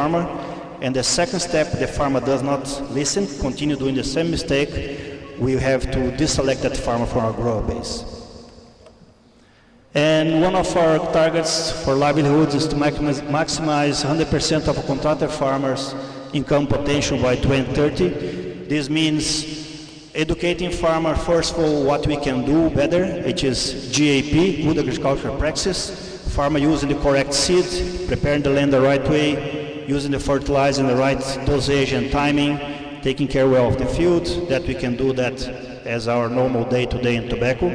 farmer. And the second step, the farmer does not listen, continue doing the same mistake, we have to deselect that farmer from our grower base. And one of our targets for livelihoods is to maximize 100% of contractor farmers' income potential by 2030. This means educating farmers, first of all, what we can do better, which is GAP, good agricultural practice, farmer using the correct seed, preparing the land the right way, using the fertilizer in the right dosage and timing, taking care well of the field, that we can do that as our normal day-to-day in tobacco.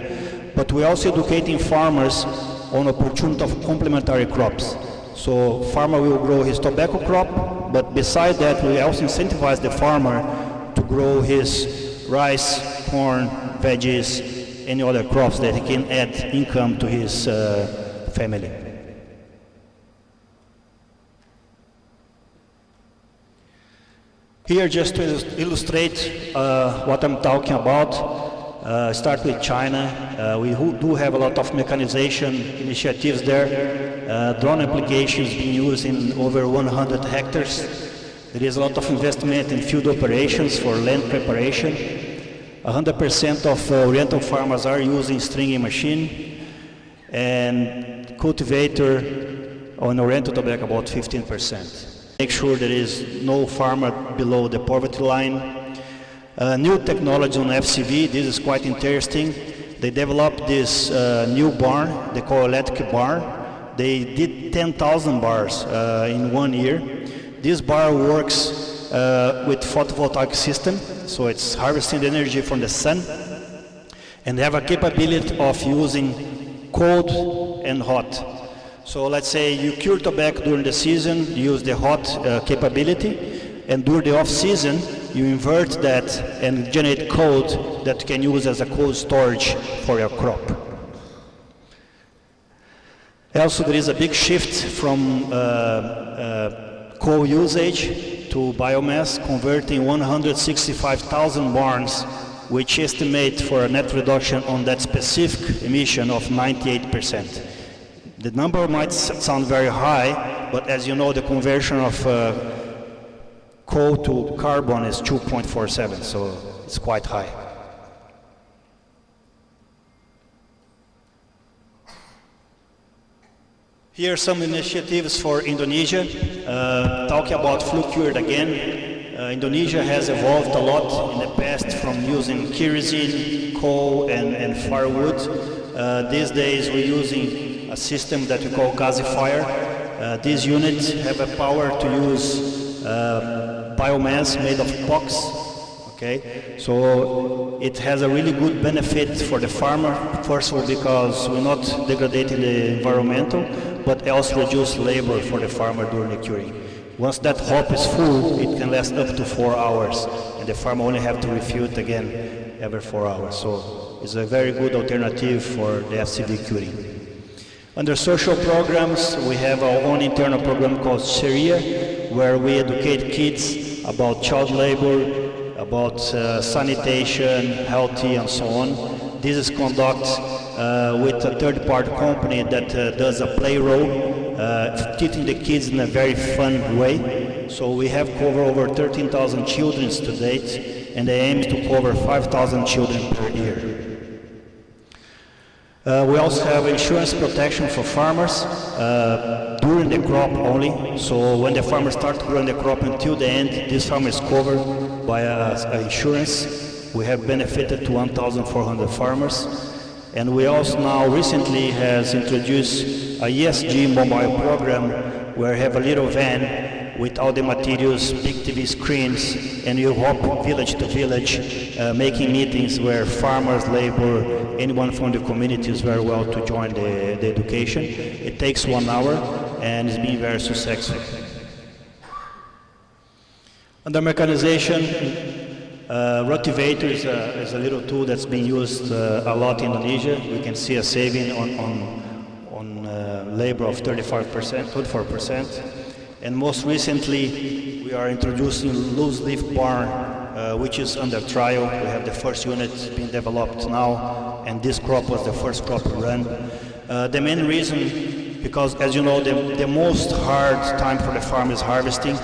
But we're also educating farmers on opportunity of complementary crops. So farmer will grow his tobacco crop, but beside that we also incentivize the farmer to grow his rice, corn, veggies, any other crops that he can add income to his family. Here, just to illustrate what I'm talking about, start with China. We do have a lot of mechanization initiatives there. Drone applications being used in over 100 hectares. There is a lot of investment in field operations for land preparation. 100% of Oriental farmers are using stringing machine, and cultivator on Oriental tobacco about 15%. Make sure there is no farmer below the poverty line. New technology on FCV, this is quite interesting. They developed this new barn, they call electric barn. They did 10,000 bars in 1 year. This bar works with photovoltaic system, so it's harvesting the energy from the sun, and they have a capability of using cold and hot. So let's say you cure tobacco during the season, you use the hot capability, and during the off-season, you invert that and generate cold that you can use as a cold storage for your crop. Also, there is a big shift from coal usage to biomass, converting 165,000 barns, which estimate for a net reduction on that specific emission of 98%. The number might sound very high, but as you know, the conversion of coal to carbon is 2.47, so it's quite high. Here are some initiatives for Indonesia. Talking about flue cured again, Indonesia has evolved a lot in the past from using kerosene, coal, and firewood. These days we're using a system that we call gasifier. These units have a power to use biomass made of box. Okay, so it has a really good benefit for the farmer. First of all, because we're not degrading the environmental, but also reduce labor for the farmer during the curing. Once that hop is full, it can last up to 4 hours, and the farmer only have to refill it again every 4 hours. So it's a very good alternative for the FCV curing. Under social programs, we have our own internal program called Sharia, where we educate kids about child labor, about sanitation, healthy, and so on. This is conducted with a third-party company that does a play role, teaching the kids in a very fun way. So we have covered over 13,000 children to date, and the aim is to cover 5,000 children per year. We also have insurance protection for farmers during the crop only. So when the farmers start growing the crop until the end, this farmer is covered by insurance. We have benefited to 1,400 farmers. And we also now recently has introduced a ESG mobile program where we have a little van with all the materials, big TV screens, and you hop village to village, making meetings where farmers, labor, anyone from the community is very well to join the education. It takes 1 hour and it's been very successful. Under mechanization, rotivator is a little tool that's been used a lot in Indonesia. We can see a saving on labor of 24%. And most recently, we are introducing loose leaf barn, which is under trial. We have the first unit being developed now, and this crop was the first crop run. The main reason because as you know, the most hard time for the farm is harvesting,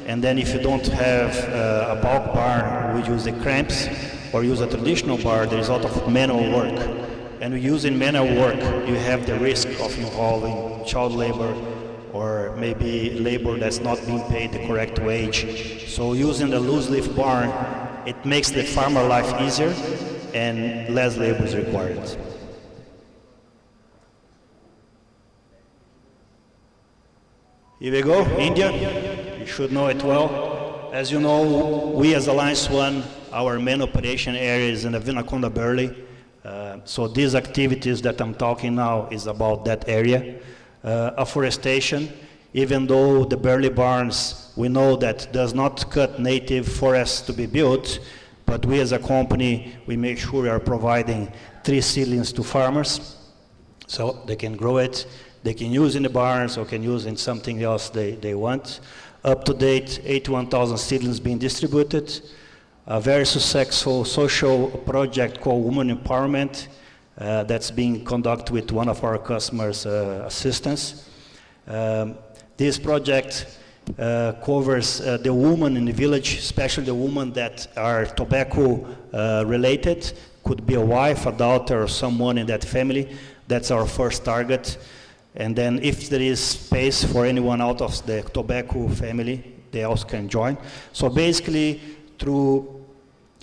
and then if you don't have a bulk barn, we use the cramps, or use a traditional barn, there is a lot of manual work. And using manual work, you have the risk of involving child labor, or maybe labor that's not being paid the correct wage. So using the loose leaf barn, it makes the farmer life easier and less labor is required. Here we go, India. You should know it well. As you know, we as Alliance One, our main operation area is in the Vinaconda Burley. So these activities that I'm talking now is about that area. Afforestation, even though the Burley barns, we know that does not cut native forests to be built, but we as a company, we make sure we are providing tree seedlings to farmers, so they can grow it, they can use in the barns, or can use in something else they want. Up to date, 81,000 seedlings being distributed. A very successful social project called Women Empowerment that's being conducted with one of our customers' assistants. This project covers the women in the village, especially the women that are tobacco related, could be a wife, a daughter, or someone in that family. That's our first target. And then if there is space for anyone out of the tobacco family, they also can join. So basically, through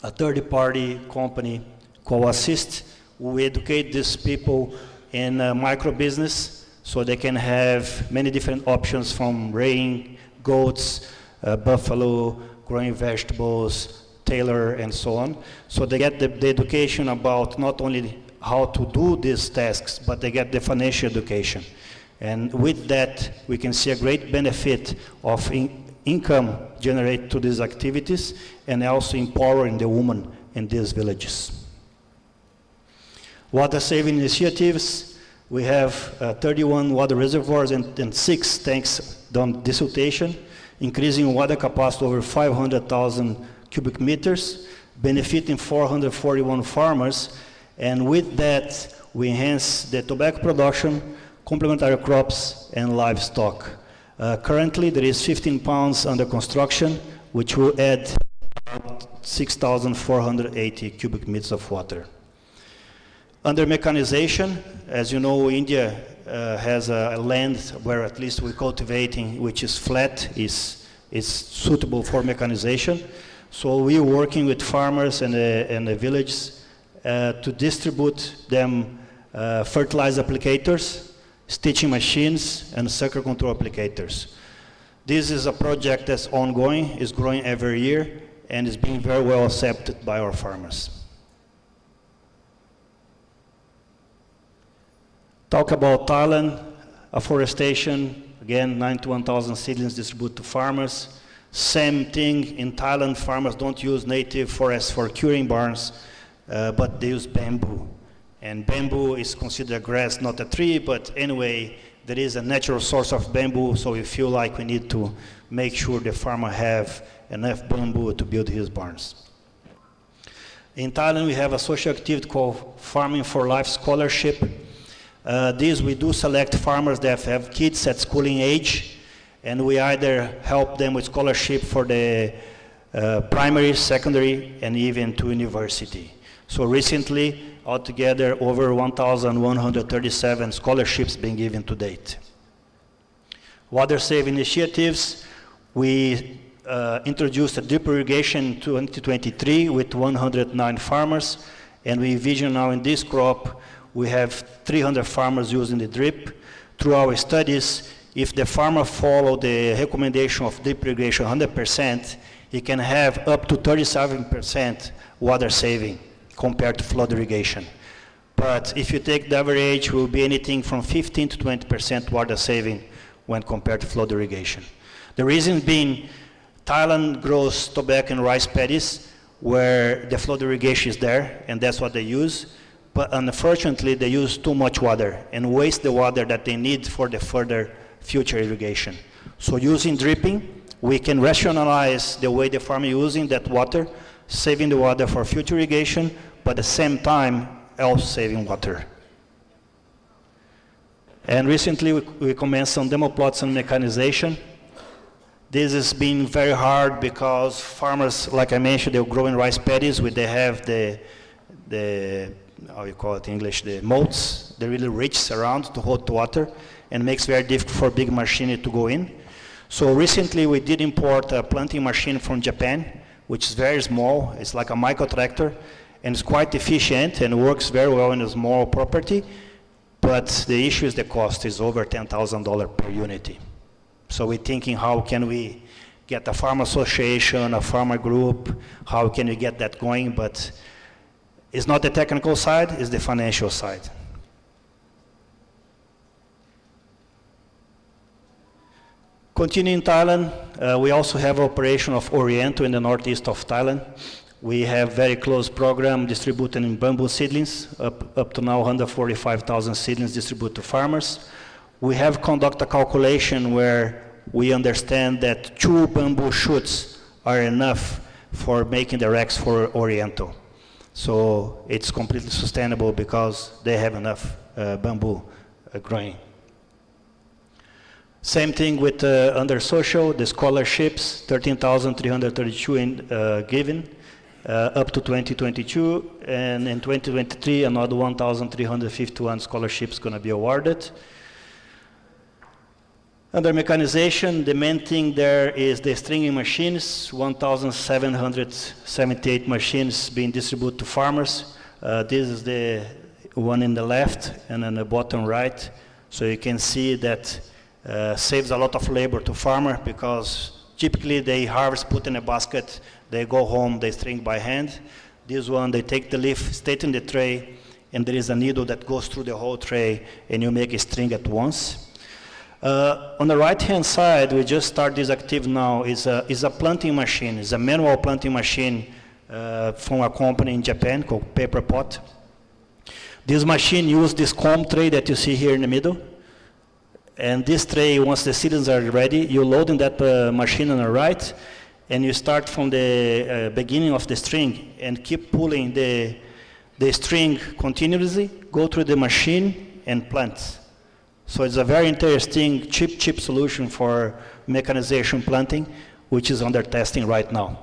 a third-party company called Assist, we educate these people in micro-business, so they can have many different options from rearing goats, buffalo, growing vegetables, tailor, and so on. So they get the education about not only how to do these tasks, but they get the financial education. And with that, we can see a great benefit of income generated to these activities, and also empowering the women in these villages. Water saving initiatives, we have 31 water reservoirs and 6 tanks done desiltation, increasing water capacity over 500,000 cubic meters, benefiting 441 farmers, and with that, we enhance the tobacco production, complementary crops, and livestock. Currently, there is 15 ponds under construction, which will add 6,480 cubic meters of water. Under mechanization, as you know, India has a land where at least we're cultivating, which is flat, is suitable for mechanization. So we're working with farmers and the villages to distribute them fertilizer applicators, stitching machines, and sucker control applicators. This is a project that's ongoing, is growing every year, and is being very well accepted by our farmers. Talk about Thailand, afforestation, again, 91,000 seedlings distributed to farmers. Same thing in Thailand, farmers don't use native forests for curing barns, but they use bamboo. And bamboo is considered a grass, not a tree, but anyway, there is a natural source of bamboo, so we feel like we need to make sure the farmer have enough bamboo to build his barns. In Thailand, we have a social activity called Farming for Life Scholarship. This, we do select farmers that have kids at schooling age, and we either help them with scholarship for the primary, secondary, and even to university. So recently, altogether, over 1,137 scholarships being given to date. Water saving initiatives, we introduced a drip irrigation in 2023 with 109 farmers, and we envision now in this crop, we have 300 farmers using the drip. Through our studies, if the farmer follow the recommendation of drip irrigation 100%, he can have up to 37% water saving compared to flood irrigation. But if you take the average, it will be anything from 15 to 20% water saving when compared to flood irrigation. The reason being, Thailand grows tobacco and rice paddies where the flood irrigation is there, and that's what they use. But unfortunately, they use too much water and waste the water that they need for the further future irrigation. So using dripping, we can rationalize the way the farmer is using that water, saving the water for future irrigation, but at the same time, also saving water. And recently we commenced on demo plots and mechanization. This has been very hard because farmers, like I mentioned, they're growing rice paddies, they have the how you call it in English, the moats. They're really rich around to hold water, and makes very difficult for big machinery to go in. So recently we did import a planting machine from Japan, which is very small. It's like a micro tractor, and it's quite efficient and works very well in a small property. But the issue is the cost is over $10,000 per unit. So we're thinking, how can we get a farm association, a farmer group, how can we get that going? But it's not the technical side, it's the financial side. Continuing in Thailand, we also have operation of Oriental in the northeast of Thailand. We have very close program distributed in bamboo seedlings, up to now 145,000 seedlings distributed to farmers. We have conducted a calculation where we understand that 2 bamboo shoots are enough for making the racks for Oriental. So it's completely sustainable because they have enough bamboo growing. Same thing with under social, the scholarships, 13,332 given up to 2022, and in 2023 another 1,351 scholarships going to be awarded. Under mechanization, the main thing there is the stringing machines, 1,778 machines being distributed to farmers. This is the one in the left and on the bottom right. So you can see that saves a lot of labor to farmer, because typically they harvest, put in a basket, they go home, they string by hand. This one, they take the leaf, state in the tray, and there is a needle that goes through the whole tray, and you make a string at once. On the right-hand side, we just start this active now, is a planting machine. It's a manual planting machine from a company in Japan called Paper Pot. This machine uses this comb tray that you see here in the middle. And this tray, once the seedlings are ready, you load in that machine on the right, and you start from the beginning of the string and keep pulling the string continuously, go through the machine and plant. So it's a very interesting, cheap solution for mechanization planting, which is under testing right now.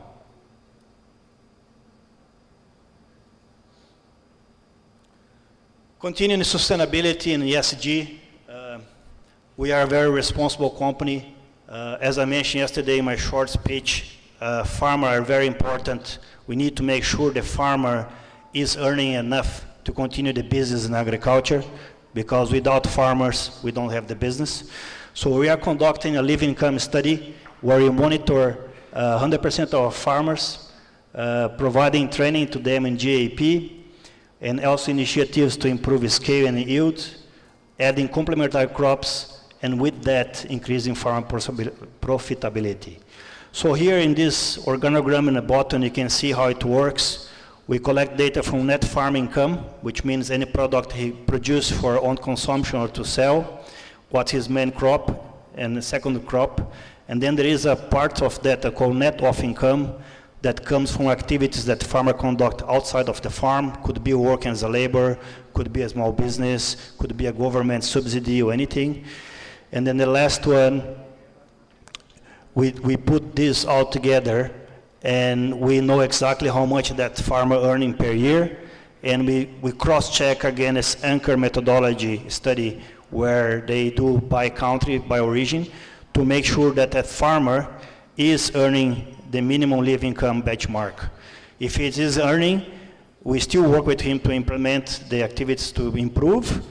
Continuing sustainability and ESG, we are a very responsible company. As I mentioned yesterday in my short speech, farmers are very important. We need to make sure the farmer is earning enough to continue the business in agriculture, because without farmers, we don't have the business. So we are conducting a living income study where we monitor 100% of our farmers, providing training to them in GAP, and also initiatives to improve scale and yield, adding complementary crops, and with that, increasing farm profitability. So here in this organogram in the bottom, you can see how it works. We collect data from net farm income, which means any product he produces for own consumption or to sell, what's his main crop and the second crop. And then there is a part of that called net off income that comes from activities that farmer conduct outside of the farm. Could be working as a labor, could be a small business, could be a government subsidy or anything. And then the last one, we put this all together, and we know exactly how much that farmer earning per year, and we cross-check against ICAR methodology study, where they do by country, by origin, to make sure that that farmer is earning the minimum living income benchmark. If it is earning, we still work with him to implement the activities to improve,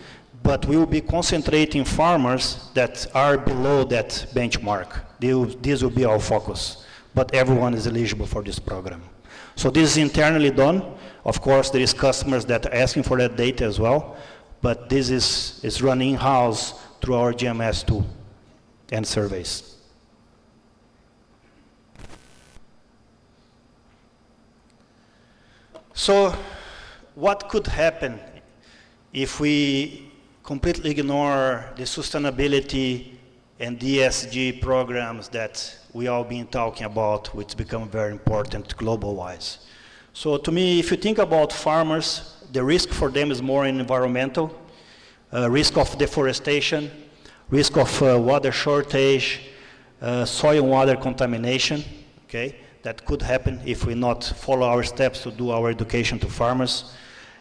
but we will be concentrating farmers that are below that benchmark. This will be our focus, but everyone is eligible for this program. So this is internally done. Of course, there is customers that are asking for that data as well, but this is run in-house through our GMS tool and surveys. So what could happen if we completely ignore the sustainability and ESG programs that we all been talking about, which become very important global-wise? So to me, if you think about farmers, the risk for them is more in environmental. risk of deforestation, risk of water shortage, soil and water contamination, okay? That could happen if we not follow our steps to do our education to farmers.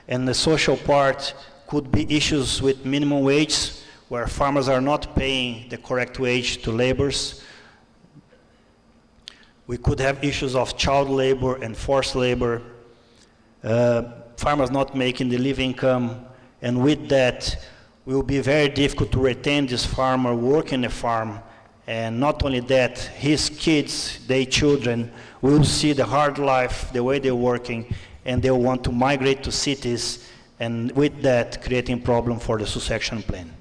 And the social part could be issues with minimum wage, where farmers are not paying the correct wage to laborers. We could have issues of child labor and forced labor, farmers not making the living income, and with that, it will be very difficult to retain this farmer working the farm. And not only that, his kids, their children, will see the hard life, the way they're working, and they'll want to migrate to cities, and with that, creating problem for the succession plan.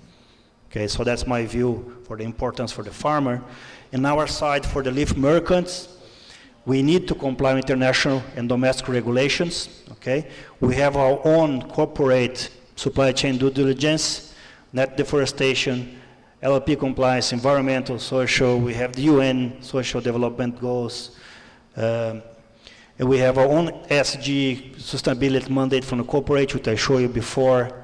Okay, so that's my view for the importance for the farmer. In our side, for the leaf merchants, we need to comply with international and domestic regulations, okay? We have our own corporate supply chain due diligence, net deforestation, LLP compliance, environmental, social, we have the UN social development goals, and we have our own SG sustainability mandate from the corporate, which I showed you before.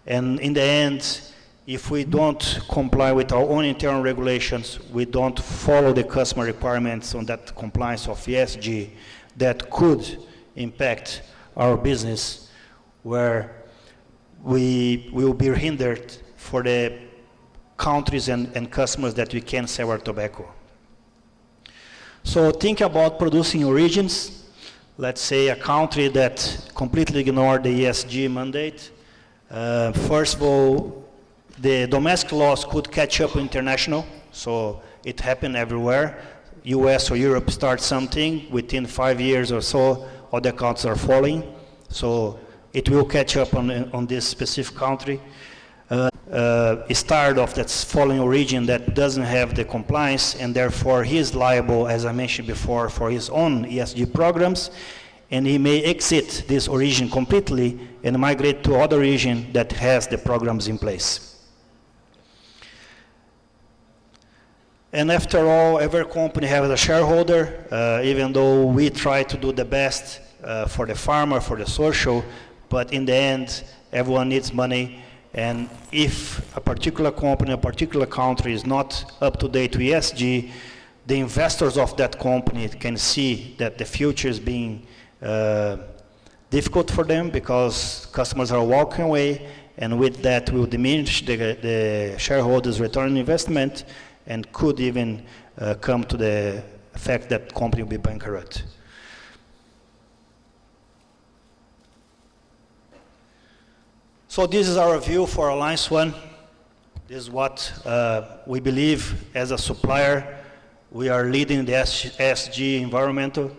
And in the end, if we don't comply with our own internal regulations, we don't follow the customer requirements on that compliance of ESG, that could impact our business, where we will be hindered for the countries and customers that we can sell our tobacco. So think about producing origins. Let's say a country that completely ignored the ESG mandate. First of all, the domestic laws could catch up with international, so it happened everywhere. US or Europe start something, within 5 years or so, other countries are following. So it will catch up on this specific country. A start of that's following origin that doesn't have the compliance, and therefore he is liable, as I mentioned before, for his own ESG programs, and he may exit this origin completely and migrate to other region that has the programs in place. And after all, every company has a shareholder, even though we try to do the best for the farmer, for the social, but in the end, everyone needs money. And if a particular company, a particular country is not up to date with ESG, the investors of that company can see that the future is being difficult for them because customers are walking away, and with that will diminish the shareholders' return on investment, and could even come to the fact that company will be bankrupt. So this is our view for Alliance One. This is what we believe as a supplier. We are leading the ESG environmental.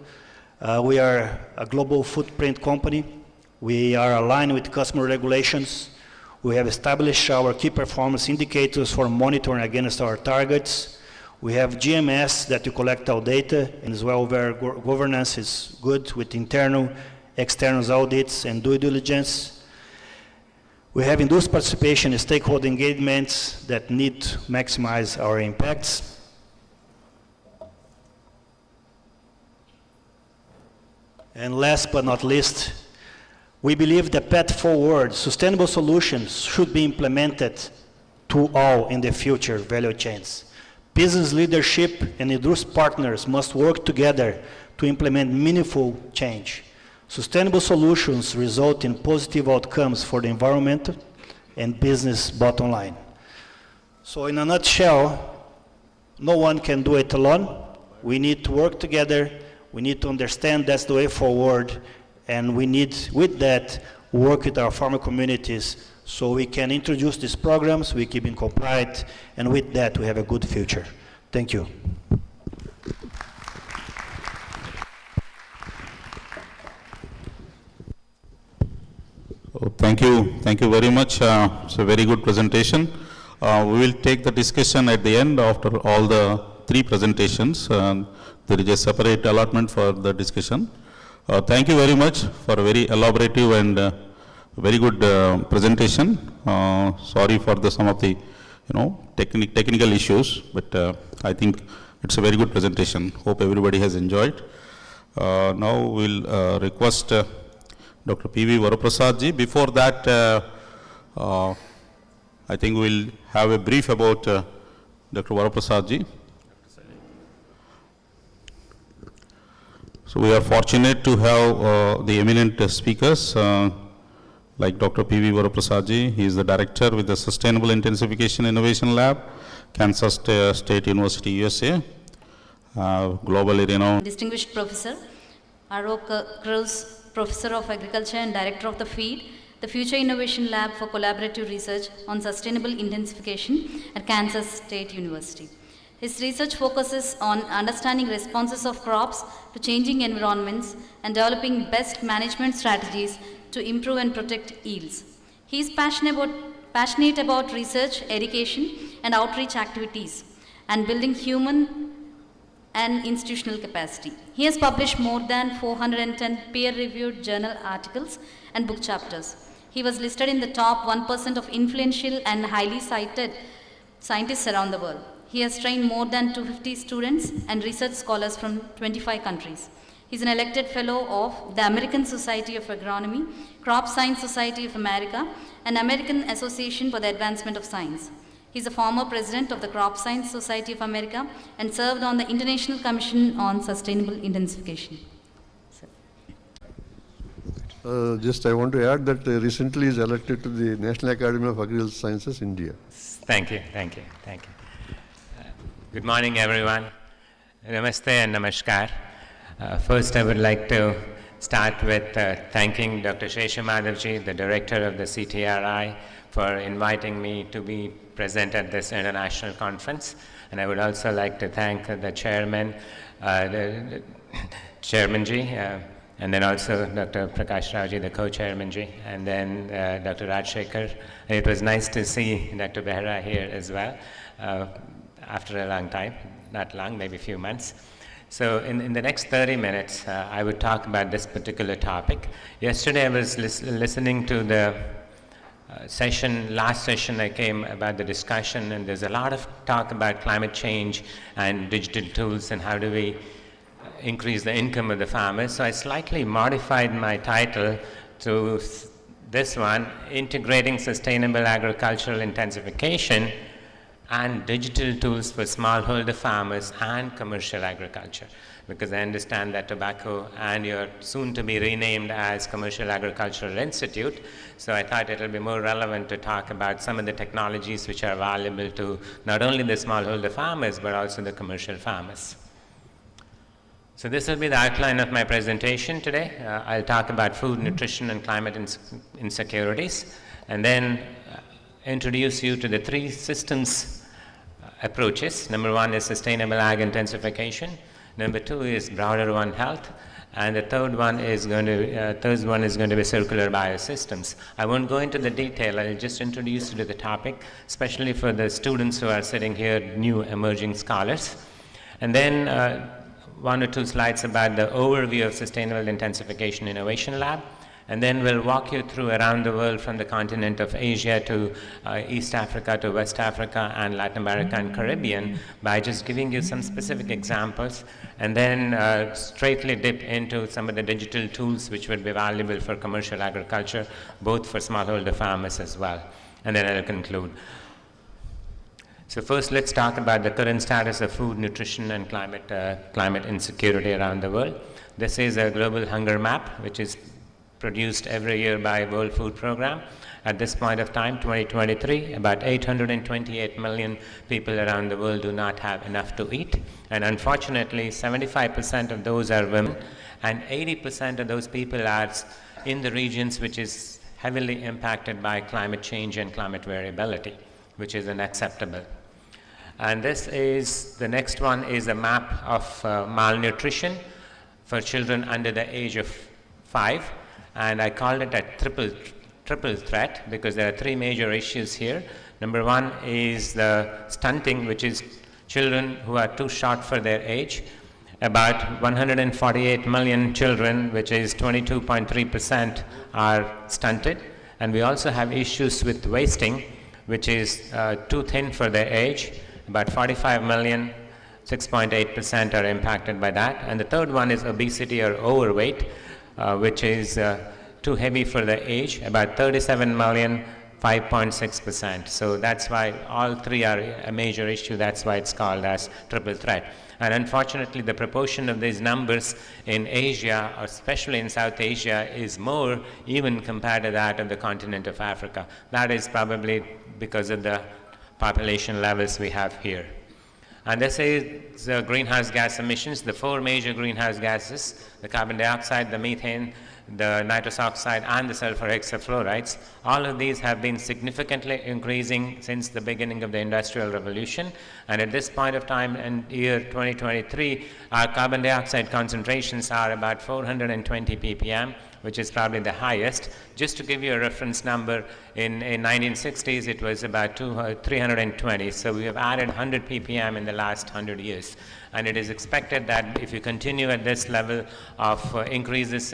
We are a global footprint company. We are aligned with customer regulations. We have established our key performance indicators for monitoring against our targets. We have GMS that to collect our data, and as well where governance is good with internal, external audits and due diligence. We have induced participation in stakeholder engagements that need to maximize our impacts. And last but not least, we believe the path forward, sustainable solutions should be implemented to all in the future value chains. Business leadership and industry partners must work together to implement meaningful change. Sustainable solutions result in positive outcomes for the environment and business bottom line. So in a nutshell, no one can do it alone. We need to work together. We need to understand that's the way forward. And we need, with that, work with our farmer communities so we can introduce these programs, we keep in compliant, and with that, we have a good future. Thank you. Oh, thank you very much. It's a very good presentation. We will take the discussion at the end after all the three presentations. There is a separate allotment for the discussion. Thank you very much for a very elaborative and very good presentation. Sorry for some of the technical issues, but I think it's a very good presentation. Hope everybody has enjoyed. Now we'll request Dr. P.V. Varaprasad ji. Before that, I think we'll have a brief about Dr. Varaprasad ji. So we are fortunate to have the eminent speakers like Dr. P.V. Varaprasad ji. He is the director with the Sustainable Intensification Innovation Lab, Kansas State University, USA, globally renowned. Distinguished Professor Arok Cruz, Professor of Agriculture and Director of the FEED, the Future Innovation Lab for Collaborative Research on Sustainable Intensification at Kansas State University. His research focuses on understanding responses of crops to changing environments and developing best management strategies to improve and protect yields. He is passionate about research, education, and outreach activities, and building human and institutional capacity. He has published more than 410 peer-reviewed journal articles and book chapters. He was listed in the top 1% of influential and highly cited scientists around the world. He has trained more than 250 students and research scholars from 25 countries. He is an elected fellow of the American Society of Agronomy, Crop Science Society of America, and American Association for the Advancement of Science. He is a former president of the Crop Science Society of America and served on the International Commission on Sustainable Intensification. Just I want to add that recently is elected to the National Academy of Agricultural Sciences, India. Thank you. Good morning, everyone. Namaste and namaskar. First, I would like to start with thanking Dr. Shesha Madhavji, the director of the CTRI, for inviting me to be present at this international conference. And I would also like to thank the chairman, Chairman Ji, and then also Dr. Prakash Raoji, the co-chairman Ji, and then Dr. Rajshekhar. And it was nice to see Dr. Behra here as well after a long time, not long, maybe a few months. So in the next 30 minutes, I would talk about this particular topic. Yesterday I was listening to the last session I came about the discussion, and there's a lot of talk about climate change and digital tools and how do we increase the income of the farmers. So I slightly modified my title to this one, Integrating Sustainable Agricultural Intensification and Digital Tools for Smallholder Farmers and Commercial Agriculture, because I understand that tobacco and you're soon to be renamed as Commercial Agricultural Institute, so I thought it will be more relevant to talk about some of the technologies which are valuable to not only the smallholder farmers but also the commercial farmers. So this will be the outline of my presentation today. I'll talk about food, nutrition, and climate insecurities, and then introduce you to the three systems approaches. Number one is sustainable ag intensification. Number two is broader one, health. And the third one is going to be circular biosystems. I won't go into the detail. I'll just introduce you to the topic, especially for the students who are sitting here, new emerging scholars. And then one or two slides about the overview of Sustainable Intensification Innovation Lab. And then we'll walk you through around the world from the continent of Asia to East Africa to West Africa and Latin America and Caribbean by just giving you some specific examples, and then straightly dip into some of the digital tools which would be valuable for commercial agriculture, both for smallholder farmers as well. And then I'll conclude. So first, let's talk about the current status of food, nutrition, and climate insecurity around the world. This is a global hunger map, which is produced every year by World Food Program. At this point of time, 2023, about 828 million people around the world do not have enough to eat. And unfortunately, 75% of those are women, and 80% of those people are in the regions which is heavily impacted by climate change and climate variability, which is unacceptable. And the next one is a map of malnutrition for children under the age of 5. And I called it a triple threat because there are three major issues here. Number one is the stunting, which is children who are too short for their age. About 148 million children, which is 22.3%, are stunted. And we also have issues with wasting, which is too thin for their age. About 45 million, 6.8% are impacted by that. And the third one is obesity or overweight, which is too heavy for the age. About 37 million, 5.6%. So that's why all three are a major issue. That's why it's called as triple threat. And unfortunately, the proportion of these numbers in Asia, especially in South Asia, is more even compared to that of the continent of Africa. That is probably because of the population levels we have here. And this is the greenhouse gas emissions, the four major greenhouse gases, the carbon dioxide, the methane, the nitrous oxide, and the sulfur hexafluorides. All of these have been significantly increasing since the beginning of the Industrial Revolution. And at this point of time, in year 2023, our carbon dioxide concentrations are about 420 ppm, which is probably the highest. Just to give you a reference number, in 1960s it was about 320. So we have added 100 ppm in the last 100 years. And it is expected that if you continue at this level of increases,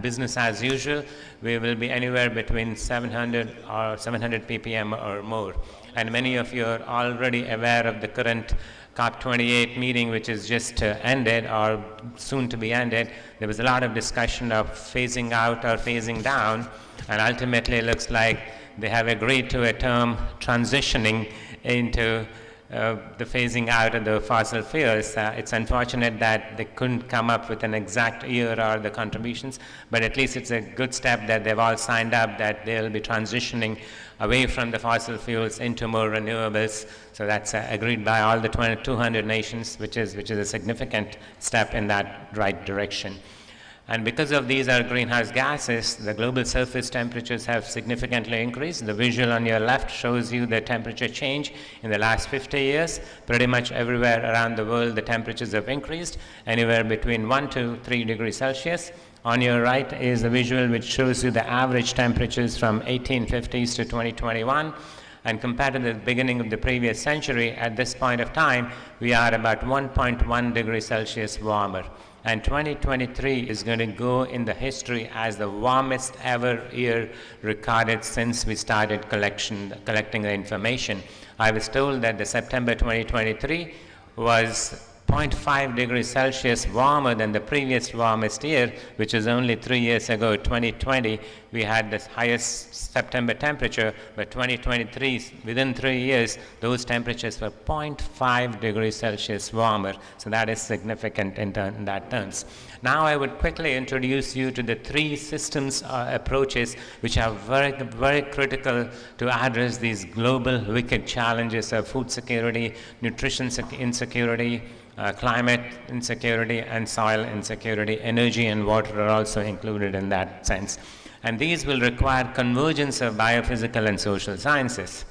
business as usual, we will be anywhere between 700 or 700 ppm or more. And many of you are already aware of the current COP28 meeting, which is just ended or soon to be ended. There was a lot of discussion of phasing out or phasing down, and ultimately it looks like they have agreed to a term transitioning into the phasing out of the fossil fuels. It's unfortunate that they couldn't come up with an exact year or the contributions, but at least it's a good step that they've all signed up that they'll be transitioning away from the fossil fuels into more renewables. So that's agreed by all the 200 nations, which is a significant step in that right direction. And because of these are greenhouse gases, the global surface temperatures have significantly increased. The visual on your left shows you the temperature change in the last 50 years. Pretty much everywhere around the world, the temperatures have increased, anywhere between 1 to 3 degrees Celsius. On your right is the visual which shows you the average temperatures from 1850s to 2021. And compared to the beginning of the previous century, at this point of time, we are about 1.1 degrees Celsius warmer. And 2023 is going to go in the history as the warmest ever year recorded since we started collecting the information. I was told that the September 2023 was 0.5 degrees Celsius warmer than the previous warmest year, which is only 3 years ago, 2020. We had the highest September temperature, but 2023, within 3 years, those temperatures were 0.5 degrees Celsius warmer. So that is significant in that terms. Now I would quickly introduce you to the three systems approaches which are very, very critical to address these global wicked challenges of food security, nutrition insecurity, climate insecurity, and soil insecurity. Energy and water are also included in that sense. And these will require convergence of biophysical and social sciences.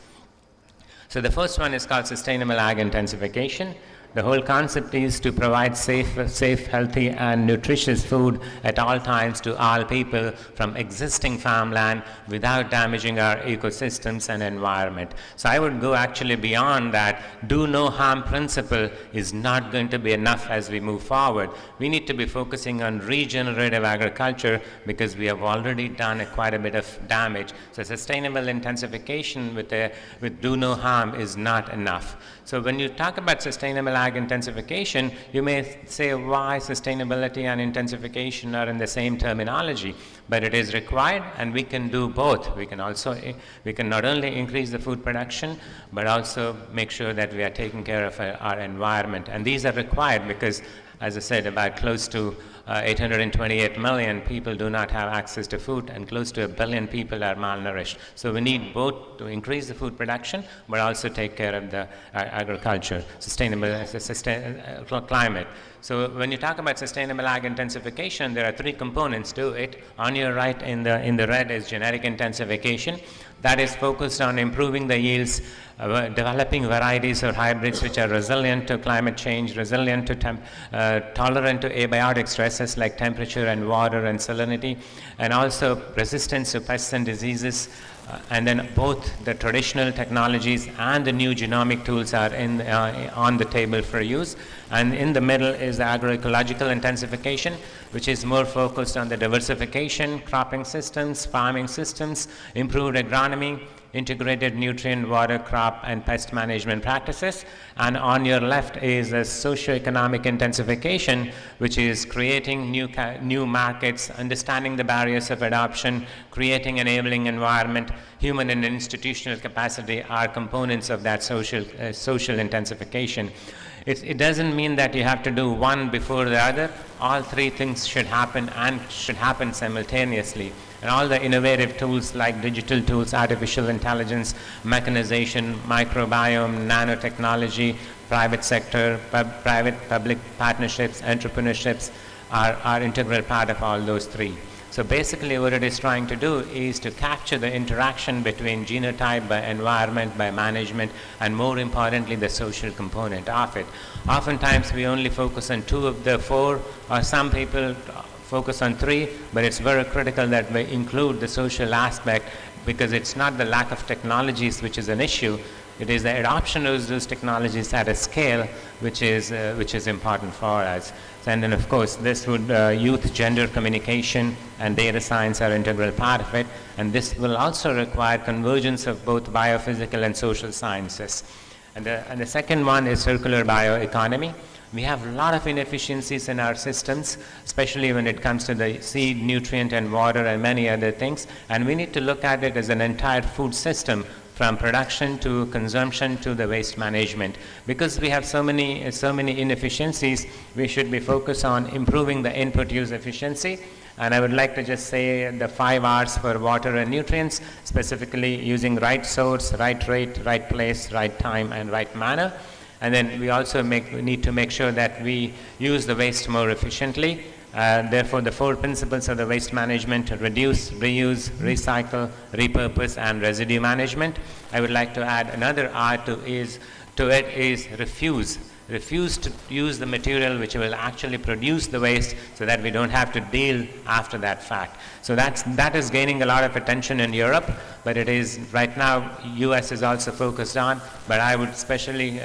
So the first one is called sustainable ag intensification. The whole concept is to provide safe, healthy, and nutritious food at all times to all people from existing farmland without damaging our ecosystems and environment. So I would go actually beyond that. Do no harm principle is not going to be enough as we move forward. We need to be focusing on regenerative agriculture because we have already done quite a bit of damage. So sustainable intensification with do no harm is not enough. So when you talk about sustainable ag intensification, you may say why sustainability and intensification are in the same terminology, but it is required and we can do both. We can not only increase the food production, but also make sure that we are taking care of our environment. And these are required because, as I said, about close to 828 million people do not have access to food, and close to 1 billion people are malnourished. So we need both to increase the food production, but also take care of the agriculture, sustainable climate. So when you talk about sustainable ag intensification, there are three components to it. On your right in the red is genetic intensification. That is focused on improving the yields, developing varieties or hybrids which are resilient to climate change, resilient to tolerant to abiotic stresses like temperature and water and salinity, and also resistance to pests and diseases. And then both the traditional technologies and the new genomic tools are on the table for use. And in the middle is the agroecological intensification, which is more focused on the diversification, cropping systems, farming systems, improved agronomy, integrated nutrient, water, crop, and pest management practices. And on your left is a socio-economic intensification, which is creating new markets, understanding the barriers of adoption, creating enabling environment. Human and institutional capacity are components of that social intensification. It doesn't mean that you have to do one before the other. All three things should happen and should happen simultaneously. And all the innovative tools like digital tools, artificial intelligence, mechanization, microbiome, nanotechnology, private sector, private-public partnerships, entrepreneurships are integral part of all those three. So basically what it is trying to do is to capture the interaction between genotype, by environment, by management, and more importantly, the social component of it. Oftentimes we only focus on 2 of the 4, or some people focus on 3, but it's very critical that we include the social aspect, because it's not the lack of technologies which is an issue, it is the adoption of those technologies at a scale which is important for us. And then of course this would youth gender communication and data science are integral part of it, and this will also require convergence of both biophysical and social sciences. And the second one is circular bioeconomy. We have a lot of inefficiencies in our systems, especially when it comes to the seed, nutrient, and water, and many other things, and we need to look at it as an entire food system, from production to consumption to the waste management. Because we have so many inefficiencies, we should be focused on improving the input use efficiency. And I would like to just say the 5 R's for water and nutrients, specifically using right source, right rate, right place, right time, and right manner. And then we also need to make sure that we use the waste more efficiently. Therefore, the 4 principles of the waste management: reduce, reuse, recycle, repurpose, and residue management. I would like to add another R to it is refuse. Refuse to use the material which will actually produce the waste, so that we don't have to deal after that fact. So that is gaining a lot of attention in Europe, but it is right now US is also focused on, but I would especially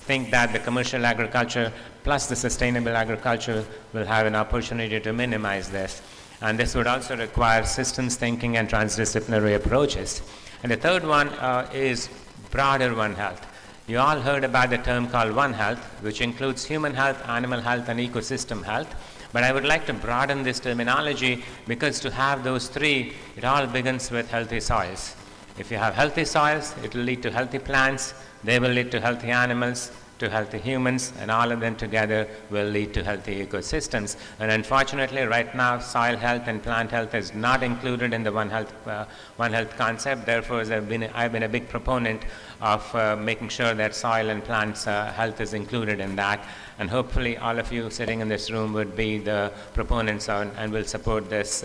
think that the commercial agriculture plus the sustainable agriculture will have an opportunity to minimize this. And this would also require systems thinking and transdisciplinary approaches. And the third one is broader One Health. You all heard about the term called One Health, which includes human health, animal health, and ecosystem health. But I would like to broaden this terminology, because to have those 3, it all begins with healthy soils. If you have healthy soils, it will lead to healthy plants, they will lead to healthy animals, to healthy humans, and all of them together will lead to healthy ecosystems. And unfortunately, right now, soil health and plant health is not included in the One Health concept. Therefore, I've been a big proponent of making sure that soil and plants health is included in that. And hopefully, all of you sitting in this room would be the proponents on and will support this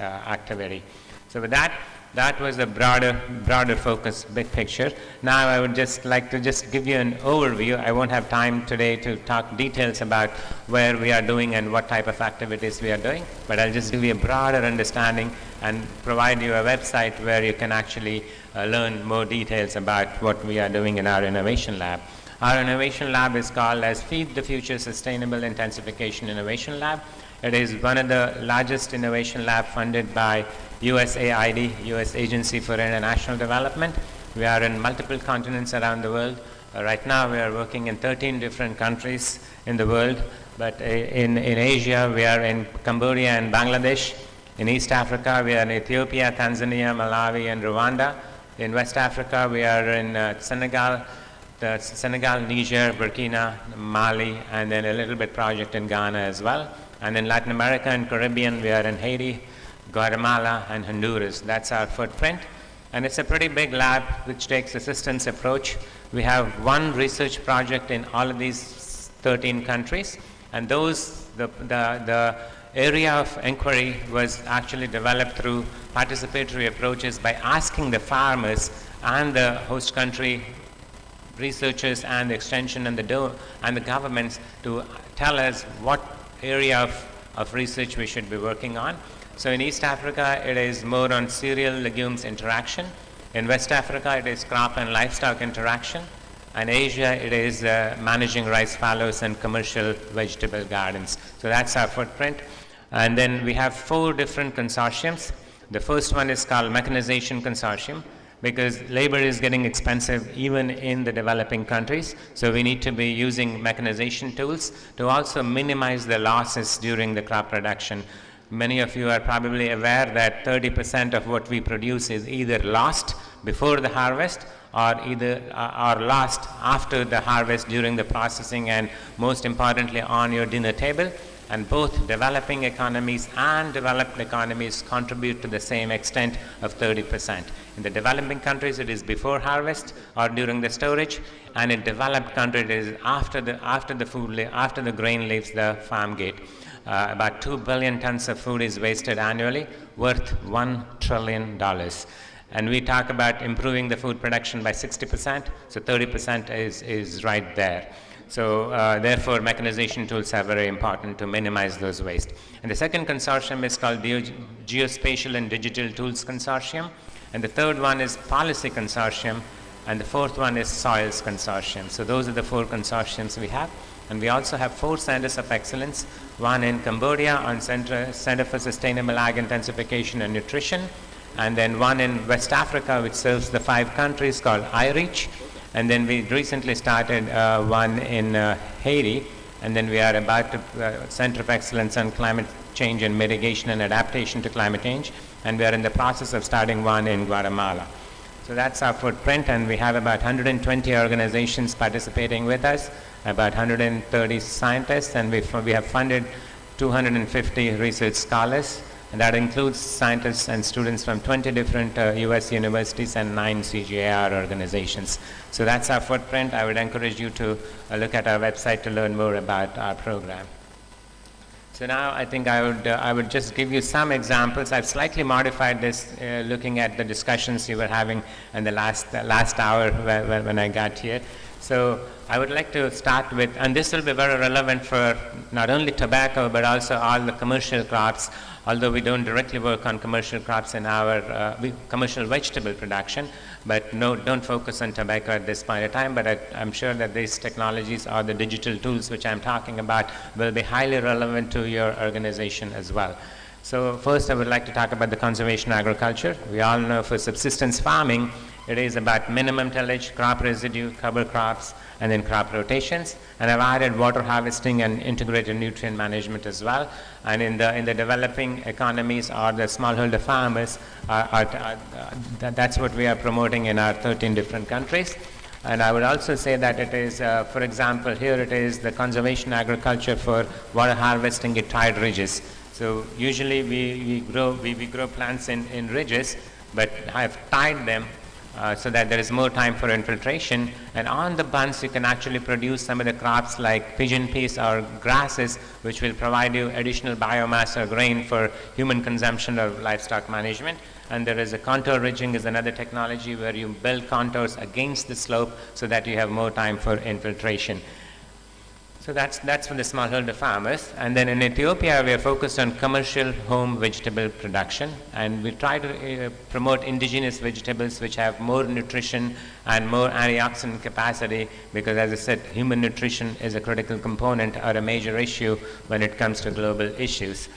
activity. So with that was the broader focus, big picture. Now I would just like to just give you an overview. I won't have time today to talk details about where we are doing and what type of activities we are doing, but I'll just give you a broader understanding and provide you a website where you can actually learn more details about what we are doing in our innovation lab. Our innovation lab is called as Feed the Future Sustainable Intensification Innovation Lab. It is one of the largest innovation lab funded by USAID, US Agency for International Development. We are in multiple continents around the world. Right now we are working in 13 different countries in the world, but in Asia we are in Cambodia and Bangladesh. In East Africa we are in Ethiopia, Tanzania, Malawi, and Rwanda. In West Africa we are in Senegal, Niger, Burkina, Mali, and then a little bit project in Ghana as well. And in Latin America and Caribbean we are in Haiti, Guatemala, and Honduras. That's our footprint. And it's a pretty big lab which takes a systems approach. We have one research project in all of these 13 countries, and the area of inquiry was actually developed through participatory approaches by asking the farmers and the host country researchers and the extension and the governments to tell us what area of research we should be working on. So in East Africa, it is more on cereal legumes interaction. In West Africa, it is crop and livestock interaction. And Asia, it is managing rice fallows and commercial vegetable gardens. So that's our footprint. And then we have 4 different consortiums. The first one is called Mechanization Consortium, because labor is getting expensive even in the developing countries. So we need to be using mechanization tools to also minimize the losses during the crop production. Many of you are probably aware that 30% of what we produce is either lost before the harvest or lost after the harvest during the processing, and most importantly on your dinner table. And both developing economies and developed economies contribute to the same extent of 30%. In the developing countries, it is before harvest or during the storage, and in developed countries, it is after the grain leaves the farm gate. About 2 billion tons of food is wasted annually, worth $1 trillion. And we talk about improving the food production by 60%, so 30% is right there. So therefore, mechanization tools are very important to minimize those waste. And the second consortium is called the Geospatial and Digital Tools Consortium. And the third one is Policy Consortium. And the fourth one is Soils Consortium. So those are the 4 consortiums we have. And we also have 4 centers of excellence, one in Cambodia on Center for Sustainable Ag Intensification and Nutrition, and then one in West Africa, which serves the 5 countries, called iReach. And then we recently started one in Haiti, and then we are about to Center of Excellence on Climate Change and Mitigation and Adaptation to Climate Change, and we are in the process of starting one in Guatemala. So that's our footprint, and we have about 120 organizations participating with us, about 130 scientists, and we have funded 250 research scholars, and that includes scientists and students from 20 different US universities and 9 CGIAR organizations. So that's our footprint. I would encourage you to look at our website to learn more about our program. So now I think I would just give you some examples. I've slightly modified this looking at the discussions you were having in the last hour when I got here. So I would like to start with, and this will be very relevant for not only tobacco but also all the commercial crops, although we don't directly work on commercial crops in our commercial vegetable production, but don't focus on tobacco at this point in time, but I'm sure that these technologies or the digital tools which I'm talking about will be highly relevant to your organization as well. So first I would like to talk about the conservation agriculture. We all know for subsistence farming, it is about minimum tillage, crop residue, cover crops, and then crop rotations. And I've added water harvesting and integrated nutrient management as well. And in the developing economies or the smallholder farmers, that's what we are promoting in our 13 different countries. And I would also say that it is, for example, here it is the conservation agriculture for water harvesting at tide ridges. So usually we grow plants in ridges, but I've tied them so that there is more time for infiltration. And on the bunds, you can actually produce some of the crops like pigeon peas or grasses, which will provide you additional biomass or grain for human consumption or livestock management. And there is a contour ridging is another technology where you build contours against the slope so that you have more time for infiltration. So that's for the smallholder farmers. And then in Ethiopia, we are focused on commercial home vegetable production. And we try to promote indigenous vegetables which have more nutrition and more antioxidant capacity, because as I said, human nutrition is a critical component or a major issue when it comes to global issues.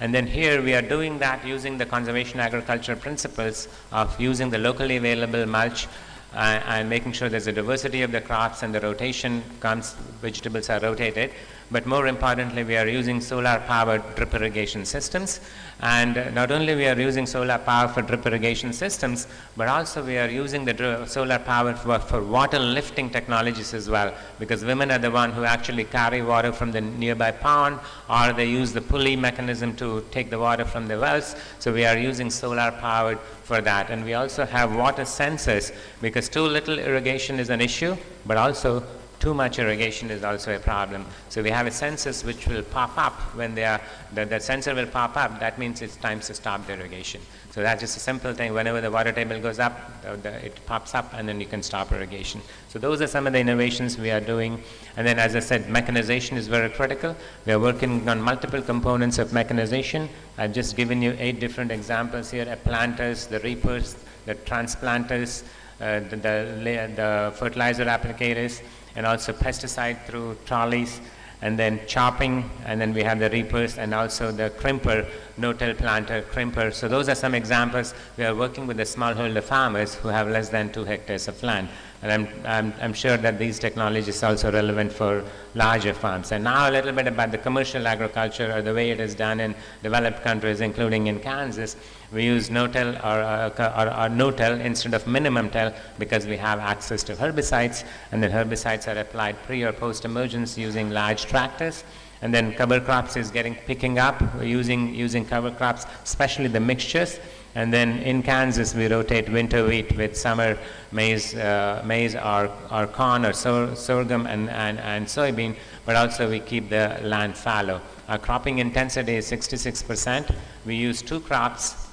And then here we are doing that using the conservation agriculture principles of using the locally available mulch and making sure there's a diversity of the crops and the rotation comes, vegetables are rotated. But more importantly, we are using solar-powered drip irrigation systems. And not only we are using solar power for drip irrigation systems, but also we are using the solar power for water lifting technologies as well, because women are the one who actually carry water from the nearby pond, or they use the pulley mechanism to take the water from the wells. So we are using solar powered for that. And we also have water sensors, because too little irrigation is an issue, but also too much irrigation is also a problem. So we have a sensors which will pop up when they are, the sensor will pop up, that means it's time to stop the irrigation. So that's just a simple thing. Whenever the water table goes up, it pops up and then you can stop irrigation. So those are some of the innovations we are doing. And then as I said, mechanization is very critical. We are working on multiple components of mechanization. I've just given you 8 different examples here: planters, the reapers, the transplanters, the fertilizer applicators, and also pesticide through trolleys. and then chopping, and then we have the reapers and also the crimper, no-till planter, crimper. So those are some examples. We are working with the smallholder farmers who have less than 2 hectares of land. And I'm sure that these technologies are also relevant for larger farms. And now a little bit about the commercial agriculture, or the way it is done in developed countries, including in Kansas. We use no-till or no-till instead of minimum till because we have access to herbicides, and then herbicides are applied pre or post-emergence using large tractors. And then cover crops is picking up. We're using cover crops, especially the mixtures. And then in Kansas, we rotate winter wheat with summer maize or corn or sorghum and soybean, but also we keep the land fallow. Our cropping intensity is 66%. We use 2 crops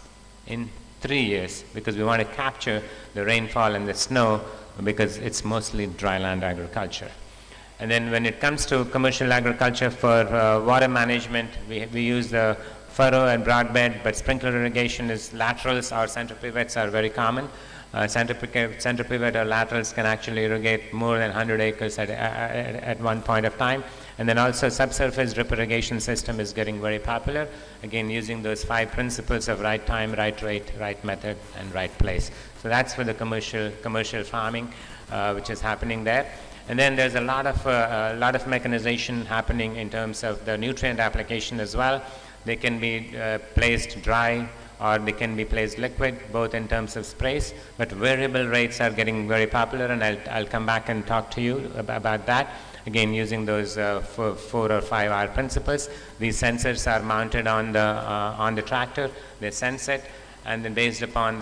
in 3 years because we want to capture the rainfall and the snow because it's mostly dry land agriculture. And then when it comes to commercial agriculture for water management, we use the furrow and broadbed, but sprinkler irrigation is laterals or center pivots are very common. Center pivot or laterals can actually irrigate more than 100 acres at one point of time. And then also subsurface drip irrigation system is getting very popular, again using those 5 principles of right time, right rate, right method, and right place. So that's for the commercial farming which is happening there. And then there's a lot of mechanization happening in terms of the nutrient application as well. They can be placed dry or they can be placed liquid, both in terms of sprays, but variable rates are getting very popular, and I'll come back and talk to you about that. Again, using those 4 or 5 R principles. These sensors are mounted on the tractor. They sense it, and then based upon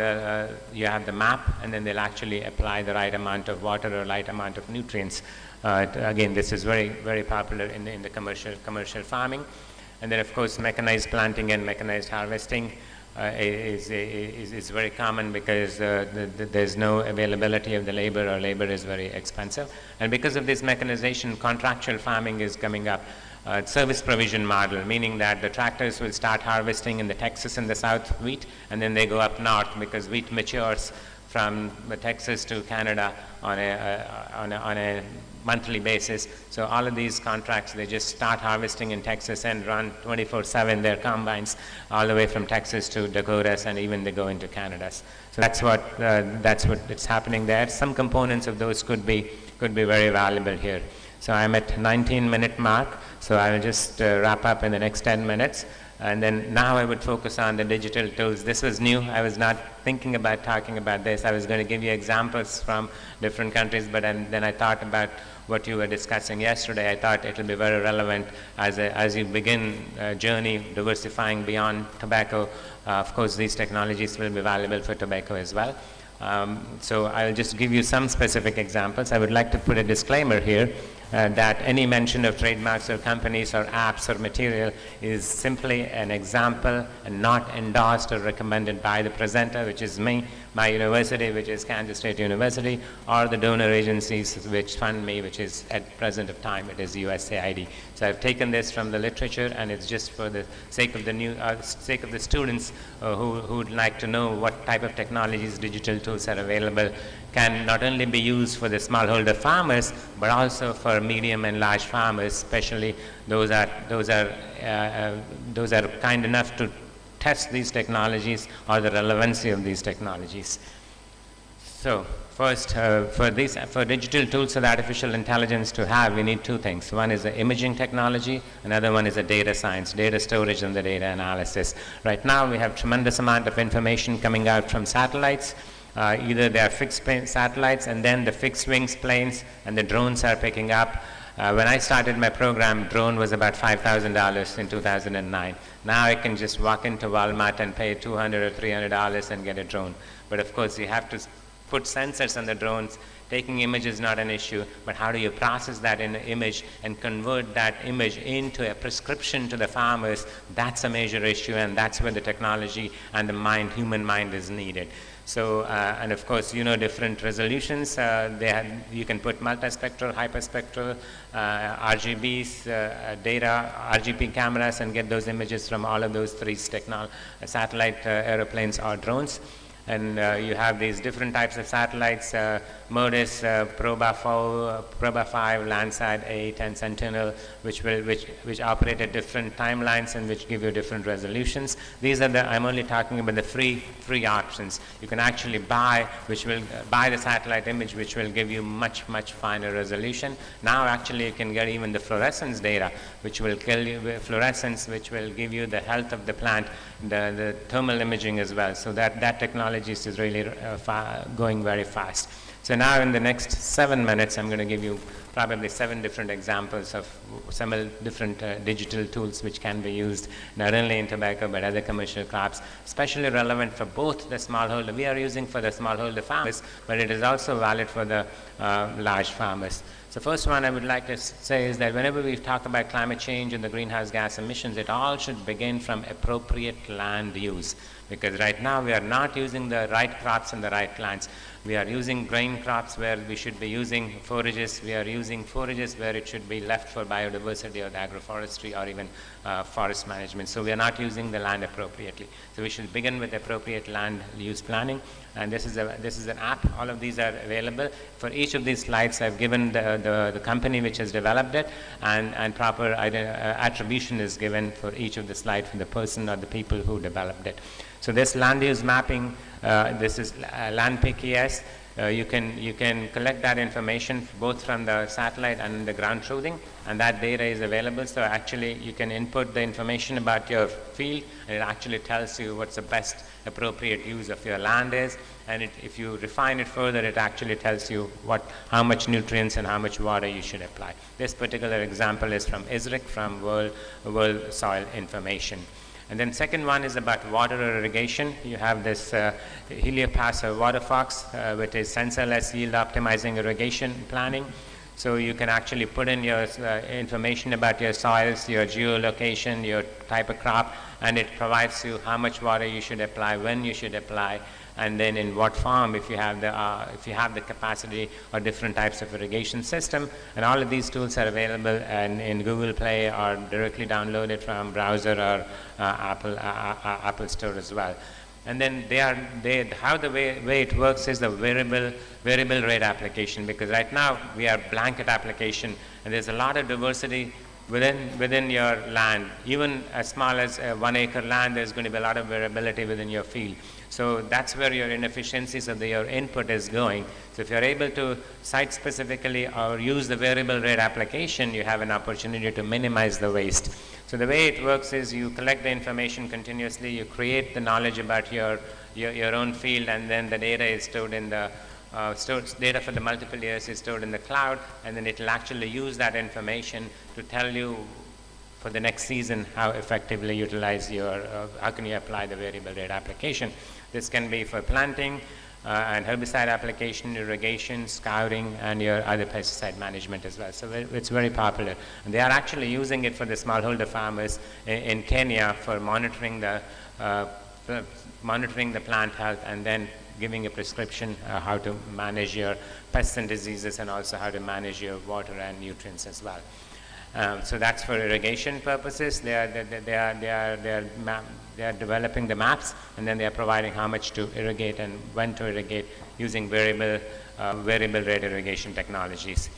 you have the map, and then they'll actually apply the right amount of water or right amount of nutrients. Again, this is very, very popular in the commercial farming. And then, of course, mechanized planting and mechanized harvesting is very common because there's no availability of the labor, or labor is very expensive. And because of this mechanization, contractual farming is coming up. Service provision model, meaning that the tractors will start harvesting in the Texas and the South wheat, and then they go up north because wheat matures from Texas to Canada on a monthly basis. So all of these contracts, they just start harvesting in Texas and run 24/7 their combines all the way from Texas to Dakotas, and even they go into Canada's. So that's what it's happening there. Some components of those could be very valuable here. So I'm at 19-minute mark, so I will just wrap up in the next 10 minutes. And then now I would focus on the digital tools. This was new. I was not thinking about talking about this. I was going to give you examples from different countries, but then I thought about what you were discussing yesterday. I thought it will be very relevant as you begin a journey diversifying beyond tobacco. Of course, these technologies will be valuable for tobacco as well. So I'll just give you some specific examples. I would like to put a disclaimer here that any mention of trademarks or companies or apps or material is simply an example and not endorsed or recommended by the presenter, which is me, my university, which is Kansas State University, or the donor agencies which fund me, which is at present of time, it is USAID. So I've taken this from the literature, and it's just for the sake of the students who would like to know what type of technologies, digital tools are available, can not only be used for the smallholder farmers, but also for medium and large farmers, especially those are kind enough to test these technologies or the relevancy of these technologies. So first, for digital tools and artificial intelligence to have, we need 2 things. One is the imaging technology, another one is the data science, data storage and the data analysis. Right now we have tremendous amount of information coming out from satellites. Either they are fixed satellites, and then the fixed wings planes and the drones are picking up. When I started my program, drone was about $5,000 in 2009. Now I can just walk into Walmart and pay $200 or $300 and get a drone. But of course, you have to put sensors on the drones. Taking image is not an issue, but how do you process that in an image and convert that image into a prescription to the farmers? That's a major issue, and that's where the technology and the human mind is needed. So, and of course, different resolutions. You can put multispectral, hyperspectral, RGBs, data, RGB cameras, and get those images from all of those 3 satellite aeroplanes or drones. And you have these different types of satellites, MODIS, Proba 5, Landsat 8, and Sentinel, which operate at different timelines and which give you different resolutions. These are I'm only talking about the free options. You can actually buy the satellite image, which will give you much finer resolution. Now actually you can get even the fluorescence data, which will which will give you the health of the plant, the thermal imaging as well. So that technology is really going very fast. So now in the next 7 minutes, I'm going to give you probably 7 different examples of some different digital tools which can be used not only in tobacco but other commercial crops, especially relevant for both the smallholder. We are using for the smallholder farmers, but it is also valid for the large farmers. So first one I would like to say is that whenever we talk about climate change and the greenhouse gas emissions, it all should begin from appropriate land use. Because right now we are not using the right crops and the right plants. We are using grain crops where we should be using forages. We are using forages where it should be left for biodiversity or the agroforestry or even forest management. So we are not using the land appropriately. So we should begin with appropriate land use planning. And this is an app. All of these are available. For each of these slides, I've given the company which has developed it, and proper attribution is given for each of the slides from the person or the people who developed it. So this land use mapping, this is land PKS. You can collect that information both from the satellite and the ground truthing, and that data is available. So actually you can input the information about your field, and it actually tells you what's the best appropriate use of your land is. And if you refine it further, it actually tells you how much nutrients and how much water you should apply. This particular example is from ISRIC, from World Soil Information. And then second one is about water irrigation. You have this Heliopass or water fox, which is sensorless yield optimizing irrigation planning. So you can actually put in your information about your soils, your geolocation, your type of crop, and it provides you how much water you should apply, when you should apply, and then in what form, if you have the capacity, or different types of irrigation system. And all of these tools are available in Google Play or directly downloaded from browser or Apple Store as well. And then the way it works is the variable rate application, because right now we are blanket application, and there's a lot of diversity within your land. Even as small as 1 acre land, there's going to be a lot of variability within your field. So that's where your inefficiencies of your input is going. So if you're able to site specifically or use the variable rate application, you have an opportunity to minimize the waste. So the way it works is you collect the information continuously, you create the knowledge about your own field, and then the data is stored in the data for the multiple years is stored in the cloud, and then it will actually use that information to tell you for the next season how effectively utilize how can you apply the variable rate application. This can be for planting and herbicide application, irrigation, scouting, and your other pesticide management as well. So it's very popular. And they are actually using it for the smallholder farmers in Kenya for monitoring the plant health, and then giving a prescription how to manage your pests and diseases, and also how to manage your water and nutrients as well. So that's for irrigation purposes. They are developing the maps, and then they are providing how much to irrigate and when to irrigate using variable rate irrigation technologies.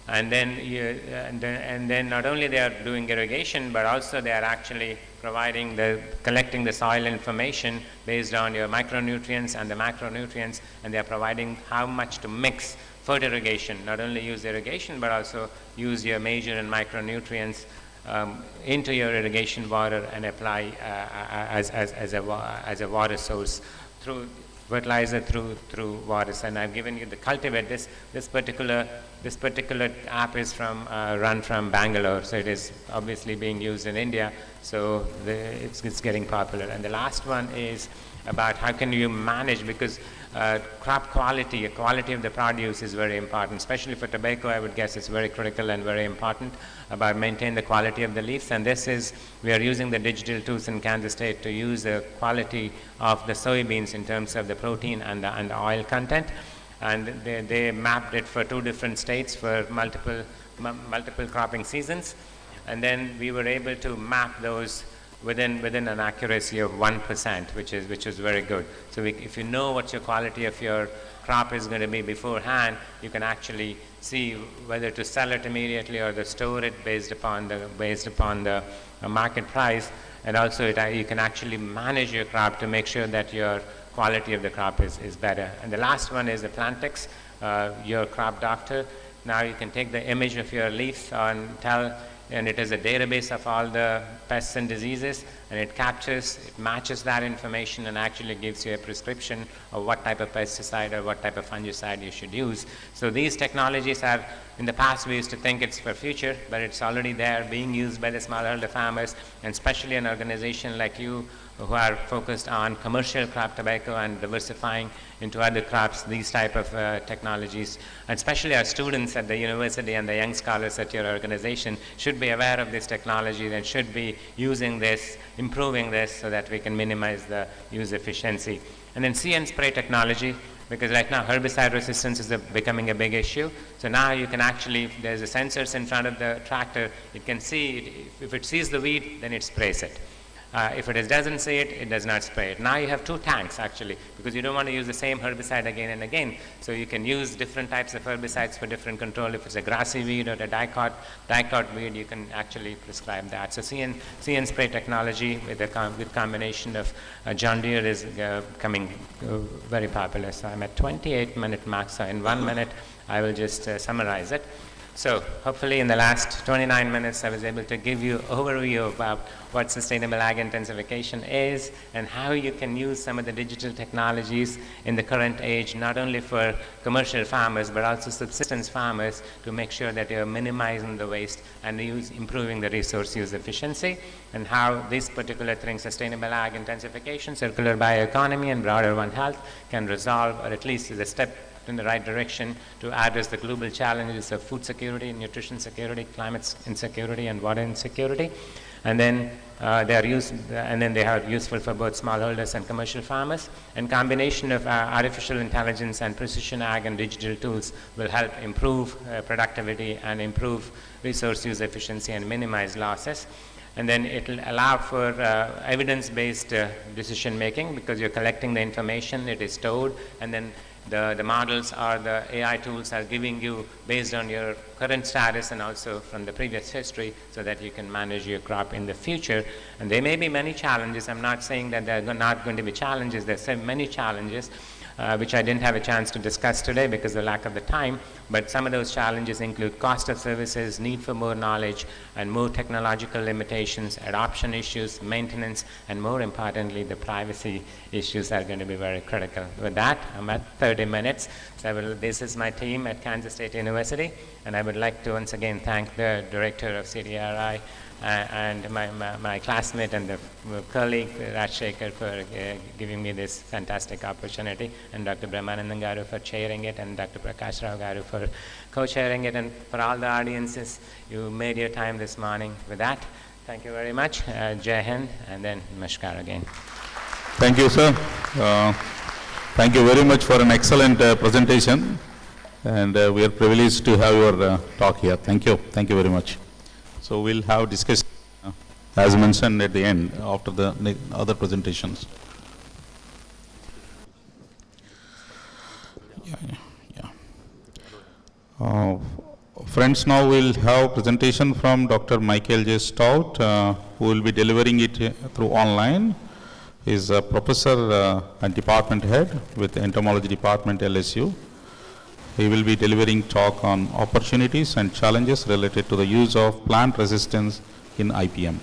And then not only they are doing irrigation, but also they are actually collecting the soil information based on your micronutrients and the macronutrients, and they are providing how much to mix for irrigation. Not only use irrigation, but also use your major and micronutrients into your irrigation water and apply as a water source through fertilizer through waters. And I've given you the cultivate. This particular app is run from Bangalore, so it is obviously being used in India. So it's getting popular. And the last one is about how can you manage, because crop quality of the produce is very important, especially for tobacco. I would guess it's very critical and very important about maintain the quality of the leaves. And we are using the digital tools in Kansas State to use the quality of the soybeans in terms of the protein and the oil content. And they mapped it for 2 different states for multiple cropping seasons. And then we were able to map those within an accuracy of 1%, which is very good. So if you know what your quality of your crop is going to be beforehand, you can actually see whether to sell it immediately or to store it based upon the market price. And also you can actually manage your crop to make sure that your quality of the crop is better. And the last one is the Plantix, your crop doctor. Now you can take the image of your leaves and it is a database of all the pests and diseases, and it matches that information and actually gives you a prescription of what type of pesticide or what type of fungicide you should use. So these technologies are, in the past we used to think it's for future, but it's already there being used by the smallholder farmers, and especially an organization like you who are focused on commercial crop tobacco and diversifying into other crops, these type of technologies, and especially our students at the university and the young scholars at your organization should be aware of this technology and should be using this, improving this so that we can minimize the use efficiency. And then see and spray technology, because right now herbicide resistance is becoming a big issue. So now you can actually, there's a sensors in front of the tractor, it can see, if it sees the weed, then it sprays it. If it doesn't see it, it does not spray it. Now you have 2 tanks actually, because you don't want to use the same herbicide again and again. So you can use different types of herbicides for different control. If it's a grassy weed or a dicot weed, you can actually prescribe that. So see and spray technology with combination of John Deere is becoming very popular. So I'm at 28-minute mark, so in 1 minute I will just summarize it. So hopefully in the last 29 minutes I was able to give you an overview about what sustainable ag intensification is and how you can use some of the digital technologies in the current age, not only for commercial farmers but also subsistence farmers, to make sure that you're minimizing the waste and improving the resource use efficiency, and how this particular thing, sustainable ag intensification, circular bioeconomy and broader One Health, can resolve, or at least is a step in the right direction to address the global challenges of food security, nutrition security, climate insecurity, and water insecurity. And then they are useful for both smallholders and commercial farmers. And combination of artificial intelligence and precision ag and digital tools will help improve productivity and improve resource use efficiency and minimize losses. And then it will allow for evidence-based decision making, because you're collecting the information, it is stored, and then the models or the AI tools are giving you based on your current status and also from the previous history, so that you can manage your crop in the future. And there may be many challenges. I'm not saying that there are not going to be challenges. There's so many challenges which I didn't have a chance to discuss today because of the lack of the time. But some of those challenges include cost of services, need for more knowledge, and more technological limitations, adoption issues, maintenance, and more importantly, the privacy issues are going to be very critical. With that, I'm at 30 minutes. So this is my team at Kansas State University, and I would like to once again thank the director of CDRI and my classmate and the colleague Rajshekhar for giving me this fantastic opportunity, and Dr. Brahmanandan Garu for chairing it, and Dr. Prakash Rao Garu for co-chairing it, and for all the audiences, you made your time this morning. With that, thank you very much. Jai Hind, and then Namaskar again. Thank you, sir. Thank you very much for an excellent presentation, and we are privileged to have your talk here. Thank you. Thank you very much. So we'll have discussion, as mentioned at the end, after the other presentations. Friends, now we'll have presentation from Dr. Michael J. Stout, who will be delivering it through online. He is a professor and department head with the entomology department, LSU. He will be delivering talk on opportunities and challenges related to the use of plant resistance in IPM.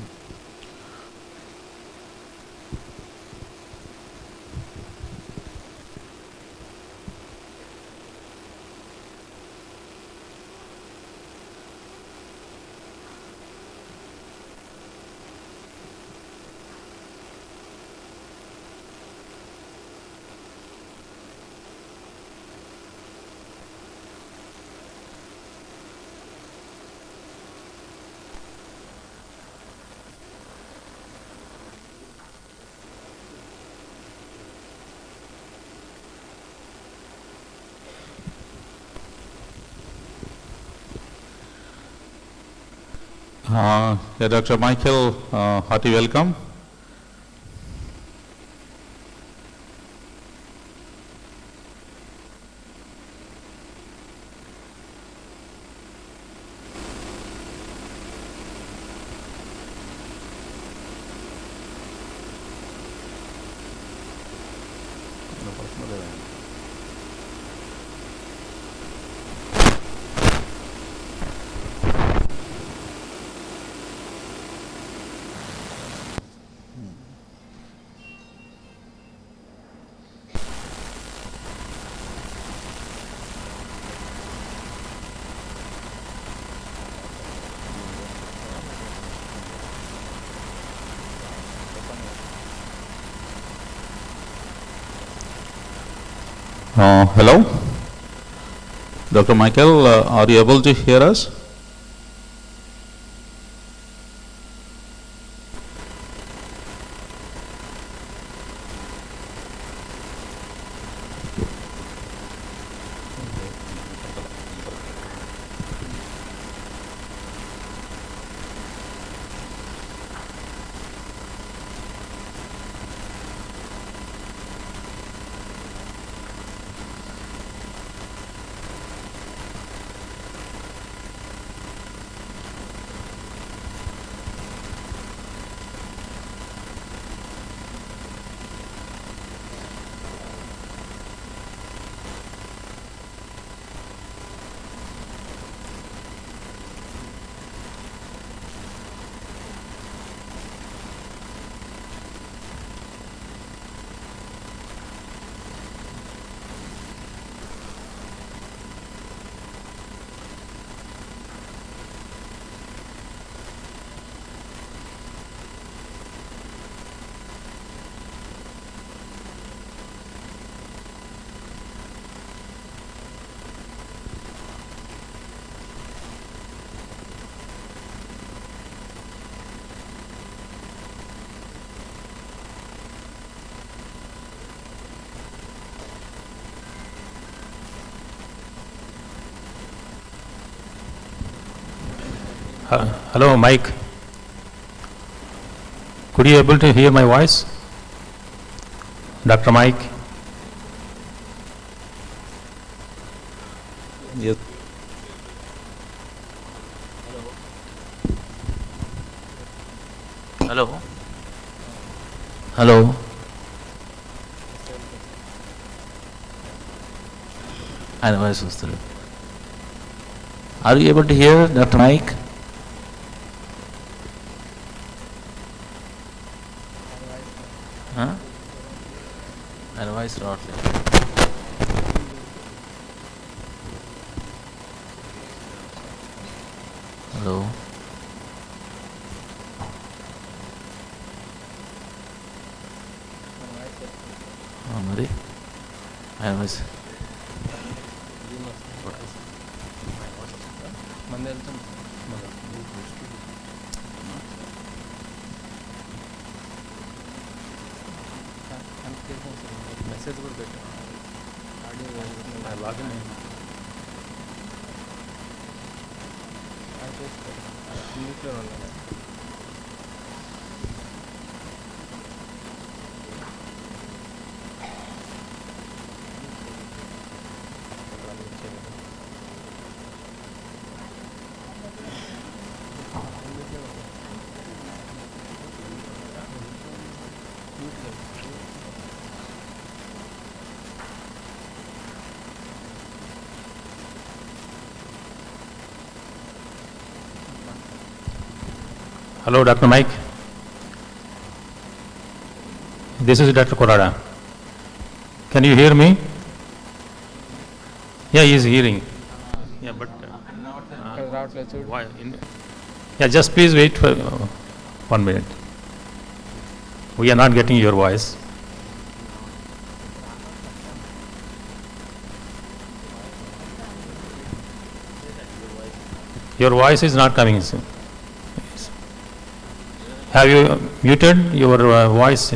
Dr. Michael, hearty welcome. Hello? Dr. Michael, are you able to hear us? Hello, Mike. Could you able to hear my voice? Dr. Mike? Yes. Hello? Hello? ఆయన voice వస్తుంది. Are you able to hear Dr. Mike? ఆయన voice రావట్లేదు. Hello? మరి ఆయన voice message కూడా పెట్టాను. Login Hello, Dr. Mike. This is Dr. Korada. Can you hear me? Yeah, he is hearing. Yeah, but why? Yeah, just please wait for 1 minute. We are not getting your voice. Your voice is not coming. Have you muted your voice?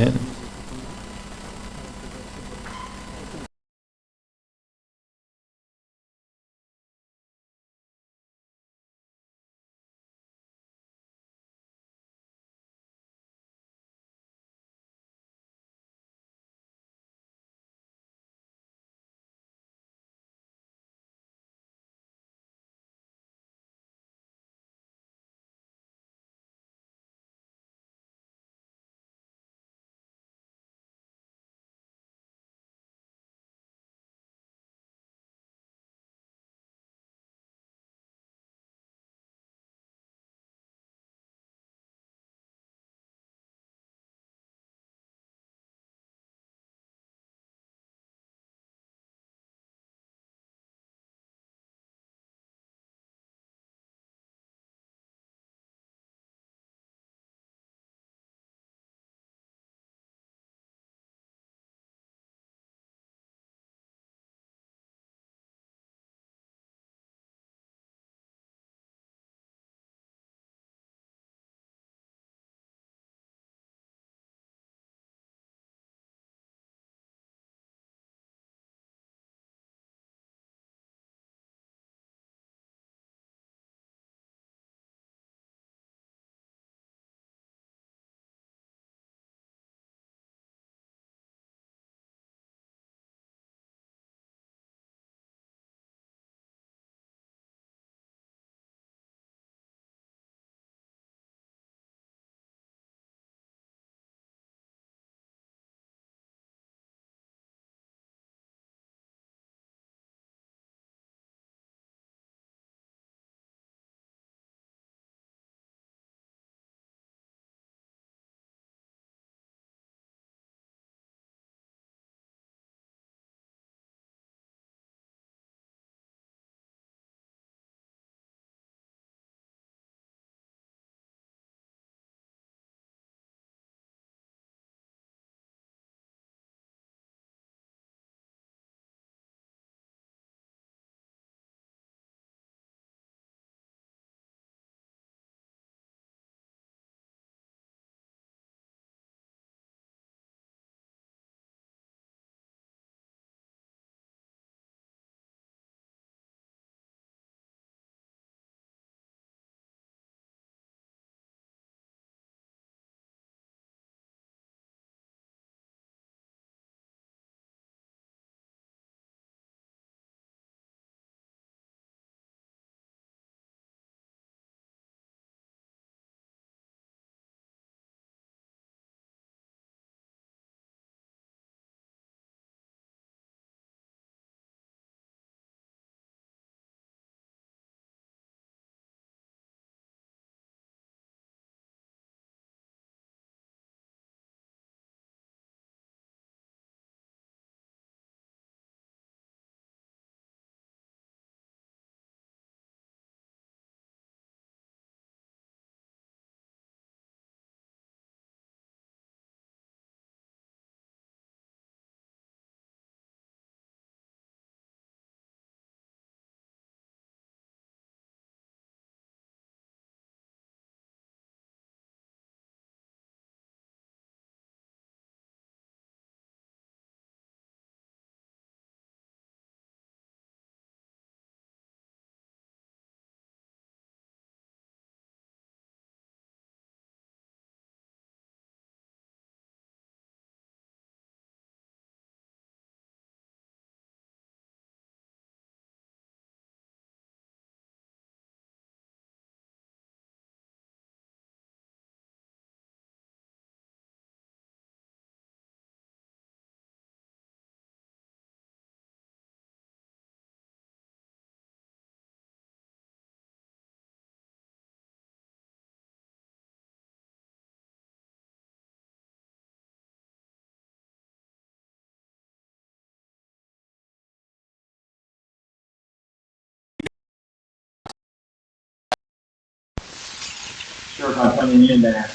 if I'm coming in there.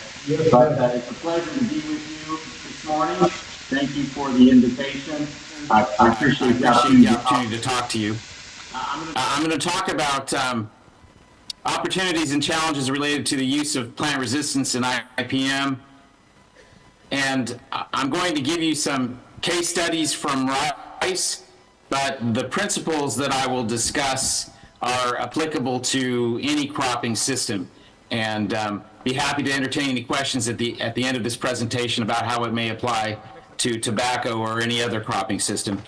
But it's a pleasure to be with you this morning. Thank you for the invitation. I appreciate the opportunity to talk to you. I'm going to talk about opportunities and challenges related to the use of plant resistance in IPM. And I'm going to give you some case studies from rice, but the principles that I will discuss are applicable to any cropping system. And be happy to entertain any questions at the end of this presentation about how it may apply to tobacco or any other cropping system.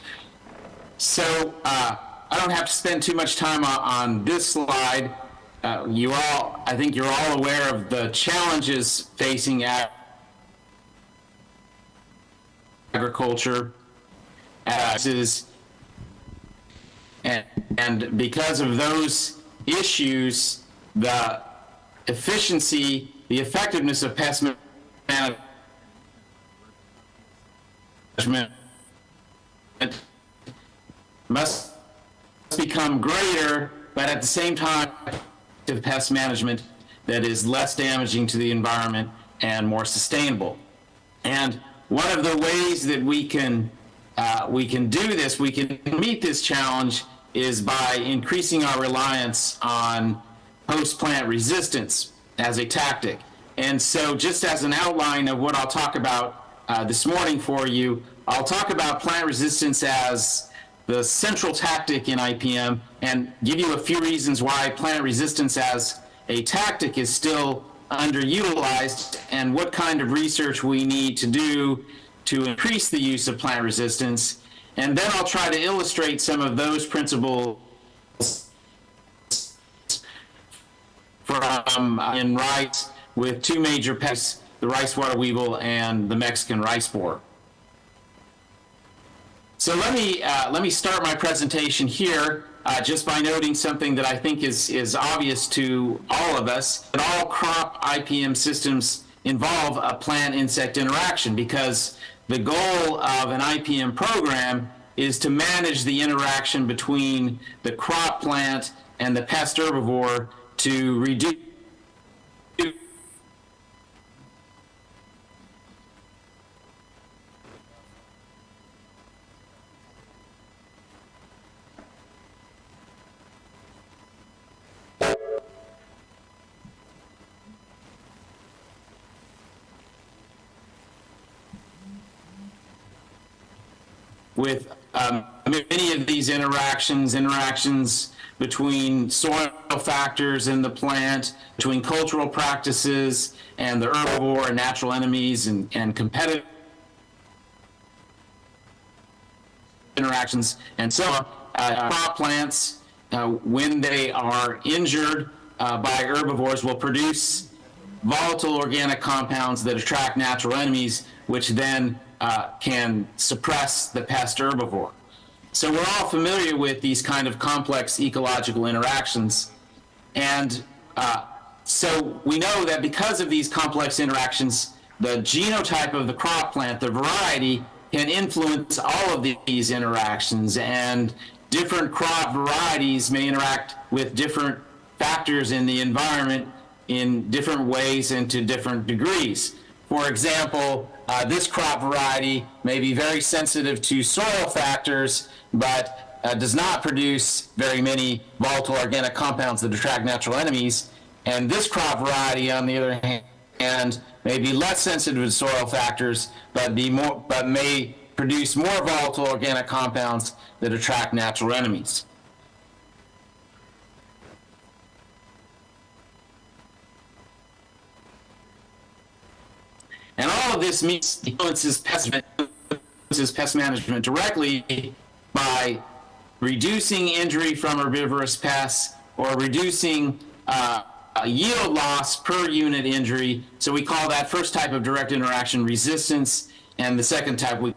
So I don't have to spend too much time on this slide. I think you're all aware of the challenges facing agriculture and because of those issues, the efficiency, the effectiveness of pest management must become greater, but at the same time, to pest management that is less damaging to the environment and more sustainable. And one of the ways that we can do this, we can meet this challenge, is by increasing our reliance on post-plant resistance as a tactic. And so just as an outline of what I'll talk about this morning for you, I'll talk about plant resistance as the central tactic in IPM and give you a few reasons why plant resistance as a tactic is still underutilized and what kind of research we need to do to increase the use of plant resistance. And then I'll try to illustrate some of those principles from in rice with two major pests, the rice water weevil and the Mexican rice borer. So let me start my presentation here just by noting something that I think is obvious to all of us, that all crop IPM systems involve a plant-insect interaction, because the goal of an IPM program is to manage the interaction between the crop plant and the pest herbivore to reduce with many of these interactions between soil factors in the plant, between cultural practices and the herbivore and natural enemies and competitive interactions. And so crop plants, when they are injured by herbivores, will produce volatile organic compounds that attract natural enemies, which then can suppress the pest herbivore. So we're all familiar with these kind of complex ecological interactions. And so we know that because of these complex interactions, the genotype of the crop plant, the variety, can influence all of these interactions. And different crop varieties may interact with different factors in the environment in different ways and to different degrees. For example, this crop variety may be very sensitive to soil factors, but does not produce very many volatile organic compounds that attract natural enemies. And this crop variety, on the other hand, may be less sensitive to soil factors, but may produce more volatile organic compounds that attract natural enemies. And all of this influences pest management directly by reducing injury from herbivorous pests or reducing yield loss per unit injury. So we call that first type of direct interaction resistance, and the second type we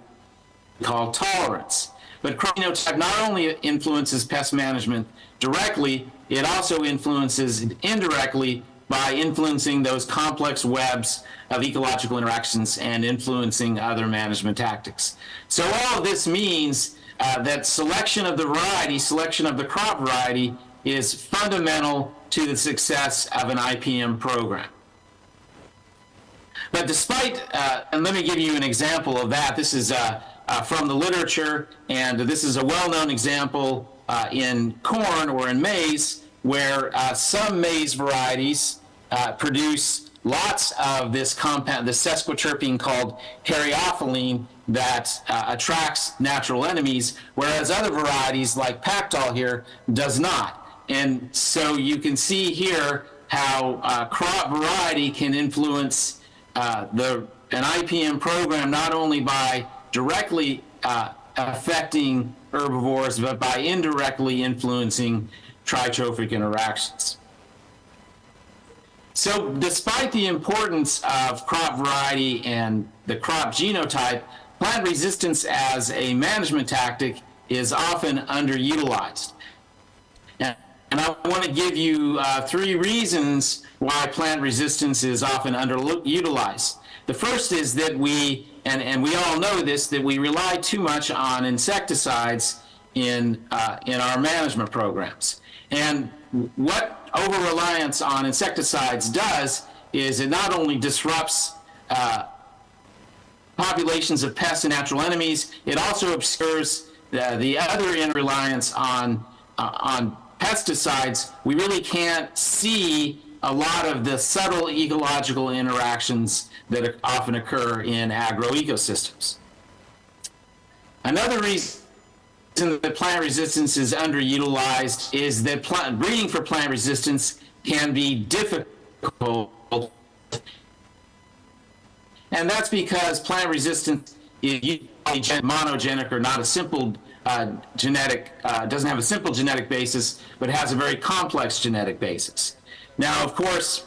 call tolerance. But crop genotype not only influences pest management directly, it also influences indirectly by influencing those complex webs of ecological interactions and influencing other management tactics. So all of this means that selection of the variety, selection of the crop variety, is fundamental to the success of an IPM program. But despite, and let me give you an example of that. This is from the literature, and this is a well-known example in corn or in maize, where some maize varieties produce lots of this compound, this sesquiterpene called caryophyllene, that attracts natural enemies, whereas other varieties like Pactol here does not. And so you can see here how crop variety can influence an IPM program not only by directly affecting herbivores, but by indirectly influencing tritrophic interactions. So despite the importance of crop variety and the crop genotype, plant resistance as a management tactic is often underutilized. And I want to give you 3 reasons why plant resistance is often underutilized. The first is that we, and we all know this, that we rely too much on insecticides in our management programs. And what over-reliance on insecticides does is it not only disrupts populations of pests and natural enemies, it also obscures the other in-reliance on pesticides. We really can't see a lot of the subtle ecological interactions that often occur in agroecosystems. Another reason that plant resistance is underutilized is that breeding for plant resistance can be difficult, and that's because plant resistance is usually monogenic, or not a simple doesn't have a simple genetic basis, but has a very complex genetic basis. Now, of course,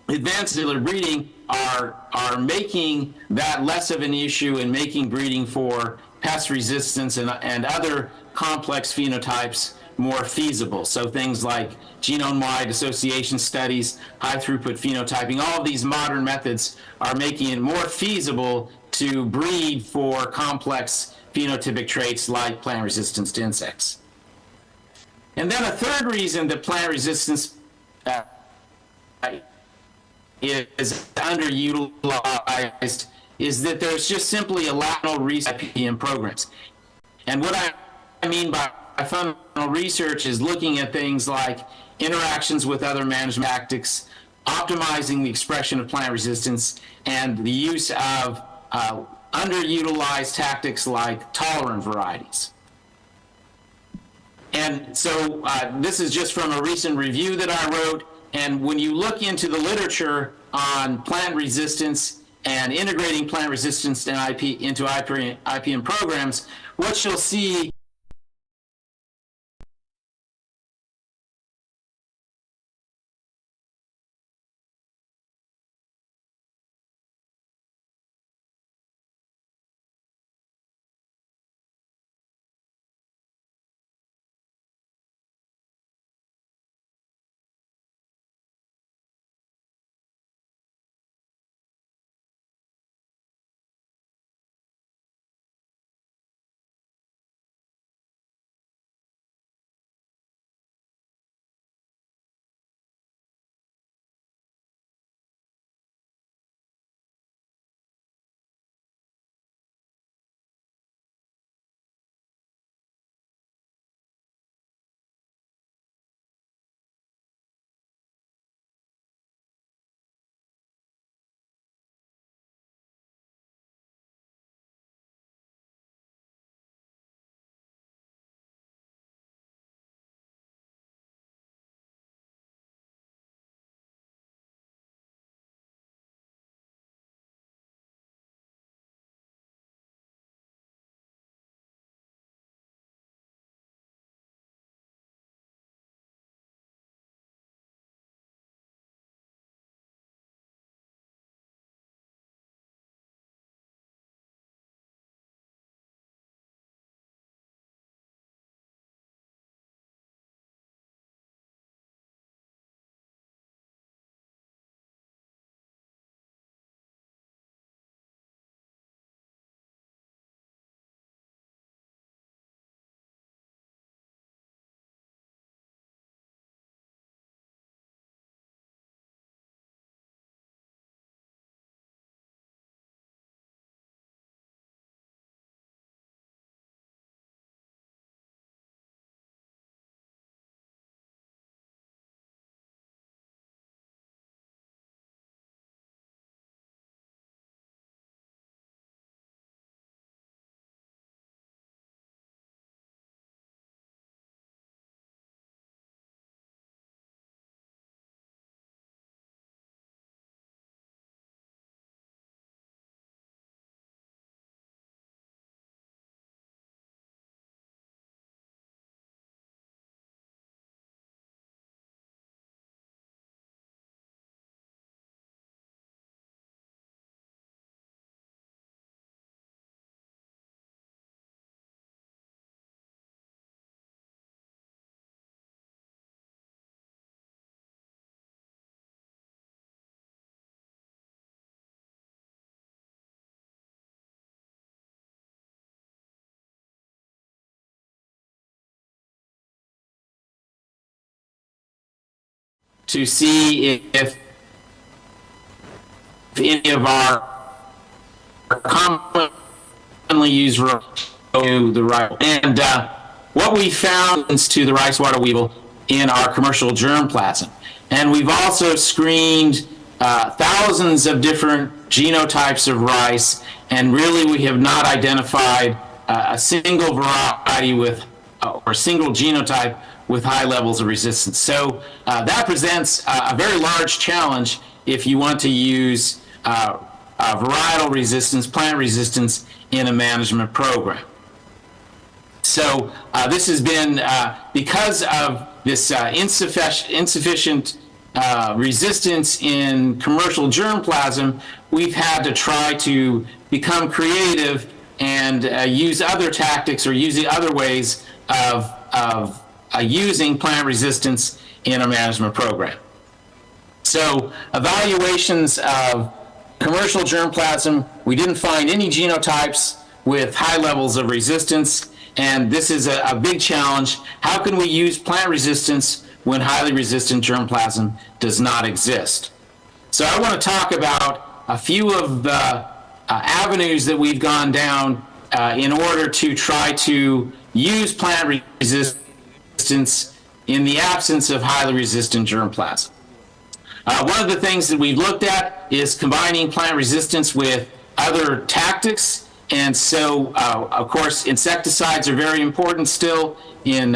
advanced cellular breeding are making that less of an issue and making breeding for pest resistance and other complex phenotypes more feasible. So things like genome-wide association studies, high-throughput phenotyping, all of these modern methods are making it more feasible to breed for complex phenotypic traits like plant resistance to insects. And then a third reason that plant resistance is underutilized is that there's just simply a lack of research IPM programs. And what I mean by fundamental research is looking at things like interactions with other management tactics, optimizing the expression of plant resistance, and the use of underutilized tactics like tolerant varieties. And so this is just from a recent review that I wrote. And when you look into the literature on plant resistance and integrating plant resistance into IPM programs, what you'll see to see if any of our commonly used to the right. And what we found is to the rice water weevil in our commercial germplasm. And we've also screened thousands of different genotypes of rice, and really we have not identified a single variety with, or a single genotype with high levels of resistance. So that presents a very large challenge if you want to use varietal resistance, plant resistance in a management program. So this has been, because of this insufficient resistance in commercial germplasm, we've had to try to become creative and use other tactics or use other ways of using plant resistance in a management program. So evaluations of commercial germplasm, we didn't find any genotypes with high levels of resistance, and this is a big challenge. How can we use plant resistance when highly resistant germplasm does not exist? So I want to talk about a few of the avenues that we've gone down in order to try to use plant resistance in the absence of highly resistant germplasm. One of the things that we've looked at is combining plant resistance with other tactics. And so, of course, insecticides are very important still in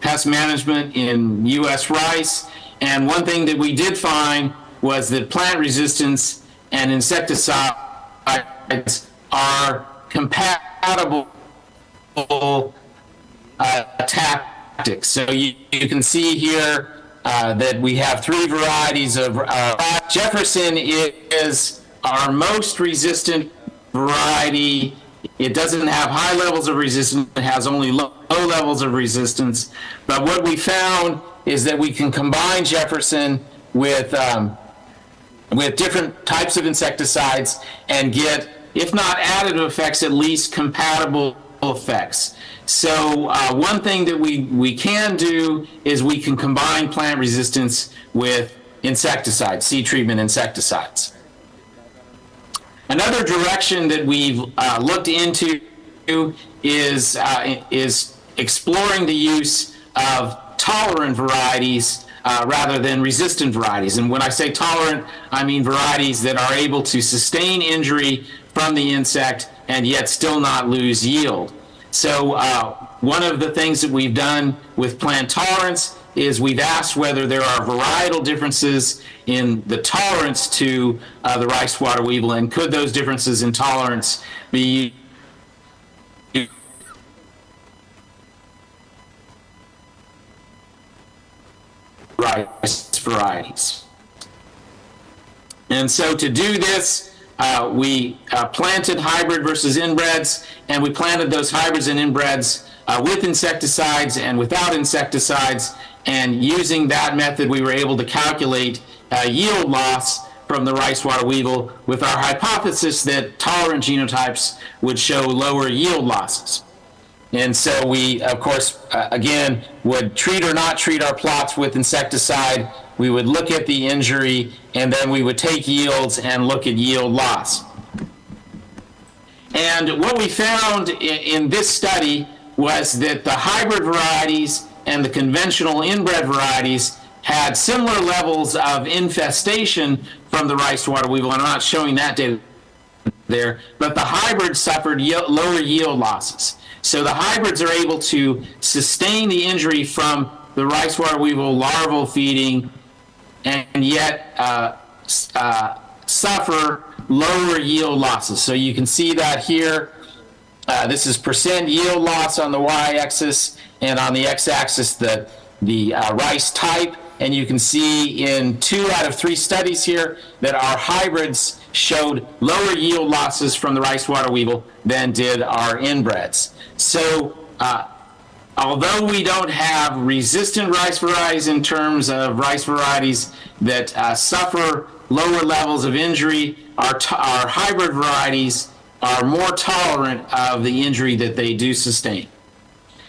pest management in U.S. rice. And one thing that we did find was that plant resistance and insecticides are compatible tactics. So you can see here that we have three varieties of Jefferson is our most resistant variety. It doesn't have high levels of resistance, it has only low levels of resistance. But what we found is that we can combine Jefferson with different types of insecticides and get, if not additive effects, at least compatible effects. So one thing that we can do is we can combine plant resistance with insecticides, seed treatment insecticides. Another direction that we've looked into is exploring the use of tolerant varieties rather than resistant varieties. And when I say tolerant, I mean varieties that are able to sustain injury from the insect and yet still not lose yield. So one of the things that we've done with plant tolerance is we've asked whether there are varietal differences in the tolerance to the rice water weevil, and could those differences in tolerance be rice varieties. And so to do this, we planted hybrid versus inbreds, and we planted those hybrids and inbreds with insecticides and without insecticides, and using that method we were able to calculate yield loss from the rice water weevil with our hypothesis that tolerant genotypes would show lower yield losses. And so we, of course, again, would treat or not treat our plots with insecticide. We would look at the injury, and then we would take yields and look at yield loss. And what we found in this study was that the hybrid varieties and the conventional inbred varieties had similar levels of infestation from the rice water weevil. I'm not showing that data there, but the hybrids suffered lower yield losses. So the hybrids are able to sustain the injury from the rice water weevil larval feeding and yet suffer lower yield losses. So you can see that here. This is percent yield loss on the y-axis, and on the x-axis the rice type. And you can see in 2 out of 3 studies here that our hybrids showed lower yield losses from the rice water weevil than did our inbreds. So although we don't have resistant rice varieties in terms of rice varieties that suffer lower levels of injury, our hybrid varieties are more tolerant of the injury that they do sustain.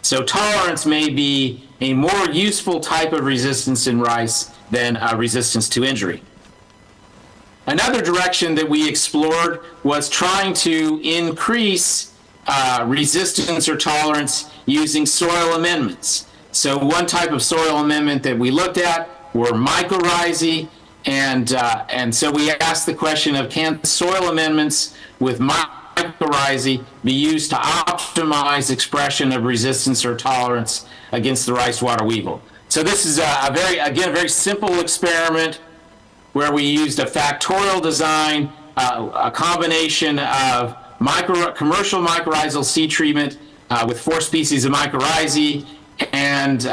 So tolerance may be a more useful type of resistance in rice than resistance to injury. Another direction that we explored was trying to increase resistance or tolerance using soil amendments. So one type of soil amendment that we looked at were mycorrhizae, and so we asked the question of, can soil amendments with mycorrhizae be used to optimize expression of resistance or tolerance against the rice water weevil? So this is a very simple experiment where we used a factorial design, a combination of commercial mycorrhizal seed treatment with 4 species of mycorrhizae and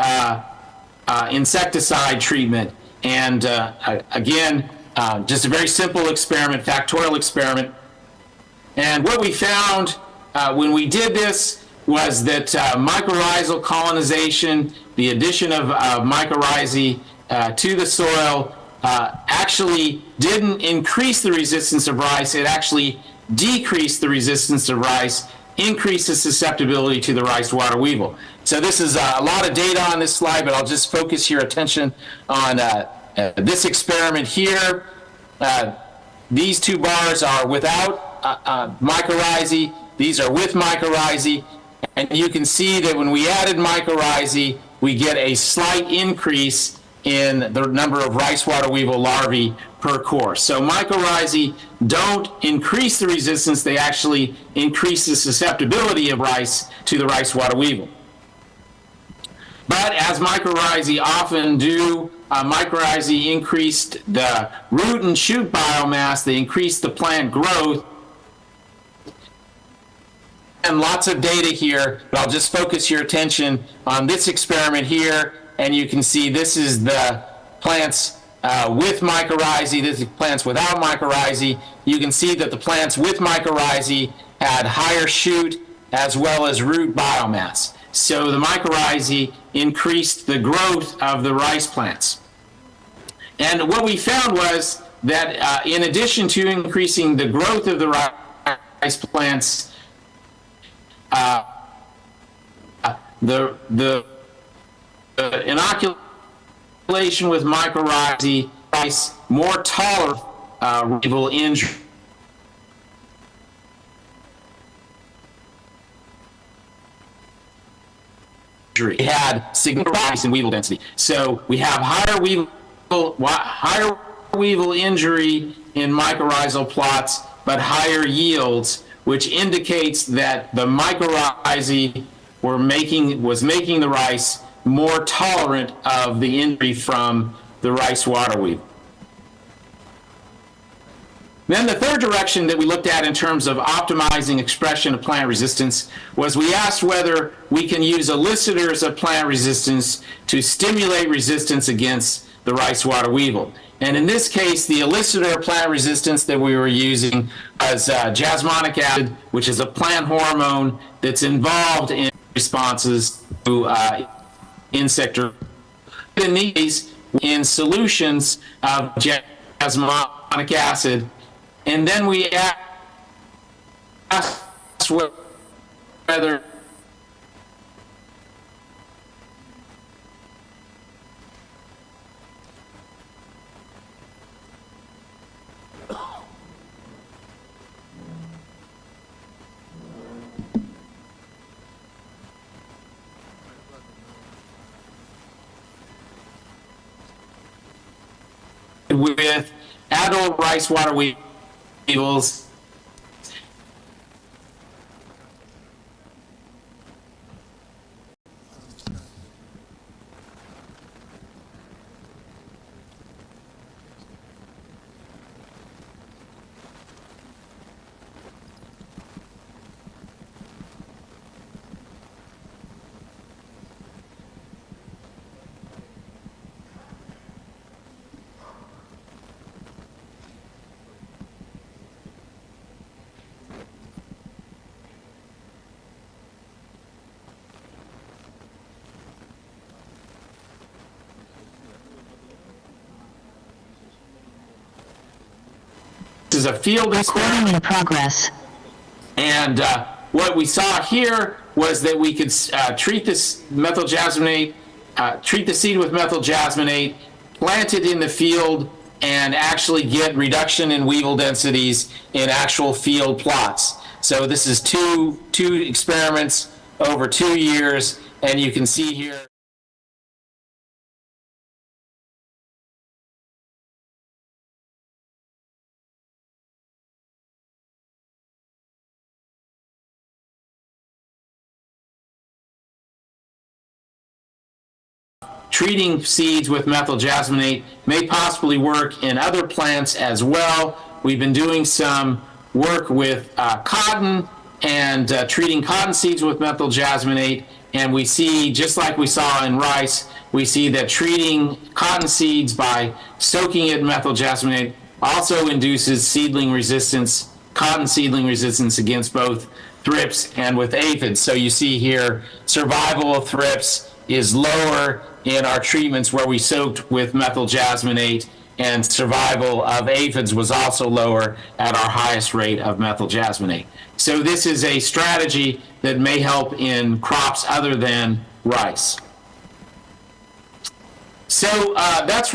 insecticide treatment. And again, just a very simple experiment, factorial experiment. And what we found when we did this was that mycorrhizal colonization, the addition of mycorrhizae to the soil, actually didn't increase the resistance of rice. It actually decreased the resistance of rice, increased the susceptibility to the rice water weevil. So this is a lot of data on this slide, but I'll just focus your attention on this experiment here. These 2 bars are without mycorrhizae. These are with mycorrhizae. And you can see that when we added mycorrhizae, we get a slight increase in the number of rice water weevil larvae per course. So mycorrhizae don't increase the resistance, they actually increase the susceptibility of rice to the rice water weevil. But as mycorrhizae often do, mycorrhizae increased the root and shoot biomass, they increased the plant growth. And lots of data here, but I'll just focus your attention on this experiment here. And you can see this is the plants with mycorrhizae, this is plants without mycorrhizae. You can see that the plants with mycorrhizae had higher shoot as well as root biomass. So the mycorrhizae increased the growth of the rice plants. And what we found was that in addition to increasing the growth of the rice plants, the inoculation with mycorrhizae rice more tolerant weevil injury. It had significant rise in weevil density. So we have higher weevil injury in mycorrhizal plots, but higher yields, which indicates that the mycorrhizae was making the rice more tolerant of the injury from the rice water weevil. Then the third direction that we looked at in terms of optimizing expression of plant resistance was we asked whether we can use elicitors of plant resistance to stimulate resistance against the rice water weevil. And in this case, the elicitor of plant resistance that we were using was jasmonic acid, which is a plant hormone that's involved in responses to insect in solutions of jasmonic acid. And then we asked whether with adult rice water weevils This is a field experiment. Recording in progress. And what we saw here was that we could treat this methyl jasmonate, treat the seed with methyl jasmonate, plant it in the field, and actually get reduction in weevil densities in actual field plots. So this is two experiments over 2 years, and you can see here. Treating seeds with methyl jasmonate may possibly work in other plants as well. We've been doing some work with cotton and treating cotton seeds with methyl jasmonate, and we see, just like we saw in rice, we see that treating cotton seeds by soaking it in methyl jasmonate also induces seedling resistance, cotton seedling resistance against both thrips and with aphids. So you see here, survival of thrips is lower in our treatments where we soaked with methyl jasmonate, and survival of aphids was also lower at our highest rate of methyl jasmonate. So this is a strategy that may help in crops other than rice. So that's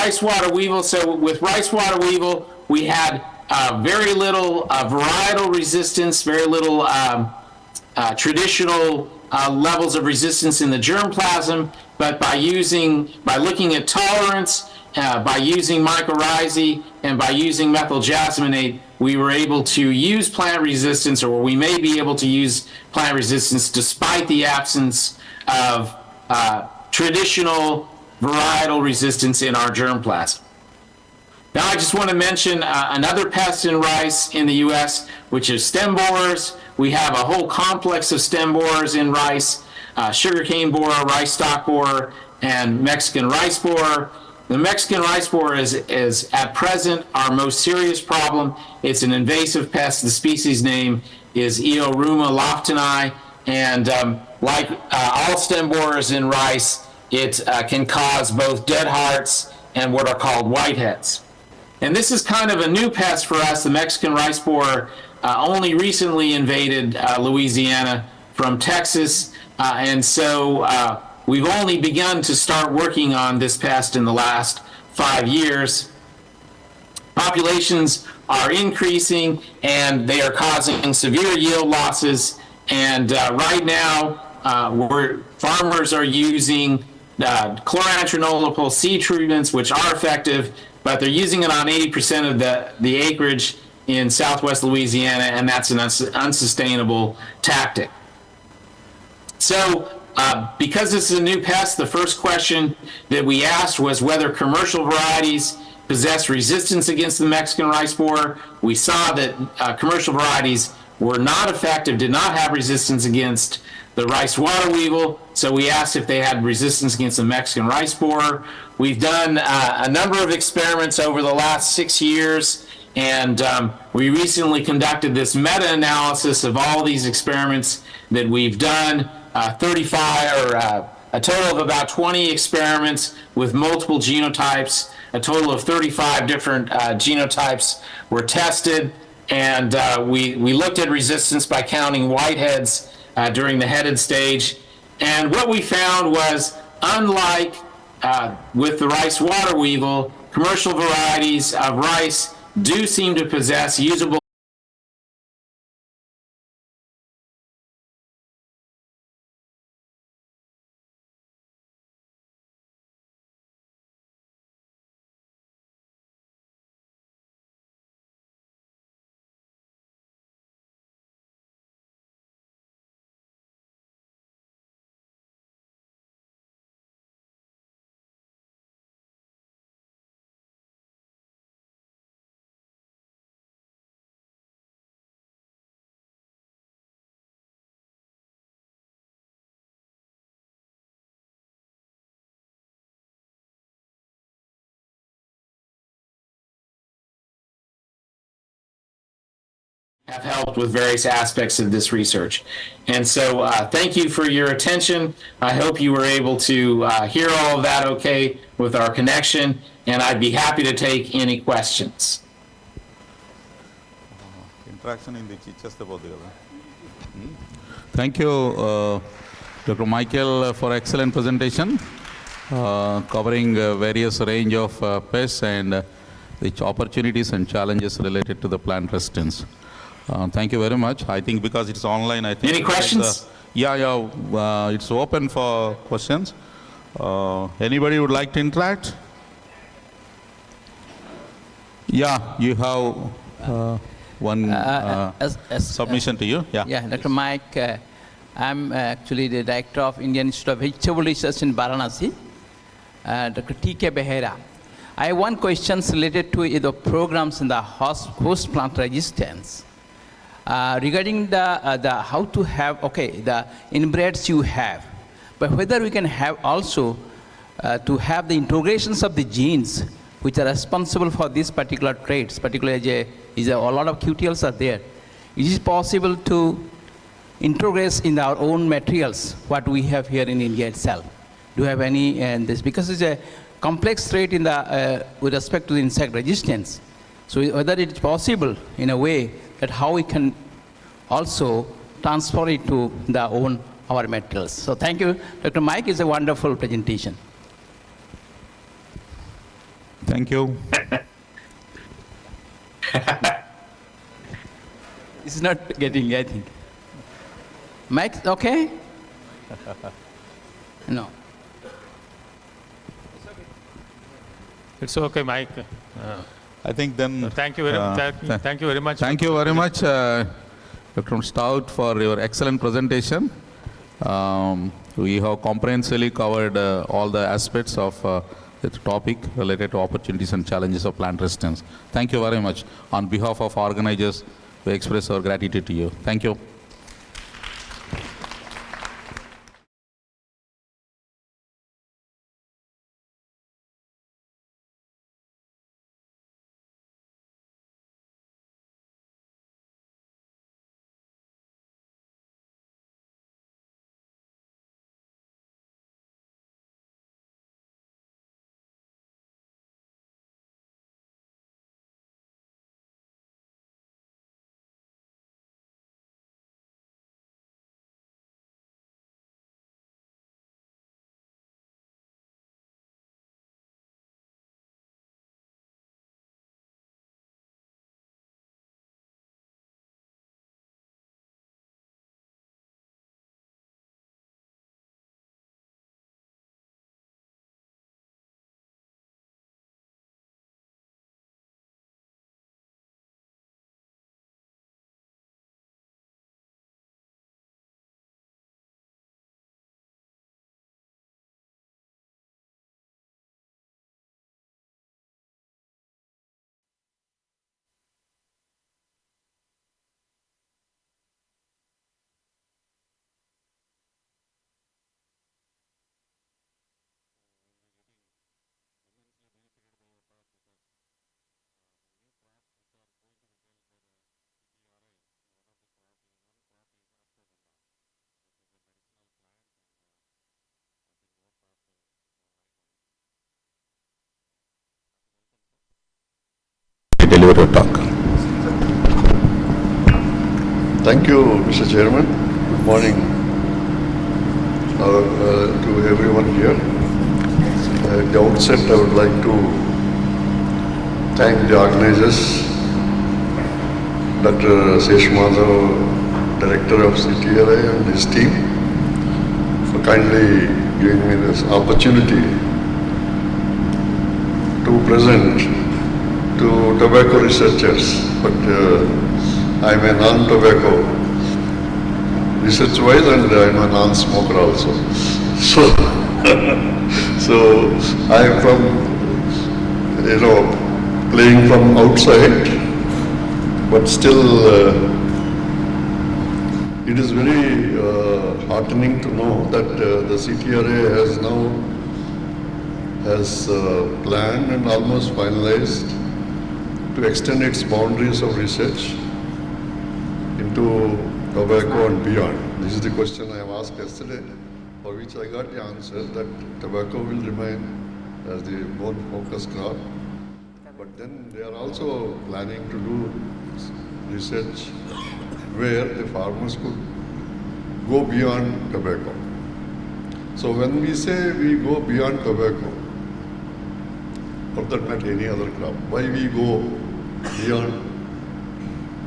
rice water weevil. So with rice water weevil, we had very little varietal resistance, very little traditional levels of resistance in the germplasm, but by looking at tolerance, by using mycorrhizae, and by using methyl jasmonate, we were able to use plant resistance, or we may be able to use plant resistance despite the absence of traditional varietal resistance in our germplasm. Now I just want to mention another pest in rice in the U.S., which is stem borers. We have a whole complex of stem borers in rice, sugarcane borer, rice stalk borer, and Mexican rice borer. The Mexican rice borer is at present our most serious problem. It's an invasive pest. The species name is Eoruma loftoni, and like all stem borers in rice, it can cause both dead hearts and what are called whiteheads. And this is kind of a new pest for us. The Mexican rice borer only recently invaded Louisiana from Texas, and so we've only begun to start working on this pest in the last 5 years. Populations are increasing, and they are causing severe yield losses. And right now, farmers are using chlorantraniliprole seed treatments, which are effective, but they're using it on 80% of the acreage in southwest Louisiana, and that's an unsustainable tactic. So because this is a new pest, the first question that we asked was whether commercial varieties possess resistance against the Mexican rice borer. We saw that commercial varieties were not effective, did not have resistance against the rice water weevil, so we asked if they had resistance against the Mexican rice borer. We've done a number of experiments over the last 6 years, and we recently conducted this meta-analysis of all these experiments that we've done, 35 or a total of about 20 experiments with multiple genotypes. A total of 35 different genotypes were tested, and we looked at resistance by counting whiteheads during the headed stage. And what we found was, unlike with the rice water weevil, commercial varieties of rice do seem to possess usable have helped with various aspects of this research. And so thank you for your attention. I hope you were able to hear all of that okay with our connection, and I'd be happy to take any questions. Interaction in the ఇచ్చేస్తే పోద్ది కదా. Thank you, Dr. Michael, for excellent presentation, covering various range of pests and the opportunities and challenges related to the plant resistance. Thank you very much. I think because it's online, I think... Any questions? It's open for questions. Anybody would like to interact? Yeah, you have one submission to you. Yeah, Dr. Mike, I'm actually the director of Indian Institute of Vegetable Research in Varanasi, Dr. T.K. Behera. I have one question related to the programs in the host plant resistance. Regarding the how to have, the inbreds you have, but whether we can have also to have the integrations of the genes which are responsible for these particular traits, particularly a lot of QTLs are there. Is it possible to integrate in our own materials what we have here in India itself? Do you have any, and this, because it's a complex trait in the, with respect to the insect resistance. So whether it's possible in a way that how we can also transfer it to our materials. So thank you, Dr. Mike, it's a wonderful presentation. Thank you. It's not getting, I think. Mike, okay? No. It's okay, Mike. I think then... Thank you very much. Thank you very much. Thank you very much, Dr. Stout, for your excellent presentation. We have comprehensively covered all the aspects of the topic related to opportunities and challenges of plant resistance. Thank you very much. On behalf of organizers, we express our gratitude to you. Thank you. Deliver your talk. Thank you, Mr. Chairman. Good morning to everyone here. At the outset, I would like to thank the organizers, Dr. Seshmadhav, Director of CTRA, and his team for kindly giving me this opportunity to present to tobacco researchers, but I'm a non-tobacco research-wise, and I'm a non-smoker also. So I'm from, playing from outside, but still it is very heartening to know that the CTRA has planned and almost finalized to extend its boundaries of research into tobacco and beyond. This is the question I asked yesterday, for which I got the answer that tobacco will remain as the more focused crop. But then they are also planning to do research where the farmers could go beyond tobacco. So when we say we go beyond tobacco, or that matter any other crop, why we go beyond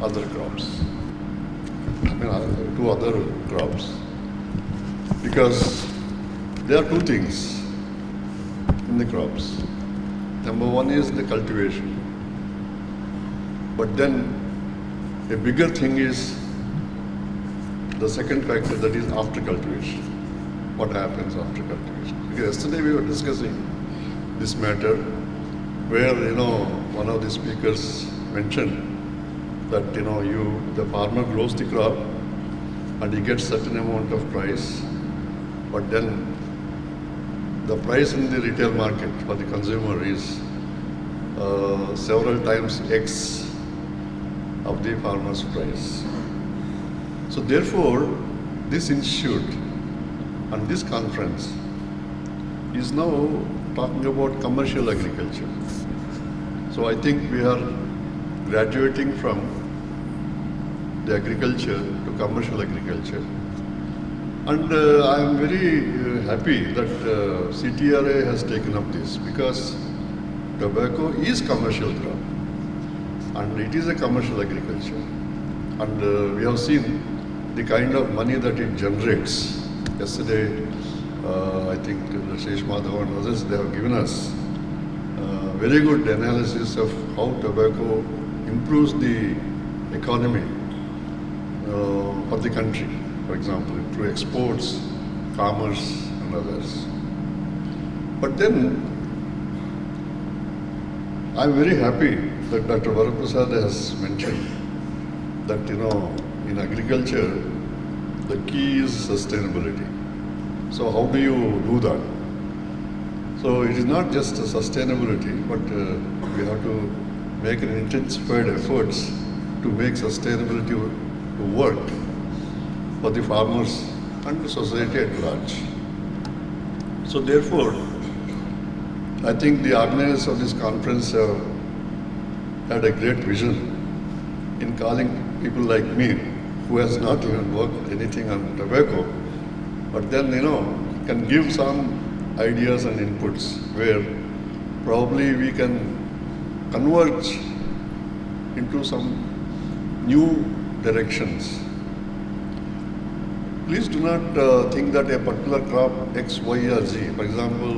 other crops? I mean, to other crops. Because there are two things in the crops. Number one is the cultivation. But then a bigger thing is the second factor, that is after cultivation. What happens after cultivation? Because yesterday we were discussing this matter where, one of the speakers mentioned that, the farmer grows the crop and he gets certain amount of price, but then the price in the retail market for the consumer is several times X of the farmer's price. So therefore, this institute and this conference is now talking about commercial agriculture. So I think we are graduating from the agriculture to commercial agriculture. And I am very happy that CTRA has taken up this, because tobacco is commercial crop and it is a commercial agriculture. And we have seen the kind of money that it generates. Yesterday, I think Rashesh Madhav and others, they have given us very good analysis of how tobacco improves the economy for the country, for example, through exports, commerce and others. But then, I'm very happy that Dr. Varaprasad has mentioned that, in agriculture, the key is sustainability. So how do you do that? So it is not just a sustainability, but we have to make an intensified efforts to make sustainability to work for the farmers and the society at large. So therefore, I think the organizers of this conference have had a great vision in calling people like me, who has not even worked anything on tobacco, but then, can give some ideas and inputs where probably we can converge into some new directions. Please do not think that a particular crop X, Y or Z, for example,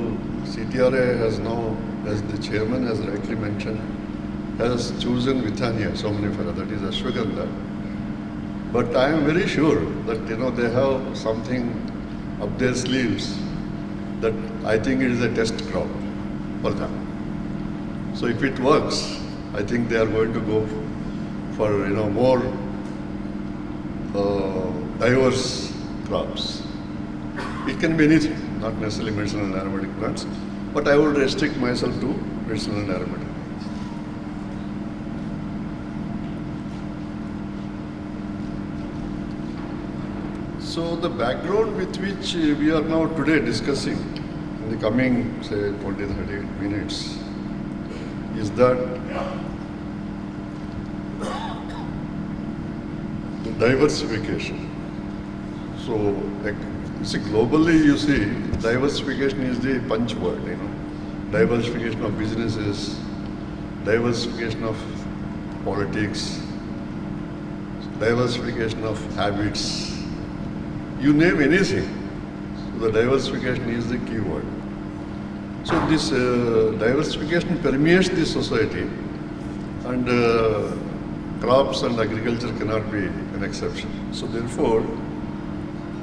CTRA has now, as the chairman has rightly mentioned, has chosen Withania, somnifera, that is ashwagandha. But I am very sure that, they have something up their sleeves that I think it is a test crop for them. So if it works, I think they are going to go for, more diverse crops. It can be anything, not necessarily medicinal and aromatic plants, but I would restrict myself to medicinal and aromatic. So the background with which we are now today discussing in the coming, say, 20-30 minutes is that the diversification. So, globally you see, diversification is the punch word, Diversification of businesses, diversification of politics, diversification of habits. You name anything, so the diversification is the key word. So this diversification permeates the society, and crops and agriculture cannot be an exception. So therefore,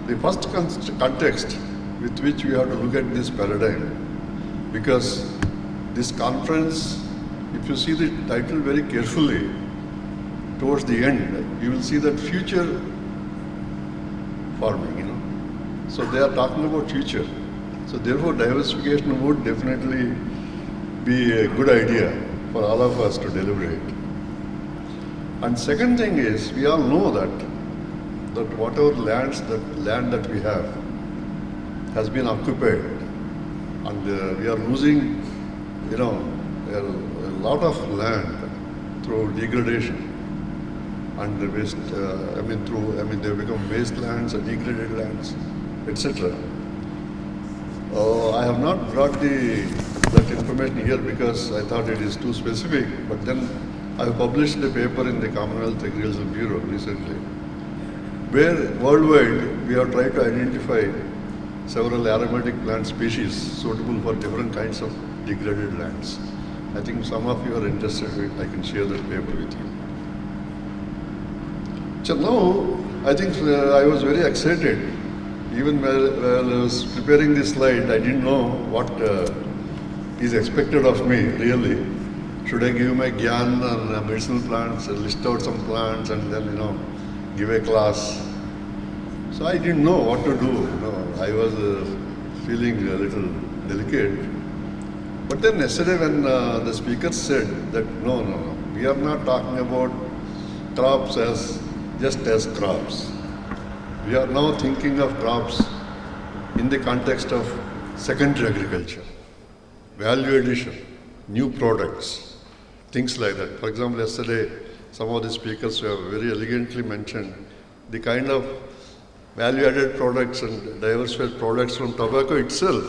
the first context with which we have to look at this paradigm, because this conference, if you see the title very carefully, towards the end, you will see that future farming, So they are talking about future. So therefore, diversification would definitely be a good idea for all of us to deliberate. And second thing is, we all know that whatever land that we have has been occupied, and we are losing, a lot of land through degradation. and the waste, they become wastelands and degraded lands, etc. I have not brought that information here because I thought it is too specific, but then I published a paper in the Commonwealth Agricultural Bureau recently, where worldwide we have tried to identify several aromatic plant species suitable for different kinds of degraded lands. I think some of you are interested, I can share that paper with you. So now, I think I was very excited. Even while I was preparing this slide, I didn't know what is expected of me, really. Should I give my gyan on medicinal plants, list out some plants, and then, give a class? So I didn't know what to do. I was feeling a little delicate. But then yesterday when the speaker said that, no, we are not talking about crops as just as crops. We are now thinking of crops in the context of secondary agriculture, value addition, new products, things like that. For example, yesterday, some of the speakers have very elegantly mentioned the kind of value-added products and diversified products from tobacco itself,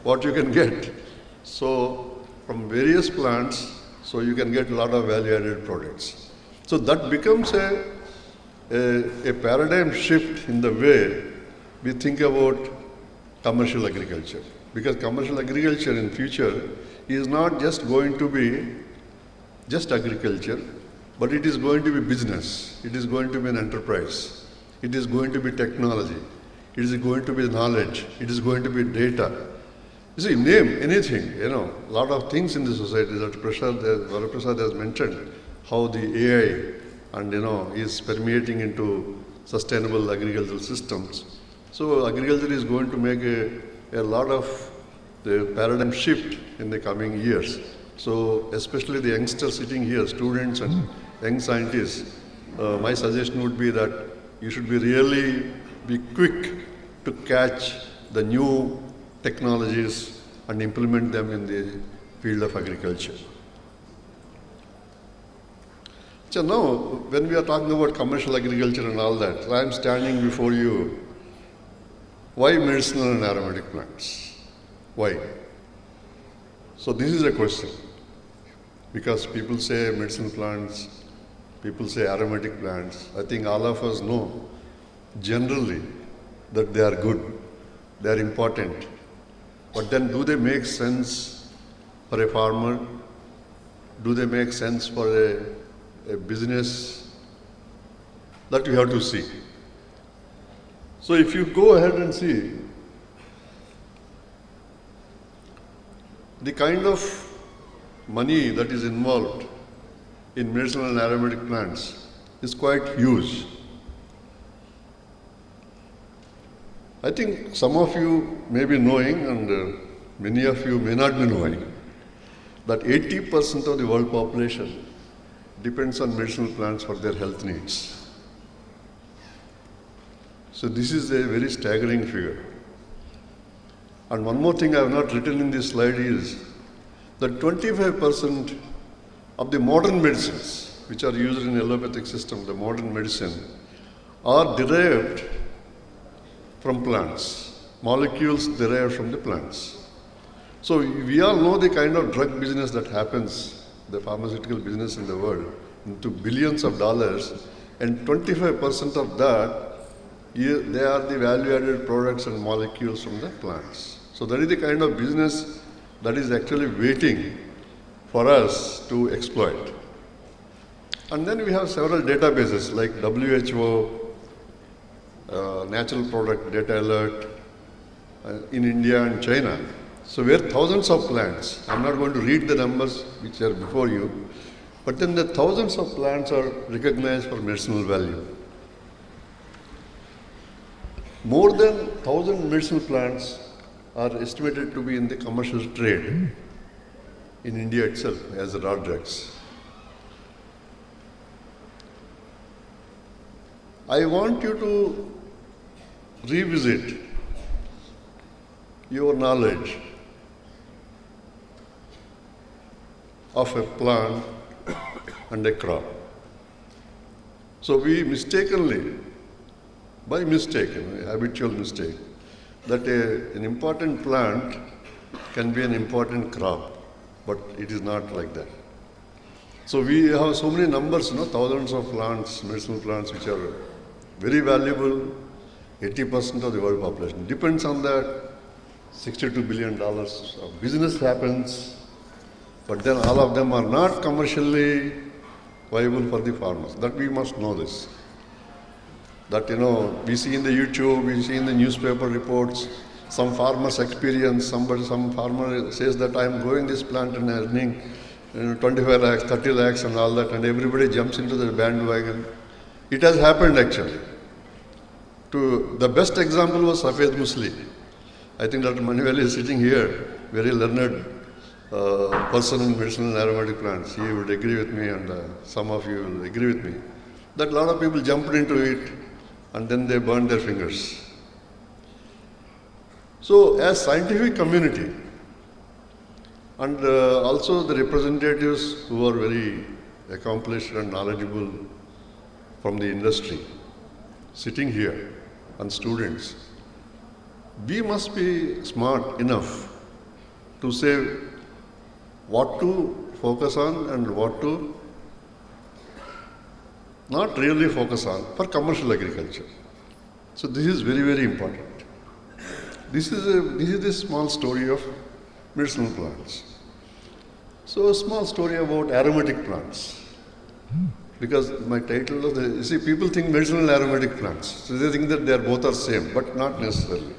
what you can get. So, from various plants, so you can get a lot of value-added products. So that becomes a paradigm shift in the way we think about commercial agriculture. Because commercial agriculture in future is not just going to be just agriculture, but it is going to be business. It is going to be an enterprise. It is going to be technology. It is going to be knowledge. It is going to be data. You see, name anything, a lot of things in the society that Varaprasad has mentioned, how the AI and is permeating into sustainable agricultural systems. So agriculture is going to make a lot of the paradigm shift in the coming years. So especially the youngsters sitting here, students and young scientists, my suggestion would be that you should really be quick to catch the new technologies and implement them in the field of agriculture. So now, when we are talking about commercial agriculture and all that, I am standing before you. Why medicinal and aromatic plants? Why? So this is a question. Because people say medicinal plants, people say aromatic plants. I think all of us know generally that they are good, they are important. But then do they make sense for a farmer? Do they make sense for a business? That we have to see. So if you go ahead and see the kind of money that is involved in medicinal and aromatic plants is quite huge. I think some of you may be knowing, and many of you may not be knowing, that 80% of the world population depends on medicinal plants for their health needs. So this is a very staggering figure. And one more thing I have not written in this slide is that 25% of the modern medicines which are used in the allopathic system, the modern medicine, are derived from plants, molecules derived from the plants. So we all know the kind of drug business that happens, the pharmaceutical business in the world, into billions of dollars, and 25% of that, they are the value-added products and molecules from the plants. So that is the kind of business that is actually waiting for us to exploit. And then we have several databases like WHO, Natural Product Data Alert in India and China. So where thousands of plants, I'm not going to read the numbers which are before you, but then the thousands of plants are recognized for medicinal value. More than 1,000 medicinal plants are estimated to be in the commercial trade in India itself as raw drugs. I want you to revisit your knowledge of a plant and a crop. So we mistakenly, by mistake, habitual mistake, that an important plant can be an important crop, but it is not like that. So we have so many numbers, thousands of plants, medicinal plants, which are very valuable, 80% of the world population. Depends on that, $62 billion of business happens, but then all of them are not commercially viable for the farmers. That we must know this. That, we see in the YouTube, we see in the newspaper reports, some farmers experience, some farmer says that I am growing this plant and earning 25 lakhs, 30 lakhs and all that, and everybody jumps into the bandwagon. It has happened actually. The best example was Safed Musli. I think Dr. Manuel is sitting here, very learned person in medicinal and aromatic plants. He would agree with me, and some of you will agree with me, that a lot of people jumped into it and then they burned their fingers. So as scientific community, and also the representatives who are very accomplished and knowledgeable from the industry, sitting here, and students, we must be smart enough to say what to focus on and what to not really focus on for commercial agriculture. So this is very, very important. This is the small story of medicinal plants. So a small story about aromatic plants. Because my title of you see, people think medicinal and aromatic plants. So they think that they are both are same, but not necessarily.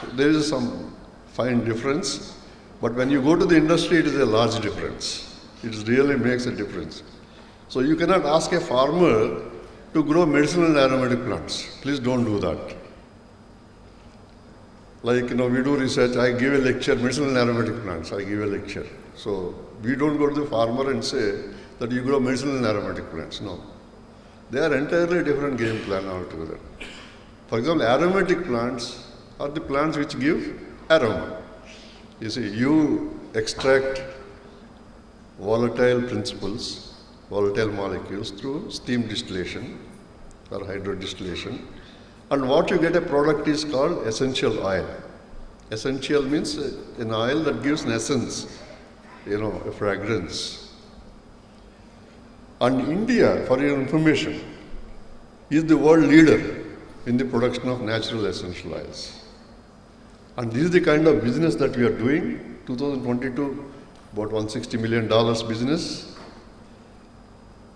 So there is some fine difference, but when you go to the industry, it is a large difference. It really makes a difference. So you cannot ask a farmer to grow medicinal and aromatic plants. Please don't do that. Like, we do research, I give a lecture, medicinal and aromatic plants, I give a lecture. So we don't go to the farmer and say that you grow medicinal and aromatic plants. No. They are entirely different game plan altogether. For example, aromatic plants are the plants which give aroma. You see, you extract volatile principles, volatile molecules through steam distillation or hydrodistillation. And what you get a product is called essential oil. Essential means an oil that gives an essence, a fragrance. And India, for your information, is the world leader in the production of natural essential oils. And this is the kind of business that we are doing. 2022, about $160 million business.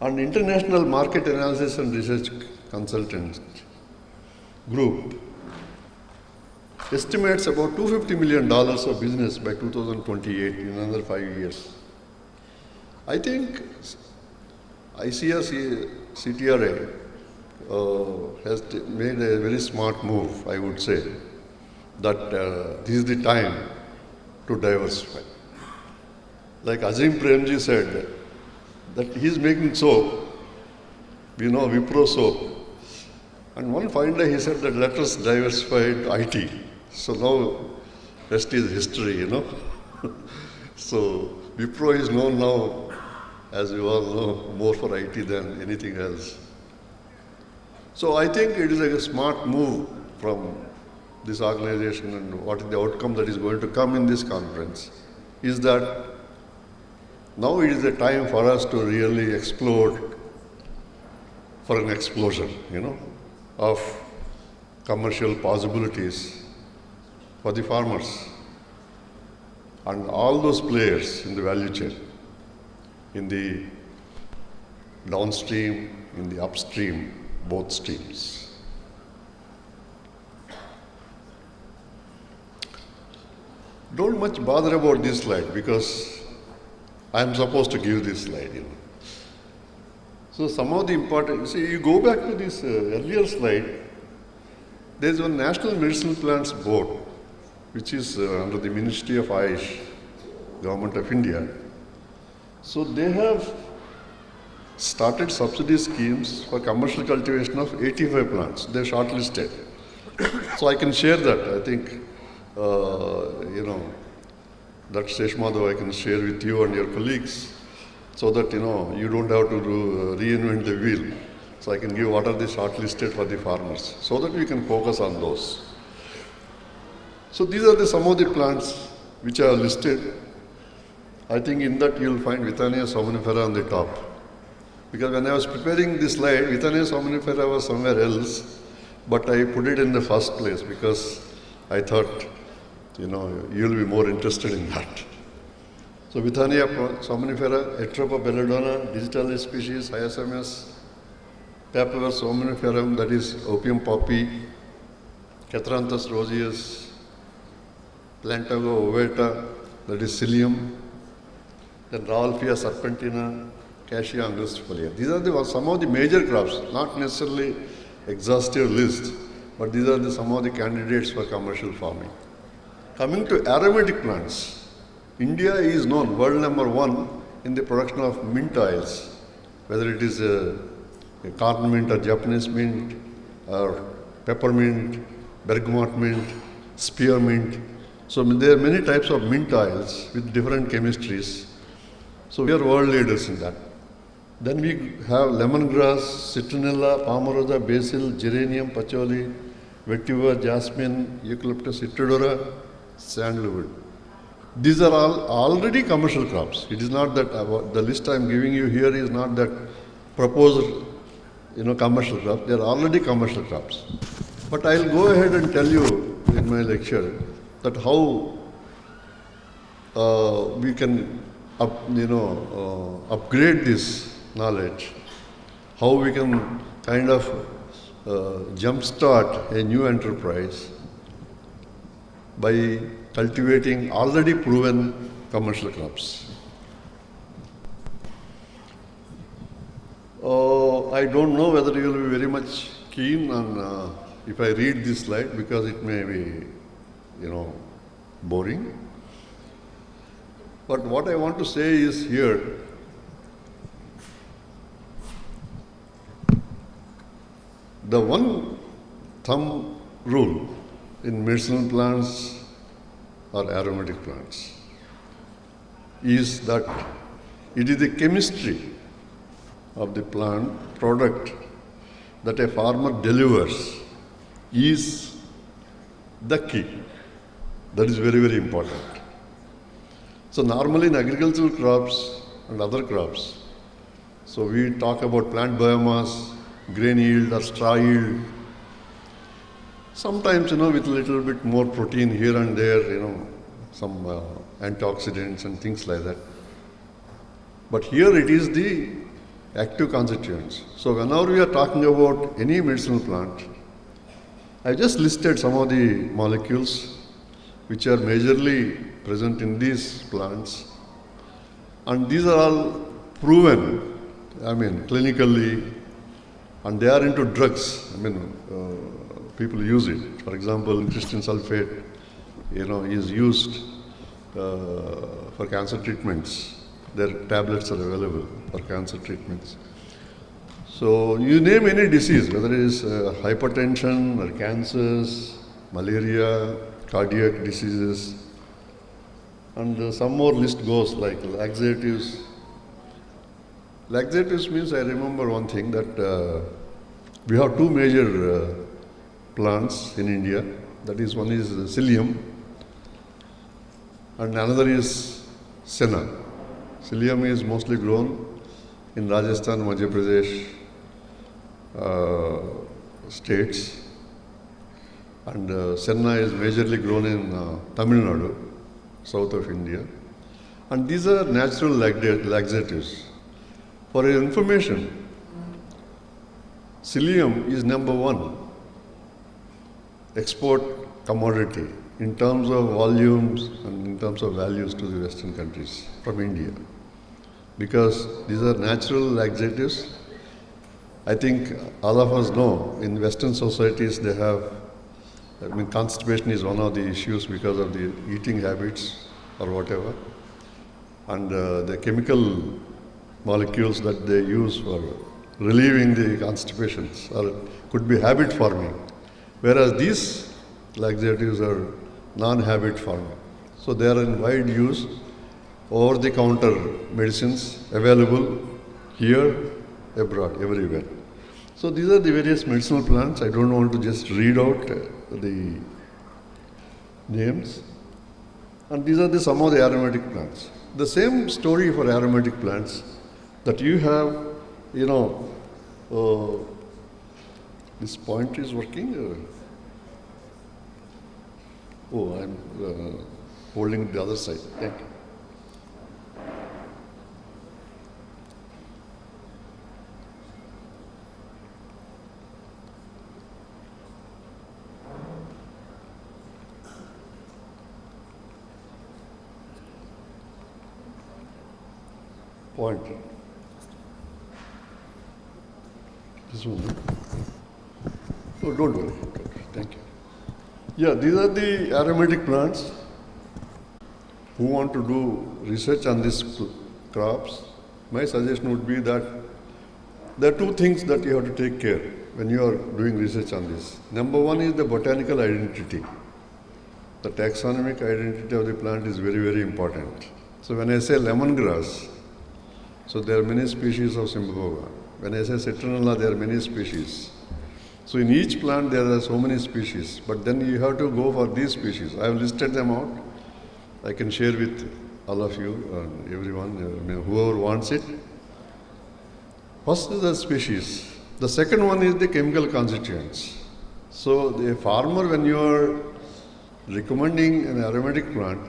And International Market Analysis and Research Consultants Group estimates about $250 million of business by 2028, in another 5 years. I think ICAR-NIRCA has made a very smart move, I would say, that this is the time to diversify. Like Azim Premji said, that he is making soap, Wipro soap. And one fine day he said that let us diversify into IT. So now, rest is history, So Wipro is known now, as you all know, more for IT than anything else. So I think it is a smart move from this organization, and what is the outcome that is going to come in this conference is that now it is a time for us to really explode for an explosion, of commercial possibilities for the farmers and all those players in the value chain, in the downstream, in the upstream, both streams. Don't much bother about this slide because I am supposed to give this slide, So some of the important, you go back to this earlier slide, there is one National Medicinal Plants Board, which is under the Ministry of Ayush, Government of India. So they have started subsidy schemes for commercial cultivation of 85 plants. They shortlisted. So I can share that. I think, that Seshmadhav I can share with you and your colleagues, so that you don't have to reinvent the wheel. So I can give what are the shortlisted for the farmers, so that we can focus on those. So these are some of the plants which I have listed. I think in that you will find Withania somnifera on the top. Because when I was preparing this slide, Withania somnifera was somewhere else, but I put it in the first place because I thought, you will be more interested in that. So Withania somnifera, Atropa belladonna, digitalis species, Hyoscyamus, Papaver somniferum, that is opium poppy, Catranthus roseus, Plantago ovata, that is psyllium, then Rauwolfia serpentina, Cassia angustifolia. These are some of the major crops, not necessarily exhaustive list, but these are some of the candidates for commercial farming. Coming to aromatic plants, India is known world number 1 in the production of mint oils, whether it is a corn mint or Japanese mint or peppermint, bergamot mint, spearmint. So there are many types of mint oils with different chemistries. So we are world leaders in that. Then we have lemongrass, citronella, palmarosa, basil, geranium, patchouli, vetiver, jasmine, eucalyptus, itidora, sandalwood. These are all already commercial crops. It is not that the list I am giving you here is not that proposed, commercial crops. They are already commercial crops. But I will go ahead and tell you in my lecture that how we can upgrade this knowledge, how we can kind of jumpstart a new enterprise by cultivating already proven commercial crops. I don't know whether you will be very much keen on if I read this slide, because it may be, boring. But what I want to say is here, the one thumb rule in medicinal plants or aromatic plants is that it is the chemistry of the plant product that a farmer delivers is the key. That is very, very important. So normally in agricultural crops and other crops, so we talk about plant biomass, grain yield or straw yield. Sometimes, with a little bit more protein here and there, some antioxidants and things like that. But here it is the active constituents. So whenever we are talking about any medicinal plant, I just listed some of the molecules which are majorly present in these plants. And these are all proven, clinically, and they are into drugs. People use it. For example, crystalline sulfate, is used for cancer treatments. Their tablets are available for cancer treatments. So you name any disease, whether it is hypertension or cancers, malaria, cardiac diseases, and some more list goes like laxatives. Laxatives means, I remember one thing, that we have two major plants in India. That is, one is psyllium and another is senna. Psyllium is mostly grown in Rajasthan, Madhya Pradesh states, and senna is majorly grown in Tamil Nadu, south of India. And these are natural laxatives. For your information, psyllium is #1 export commodity in terms of volumes and in terms of values to the Western countries from India. Because these are natural laxatives. I think all of us know in Western societies they have, constipation is one of the issues because of the eating habits or whatever. And the chemical molecules that they use for relieving the constipations could be habit forming. Whereas these laxatives are non-habit forming. So they are in wide use, over-the-counter medicines available here, abroad, everywhere. So these are the various medicinal plants. I don't want to just read out the names. And these are some of the aromatic plants. The same story for aromatic plants, that you have, this pointer is working. I'm holding the other side. Thank you. Pointer. This one. Oh, don't worry. Thank you. Yeah, these are the aromatic plants. Who want to do research on these crops, my suggestion would be that there are two things that you have to take care when you are doing research on this. Number one is the botanical identity. The taxonomic identity of the plant is very, very important. So when I say lemongrass, so there are many species of Symboga. When I say citronella, there are many species. So in each plant there are so many species, but then you have to go for these species. I have listed them out. I can share with all of you and everyone, whoever wants it. First is the species. The second one is the chemical constituents. So the farmer, when you are recommending an aromatic plant,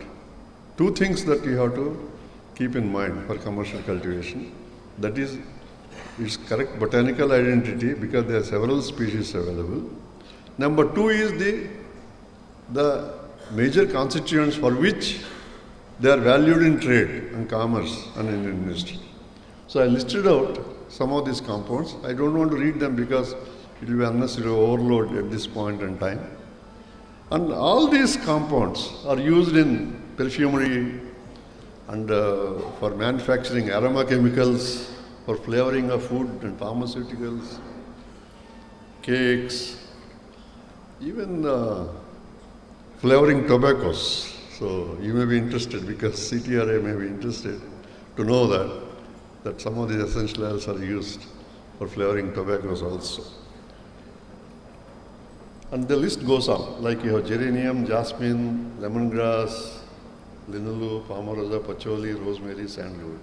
two things that you have to keep in mind for commercial cultivation. That is, its correct botanical identity, because there are several species available. Number two is the major constituents for which they are valued in trade and commerce and in industry. So I listed out some of these compounds. I don't want to read them because it will be unnecessary overload at this point in time. And all these compounds are used in perfumery and for manufacturing aroma chemicals, for flavoring of food and pharmaceuticals, cakes, even flavoring tobaccos. So you may be interested, because CTRA may be interested to know that some of these essential oils are used for flavoring tobaccos also. And the list goes on, like you have geranium, jasmine, lemongrass, linalool, palmarosa, patchouli, rosemary, sandalwood.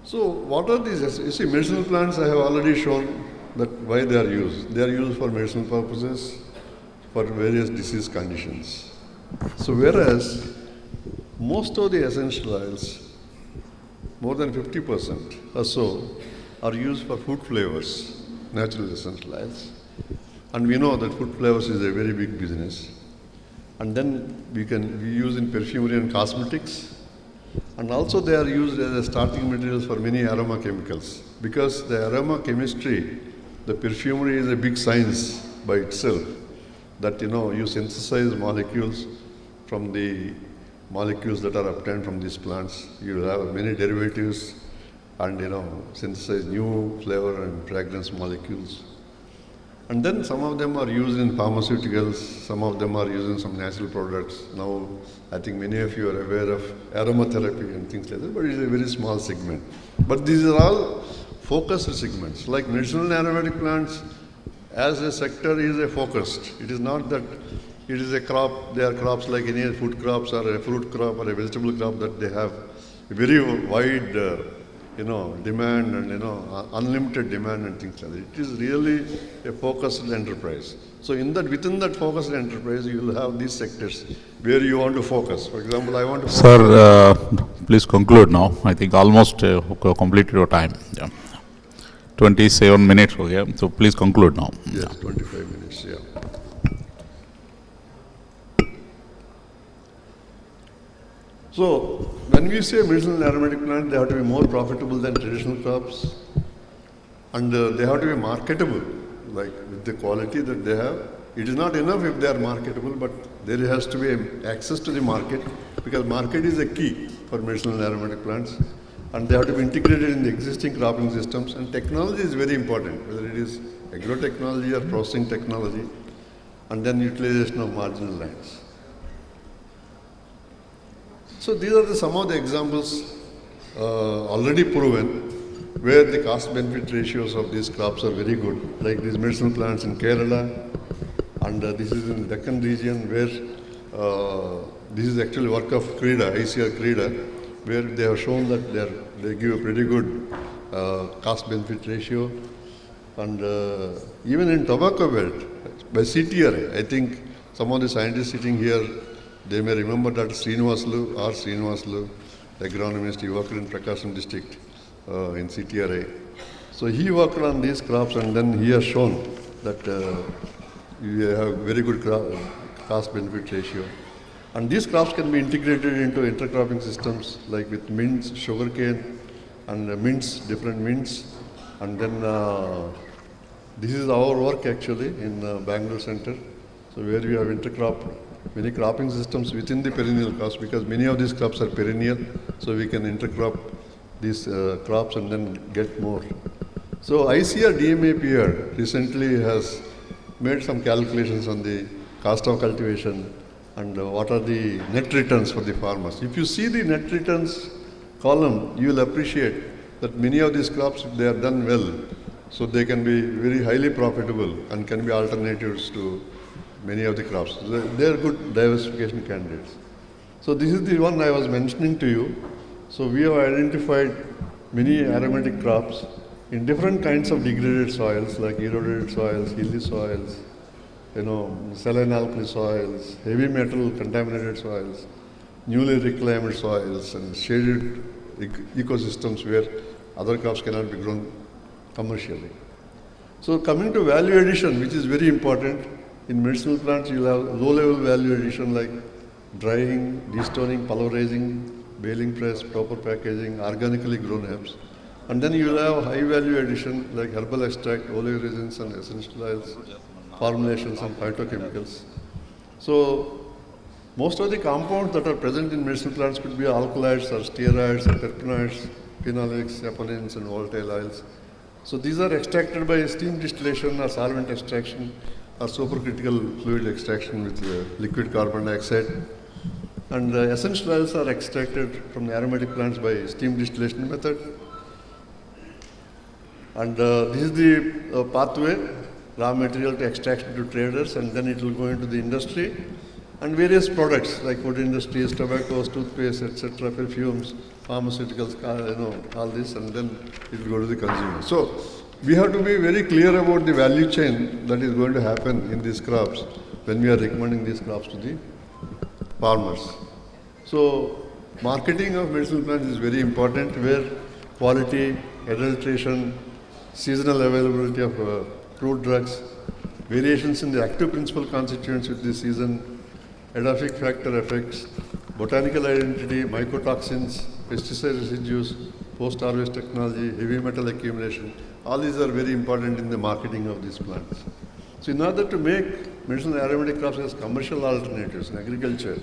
So what are these? You see, medicinal plants, I have already shown that why they are used. They are used for medicinal purposes, for various disease conditions. So whereas most of the essential oils, more than 50% or so, are used for food flavors, natural essential oils. And we know that food flavors is a very big business. And then we use in perfumery and cosmetics. And also they are used as a starting materials for many aroma chemicals. Because the aroma chemistry, the perfumery is a big science by itself. That you synthesize molecules from the molecules that are obtained from these plants. You will have many derivatives and synthesize new flavor and fragrance molecules. And then some of them are used in pharmaceuticals, some of them are used in some natural products. Now, I think many of you are aware of aromatherapy and things like that, but it is a very small segment. But these are all focused segments. Like medicinal and aromatic plants, as a sector, is a focused. It is not that it is a crop. They are crops like any food crops or a fruit crop or a vegetable crop, that they have a very wide demand and unlimited demand and things like that. It is really a focused enterprise. So within that focused enterprise, you will have these sectors where you want to focus. For example, I want to focus. Sir, please conclude now. I think almost completed your time. Yeah. 27 minutes हो गया, so please conclude now. Yes, 25 minutes, yeah. So, when we say medicinal and aromatic plant, they have to be more profitable than traditional crops, and they have to be marketable, like with the quality that they have. It is not enough if they are marketable, but there has to be access to the market, because market is a key for medicinal and aromatic plants, and they have to be integrated in the existing cropping systems, and technology is very important, whether it is agrotechnology or processing technology, and then utilization of marginal lands. So these are some of the examples already proven where the cost-benefit ratios of these crops are very good, like these medicinal plants in Kerala, and this is in the Deccan region where this is actually work of CREDA, ICAR-NIRCA, where they have shown that they give a pretty good cost-benefit ratio. And even in tobacco belt, by CTRA, I think some of the scientists sitting here, they may remember that Srinivaslu, agronomist, he worked in Prakasam district in CTRA. So he worked on these crops, and then he has shown that you have very good cost-benefit ratio. And these crops can be integrated into intercropping systems like with mints, sugarcane, and mints, different mints. And then this is our work actually in Bangalore Center. So where we have intercropped many cropping systems within the perennial crops, because many of these crops are perennial, so we can intercrop these crops and then get more. So ICAR-DMAPR recently has made some calculations on the cost of cultivation and what are the net returns for the farmers. If you see the net returns column, you will appreciate that many of these crops, if they are done well, so they can be very highly profitable and can be alternatives to many of the crops. They are good diversification candidates. So this is the one I was mentioning to you. So we have identified many aromatic crops in different kinds of degraded soils, like eroded soils, hilly soils, saline alkali soils, heavy metal contaminated soils, newly reclaimed soils, and shaded ecosystems where other crops cannot be grown commercially. So coming to value addition, which is very important, in medicinal plants you'll have low-level value addition like drying, destoning, pulverizing, baling press, proper packaging, organically grown herbs. And then you'll have high-value addition like herbal extract, oleoresins and essential oils, formulations and phytochemicals. So most of the compounds that are present in medicinal plants could be alkaloids or steroids or terpenoids, phenolics, saponins and volatile oils. So these are extracted by steam distillation or solvent extraction or supercritical fluid extraction with liquid carbon dioxide. And essential oils are extracted from the aromatic plants by steam distillation method. And this is the pathway, raw material to extraction to traders, and then it will go into the industry. And various products like wood industries, tobaccos, toothpaste, etc., perfumes, pharmaceuticals, all this, and then it will go to the consumer. So we have to be very clear about the value chain that is going to happen in these crops when we are recommending these crops to the farmers. So marketing of medicinal plants is very important, where quality, adulteration, seasonal availability of crude drugs, variations in the active principal constituents with the season, edaphic factor effects, botanical identity, mycotoxins, pesticide residues, post-harvest technology, heavy metal accumulation, all these are very important in the marketing of these plants. So in order to make medicinal aromatic crops as commercial alternatives in agriculture,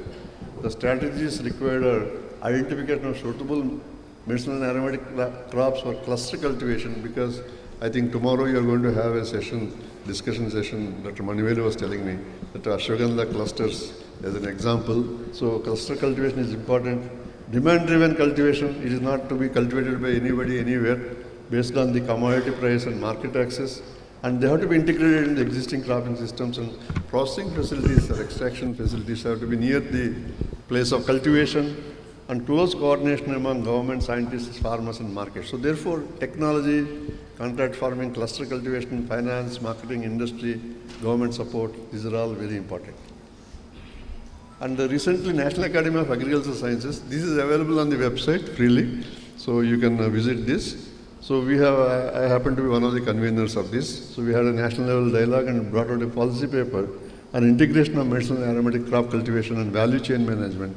the strategies required are identification of suitable medicinal and aromatic crops for cluster cultivation, because I think tomorrow you are going to have a discussion session, Dr. Manivelu was telling me, that ashwagandha clusters as an example. So cluster cultivation is important. Demand-driven cultivation, it is not to be cultivated by anybody, anywhere, based on the commodity price and market access. And they have to be integrated in the existing cropping systems, and processing facilities or extraction facilities have to be near the place of cultivation, and close coordination among government, scientists, farmers and markets. So therefore, technology, contract farming, cluster cultivation, finance, marketing, industry, government support, these are all very important. And recently, National Academy of Agricultural Sciences, this is available on the website freely, so you can visit this. So we have, I happen to be one of the conveners of this. So we had a national level dialogue and brought out a policy paper on integration of medicinal and aromatic crop cultivation and value chain management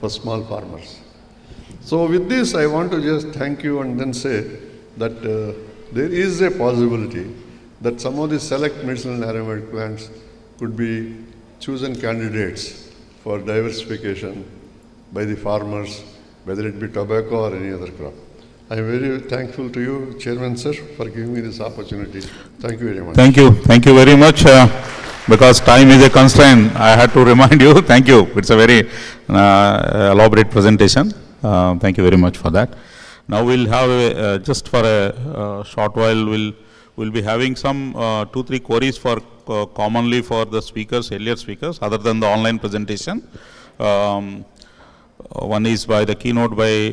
for small farmers. So with this, I want to just thank you and then say that there is a possibility that some of the select medicinal and aromatic plants could be chosen candidates for diversification by the farmers, whether it be tobacco or any other crop. I am very thankful to you, Chairman Sir, for giving me this opportunity. Thank you very much. Thank you very much. Because time is a constraint, I had to remind you. Thank you. It's a very elaborate presentation. Thank you very much for that. Now we'll have just for a short while we'll be having some 2-3 queries for commonly for the speakers, earlier speakers, other than the online presentation. One is by the keynote by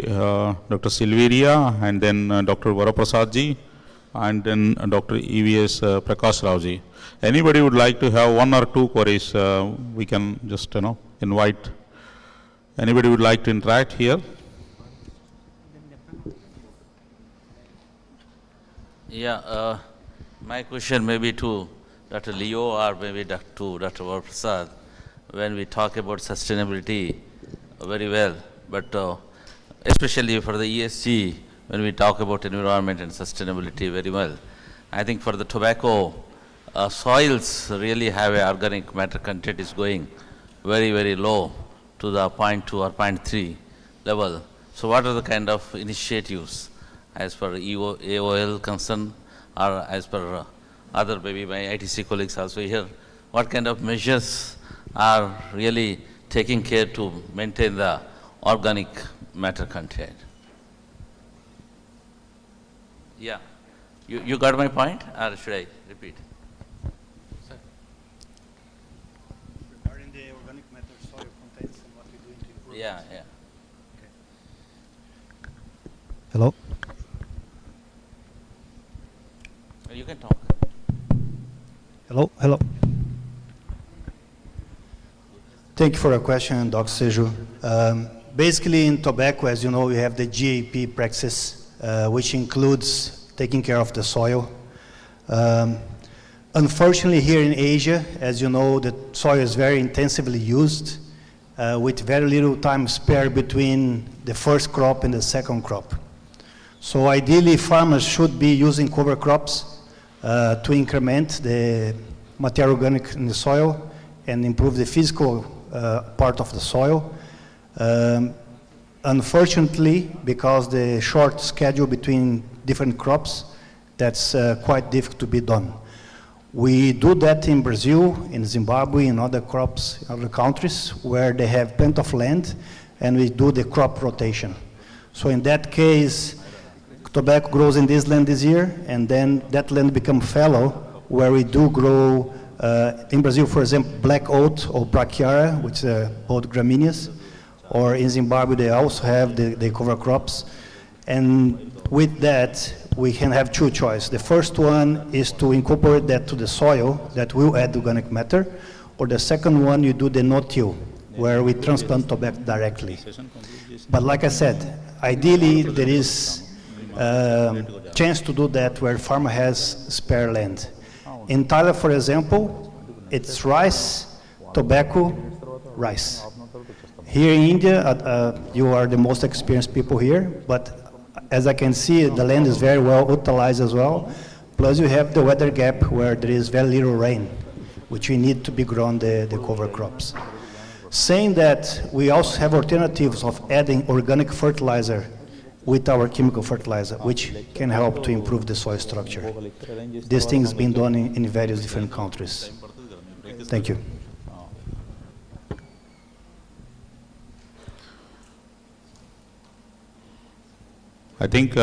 Dr. Silveria, and then Dr. Varaprasadji, and then Dr. EVS Prakash Raoji. Anybody would like to have 1 or 2 queries, we can just invite. Anybody would like to interact here? Yeah, my question may be to Dr. Leo or maybe to Dr. Varaprasad. When we talk about sustainability, very well, but especially for the ESG, when we talk about environment and sustainability, very well. I think for the tobacco, soils really have a organic matter content is going very, very low to the 0.2 or 0.3 level. So what are the kind of initiatives as per AOL concern, or as per other, maybe my ITC colleagues also here, what kind of measures are really taking care to maintain the organic matter content? Yeah, you got my point, or should I repeat? Regarding the organic matter soil contents and what we do to improve. Yeah. Okay. Hello. You can talk. Hello. Thank you for your question, Dr. Seju. Basically, in tobacco, as you know, we have the GAP practices, which includes taking care of the soil. Unfortunately, here in Asia, as you know, the soil is very intensively used, with very little time spared between the first crop and the second crop. So ideally, farmers should be using cover crops to increment the material organic in the soil and improve the physical part of the soil. Unfortunately, because the short schedule between different crops, that's quite difficult to be done. We do that in Brazil, in Zimbabwe, in other crops, other countries where they have plenty of land, and we do the crop rotation. So in that case, tobacco grows in this land this year, and then that land becomes fallow, where we do grow, in Brazil, for example, black oat or brachiara, which are both gramíneas, or in Zimbabwe, they also have the cover crops. And with that, we can have 2 choices. The first one is to incorporate that to the soil that will add organic matter, or the second one, you do the no-till, where we transplant tobacco directly. But like I said, ideally, there is chance to do that where farmer has spare land. In Thailand, for example, it's rice, tobacco, rice. Here in India, you are the most experienced people here, but as I can see, the land is very well utilized as well. Plus you have the weather gap where there is very little rain, which we need to be grown the cover crops. Saying that, we also have alternatives of adding organic fertilizer with our chemical fertilizer, which can help to improve the soil structure. This thing has been done in various different countries. Thank you. I think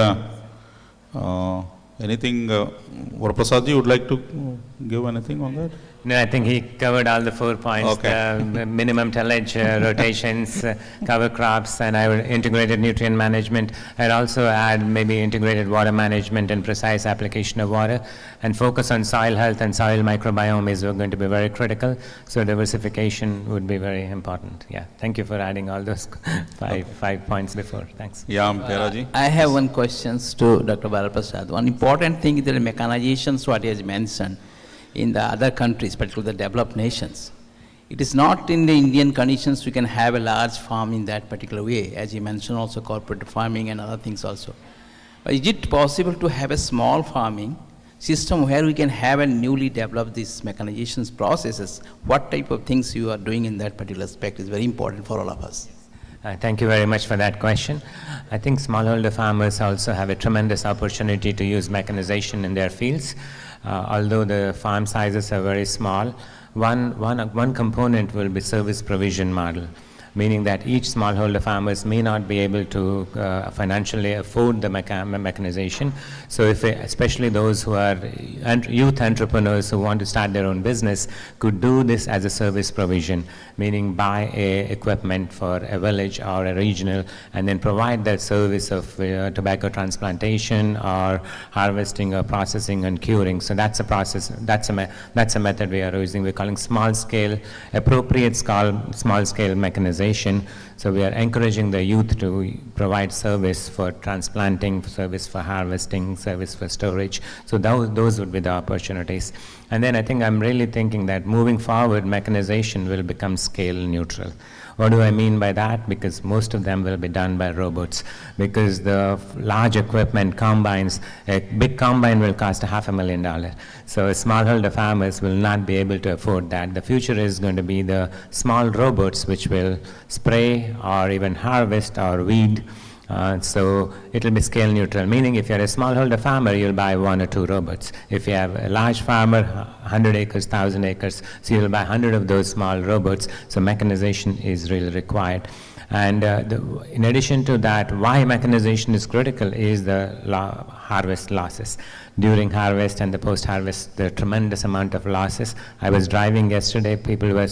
anything, Varaprasadji would like to give anything on that? No, I think he covered all the 4 points. Okay. The minimum tillage, rotations, cover crops, and I would integrated nutrient management. I'd also add maybe integrated water management and precise application of water, and focus on soil health and soil microbiome is going to be very critical. So diversification would be very important. Yeah, thank you for adding all those five points before. Thanks. Yeah, Peraji. I have one question to Dr. Varaprasad. One important thing is the mechanizations, what he has mentioned in the other countries, particularly the developed nations. It is not in the Indian conditions we can have a large farm in that particular way, as you mentioned also corporate farming and other things also. But is it possible to have a small farming system where we can have a newly developed these mechanizations processes? What type of things you are doing in that particular aspect is very important for all of us. Thank you very much for that question. I think smallholder farmers also have a tremendous opportunity to use mechanization in their fields. Although the farm sizes are very small, one component will be service provision model. meaning that each smallholder farmers may not be able to financially afford the mechanization. So especially those who are youth entrepreneurs who want to start their own business could do this as a service provision, meaning buy equipment for a village or a regional and then provide that service of tobacco transplantation or harvesting or processing and curing. So that's a process, that's a method we are using. We're calling small scale, appropriate small scale mechanization. So we are encouraging the youth to provide service for transplanting, service for harvesting, service for storage. So those would be the opportunities. And then I think I'm really thinking that moving forward, mechanization will become scale neutral. What do I mean by that? Because most of them will be done by robots. Because the large equipment, combines, a big combine will cost $500,000. So smallholder farmers will not be able to afford that. The future is going to be the small robots which will spray or even harvest or weed. So it will be scale neutral, meaning if you're a smallholder farmer, you'll buy 1 or 2 robots. If you have a large farmer, 100 acres, 1,000 acres, so you'll buy 100 of those small robots. So mechanization is really required. And in addition to that, why mechanization is critical is the harvest losses. During harvest and the post-harvest, there are tremendous amount of losses. I was driving yesterday, people were,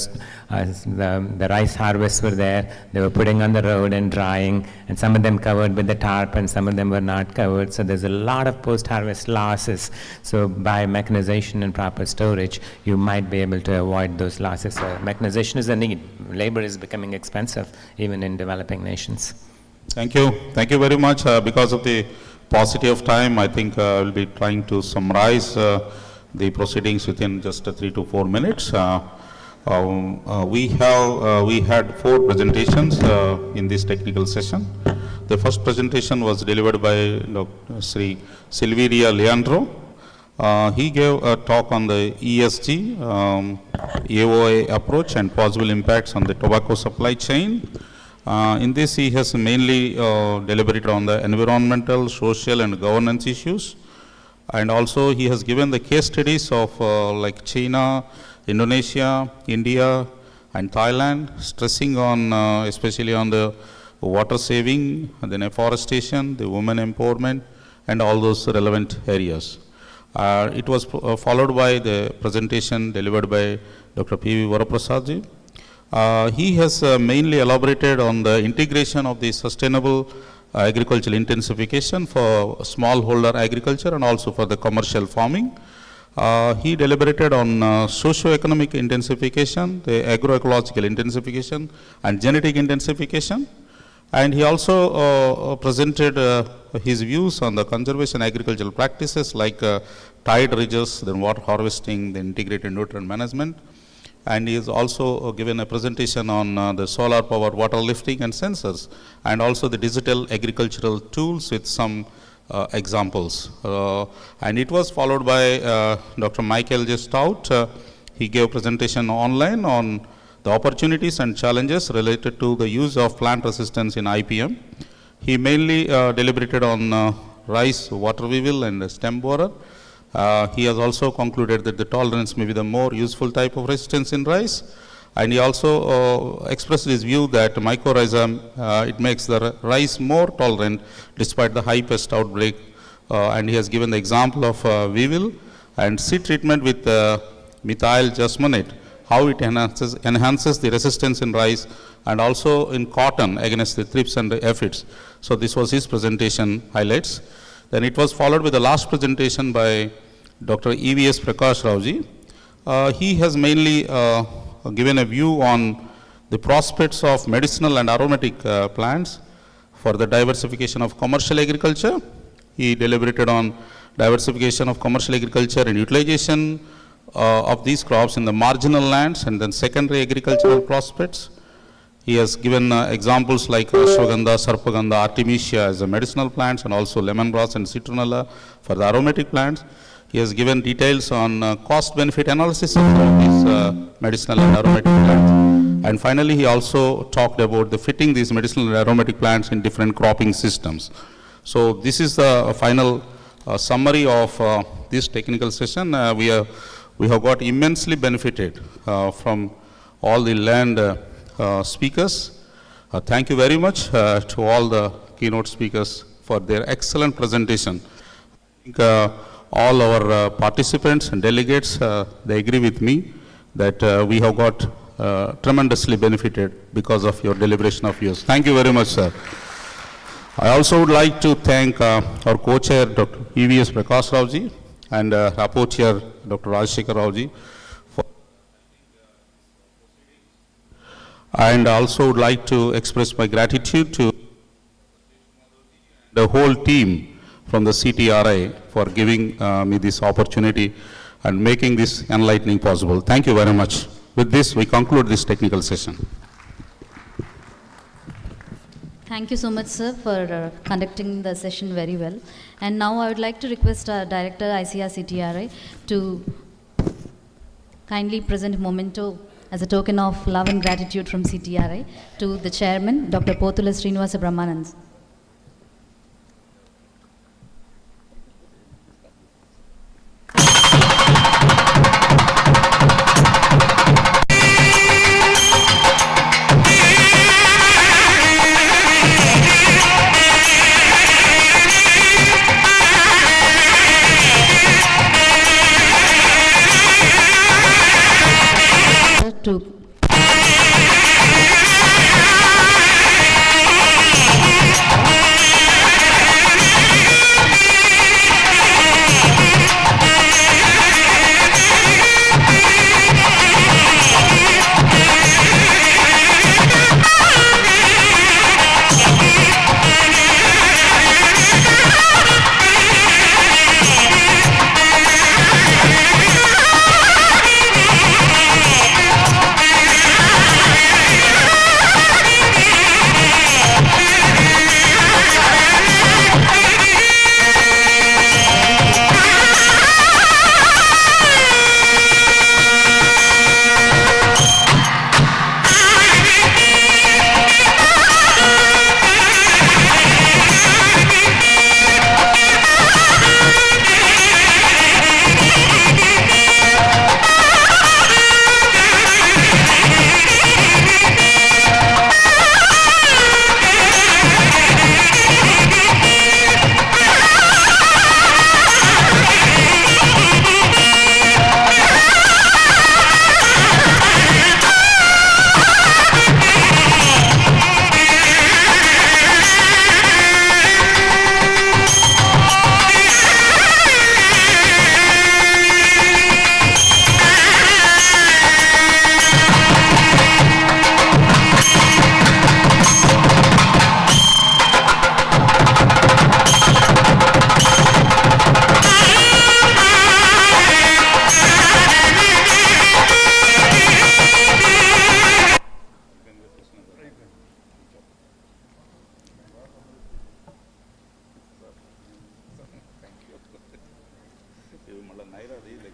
the rice harvests were there, they were putting on the road and drying, and some of them covered with the tarp and some of them were not covered. So there's a lot of post-harvest losses. So by mechanization and proper storage, you might be able to avoid those losses. So mechanization is a need. Labor is becoming expensive, even in developing nations. Thank you. Thank you very much. Because of the paucity of time, I think I will be trying to summarize the proceedings within just 3 to 4 minutes. We had 4 presentations in this technical session. The first presentation was delivered by Dr. Sri Silveria Leandro. He gave a talk on the ESG, AOA approach and possible impacts on the tobacco supply chain. In this, he has mainly deliberated on the environmental, social, and governance issues. And also, he has given the case studies of like China, Indonesia, India, and Thailand, stressing on especially on the water saving, then afforestation, the women empowerment, and all those relevant areas. It was followed by the presentation delivered by Dr. P.V. Varaprasadji. He has mainly elaborated on the integration of the sustainable agricultural intensification for smallholder agriculture and also for the commercial farming. He deliberated on socio-economic intensification, the agroecological intensification, and genetic intensification. And he also presented his views on the conservation agricultural practices like tide ridges, then water harvesting, the integrated nutrient management. And he has also given a presentation on the solar powered water lifting and sensors, and also the digital agricultural tools with some examples. And it was followed by Dr. Michael J. Stout. He gave a presentation online on the opportunities and challenges related to the use of plant resistance in IPM. He mainly deliberated on rice, water weevil, and stem borer. He has also concluded that the tolerance may be the more useful type of resistance in rice. And he also expressed his view that mycorrhizum, it makes the rice more tolerant despite the high pest outbreak. And he has given the example of weevil and seed treatment with methyl jasmonate, how it enhances the resistance in rice and also in cotton against the thrips and the aphids. So this was his presentation highlights. Then it was followed with the last presentation by Dr. E.V.S. Prakash Rauji. He has mainly given a view on the prospects of medicinal and aromatic plants for the diversification of commercial agriculture. He deliberated on diversification of commercial agriculture and utilization of these crops in the marginal lands and then secondary agricultural prospects. He has given examples like Ashwagandha, Sarpagandha, Artemisia as the medicinal plants and also lemongrass and citronella for the aromatic plants. He has given details on cost-benefit analysis of these medicinal and aromatic plants. And finally, he also talked about the fitting these medicinal and aromatic plants in different cropping systems. So this is the final summary of this technical session. We have got immensely benefited from all the learned speakers, Thank you very much to all the keynote speakers for their excellent presentation. I think all our participants and delegates, they agree with me that we have got tremendously benefited because of your deliberation of yours. Thank you very much, sir. I also would like to thank our co-chair, Dr. EVS Prakash Rao ji, and rapporteur, Dr. Rajshekar Rao ji. And also would like to express my gratitude to the whole team from the CTRI for giving me this opportunity and making this enlightening possible. Thank you very much. With this, we conclude this technical session. Thank you so much, sir, for conducting the session very well. And now I would like to request our Director, ICAR-CTRI, to kindly present memento as a token of love and gratitude from CTRI to the Chairman, Dr. Pothula Srinivasa Brahmanand. To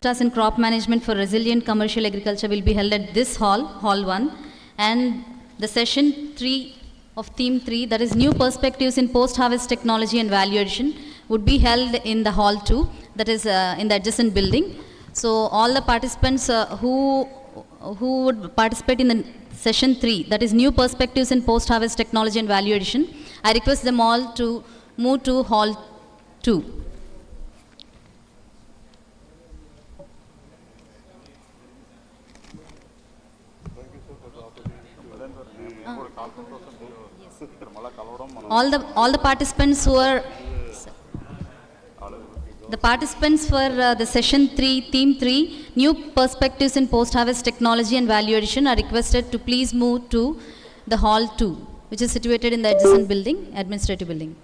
Class in crop management for resilient commercial agriculture will be held at this hall, Hall 1, and the session 3 of theme 3, that is new perspectives in post-harvest technology and value addition, would be held in the Hall 2, that is in the adjacent building. So all the participants who would participate in the session 3, that is new perspectives in post-harvest technology and value addition, I request them all to move to Hall 2. All the participants who are the participants for the session 3, theme 3, new perspectives in post-harvest technology and value addition are requested to please move to the Hall 2, which is situated in the adjacent building, administrative building.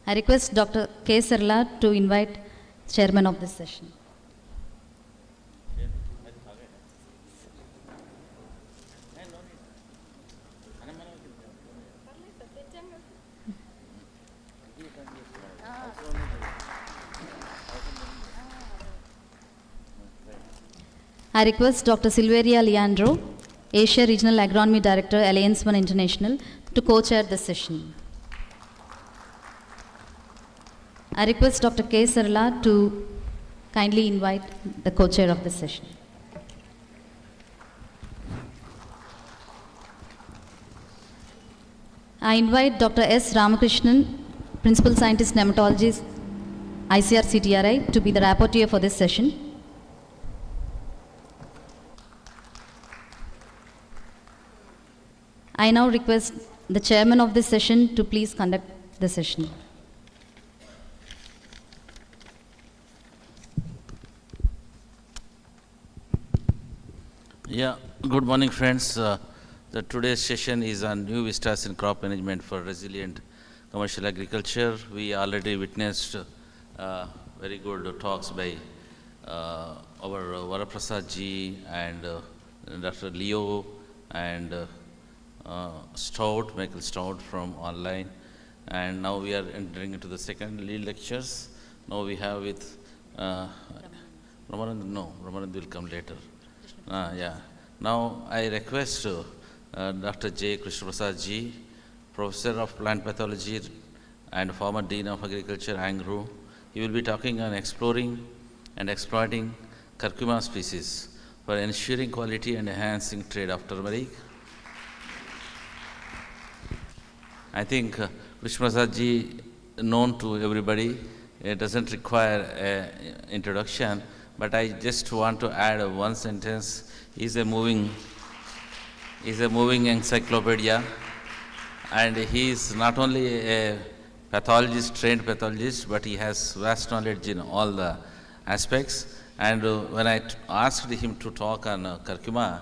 I request Dr. K. Sarla to invite chairman of this session. I request Dr. Silveria Leandro, Asia Regional Agronomy Director, Alliance One International, to co-chair this session. I request Dr. K. Sarla to kindly invite the co-chair of this session. I invite Dr. S. Ramakrishnan, Principal Scientist Nematologist, ICAR-CTRI, to be the rapporteur for this session. I now request the chairman of this session to please conduct the session. Yeah, good morning, friends. Today's session is on new vistas in crop management for resilient commercial agriculture. We already witnessed very good talks by our Varaprasad ji and Dr. Leo and Stout, Michael Stout from online. And now we are entering into the second lead lectures. Now we have with Ramanand. No, Ramanand will come later. Yeah. Now I request Dr. J. Krishna Prasad ji, Professor of Plant Pathology and former Dean of Agriculture, Angro. He will be talking on exploring and exploiting curcuma species for ensuring quality and enhancing trade of turmeric. I think Krishna Prasad ji, known to everybody, it doesn't require an introduction, but I just want to add one sentence. He's a moving encyclopedia, and he is not only a pathologist, trained pathologist, but he has vast knowledge in all the aspects. And when I asked him to talk on curcuma,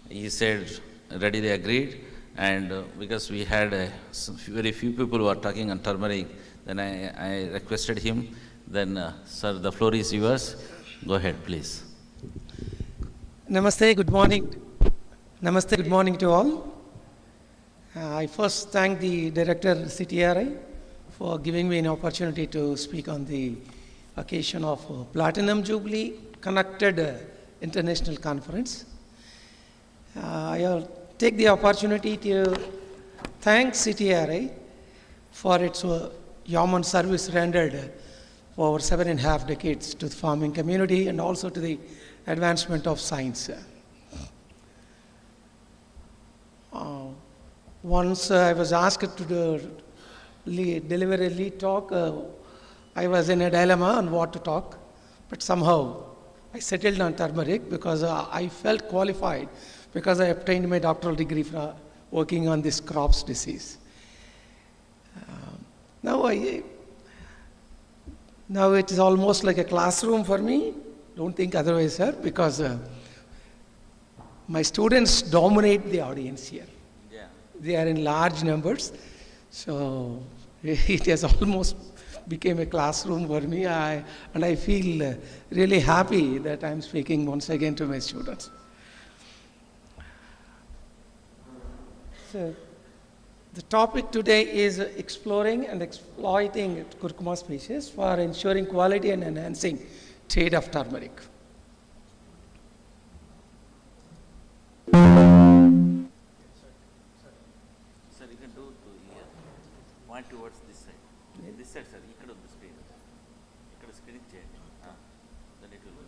he said readily agreed. And because we had very few people who are talking on turmeric, then I requested him. Then, sir, the floor is yours. Go ahead, please. Namaste, good morning. Namaste, good morning to all. I first thank the Director CTRI for giving me an opportunity to speak on the occasion of Platinum Jubilee Connected International Conference. I'll take the opportunity to thank CTRI for its yeoman service rendered for over 7.5 decades to the farming community and also to the advancement of science. Once I was asked to deliver a lead talk, I was in a dilemma on what to talk, but somehow I settled on turmeric because I felt qualified because I obtained my doctoral degree for working on this crops disease. Now it is almost like a classroom for me. Don't think otherwise, sir, because my students dominate the audience here. Yeah. They are in large numbers, so it has almost became a classroom for me, and I feel really happy that I'm speaking once again to my students. So, the topic today is exploring and exploiting curcuma species for ensuring quality and enhancing trade of turmeric. Sir, you can do here. Point towards this side. This side, sir. Ikkada on the screen. Ikkada screen change. Then it will go.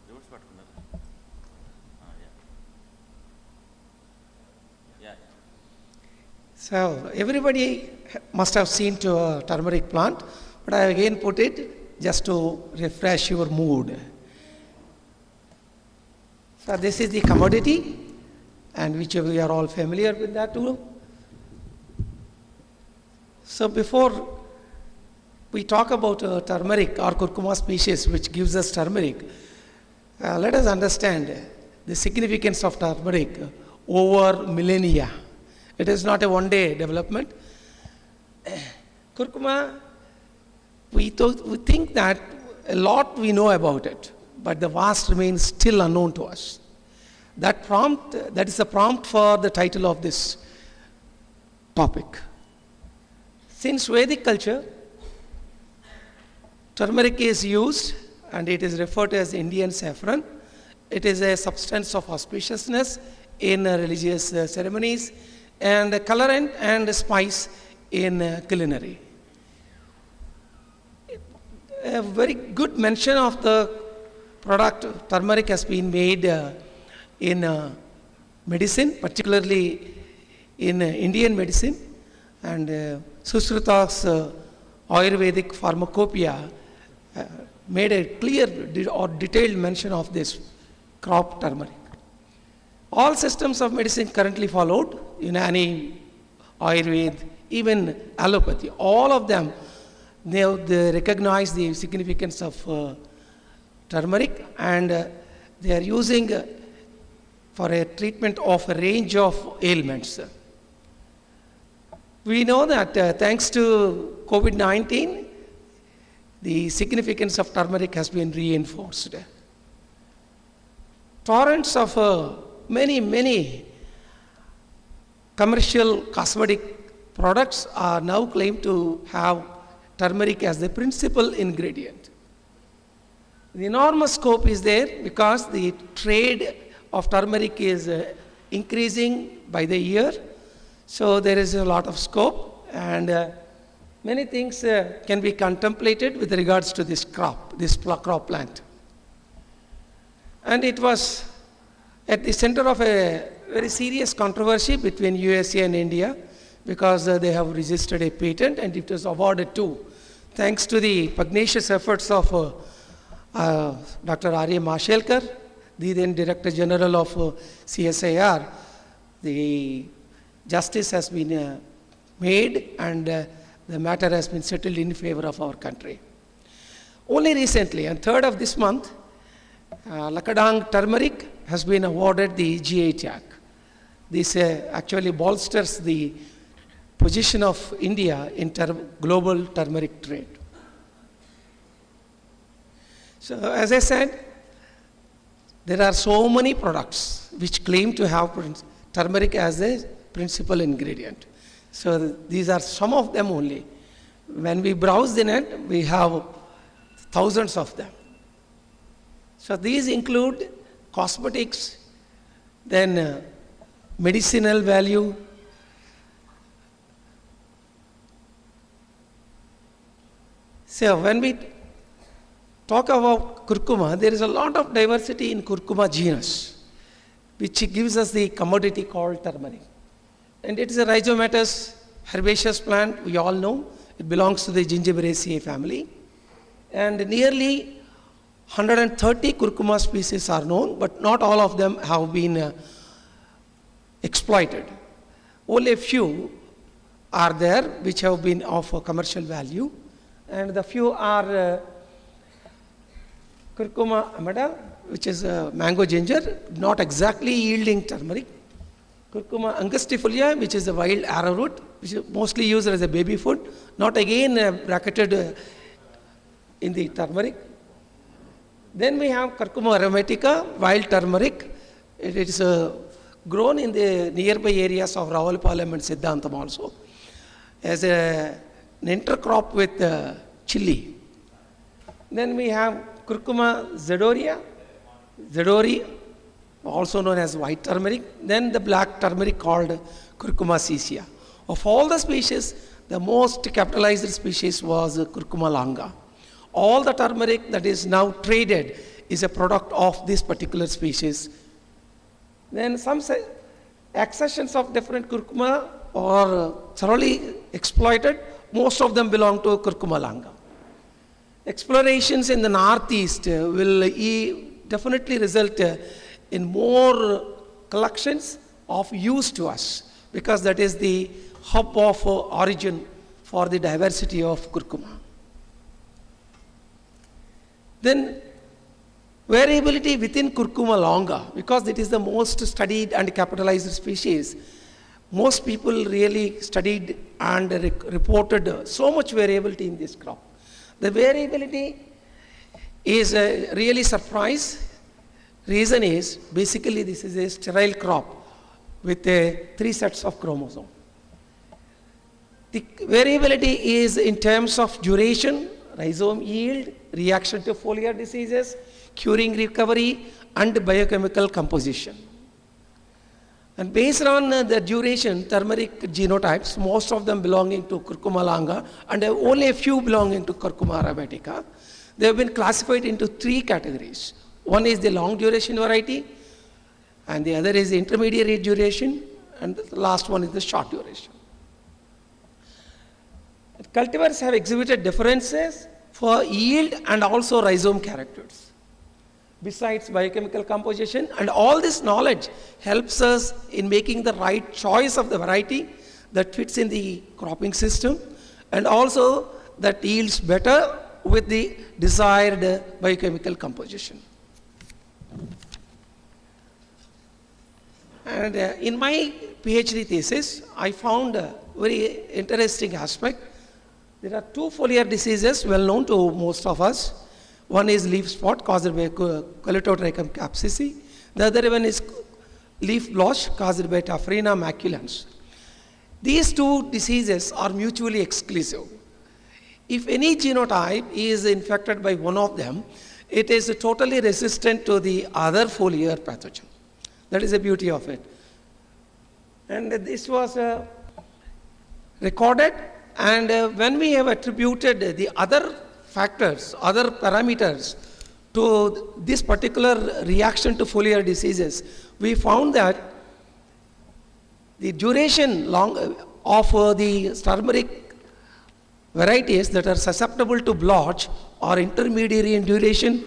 Reverse pattukunnara. Yeah. So everybody must have seen to a turmeric plant, but I again put it just to refresh your mood. So this is the commodity, and which we are all familiar with that too. So before we talk about turmeric or curcuma species which gives us turmeric, let us understand the significance of turmeric over millennia. It is not a one-day development. Curcuma, we think that a lot we know about it, but the vast remains still unknown to us. That is the prompt for the title of this topic. Since Vedic culture, turmeric is used and it is referred to as Indian saffron It is a substance of auspiciousness in religious ceremonies, and a colorant and a spice in culinary. A very good mention of the product turmeric has been made in medicine, particularly in Indian medicine, and Susruta's Ayurvedic Pharmacopoeia made a clear or detailed mention of this crop turmeric. All systems of medicine currently followed, Unani, Ayurveda, even allopathy, all of them, they recognize the significance of turmeric, and they are using for a treatment of a range of ailments. We know that thanks to COVID-19, the significance of turmeric has been reinforced. Torrents of many commercial cosmetic products are now claimed to have turmeric as the principal ingredient. The enormous scope is there because the trade of turmeric is increasing by the year. So there is a lot of scope, and many things can be contemplated with regards to this crop plant. And it was at the center of a very serious controversy between USA and India, because they have registered a patent and it was awarded too. Thanks to the pugnacious efforts of Dr. R.A. Mashelkar, the then Director General of CSIR, the justice has been made, and the matter has been settled in favor of our country. Only recently, on 3rd of this month, Lakadang turmeric has been awarded the GI tag. This actually bolsters the position of India in global turmeric trade. So as I said, there are so many products which claim to have turmeric as a principal ingredient. So these are some of them only. When we browse the net, we have thousands of them. So these include cosmetics, then medicinal value, so when we talk about curcuma, there is a lot of diversity in curcuma genus, which gives us the commodity called turmeric. And it is a rhizomatous herbaceous plant, we all know. It belongs to the Gingiberaceae family. And nearly 130 curcuma species are known, but not all of them have been exploited. Only a few are there which have been of commercial value, and the few are curcuma amada, which is mango ginger, not exactly yielding turmeric. Curcuma angustifolia, which is a wild arrowroot, which is mostly used as a baby food, not again bracketed in the turmeric. Then we have Curcuma aromatica, wild turmeric. It is grown in the nearby areas of Rawalpalam and Siddhantam also, as an intercrop with chili. Then we have Curcuma zedori, also known as white turmeric. Then the black turmeric called Curcuma caecia. Of all the species, the most capitalized species was Curcuma longa. All the turmeric that is now traded is a product of this particular species. Then some accessions of different curcuma are thoroughly exploited. Most of them belong to Curcuma longa. Explorations in the northeast will definitely result in more collections of use to us, because that is the hub of origin for the diversity of curcuma. Then variability within Curcuma longa, because it is the most studied and capitalized species. Most people really studied and reported so much variability in this crop. The variability is really surprise. Reason is basically this is a sterile crop with 3 sets of chromosomes. The variability is in terms of duration, rhizome yield, reaction to foliar diseases, curing recovery, and biochemical composition. And based on the duration, turmeric genotypes, most of them belonging to Curcuma longa, and only a few belonging to Curcuma arabica, they have been classified into 3 categories. One is the long duration variety, and the other is the intermediate duration, and the last one is the short duration. Cultivars have exhibited differences for yield and also rhizome characters, besides biochemical composition, and all this knowledge helps us in making the right choice of the variety that fits in the cropping system, and also that yields better with the desired biochemical composition. And in my PhD thesis, I found a very interesting aspect. There are 2 foliar diseases well known to most of us. One is leaf spot caused by Colletotrichum capsicum. The other one is leaf blotch caused by Taphrina maculans. These 2 diseases are mutually exclusive. If any genotype is infected by one of them, it is totally resistant to the other foliar pathogen. That is the beauty of it. And this was recorded, and when we have attributed the other factors, other parameters to this particular reaction to foliar diseases, we found that the duration of the turmeric varieties that are susceptible to blotch are intermediary in duration,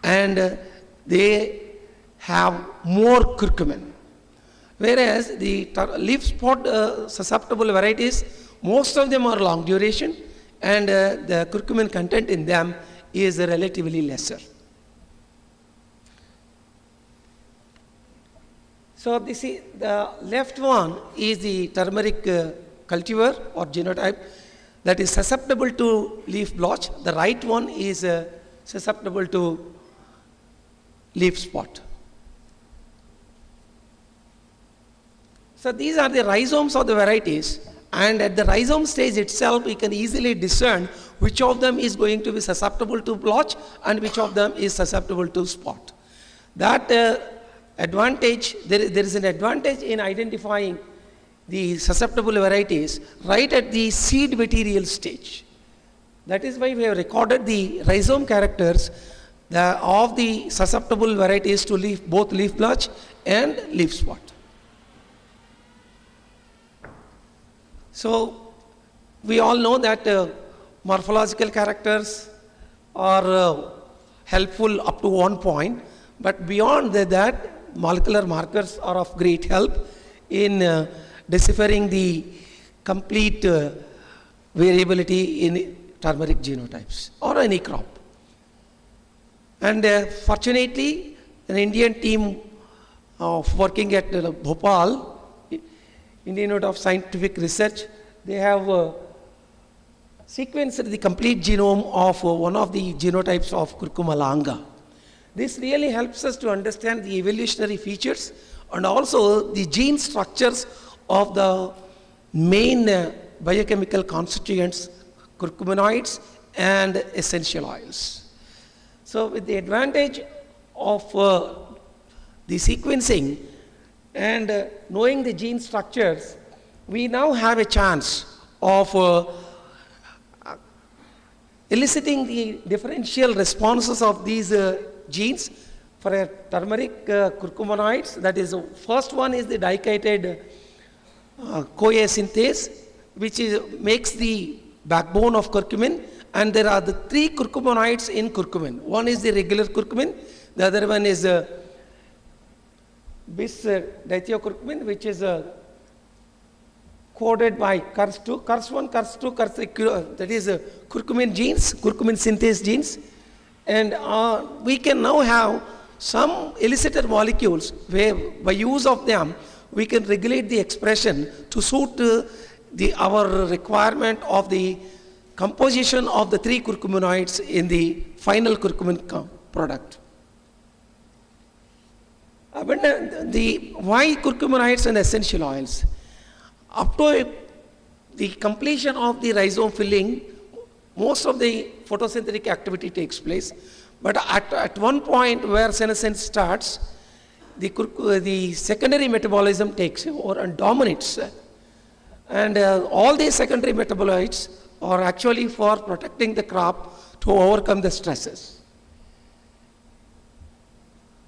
and they have more curcumin. Whereas the leaf spot susceptible varieties, most of them are long duration, and the curcumin content in them is relatively lesser. So this is the left one is the turmeric cultivar or genotype that is susceptible to leaf blotch. The right one is susceptible to leaf spot. So these are the rhizomes of the varieties, and at the rhizome stage itself, we can easily discern which of them is going to be susceptible to blotch and which of them is susceptible to spot. That advantage, there is an advantage in identifying the susceptible varieties right at the seed material stage. That is why we have recorded the rhizome characters of the susceptible varieties to both leaf blotch and leaf spot. So we all know that morphological characters are helpful up to one point, but beyond that, molecular markers are of great help in deciphering the complete variability in turmeric genotypes or any crop. And fortunately, an Indian team working at Bhopal, Indian Institute of Scientific Research, they have sequenced the complete genome of one of the genotypes of Curcuma longa. This really helps us to understand the evolutionary features and also the gene structures of the main biochemical constituents, curcuminoids and essential oils. So with the advantage of the sequencing and knowing the gene structures, we now have a chance of eliciting the differential responses of these genes for a turmeric curcuminoids. That is, first one is the dichited CoA synthase, which makes the backbone of curcumin, and there are the 3 curcuminoids in curcumin. One is the regular curcumin, the other one is bis-dithiocurcumin, which is coded by CURS2, CURS1, CURS2, CURS3, that is curcumin genes, curcumin synthase genes. And we can now have some elicited molecules where by use of them, we can regulate the expression to suit our requirement of the composition of the 3 curcuminoids in the final curcumin product. But why curcuminoids and essential oils? Up to the completion of the rhizome filling, most of the photosynthetic activity takes place. But at one point where senescence starts, the secondary metabolism takes over and dominates. And all these secondary metabolites are actually for protecting the crop to overcome the stresses.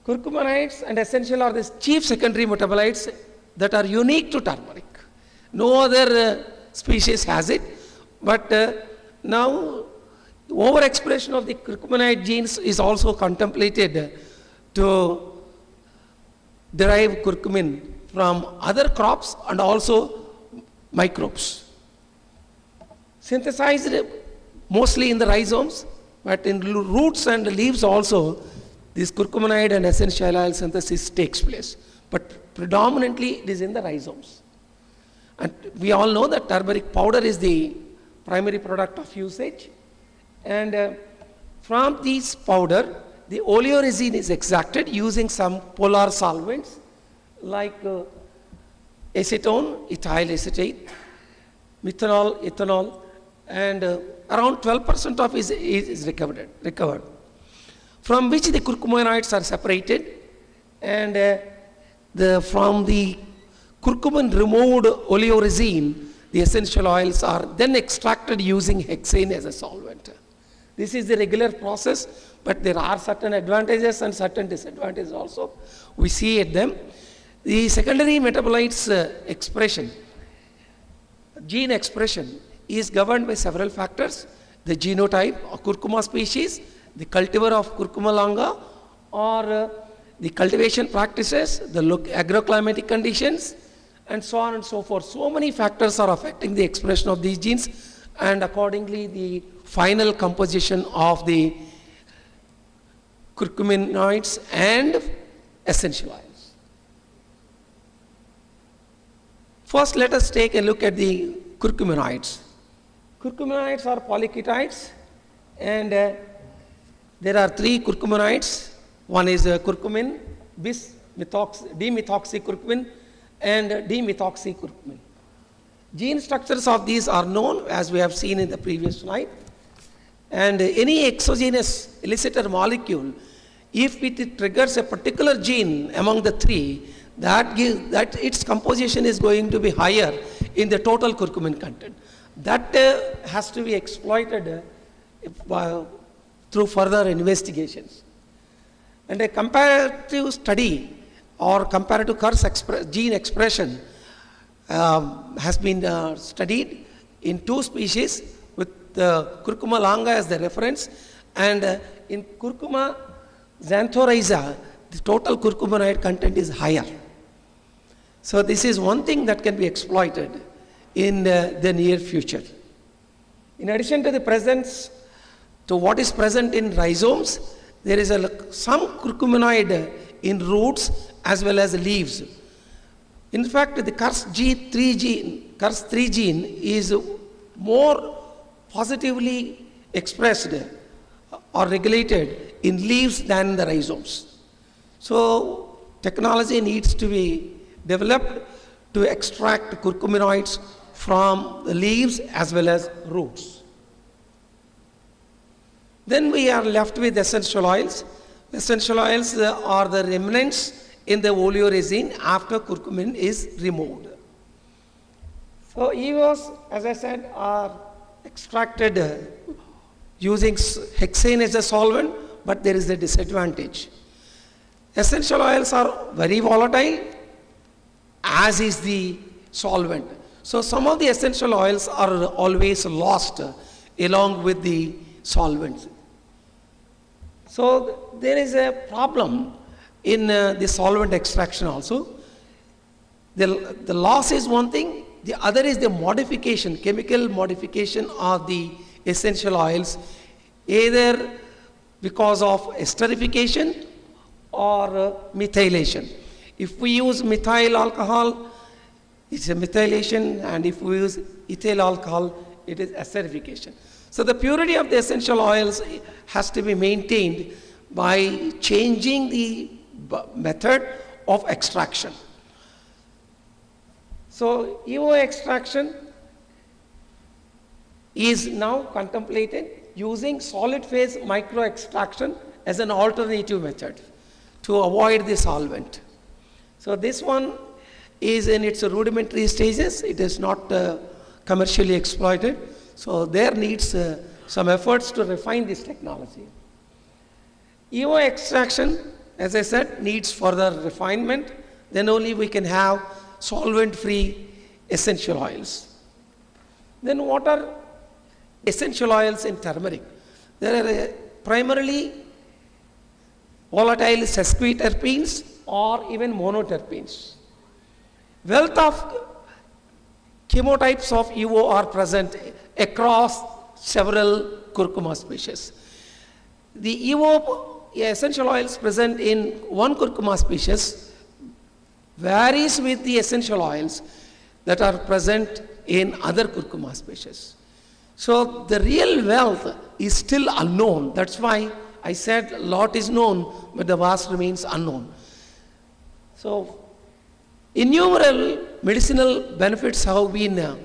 Curcuminoids and essential are the chief secondary metabolites that are unique to turmeric. No other species has it, but now overexpression of the curcuminoid genes is also contemplated to derive curcumin from other crops and also microbes. Synthesized mostly in the rhizomes, but in roots and leaves also, this curcuminoid and essential oil synthesis takes place. But predominantly it is in the rhizomes. And we all know that turmeric powder is the primary product of usage. And from this powder, the oleoresin is extracted using some polar solvents like acetone, ethyl acetate, methanol, ethanol, and around 12% of it is recovered, from which the curcuminoids are separated, and from the curcumin removed oleoresin, the essential oils are then extracted using hexane as a solvent. This is the regular process, but there are certain advantages and certain disadvantages also. We see at them. The secondary metabolites expression, gene expression, is governed by several factors: the genotype of curcuma species, the cultivar of curcuma longa, or the cultivation practices, the agroclimatic conditions, and so on and so forth. So many factors are affecting the expression of these genes, and accordingly the final composition of the curcuminoids and essential oils. First, let us take a look at the curcuminoids. Curcuminoids are polyketides, and there are three curcuminoids. One is curcumin, dimethoxycurcumin, and dimethoxycurcumin. Gene structures of these are known, as we have seen in the previous slide. And any exogenous elicitor molecule, if it triggers a particular gene among the three, that its composition is going to be higher in the total curcumin content. That has to be exploited through further investigations. And a comparative study or comparative curse gene expression has been studied in two species with curcuma longa as the reference, and in curcuma xanthorrhiza, the total curcuminoid content is higher. So this is one thing that can be exploited in the near future. In addition to the presence, to what is present in rhizomes, there is some curcuminoid in roots as well as leaves. In fact, the CURS3 gene is more positively expressed or regulated in leaves than the rhizomes. So technology needs to be developed to extract curcuminoids from the leaves as well as roots. Then we are left with essential oils. Essential oils are the remnants in the oleoresin after curcumin is removed. So EOs, as I said, are extracted using hexane as a solvent, but there is a disadvantage. Essential oils are very volatile, as is the solvent. So some of the essential oils are always lost along with the solvents. So there is a problem in the solvent extraction also. The loss is one thing, the other is the modification, chemical modification of the essential oils, either because of esterification or methylation. If we use methyl alcohol, it's a methylation, and if we use ethyl alcohol, it is esterification. So the purity of the essential oils has to be maintained by changing the method of extraction. So EO extraction is now contemplated using solid phase micro extraction as an alternative method to avoid the solvent. So this one is in its rudimentary stages. It is not commercially exploited. So there needs some efforts to refine this technology. EO extraction, as I said, needs further refinement. Then only we can have solvent-free essential oils. Then what are essential oils in turmeric? There are primarily volatile sesquiterpenes or even monoterpenes. Wealth of chemotypes of EO are present across several curcuma species. The EO essential oils present in one curcuma species varies with the essential oils that are present in other curcuma species. So the real wealth is still unknown. That's why I said a lot is known, but the vast remains unknown. So innumerable medicinal benefits have been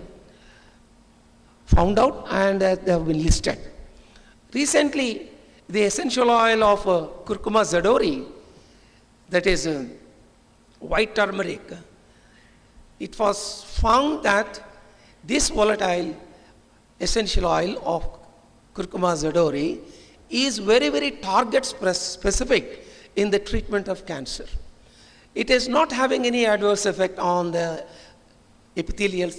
found out and they have been listed. Recently, the essential oil of curcuma zadori, that is white turmeric, it was found that this volatile essential oil of curcuma zadori is very, very target specific in the treatment of cancer. It is not having any adverse effect on the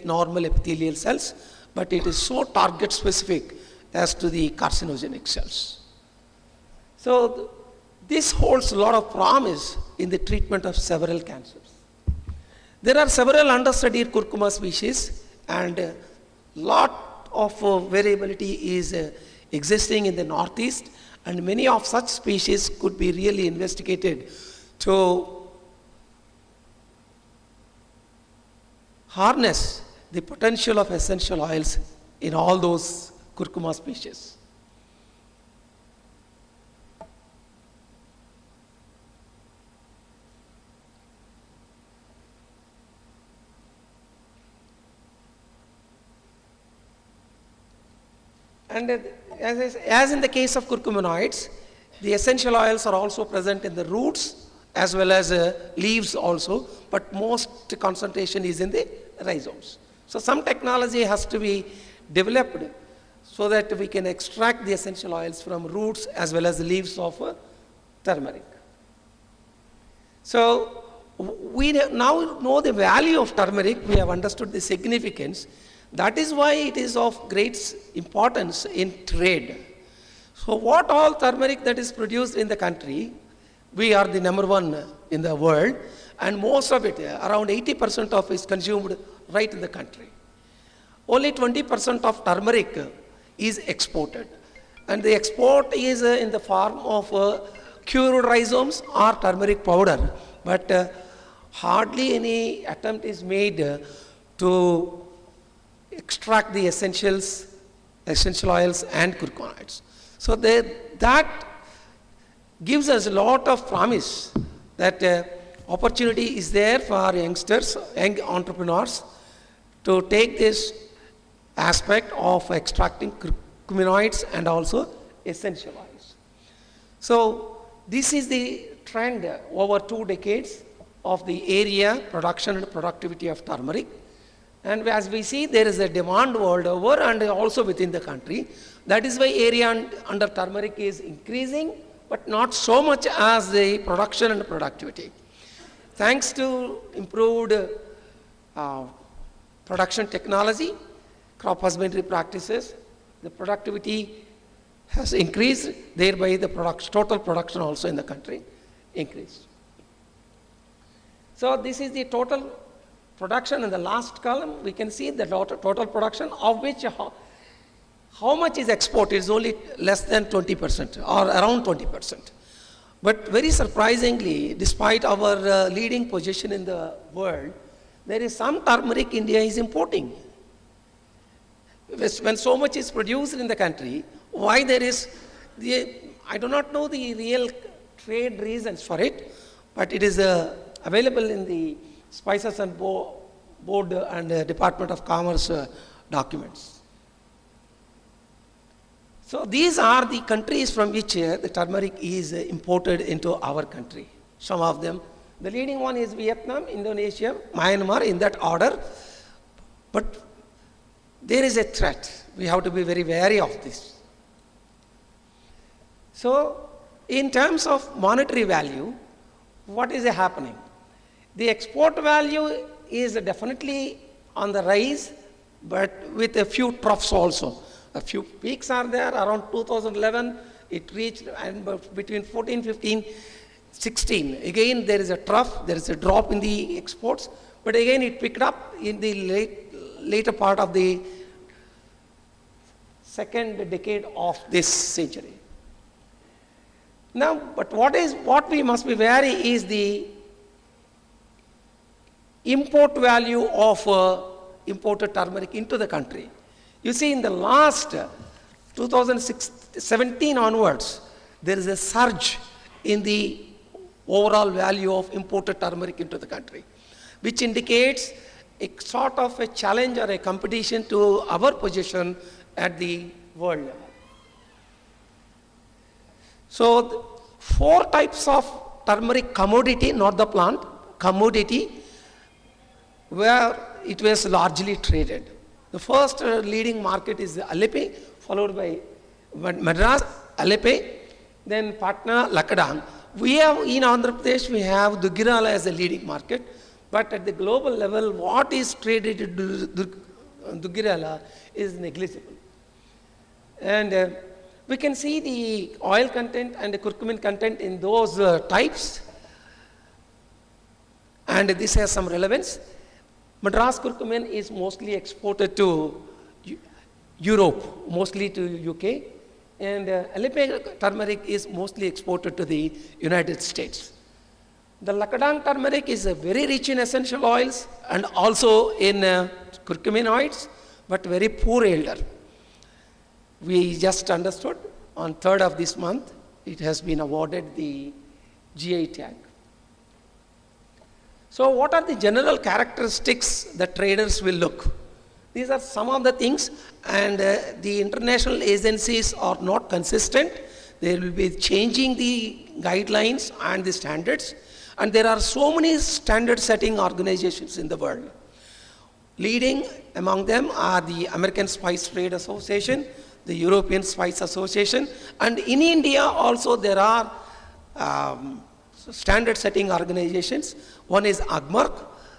normal epithelial cells, but it is so target specific as to the carcinogenic cells. So this holds a lot of promise in the treatment of several cancers. There are several understudied curcuma species, and a lot of variability is existing in the northeast, and many of such species could be really investigated to harness the potential of essential oils in all those curcuma species. And as in the case of curcuminoids, the essential oils are also present in the roots as well as leaves also, but most concentration is in the rhizomes. So some technology has to be developed so that we can extract the essential oils from roots as well as the leaves of turmeric. So we now know the value of turmeric, we have understood the significance. That is why it is of great importance in trade. So what all turmeric that is produced in the country, we are the #1 in the world, and most of it, around 80% of it is consumed right in the country. Only 20% of turmeric is exported. And the export is in the form of cured rhizomes or turmeric powder. But hardly any attempt is made to extract the essential oils and curcuminoids. So that gives us a lot of promise that opportunity is there for youngsters, young entrepreneurs to take this aspect of extracting curcuminoids and also essential oils. So this is the trend over 2 decades of the area, production and productivity of turmeric. And as we see, there is a demand world over and also within the country. That is why area under turmeric is increasing, but not so much as the production and productivity. Thanks to improved production technology, crop husbandry practices, the productivity has increased, thereby the total production also in the country increased. So this is the total production. In the last column, we can see the total production, of which how much is exported is only less than 20% or around 20%. But very surprisingly, despite our leading position in the world, there is some turmeric India is importing. When so much is produced in the country, why there is, I do not know the real trade reasons for it, but it is available in the Spices and Board and Department of Commerce documents. So these are the countries from which the turmeric is imported into our country. Some of them. The leading one is Vietnam, Indonesia, Myanmar, in that order. But there is a threat. We have to be very wary of this. So, in terms of monetary value, what is happening? The export value is definitely on the rise, but with a few troughs also. A few peaks are there. Around 2011, it reached, and between 14, 15, 16. Again, there is a trough, there is a drop in the exports, but again it picked up in the later part of the second decade of this century. Now, but what we must be wary is the import value of imported turmeric into the country. You see, in the last 2017 onwards, there is a surge in the overall value of imported turmeric into the country, which indicates a sort of a challenge or a competition to our position at the world level. So, 4 types of turmeric commodity, not the plant, commodity, where it was largely traded. The first leading market is Alleppey, followed by Madras, Alleppey, then Patna, Lakadang. We have, in Andhra Pradesh, we have Dugirala as a leading market, but at the global level, what is traded in Dugirala is negligible. And we can see the oil content and the curcumin content in those types, and this has some relevance. Madras curcumin is mostly exported to Europe, mostly to UK, and Alleppey turmeric is mostly exported to the United States. The Lakadang turmeric is very rich in essential oils and also in curcuminoids, but very poor yielder. We just understood on 3rd of this month, it has been awarded the GI tag. So what are the general characteristics that traders will look? These are some of the things, and the international agencies are not consistent. They will be changing the guidelines and the standards, and there are so many standard setting organizations in the world. Leading among them are the American Spice Trade Association, the European Spice Association, and in India also there are standard setting organizations. One is AGMARC,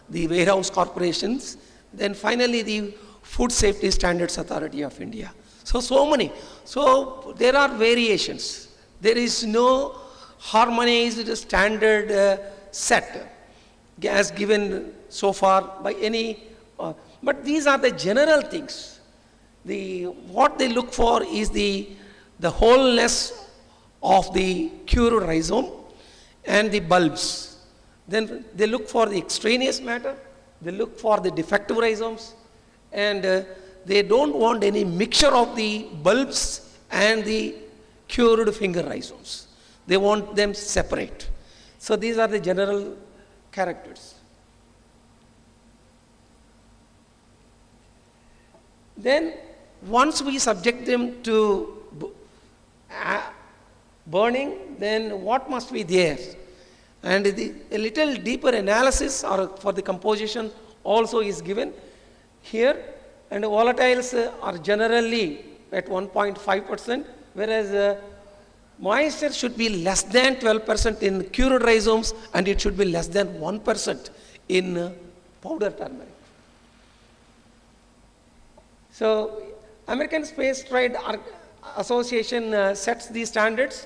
the warehouse corporations, then finally the Food Safety Standards Authority of India. So many. So there are variations. There is no harmonized standard set as given so far by any, but these are the general things. What they look for is the wholeness of the cured rhizome and the bulbs. Then they look for the extraneous matter, they look for the defective rhizomes, and they don't want any mixture of the bulbs and the cured finger rhizomes. They want them separate. So these are the general characters. Then once we subject them to burning, then what must be there? And a little deeper analysis for the composition also is given here, and volatiles are generally at 1.5%, whereas moisture should be less than 12% in cured rhizomes, and it should be less than 1% in powder turmeric. So American Space Trade Association sets these standards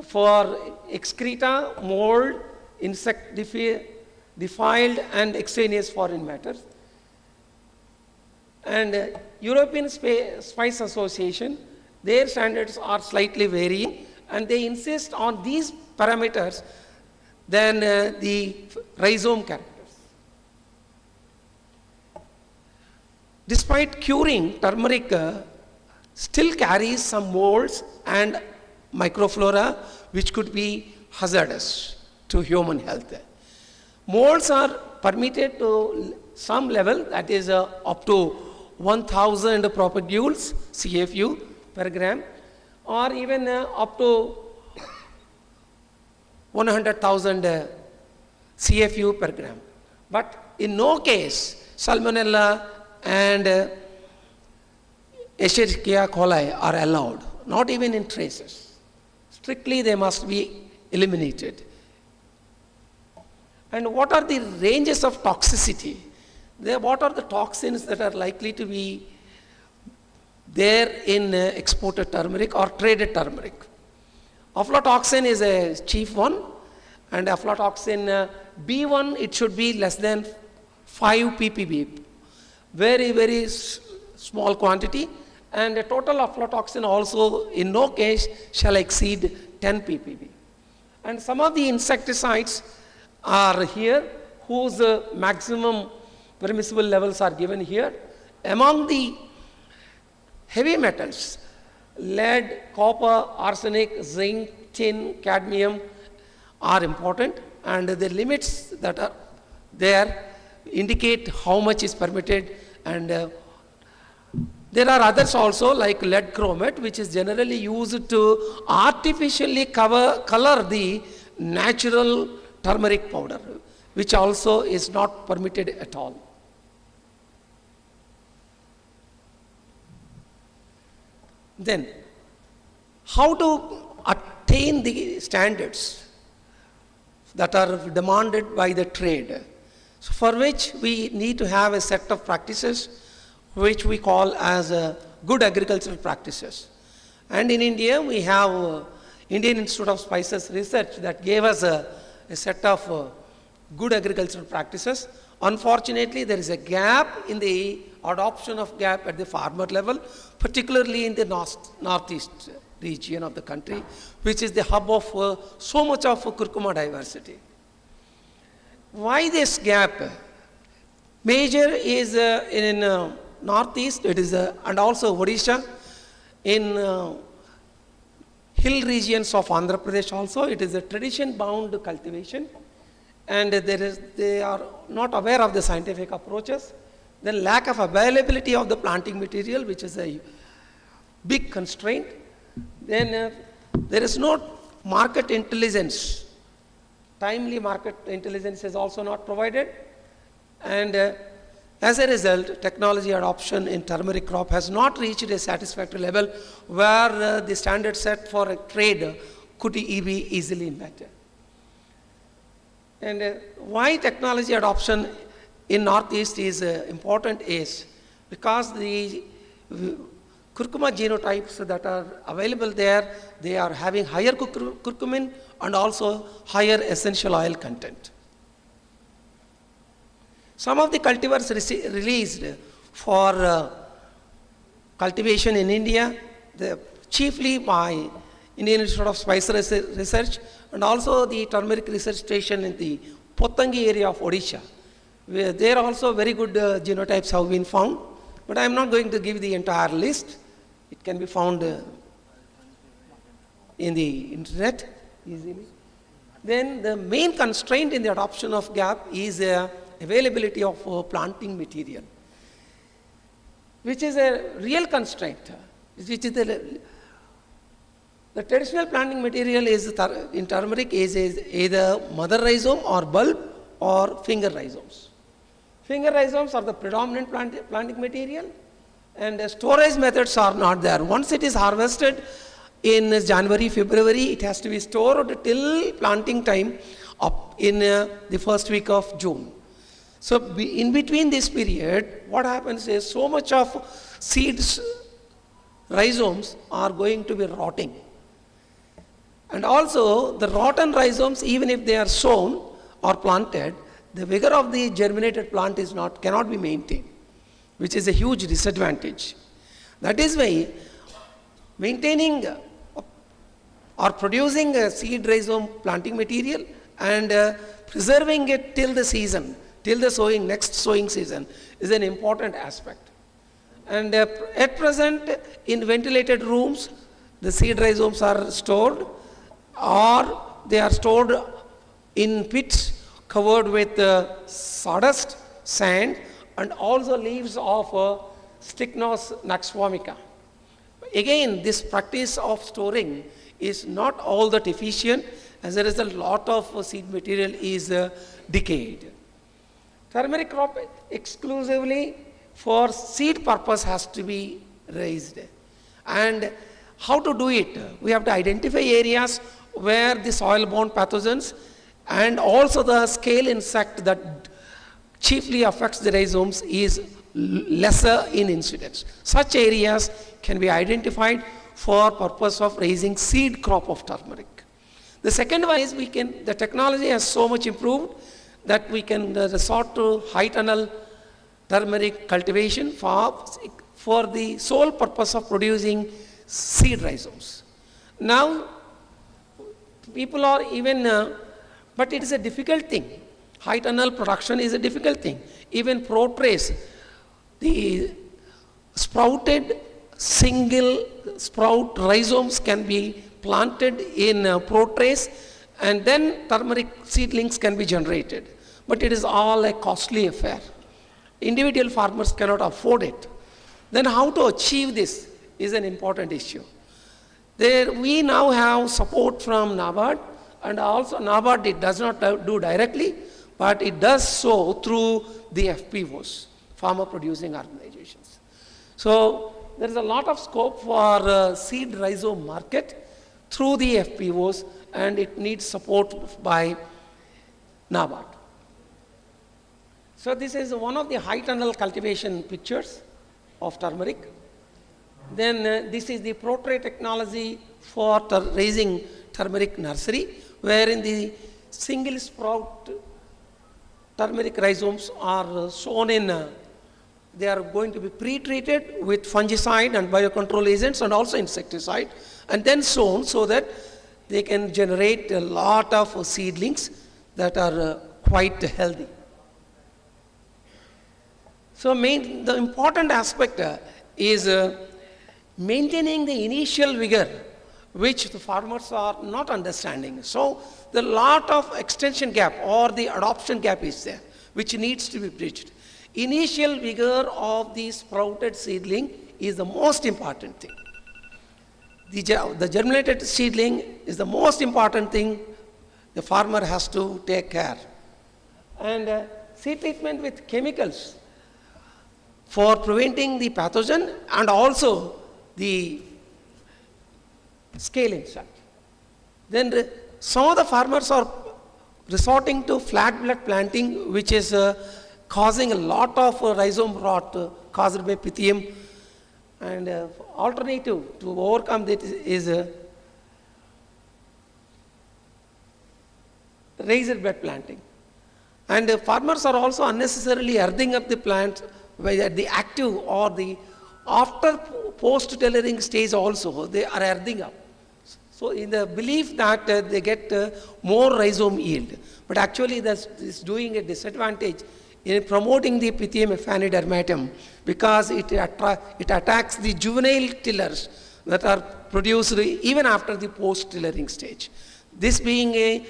for excreta, mold, insect defiled, and extraneous foreign matters. And European Spice Association, their standards are slightly varying, and they insist on these parameters than the rhizome characters. Despite curing, turmeric still carries some molds and microflora which could be hazardous to human health. Molds are permitted to some level, that is up to 1000 propagules, CFU, per gram, or even up to 100,000 CFU per gram. But in no case Salmonella and Escherichia coli are allowed, not even in traces. Strictly they must be eliminated. And what are the ranges of toxicity? What are the toxins that are likely to be there in exported turmeric or traded turmeric? Aflatoxin is a chief one, and aflatoxin B1, it should be less than 5 ppb, very, very small quantity, and the total aflatoxin also in no case shall exceed 10 ppb. And some of the insecticides are here whose maximum permissible levels are given here. Among the heavy metals, lead, copper, arsenic, zinc, tin, cadmium are important, and the limits that are there indicate how much is permitted. And there are others also like lead chromate, which is generally used to artificially color the natural turmeric powder, which also is not permitted at all. Then, how to attain the standards that are demanded by the trade? So for which we need to have a set of practices which we call as good agricultural practices. And in India, we have Indian Institute of Spices Research that gave us a set of good agricultural practices. Unfortunately, there is a gap in the adoption of GAP at the farmer level, particularly in the northeast region of the country, which is the hub of so much of curcuma diversity. Why this gap? Major is in northeast, it is and also Odisha, in hill regions of Andhra Pradesh also, it is a tradition-bound cultivation, and they are not aware of the scientific approaches. Then lack of availability of the planting material, which is a big constraint. Then there is no market intelligence. Timely market intelligence is also not provided. And as a result, technology adoption in turmeric crop has not reached a satisfactory level where the standard set for a trade could be easily met. And why technology adoption in Northeast is important is because the curcuma genotypes that are available there, they are having higher curcumin and also higher essential oil content. Some of the cultivars released for cultivation in India, chiefly by Indian Institute of Spice Research and also the turmeric research station in the Pottangi area of Odisha. There also very good genotypes have been found, but I am not going to give the entire list. It can be found in the internet easily. Then the main constraint in the adoption of GAP is availability of planting material, which is a real constraint. Which is the traditional planting material is in turmeric is either mother rhizome or bulb or finger rhizomes. Finger rhizomes are the predominant planting material, and storage methods are not there. Once it is harvested in January, February, it has to be stored till planting time up in the first week of June. So in between this period, what happens is so much of seeds, rhizomes are going to be rotting. And also the rotten rhizomes, even if they are sown or planted, the vigor of the germinated plant cannot be maintained, which is a huge disadvantage. That is why maintaining or producing a seed rhizome planting material and preserving it till the season, till the next sowing season is an important aspect. And at present, in ventilated rooms, the seed rhizomes are stored, or they are stored in pits covered with sawdust, sand, and also leaves of Strychnos naxvomica. again, this practice of storing is not all that efficient. As a result, lot of seed material is decayed. Turmeric crop exclusively for seed purpose has to be raised. And how to do it? We have to identify areas where the soil-borne pathogens and also the scale insect that chiefly affects the rhizomes is lesser in incidence. Such areas can be identified for purpose of raising seed crop of turmeric. The second one is the technology has so much improved that we can resort to high tunnel turmeric cultivation for the sole purpose of producing seed rhizomes. Now, people are even, but it is a difficult thing. High tunnel production is a difficult thing. Even protrace, the sprouted single sprout rhizomes can be planted in protrace, and then turmeric seedlings can be generated. But it is all a costly affair. Individual farmers cannot afford it. Then how to achieve this is an important issue. We now have support from NABARD, and also NABARD it does not do directly, but it does so through the FPOs, farmer producing organizations. So there is a lot of scope for seed rhizome market through the FPOs, and it needs support by NABARD. So this is one of the high tunnel cultivation pictures of turmeric. Then this is the protray technology for raising turmeric nursery, wherein the single sprout turmeric rhizomes are sown in, they are going to be pre-treated with fungicide and biocontrol agents and also insecticide, and then sown so that they can generate a lot of seedlings that are quite healthy. So the important aspect is maintaining the initial vigor, which the farmers are not understanding. So the lot of extension gap or the adoption gap is there, which needs to be bridged. Initial vigor of the sprouted seedling is the most important thing. The germinated seedling is the most important thing the farmer has to take care. And seed treatment with chemicals for preventing the pathogen and also the scale insect. Then some of the farmers are resorting to flat bed planting, which is causing a lot of rhizome rot caused by Pythium. And alternative to overcome that is raised bed planting. And farmers are also unnecessarily earthing up the plants whether the active or the after post-tillering stage also, they are earthing up. So in the belief that they get more rhizome yield, but actually this is doing a disadvantage in promoting the Pythium ephanidermatum because it attacks the juvenile tillers that are produced even after the post-tillering stage. This being a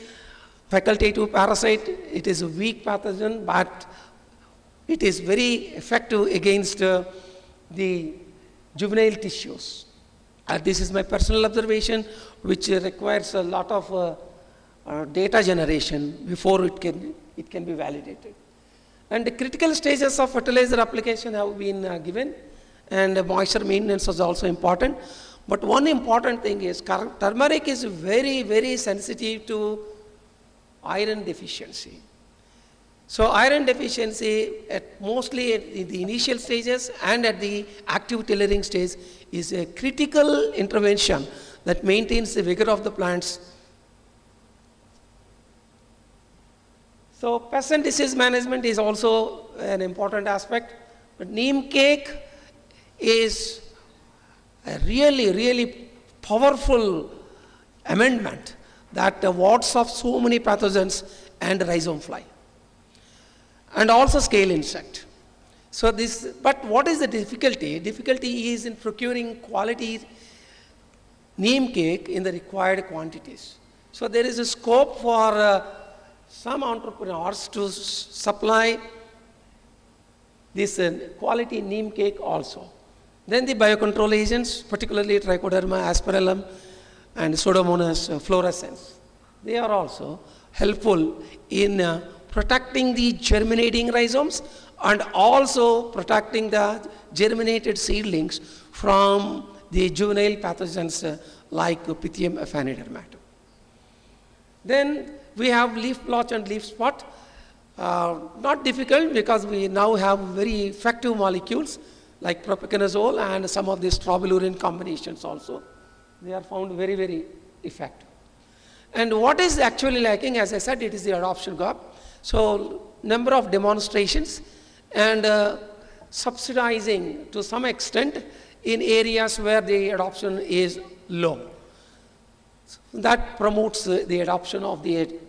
facultative parasite, it is a weak pathogen, but it is very effective against the juvenile tissues. This is my personal observation, which requires a lot of data generation before it can be validated. And the critical stages of fertilizer application have been given, and moisture maintenance is also important. But one important thing is turmeric is very, very sensitive to iron deficiency. So iron deficiency mostly at the initial stages and at the active tillering stage is a critical intervention that maintains the vigor of the plants. So pest and disease management is also an important aspect, but neem cake is a really, really powerful amendment that wards off so many pathogens and rhizome fly. And also scale insect. So but what is the difficulty? Difficulty is in procuring quality neem cake in the required quantities. So there is a scope for some entrepreneurs to supply this quality neem cake also. Then the biocontrol agents, particularly trichoderma, aspergillum, and Pseudomonas fluorescens. They are also helpful in protecting the germinating rhizomes and also protecting the germinated seedlings from the juvenile pathogens like Pythium aphanidermatum. Then we have leaf blotch and leaf spot. Not difficult because we now have very effective molecules like propiconazole and some of these strobilurin combinations also. They are found very, very effective. And what is actually lacking, as I said, it is the adoption gap. So number of demonstrations and subsidizing to some extent in areas where the adoption is low. So that promotes the adoption of the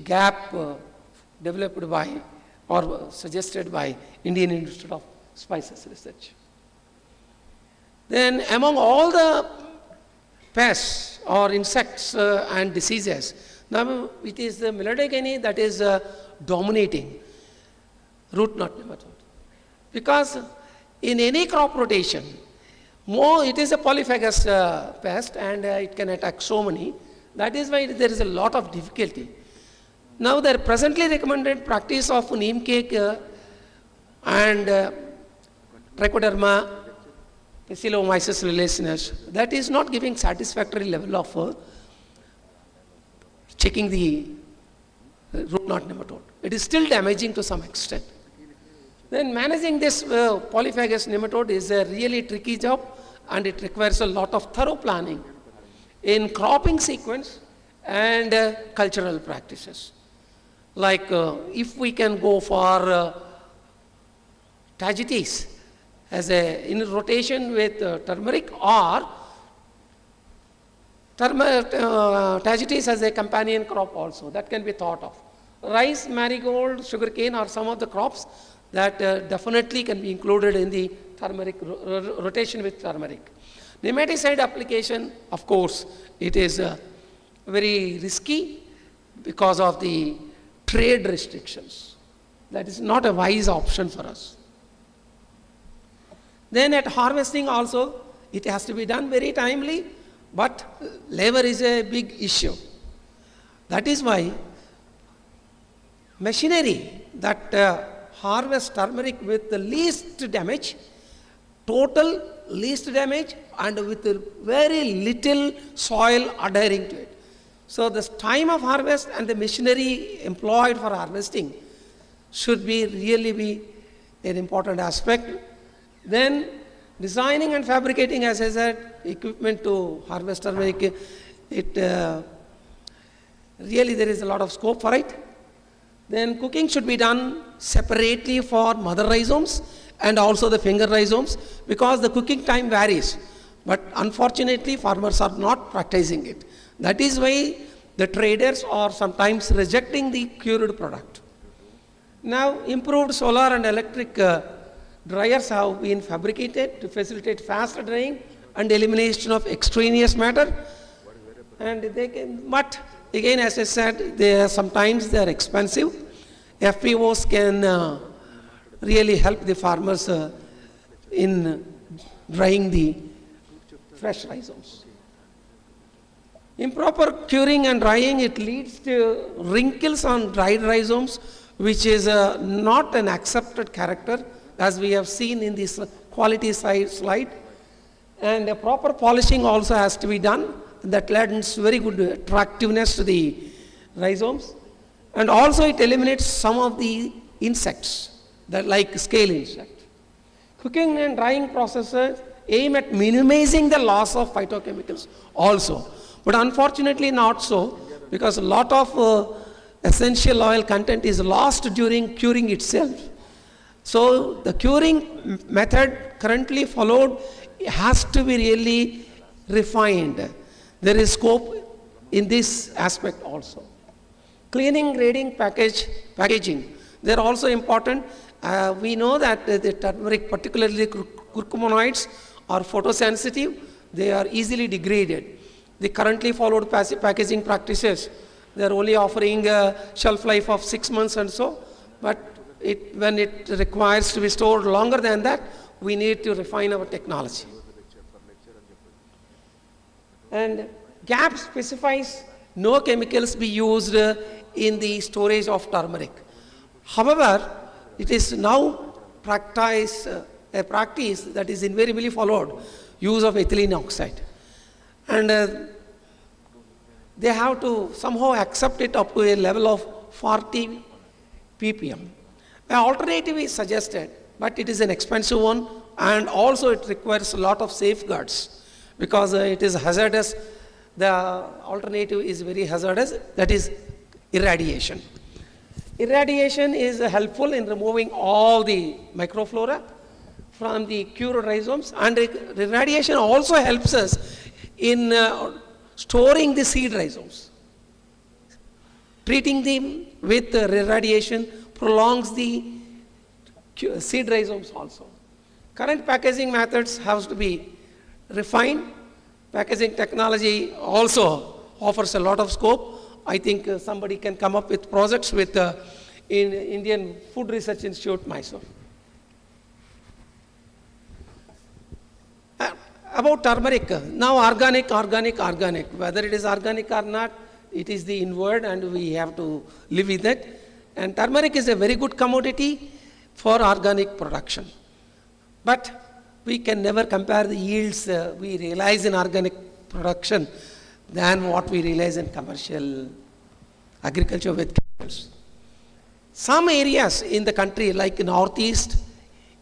gap developed by or suggested by Indian Institute of Spices Research. Then among all the pests or insects and diseases, now it is the Melodogeny that is dominating root knot nematode. Because in any crop rotation, it is a polyphagous pest and it can attack so many. That is why there is a lot of difficulty. Now the presently recommended practice of neem cake and trichoderma Bacillomyces relaceus, that is not giving satisfactory level of checking the root knot nematode. It is still damaging to some extent. Then managing this polyphagous nematode is a really tricky job and it requires a lot of thorough planning in cropping sequence and cultural practices. Like if we can go for Tagetes as in rotation with turmeric or Tagetes as a companion crop also, that can be thought of. Rice, marigold, sugarcane are some of the crops that definitely can be included in the turmeric rotation with turmeric. Nematicide application, of course, it is very risky because of the trade restrictions. That is not a wise option for us. Then at harvesting also, it has to be done very timely, but labor is a big issue. That is why machinery that harvests turmeric with the least damage, total least damage, and with very little soil adhering to it. So the time of harvest and the machinery employed for harvesting should really be an important aspect. Then designing and fabricating, as I said, equipment to harvest turmeric, really there is a lot of scope for it. Then cooking should be done separately for mother rhizomes and also the finger rhizomes because the cooking time varies. But unfortunately, farmers are not practicing it. That is why the traders are sometimes rejecting the cured product. Now, improved solar and electric dryers have been fabricated to facilitate faster drying and elimination of extraneous matter. And they can, but again, as I said, sometimes they are expensive. FPOs can really help the farmers in drying the fresh rhizomes. Improper curing and drying, it leads to wrinkles on dried rhizomes, which is not an accepted character, as we have seen in this quality slide. And a proper polishing also has to be done. That lends very good attractiveness to the rhizomes. And also it eliminates some of the insects, that like scale insect. Cooking and drying processes aim at minimizing the loss of phytochemicals also. But unfortunately not so, because a lot of essential oil content is lost during curing itself. So the curing method currently followed has to be really refined. There is scope in this aspect also. Cleaning, grading, packaging, they're also important. We know that the turmeric, particularly curcuminoids, are photosensitive. They are easily degraded. The currently followed packaging practices, they're only offering a shelf life of 6 months and so, but when it requires to be stored longer than that, we need to refine our technology. And GAP specifies no chemicals be used in the storage of turmeric. However, it is now a practice that is invariably followed, use of ethylene oxide. And they have to somehow accept it up to a level of 40 ppm. An alternative is suggested, but it is an expensive one, and also it requires a lot of safeguards because it is hazardous. The alternative is very hazardous, that is irradiation. Irradiation is helpful in removing all the microflora from the cured rhizomes, and irradiation also helps us in storing the seed rhizomes. Treating them with irradiation prolongs the seed rhizomes also. Current packaging methods have to be refined. Packaging technology also offers a lot of scope. I think somebody can come up with projects with in Indian Food Research Institute, Mysore. About turmeric, now organic. Whether it is organic or not, it is the inward and we have to live with it. And turmeric is a very good commodity for organic production. But we can never compare the yields we realize in organic production than what we realize in commercial agriculture with chemicals. Some areas in the country, like northeast,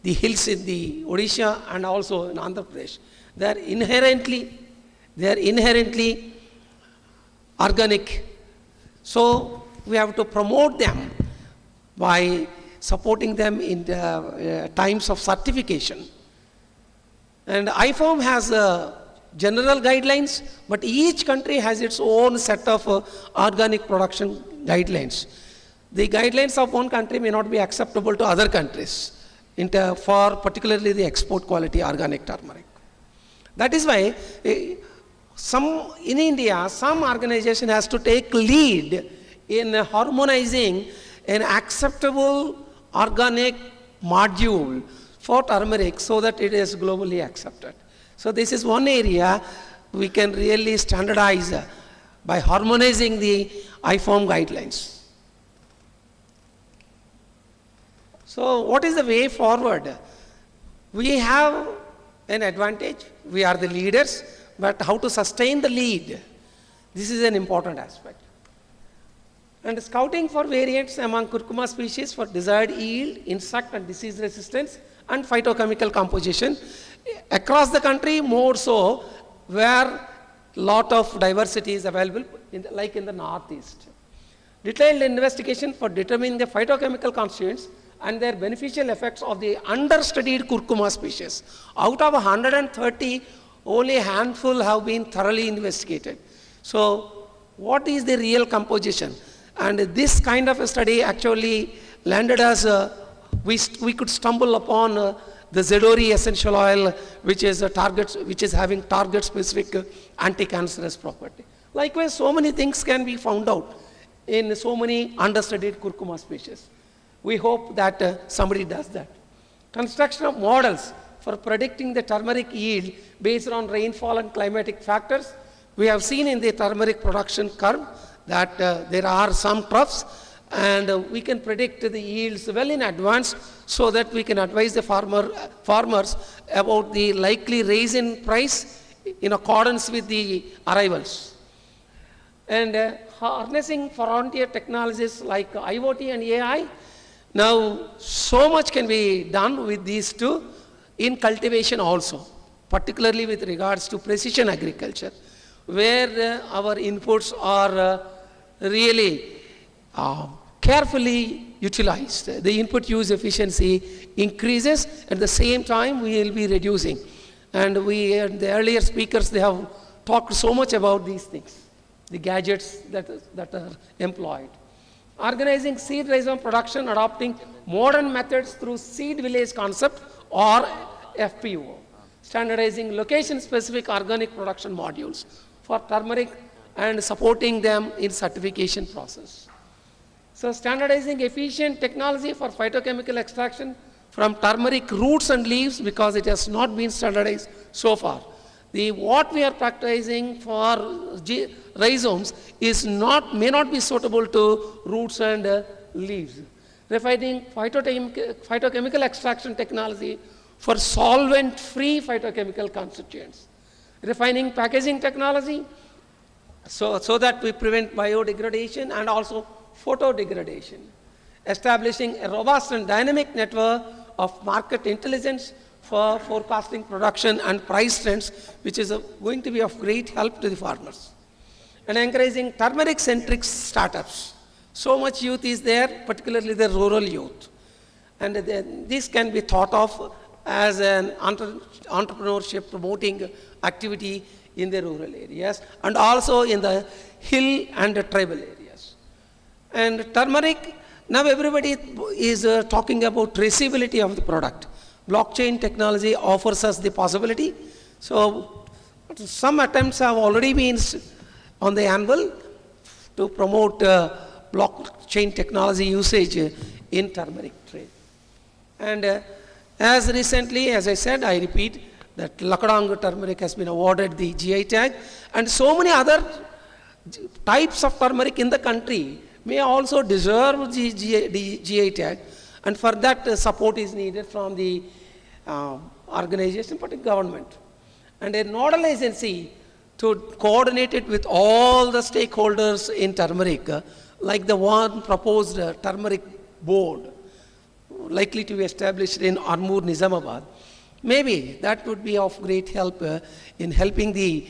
the hills in the Odisha and also in Andhra Pradesh, they are inherently organic. So we have to promote them by supporting them in the times of certification. And IFOM has general guidelines, but each country has its own set of organic production guidelines. The guidelines of one country may not be acceptable to other countries for particularly the export quality organic turmeric. That is why in India, some organization has to take lead in harmonizing an acceptable organic module for turmeric so that it is globally accepted. So this is one area we can really standardize by harmonizing the IFOM guidelines. So what is the way forward? We have an advantage, we are the leaders, but how to sustain the lead? This is an important aspect. And scouting for variants among curcuma species for desired yield, insect and disease resistance, and phytochemical composition. Across the country, more so, where lot of diversity is available, like in the northeast. Detailed investigation for determining the phytochemical constituents and their beneficial effects of the understudied curcuma species. Out of 130, only a handful have been thoroughly investigated. So what is the real composition? And this kind of a study actually landed us, we could stumble upon the Zedori essential oil, which is having target-specific anti-cancerous property. Likewise, so many things can be found out in so many understudied curcuma species. We hope that somebody does that. Construction of models for predicting the turmeric yield based on rainfall and climatic factors. We have seen in the turmeric production curve that there are some troughs, and we can predict the yields well in advance so that we can advise the farmers about the likely rise in price in accordance with the arrivals. And harnessing frontier technologies like IoT and AI. Now, so much can be done with these two in cultivation also, particularly with regards to precision agriculture, where our inputs are really carefully utilized. The input use efficiency increases, at the same time we will be reducing. And the earlier speakers, they have talked so much about these things, the gadgets that are employed. Organizing seed rhizome production, adopting modern methods through seed village concept or FPO. Standardizing location-specific organic production modules for turmeric and supporting them in certification process. So standardizing efficient technology for phytochemical extraction from turmeric roots and leaves because it has not been standardized so far. What we are practicing for rhizomes may not be suitable to roots and leaves. Refining phytochemical extraction technology for solvent-free phytochemical constituents. Refining packaging technology so that we prevent biodegradation and also photodegradation. Establishing a robust and dynamic network of market intelligence for forecasting production and price trends, which is going to be of great help to the farmers. And encouraging turmeric-centric startups. So much youth is there, particularly the rural youth. And this can be thought of as an entrepreneurship promoting activity in the rural areas and also in the hill and the tribal areas. And turmeric, now everybody is talking about traceability of the product. Blockchain technology offers us the possibility. So some attempts have already been on the anvil to promote blockchain technology usage in turmeric trade. And as recently, as I said, I repeat, that Lakadang turmeric has been awarded the GI tag, and so many other types of turmeric in the country may also deserve the GI tag, and for that support is needed from the organization, but the government. And a nodal agency to coordinate it with all the stakeholders in turmeric, like the one proposed turmeric board, likely to be established in Armoor, Nizamabad. Maybe that would be of great help in helping the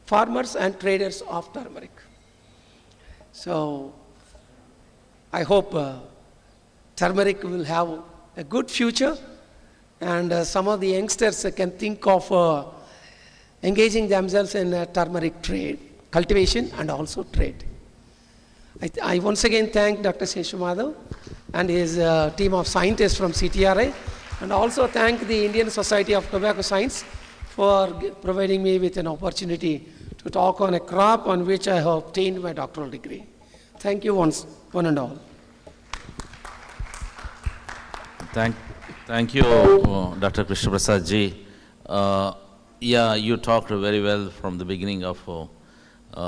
farmers and traders of turmeric. So I hope turmeric will have a good future, and some of the youngsters can think of engaging themselves in turmeric trade, cultivation and also trade. I once again thank Dr. Seshu Madhav and his team of scientists from CTRI, and also thank the Indian Society of Tobacco Science for providing me with an opportunity to talk on a crop on which I have obtained my doctoral degree. Thank you one and all. Thank you, Dr. Krishna Prasad ji. Yeah, you talked very well from the beginning of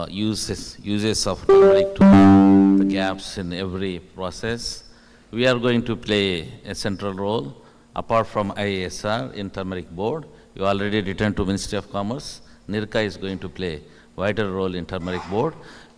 uses of turmeric to the gaps in every process. We are going to play a central role. Apart from IASR in turmeric board, you already returned to Ministry of Commerce. NIRCA is going to play vital role in turmeric board.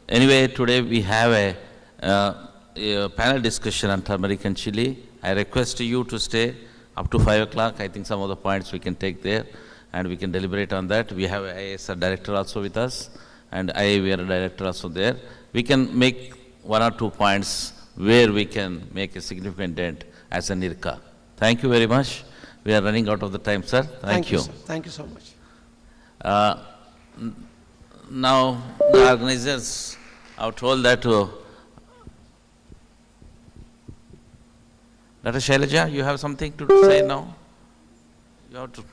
Anyway, today we have a panel discussion on turmeric and chili. I request you to stay up to 5 o'clock. I think some of the points we can take there and we can deliberate on that. We have IASR director also with us, and IAVR director also there. We can make 1 or 2 points where we can make a significant dent as a NIRCA. Thank you very much. We are running out of the time, sir. Thank you. Sir. Thank you so much. Now, the organizers are told that Dr. Shailaja, you have something to say now? You have to.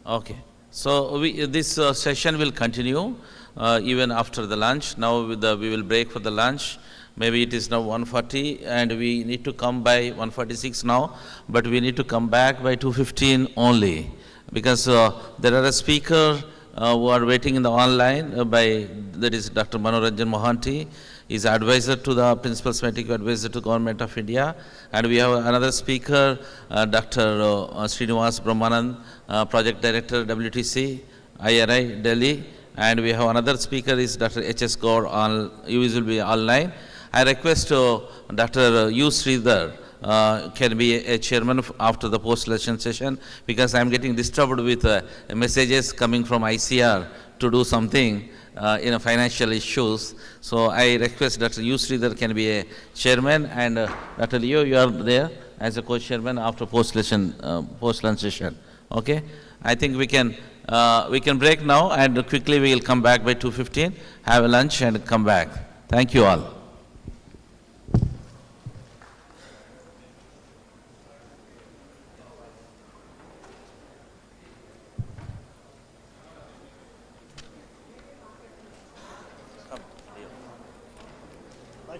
Okay. So this session will continue even after the lunch. Now we will break for the lunch. Maybe it is now 1:40 and we need to come by 1:46 now, but we need to come back by 2:15 only, because there are a speaker who are waiting in the online that is Dr. Manoranjan Mohanty. Is advisor to the principal scientific advisor to Government of India, and we have another speaker, Dr. Srinivas Brahmanand, project director WTC, IRI Delhi, and we have another speaker is Dr. H.S. Gaur. You will be online. I request Dr. U. Sridhar can be a chairman after the post-election session, because I am getting disturbed with messages coming from ICR to do something in financial issues. So I request Dr. U. Sridhar can be a chairman, and Dr. Leo, you are there as a co-chairman after post-lunch session. Okay? I think we can break now, and quickly we will come back by 2:15, have a lunch and come back. Thank you all.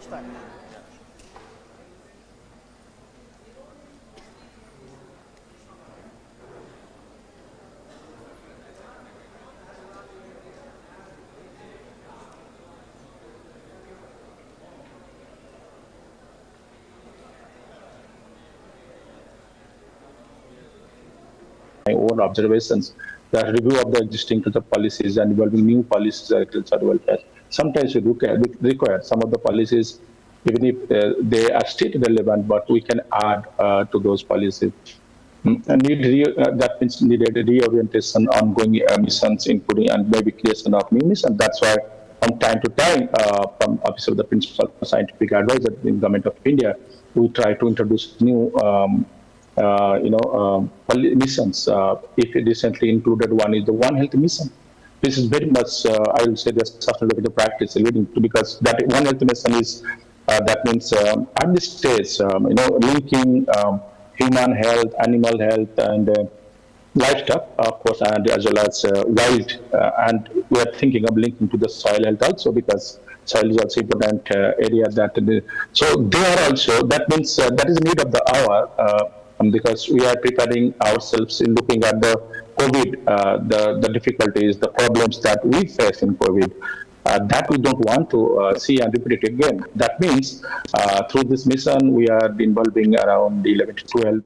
My own observations, the review of the existing policies and evolving new policies agriculture welfare. Sometimes we require some of the policies, even if they are still relevant, but we can add to those policies. And that means needed reorientation, ongoing missions, including and maybe creation of new missions. That's why from time to time, from Office of the Principal Scientific Advisor in Government of India, we try to introduce new missions. If it recently included one is the One Health mission. This is very much, I will say, the sustainable practice leading to, because that One Health mission is that means at this stage, linking human health, animal health, and livestock, of course, and as well as wild. And we are thinking of linking to the soil health also, because soil is also important area that. So there also, that means that is the need of the hour, because we are preparing ourselves in looking at the COVID, the difficulties, the problems that we face in COVID. That we don't want to see and repeat it again. That means through this mission, we are involving around 11 to 12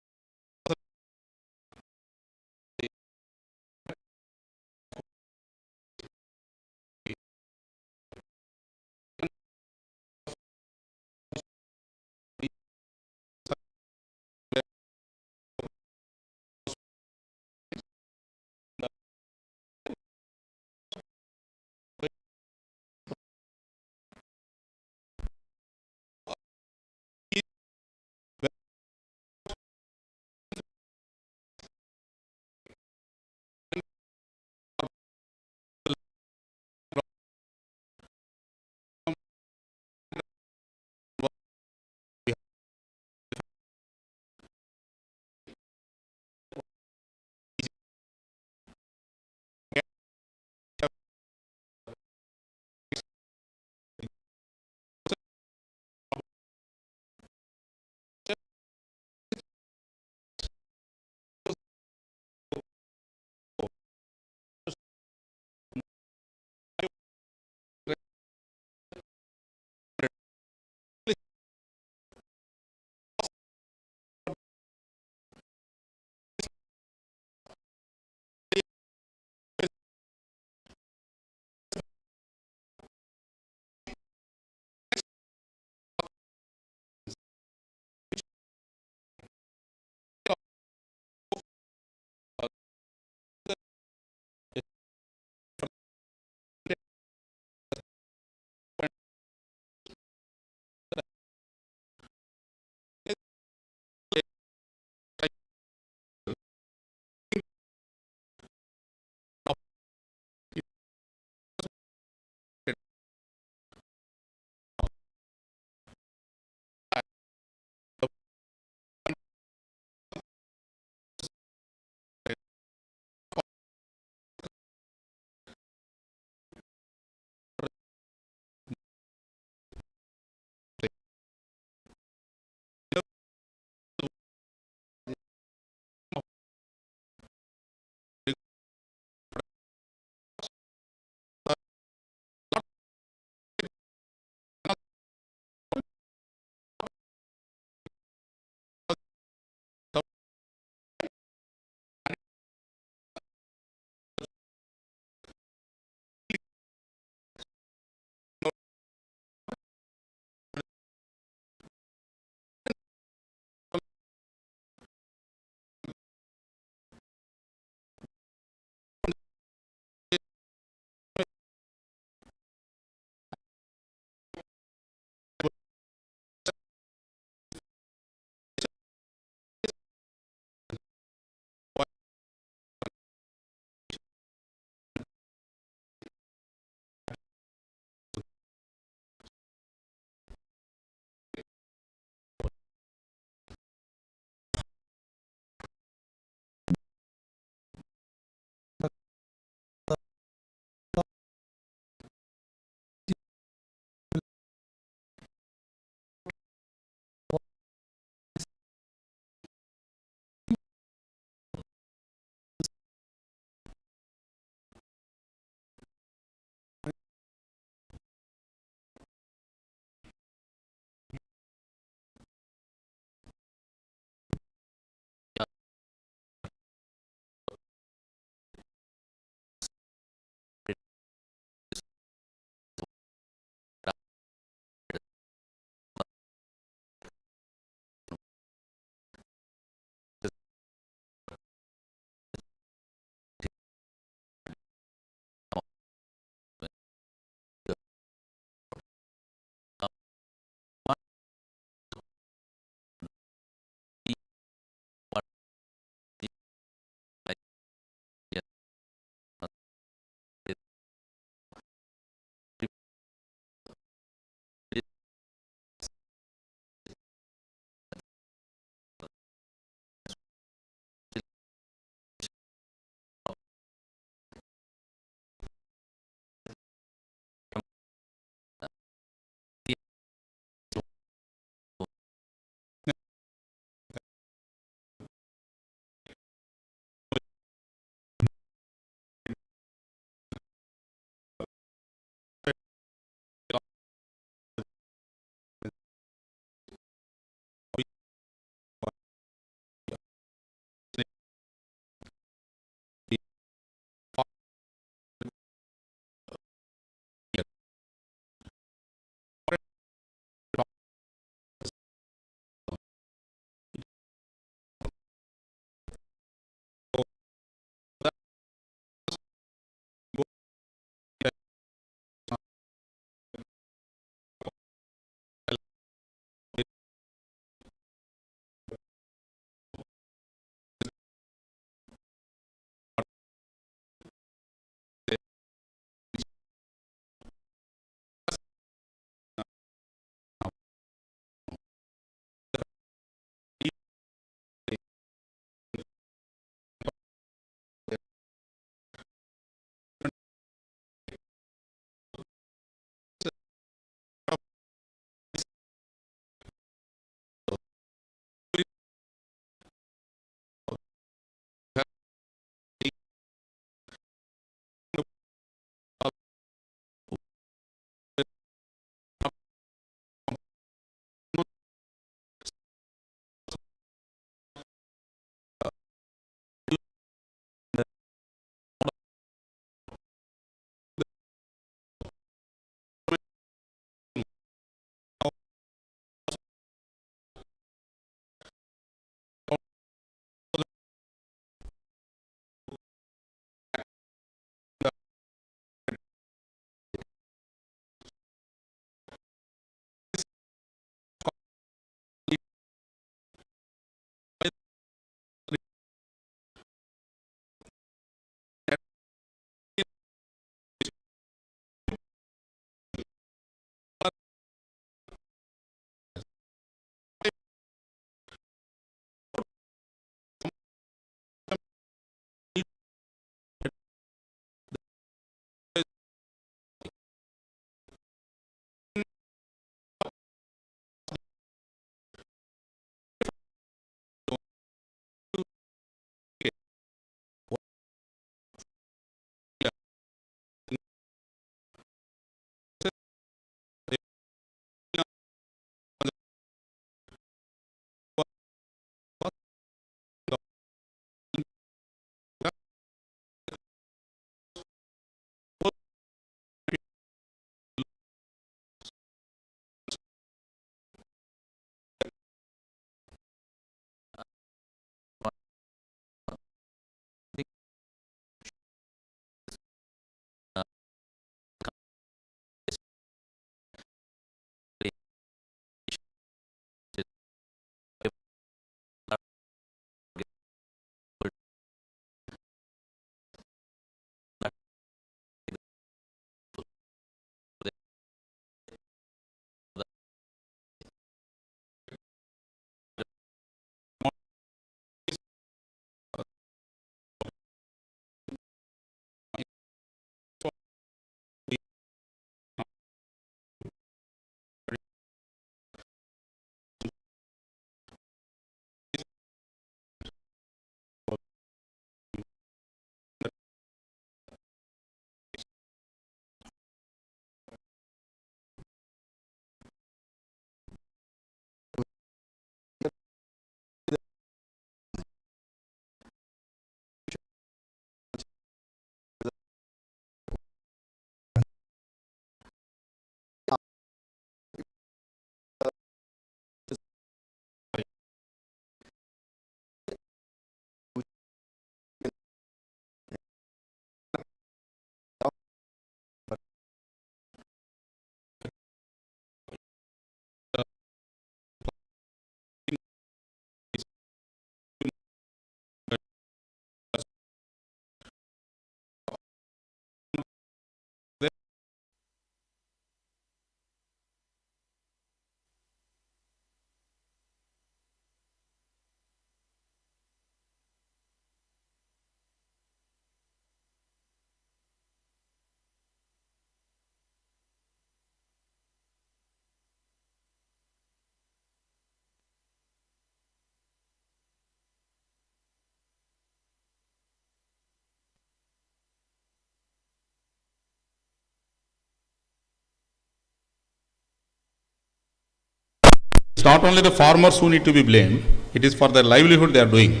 not only the farmers who need to be blamed, it is for their livelihood they are doing.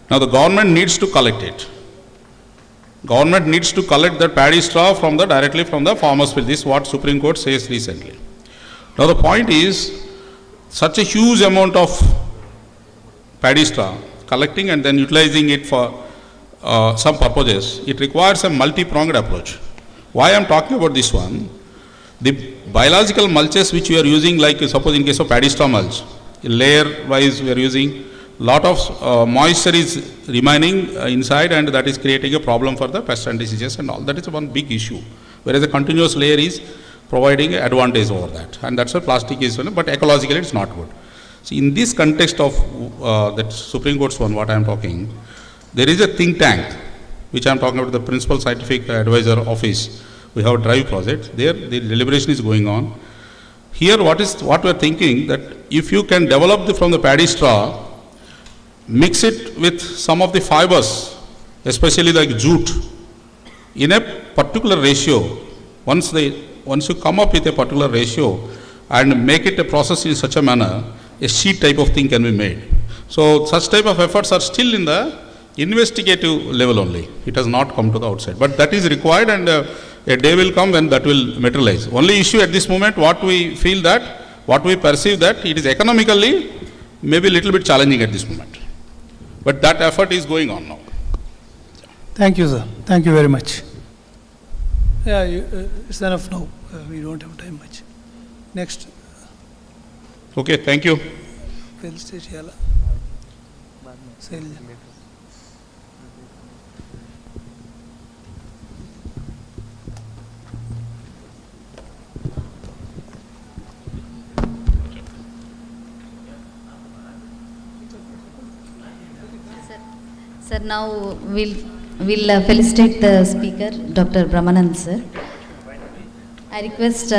Now the government needs to collect it. Government needs to collect the paddy straw directly from the farmers' field. This is what Supreme Court says recently. Now the point is, such a huge amount of paddy straw, collecting and then utilizing it for some purposes, it requires a multi-pronged approach. Why I am talking about this one? The biological mulches which we are using, like suppose in case of paddy straw mulch, layer wise we are using, lot of moisture is remaining inside, and that is creating a problem for the pest and diseases and all. That is one big issue. Whereas a continuous layer is providing an advantage over that, and that's why plastic is, but ecologically it's not good. So in this context of that Supreme Court's one, what I am talking, there is a think tank which I am talking about, the Principal Scientific Advisor Office. We have a drive project. There the deliberation is going on. Here what we are thinking, that if you can develop from the paddy straw, mix it with some of the fibers, especially like jute, in a particular ratio. Once you come up with a particular ratio and make it a process in such a manner, a sheet type of thing can be made. So such type of efforts are still in the investigative level only. It has not come to the outside. But that is required, and a day will come when that will materialize. Only issue at this moment, what we perceive that it is economically maybe a little bit challenging at this moment. But that effort is going on now. Thank you, sir. Thank you very much. Yeah, it's enough now. We don't have time much. Next. Okay, thank you. Sir, now we'll felicitate the speaker, Dr. Brahmanand, sir. I request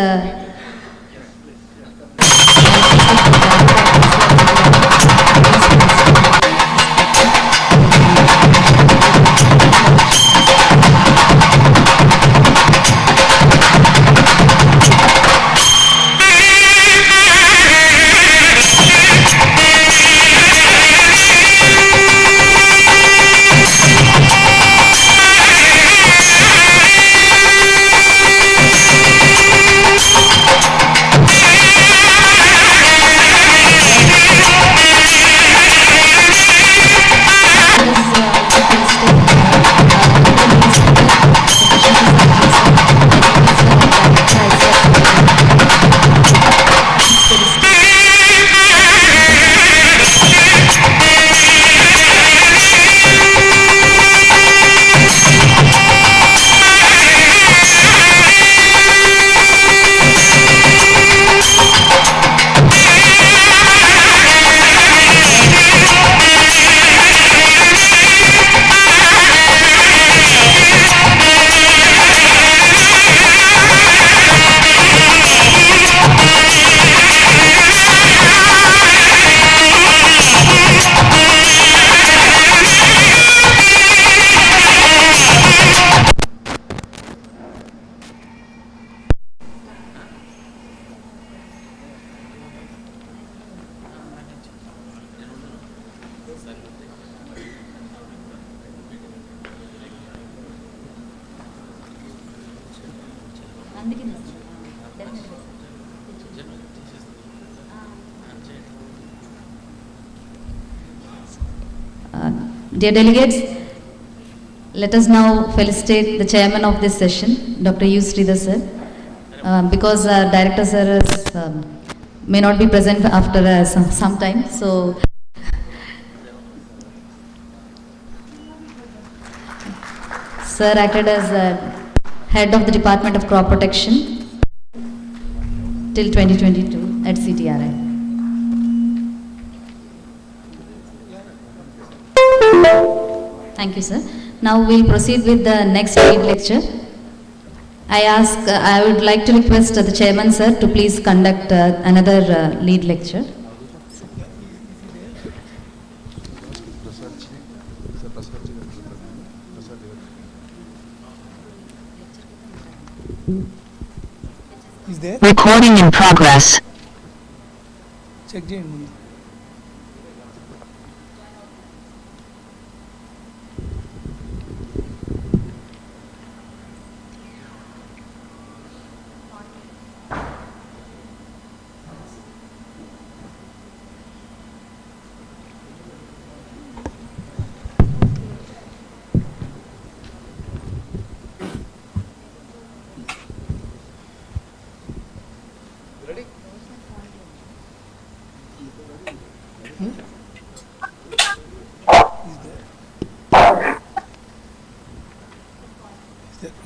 dear delegates, let us now felicitate the chairman of this session, Dr. U. Sridhar sir, because Director sir may not be present after some time. So, sir acted as head of the Department of Crop Protection till 2022 at CTRI. Thank you, sir. Now we'll proceed with the next lead lecture. I would like to request the chairman, sir, to please conduct another lead lecture. Is there? Recording in progress. Check చేయండి ముందు.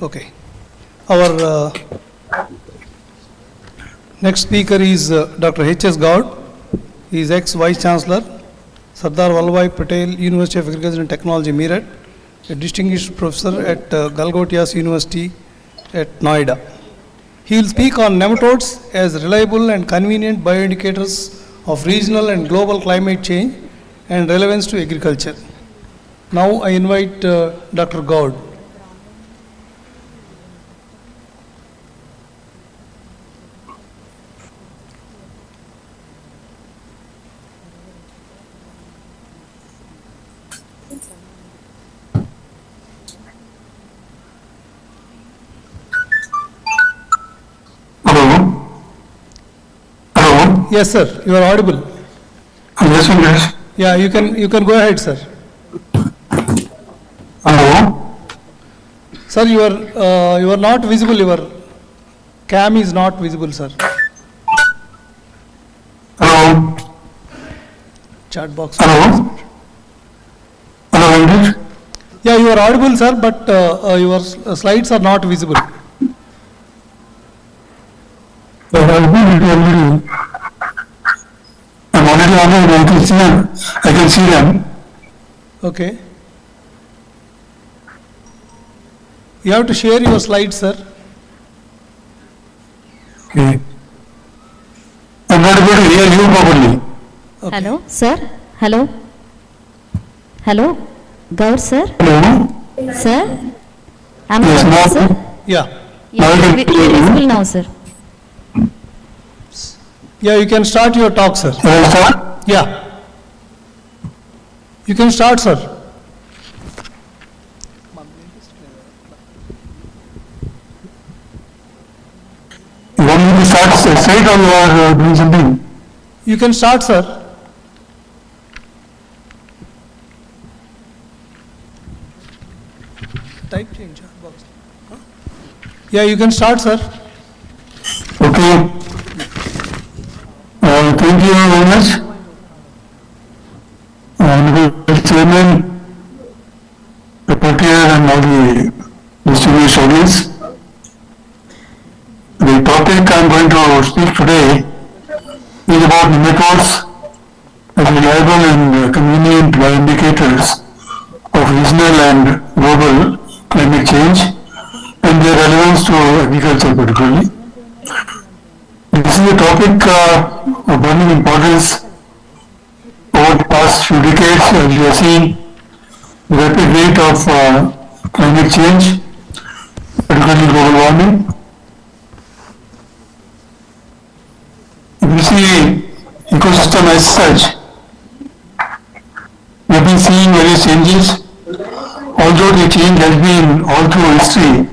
Okay. Our next speaker is Dr. H.S. Gaud. He is ex-Vice Chancellor, Sardar Vallabhbhai Patel University of Agriculture and Technology, Meerut, a distinguished professor at Galgotias University at Noida. He will speak on nematodes as reliable and convenient bioindicators of regional and global climate change and relevance to agriculture. Now I invite Dr. Gaud. Yes, sir. You are audible. Yes, yes. Yeah, you can go ahead, sir. Hello. Sir, you are not visible. Your cam is not visible, sir. Hello. Chat box. Hello. Hello, English. Yeah, you are audible, sir, but your slides are not visible. I'm already online. I can see them. Okay. You have to share your slides, sir. Okay. I'm not able to hear you properly. Okay. Hello, sir. Hello. Hello. Gaur, sir. Hello. Sir. Am Yes, I now. audible, sir? Yeah. Now I can It hear is you. visible now, sir. Yeah, you can start your talk, sir. Shall I start? Yeah. You can start, sir. You want me to start straight or you are doing something? You can start, sir. Type change chat box. Huh? Yeah, you can start, sir. Okay. Thank you very much. Honorable Chairman, Rapporteur and all the distinguished audience. The topic I am going to speak today is about nematodes as reliable and convenient bioindicators of regional and global climate change and their relevance to agriculture particularly. This is a topic of burning importance over the past few decades as we have seen the rapid rate of climate change, particularly global warming. If you see ecosystem as such, we have been seeing various changes, although the change has been all through history.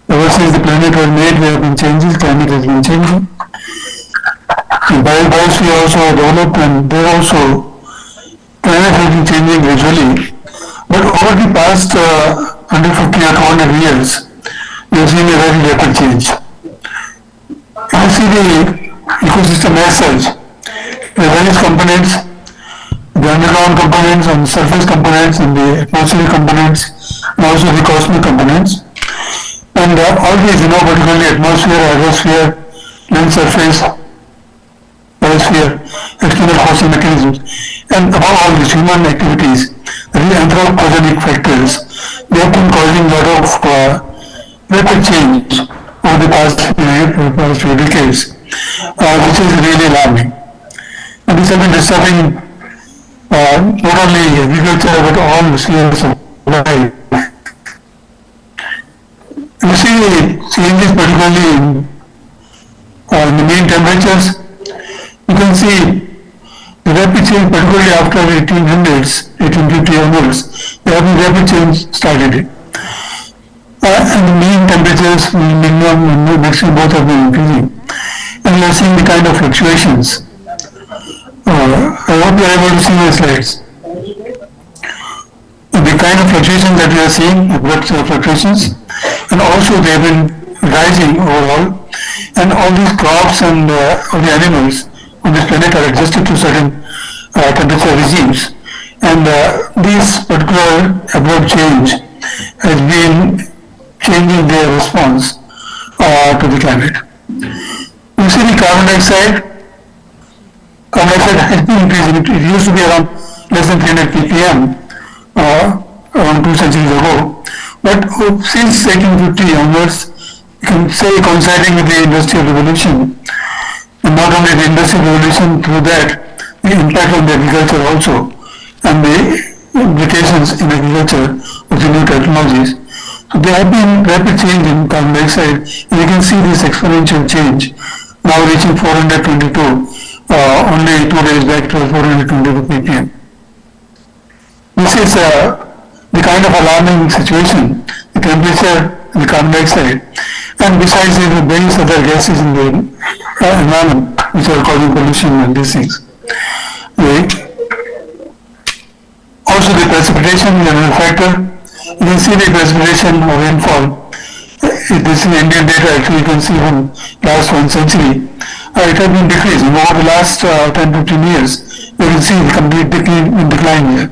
Ever since the planet was made, there have been changes, climate has been changing. The biosphere also developed and there also climate has been changing gradually. But over the past 150 or 200 years, we have seen a very rapid change. If you see the ecosystem as such, there are various components, the underground components and surface components and the atmospheric components and also the cosmic components. And all these, particularly atmosphere, hydrosphere, land surface, biosphere, external forcing mechanisms, and above all these human activities, the anthropogenic factors, they have been causing a lot of rapid change over the past few decades, which is really alarming. And this has been disturbing not only agriculture but all spheres of life. You see changes particularly in the mean temperatures. You can see the rapid change, particularly after 1800s, 1850 onwards, the rapid change started. And the mean temperatures, minimum and maximum both have been increasing. And we are seeing the kind of fluctuations. I hope you are able to see the slides. The kind of fluctuations that we are seeing, abrupt fluctuations, and also they have been rising overall. And all these crops and all the animals on this planet are adjusted to certain temperature regimes. And this particular abrupt change has been changing their response to the climate. You see the carbon dioxide has been increasing. It used to be around less than 300 ppm around 2 centuries ago. But since 1850 onwards, you can say coinciding with the Industrial Revolution, and not only the Industrial Revolution, through that, the impact on the agriculture also, and the implications in agriculture of the new technologies. So there have been rapid change in carbon dioxide, and you can see this exponential change, now reaching 422, only 2 days back it was 422 ppm. This is the kind of alarming situation, the temperature and the carbon dioxide, and besides the various other gases in the environment which are causing pollution and these things. Also the precipitation is another factor. You can see the precipitation or rainfall. This is Indian data, actually you can see from last 1 century. It has been decreasing over the last 10-15 years. You can see the complete decline here.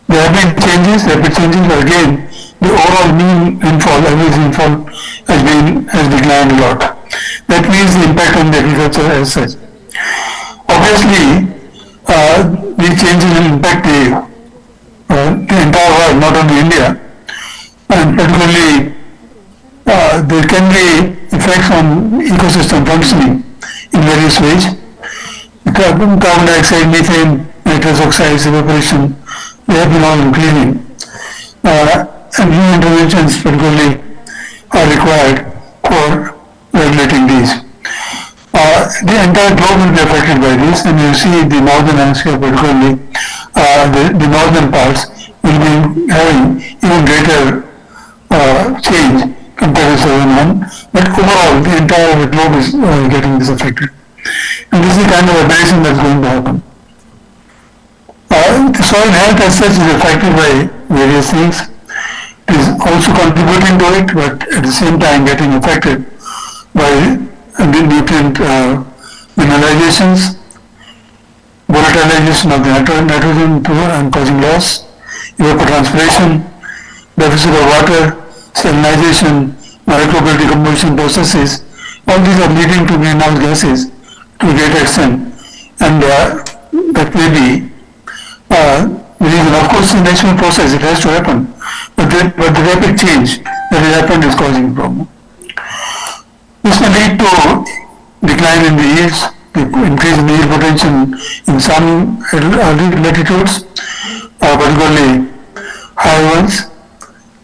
There have been changes, rapid changes, but again, the overall mean rainfall, average rainfall has declined a lot. That means the impact on the agriculture as such. Obviously, these changes will impact the entire world, not only India, and particularly there can be effects on ecosystem functioning in various ways. Carbon dioxide, methane, nitrous oxides, evaporation, they have been all increasing. And new interventions particularly are required for regulating these. The entire globe will be affected by this, and you see the northern hemisphere, particularly the northern parts, will be having even greater change compared to southern one. But overall, the entire globe is getting this affected. And this is the kind of aberration that's going to happen. The soil health as such is affected by various things. It is also contributing to it, but at the same time getting affected by the nutrient mineralizations, volatilization of the nitrogen and causing loss, evapotranspiration, deficit of water, salinization, microbial decomposition processes. All these are leading to greenhouse gases to a great extent, and that may be the reason. Of course, the natural process, it has to happen, but the rapid change that has happened is causing a problem. This may lead to decline in the yields, the increase in the yield potential in some latitudes, particularly high ones,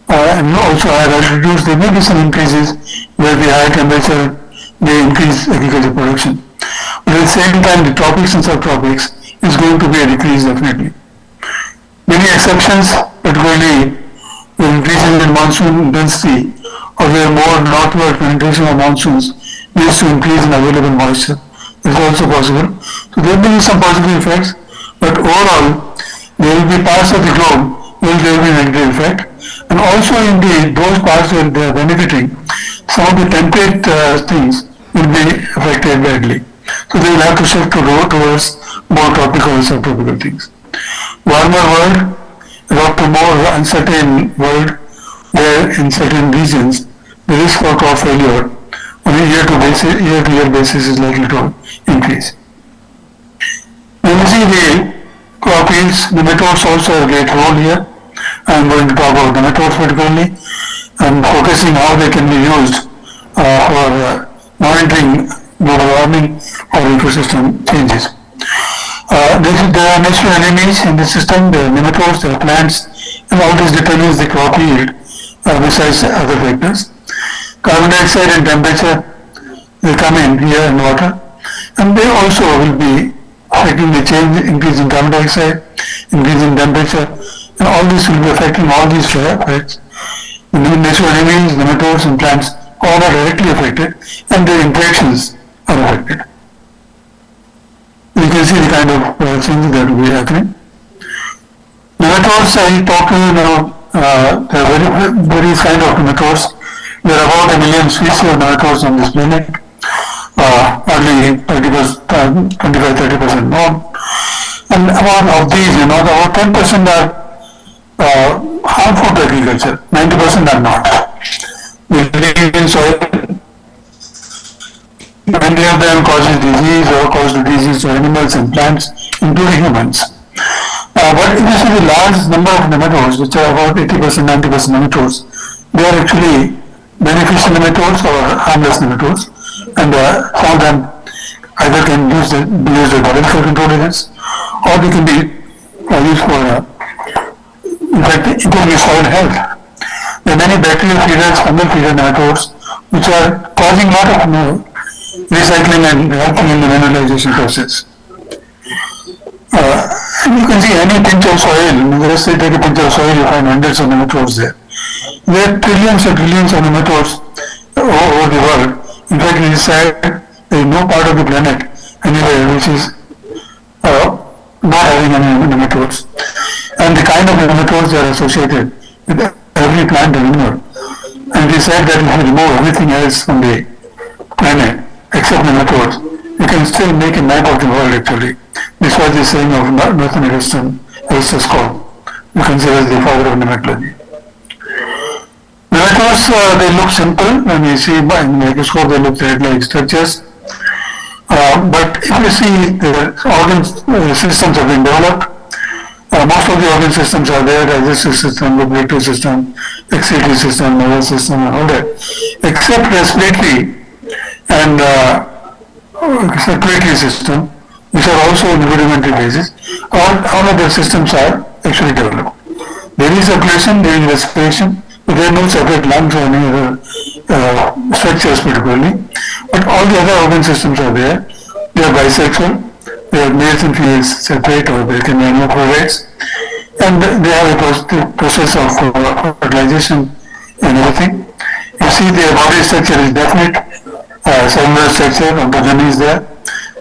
and also higher altitudes. There may be some increases where the high temperature may increase agricultural production. But at the same time, the tropics and subtropics is going to be a decrease definitely. Many exceptions, particularly the increases in monsoon intensity, or where more northward penetration of monsoons leads to increase in available moisture. It is also possible. So there may be some positive effects, but overall there will be parts of the globe where there will be negative effect, and also in those parts where they are benefiting, some of the temperate things will be affected badly. So they will have to shift towards more tropical and subtropical things. Warmer world, adopt a more uncertain world where in certain regions the risk for crop failure on a year-to-year basis is likely to increase. When you see the crop yields, nematodes also have a great role here. I am going to talk about nematodes particularly and focusing how they can be used for monitoring global warming or ecosystem changes. There are natural enemies in the system, there are nematodes, there are plants, and all this determines the crop yield besides other factors. Carbon dioxide and temperature, they come in here and water. And they also will be affecting the change, increase in carbon dioxide, increase in temperature, and all this will be affecting all these effects. The natural enemies, nematodes, and plants all are directly affected, and their interactions are affected. You can see the kind of things that will be happening. Nematodes, I talked to you now, there are various kind of nematodes. There are about 1 million species of nematodes on this planet. Only 25-30% known. And of these, about 10% are harmful to agriculture, 90% are not. They live in soil. Many of them causes disease or cause disease to animals and plants, including humans. But if you see the large number of nematodes, which are about 80%, 90% nematodes, they are actually beneficial nematodes or harmless nematodes, and some of them either can be used as biological control agents, or they can be used for, in fact, improving soil health. There are many bacterial feeders, fungal feeder nematodes, which are causing a lot of recycling and helping in the mineralization process. And you can see any pinch of soil, let's say take a pinch of soil, you find hundreds of nematodes there. There are trillions and trillions of nematodes over the world. In fact, it is said there is no part of the planet anywhere which is not having any nematodes. And the kind of nematodes that are associated with every plant and animal. And it is said that if you remove everything else from the planet except nematodes, you can still make a map of the world actually. This was the saying of Northern Aristus Cole, who considers the father of nematology. Nematodes, they look simple. When you see by the microscope, they look thread-like structures. But if you see the organ systems have been developed, most of the organ systems are there, digestive system, reproductive system, excretory system, nervous system, and all that, except respiratory and circulatory system, which are also in rudimentary basis. All of the systems are actually developed. There is circulation, there is respiration, but there are no separate lungs or any other structures particularly. But all the other organ systems are there. They are bisexual. They are males and females separate, or they can be hermaphrodites. And they have a process of fertilization and everything. You see their body structure is definite. Cellular structure, ontogeny is there.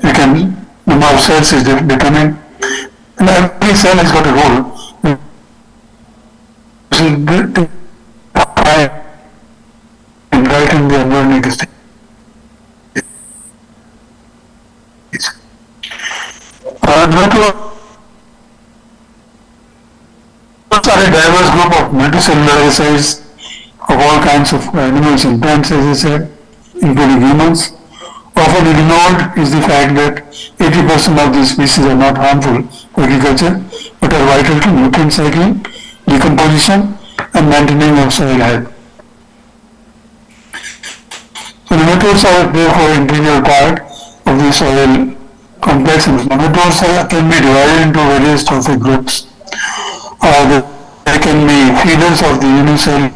You can, number of cells is determined. And every cell has got a role. Right in the embryonic stage. Nematodes are a diverse group of multicellular parasites of all kinds of animals and plants, as I said, including humans. Often ignored is the fact that 80% of these species are not harmful to agriculture, but are vital to nutrient cycling, decomposition, and maintaining of soil health. So nematodes are therefore an integral part of the soil complex, and nematodes can be divided into various trophic groups. They can be feeders of the unicellular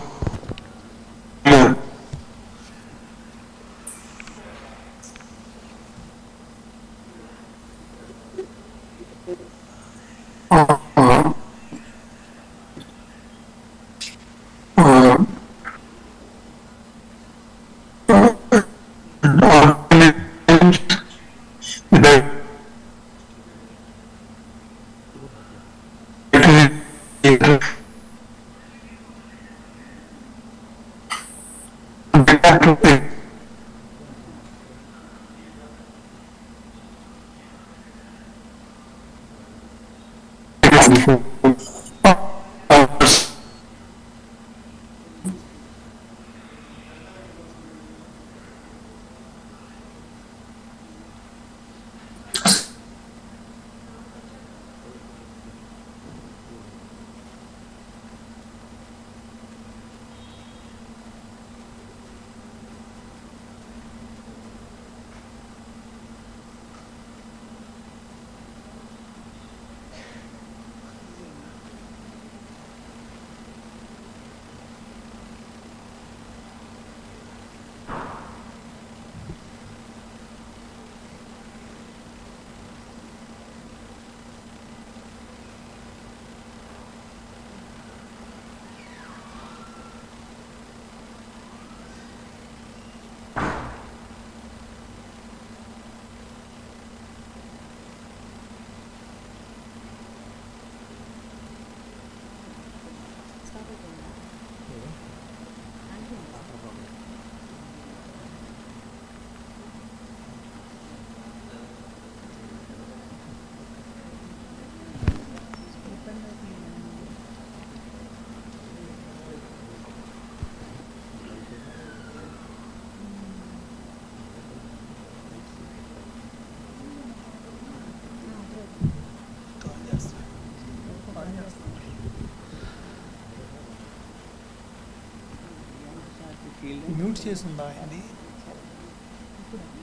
mute చేసి ఉందా ఇది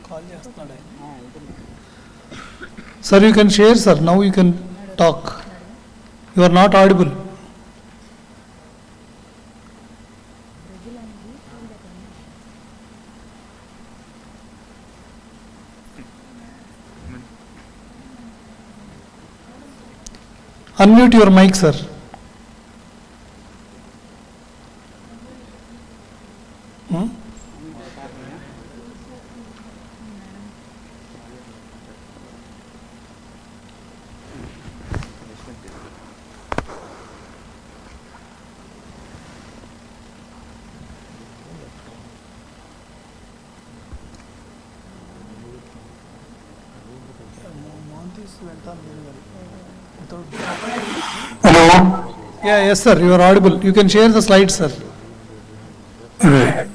call చేస్తున్నాడు sir you can share sir now you can talk you are not audible unmute your mic sir. Hello? Yeah, yes sir, you are audible. You can share the slides sir. Right.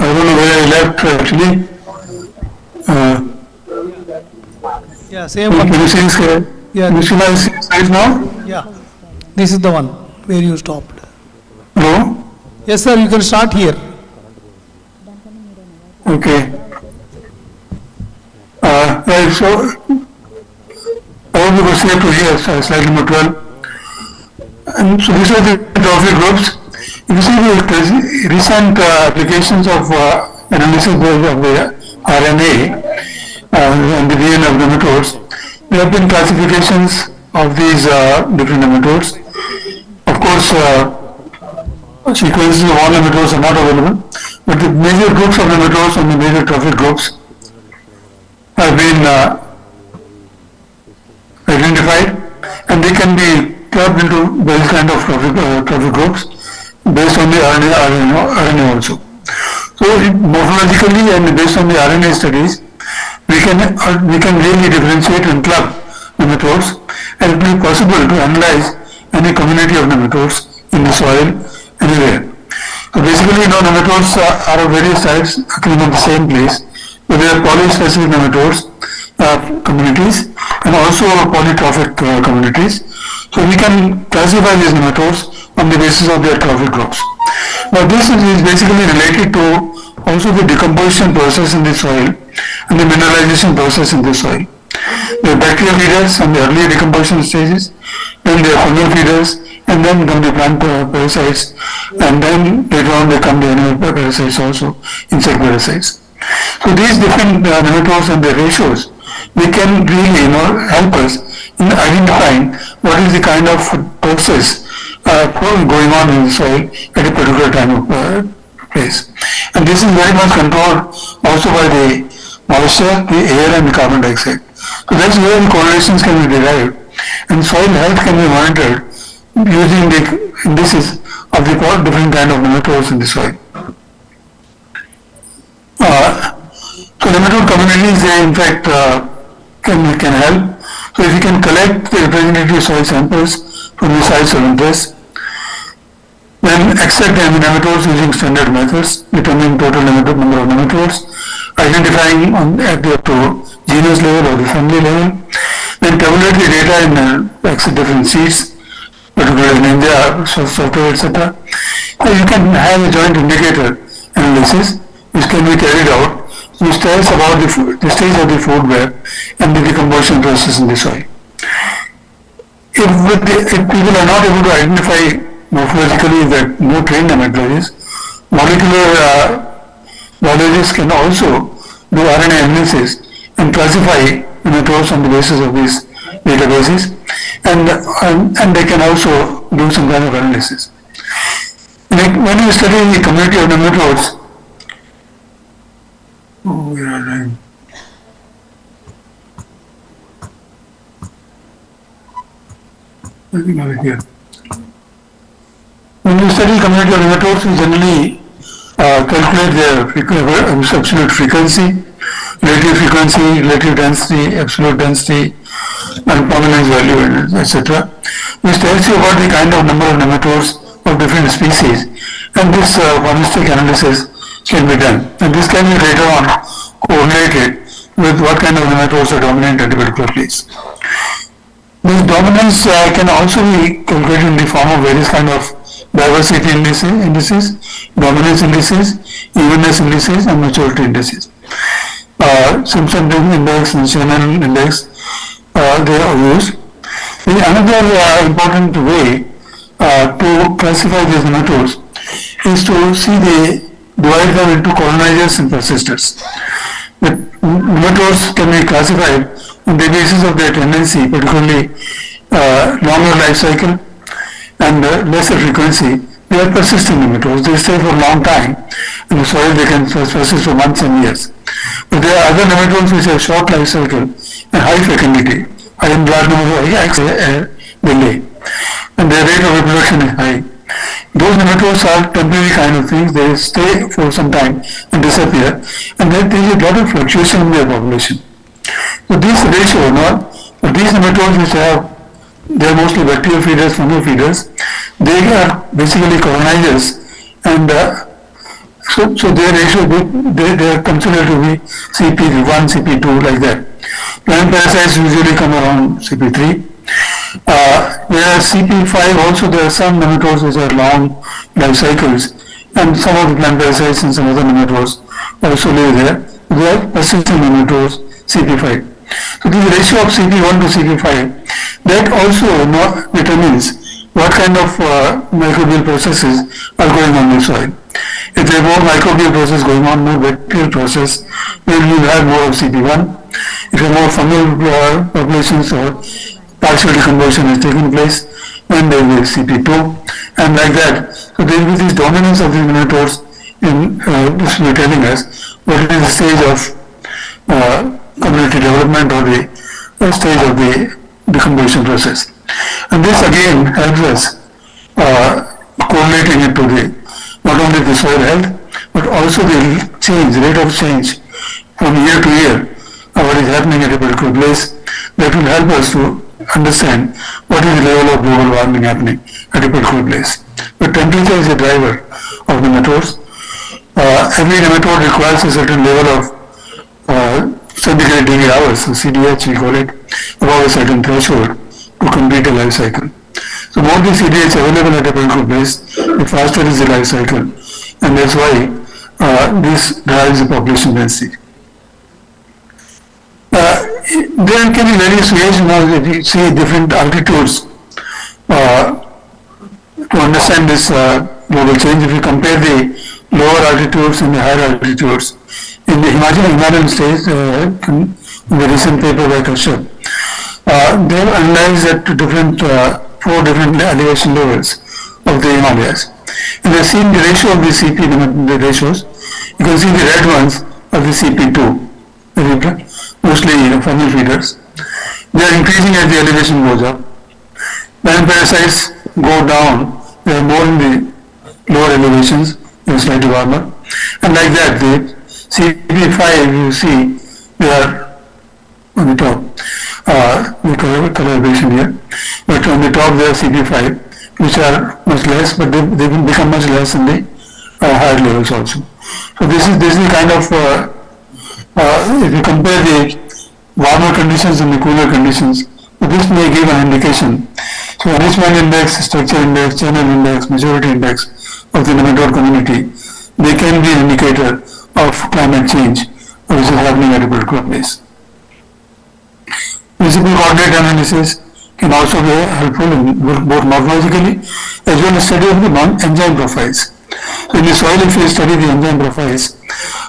I don't know where I left actually. Yeah, same one. Can you see this? Yeah. You see my slides now? Yeah, this is the one where you stopped. Hello? Yes sir, you can start here. Okay. Right, so I hope you were safe to hear slide number 12. And so these are the trophy groups. If you see the recent applications of analysis of the RNA and the DNA of nematodes, there have been classifications of these different nematodes. Of course, sequences of all nematodes are not available, but the major groups of nematodes and the major trophic groups have been identified, and they can be clubbed into various kind of trophic groups based on the RNA also. So morphologically and based on the RNA studies, we can really differentiate and club nematodes, and it will be possible to analyze any community of nematodes in the soil anywhere. So basically, nematodes are of various types occurring at the same place. So they are polyspecific nematodes communities and also polytrophic communities. So we can classify these nematodes on the basis of their trophic groups. Now this is basically related to also the decomposition process in the soil and the mineralization process in the soil. The bacterial feeders and the early decomposition stages, then the fungal feeders, and then come the plant parasites, and then later on they come the animal parasites also, insect parasites. So these different nematodes and their ratios, they can really help us in identifying what is the kind of process going on in the soil at a particular time of place. And this is very much controlled also by the moisture, the air and the carbon dioxide. So that's where the correlations can be derived, and soil health can be monitored using the indices of the different kind of nematodes in the soil. So nematode communities, they in fact can help. So if you can collect the representative soil samples from the sites of interest, then extract the nematodes using standard methods, determining total number of nematodes, identifying at the genus level or the family level, then tabulate the data in different seeds, particularly in India, software, etc. So you can have a joint indicator analysis which can be carried out, which tells about the stage of the food web and the decomposition process in the soil. If people are not able to identify morphologically that no trained nematologists, molecular biologists can also do RNA analysis and classify nematodes on the basis of these databases, and they can also do some kind of analysis. Like when you study the community of nematodes, I think over here. When we study community of nematodes, we generally calculate their absolute frequency, relative density, absolute density, and prominence value, etc. Which tells you about the kind of number of nematodes of different species, and this probabilistic analysis can be done. And this can be later on correlated with what kind of nematodes are dominant at a particular place. This dominance can also be calculated in the form of various kind of diversity indices, dominance indices, evenness indices, and maturity indices. Simpson index and Shannon index, they are used. Another important way to classify these nematodes is to divide them into colonizers and persisters. The nematodes can be classified on the basis of their tendency, particularly longer life cycle and lesser frequency. They are persistent nematodes. They stay for a long time. In the soil, they can persist for months and years. But there are other nematodes which have short life cycle and high fecundity, high in large number of delay, and their rate of reproduction is high. Those nematodes are temporary kind of things. They stay for some time and disappear, and then there is a lot of fluctuation in their population. So this ratio, these nematodes which they are mostly bacterial feeders, fungal feeders, they are basically colonizers, and so their ratio, they are considered to be CP1, CP2, like that. Plant parasites usually come around CP3. Whereas CP5 also, there are some nematodes which are long life cycles, and some of the plant parasites and some other nematodes also live there. They are persistent nematodes, CP5. So this ratio of CP1 to CP5, that also determines what kind of microbial processes are going on in the soil. If there are more microbial process going on, more bacterial process, then you will have more of CP1. If there are more fungal populations or partial decomposition is taking place, then there will be CP2, and like that. So there will be this dominance of the nematodes in this will be telling us what is the stage of community development or the stage of the decomposition process. And this again helps us correlating it to not only the soil health, but also the rate of change from year to year, what is happening at a particular place. That will help us to understand what is the level of global warming happening at a particular place. But temperature is a driver of nematodes. Every nematode requires a certain level of centigrade degree hours, so CDH we call it, above a certain threshold to complete a life cycle. So more the CDH available at a particular place, the faster is the life cycle, and that's why this drives the population density. There can be various ways if you see different altitudes to understand this global change. If you compare the lower altitudes and the higher altitudes, in the Himalayan states, in the recent paper by Kashyap, they have analyzed at four different elevation levels of the Himalayas. And they have seen the ratio of the CP, the ratios. You can see the red ones of the CP2, mostly fungal feeders. They are increasing as the elevation goes up. When parasites go down, they are more in the lower elevations, they are slightly warmer. And like that, the CP5, you see, they are on the top, the coloration here. But on the top, there are CP5, which are much less, but they will become much less in the higher levels also. So this is the kind of, if you compare the warmer conditions and the cooler conditions, this may give an indication. So enrichment index, structure index, channel index, maturity index of the nematode community, they can be an indicator of climate change which is happening at a particular place. Principal coordinate analysis can also be helpful in both morphologically as well as study of the enzyme profiles. So in the soil, if you study the enzyme profiles,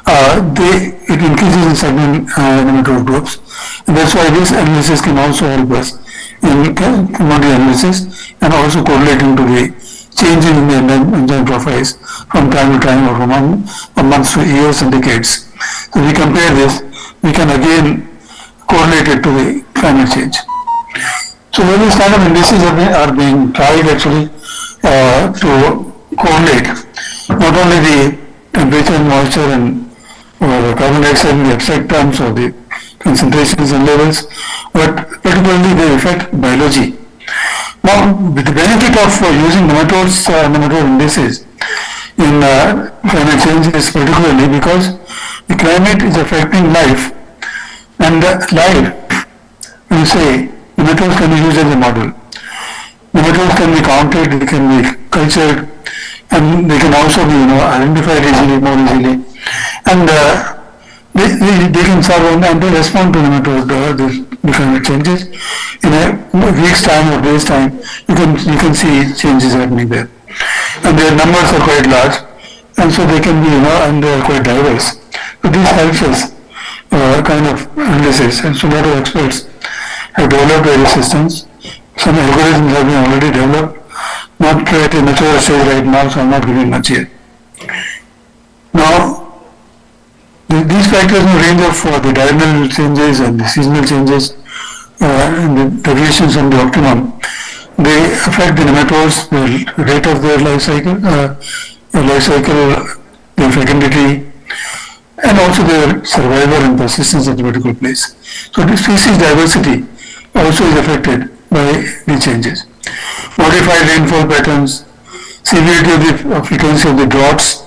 it increases in certain nematode groups, and that's why this analysis can also help us in commodity analysis and also correlating to the changing in the enzyme profiles from time to time or from months to years and decades. So we compare this, we can again correlate it to the climate change. So So various kind of indices are being tried actually to correlate not only the temperature and moisture and or carbon dioxide in the abstract terms or the concentrations and levels, but particularly they affect biology. Now, with the benefit of using nematodes, nematode indices in climate change is particularly because the climate is affecting life, and life, when you say, nematodes can be used as a model. Nematodes can be counted, they can be cultured, and they can also be identified easily, more easily, and they can serve and they respond to nematode the climate changes. In a week's time or days time, you can see changes happening there, and their numbers are quite large, and so they can be and they are quite diverse. So this helps us kind of analysis, and so a lot of experts have developed various systems. Some algorithms have been already developed, not at a mature stage right now, so I'm not giving much here. Now, these factors range of the diurnal changes and the seasonal changes and the deviations from the optimum. They affect the nematodes, the rate of their life cycle, their fecundity, and also their survival and persistence at a particular place. So the species diversity also is affected by the changes. Modified rainfall patterns, severity of the frequency of the droughts.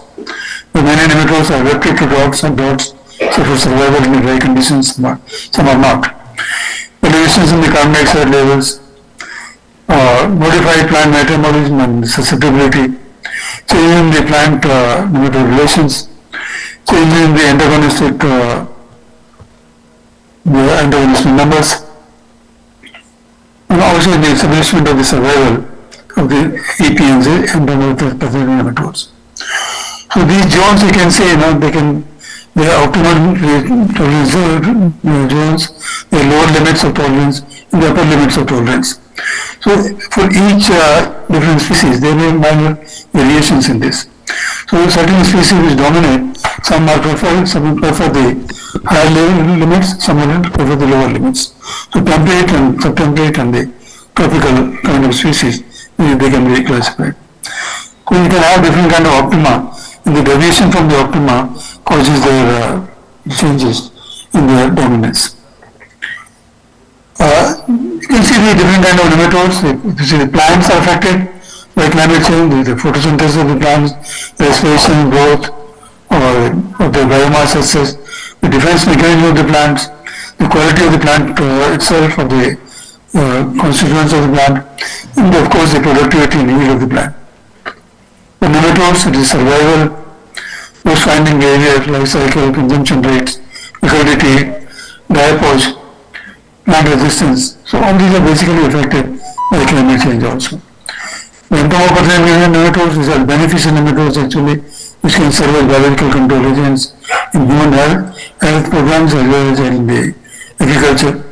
The many nematodes are adapted to droughts, and droughts suffer survival in the dry conditions, some are not. Elevations in the carbon dioxide levels, modified plant metabolism and susceptibility, change in the plant nematode relations, change in the antagonistic numbers, and also the establishment of the survival of the EPNs and the pathogenic nematodes. So these zones, you can say, they are optimal tolerance zones, they are lower limits of tolerance and the upper limits of tolerance. So for each different species, there may be minor variations in this. So certain species which dominate, some will prefer the higher limits, some will prefer the lower limits. So temperate and subtemperate and the tropical kind of species, they can be classified. So you can have different kind of optima, and the deviation from the optima causes their changes in their dominance. You can see the different kind of nematodes. You see the plants are affected by climate change, the photosynthesis of the plants, respiration, growth, or the biomass access, the defense mechanism of the plants, the quality of the plant itself, or the constituents of the plant, and of course the productivity and yield of the plant. The nematodes, it is survival, post finding behavior, life cycle, consumption rates, fecundity, diapause, plant resistance. So all these are basically affected by climate change also. The entomopathogenic nematodes, these are beneficial nematodes actually, which can serve as biological control agents in human health programs as well as in the agriculture.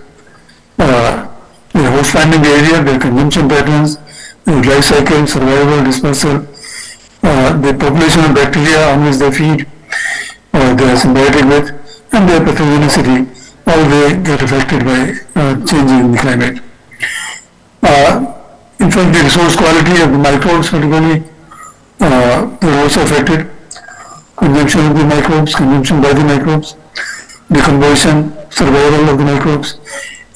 The host finding behavior, their consumption patterns, their life cycle, survival, dispersal, the population of bacteria on which they feed, they are symbiotic with, and their pathogenicity, all they get affected by changes in the climate. In fact, the resource quality of the microbes particularly, they are also affected. Consumption of the microbes, consumption by the microbes, decomposition, survival of the microbes,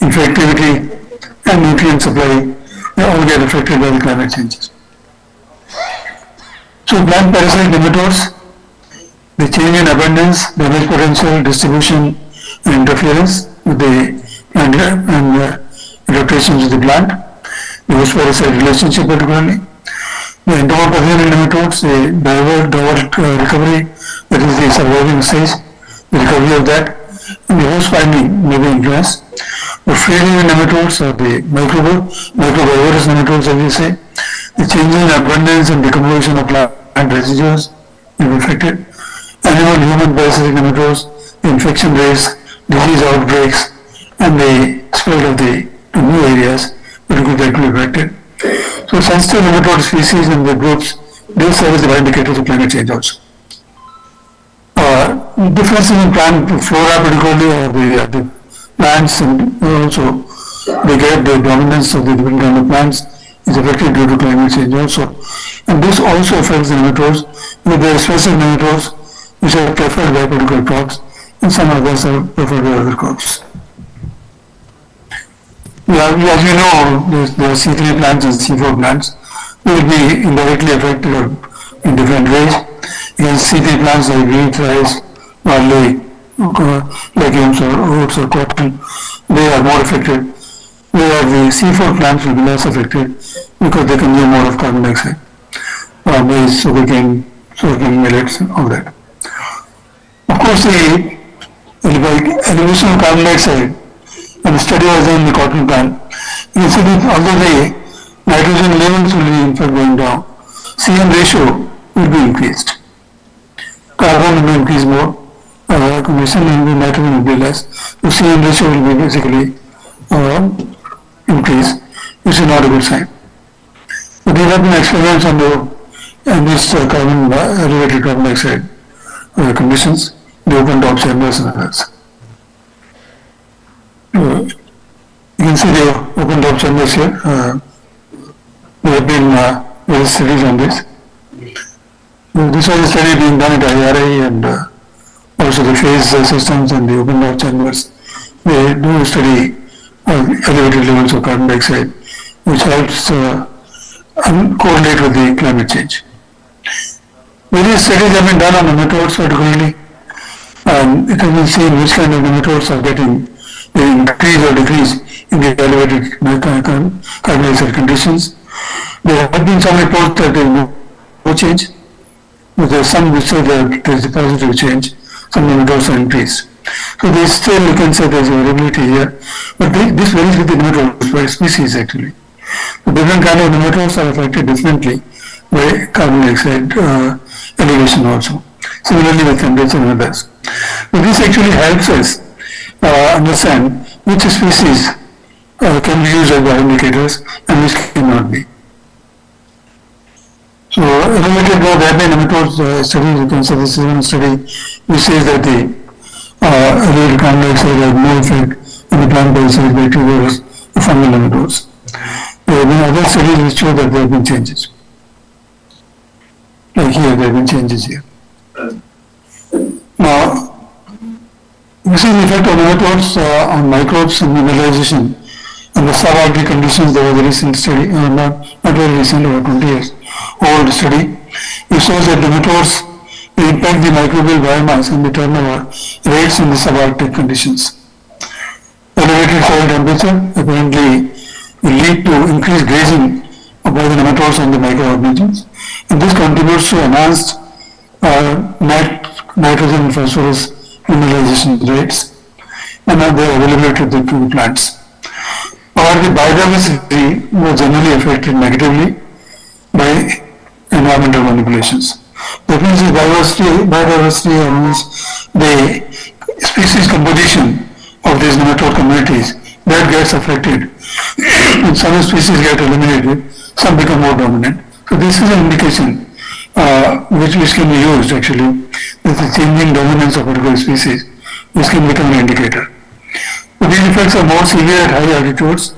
infectivity, and nutrient supply, they all get affected by the climate changes. So plant parasite nematodes, the change in abundance, damage potential, distribution, and interference with the plant and adaptations of the plant, the host parasite relationship particularly. The entomopathogenic nematodes, the divert recovery, that is the surviving stage, the recovery of that, and the host finding may be influenced. The free-living nematodes or the microbivorous nematodes, as we say, the change in abundance and decomposition of plant residues may be affected. Animal-human parasitic nematodes, the infection rates, disease outbreaks, and the spread of the new areas that could be affected. So sensitive nematode species and the groups, they serve as the indicators of climate change also. Differences in plant flora particularly, or the plants and also the get the dominance of the different kind of plants is affected due to climate change also. And this also affects the nematodes, with the specific nematodes which are preferred by particular crops, and some others are preferred by other crops. Yeah, as you know, the C3 plants and C4 plants will be indirectly affected in different ways. Against C3 plants like wheat, rice, barley, legumes or oats or cotton, they are more affected. Whereas the C4 plants will be less affected because they consume more of carbon dioxide, maize, sugarcane, millets, and all that. Of course, the elevation of carbon dioxide, and the study was done in the cotton plant, you can see that although the nitrogen levels will be in fact going down, CN ratio will be increased. Carbon will increase more, commission and the nitrogen will be less. The CN ratio will be basically increased, which is not a good sign. But there have been experiments on this elevated carbon dioxide conditions, the open top chambers and others. You can see the open top chambers here. There have been various studies on this. This was a study being done at IRI and also the phase systems and the open top chambers. They do study elevated levels of carbon dioxide, which helps correlate with the climate change. Various studies have been done on nematodes particularly. It has been seen which kind of nematodes are getting the increase or decrease in the elevated carbon dioxide conditions. There have been some reports that there is no change, but there are some which say that there is a positive change, some nematodes are increased. So there is still, you can say there is variability here, but this varies with the nematodes by species actually. The different kind of nematodes are affected differently by carbon dioxide elevation also. Similarly with temperature and others. But this actually helps us understand which species can be used as bioindicators and which cannot be. So elevated nematodes study, you can say this is one study which says that the elevated carbon dioxide has no effect on the plant biospheric bacteria as the fungal nematodes. There have been other studies which show that there have been changes. Like here, there have been changes here. Now, this is the effect of nematodes on microbes and mineralization and the subarctic conditions. There was a recent study, not very recent, over 20 years old study. It shows that nematodes impact the microbial biomass and the turnover rates in the subarctic conditions. Elevated soil temperature apparently will lead to increased grazing by the nematodes on the microorganisms, and this contributes to enhanced nitrogen and phosphorus mineralization rates and their availability to the plants. However, the biodiversity was generally affected negatively by environmental manipulations. That means the biodiversity means the species composition of these nematode communities that gets affected. And some species get eliminated, some become more dominant. So this is an indication which can be used actually, with the changing dominance of particular species, which can become an indicator. So these effects are more severe at high altitudes,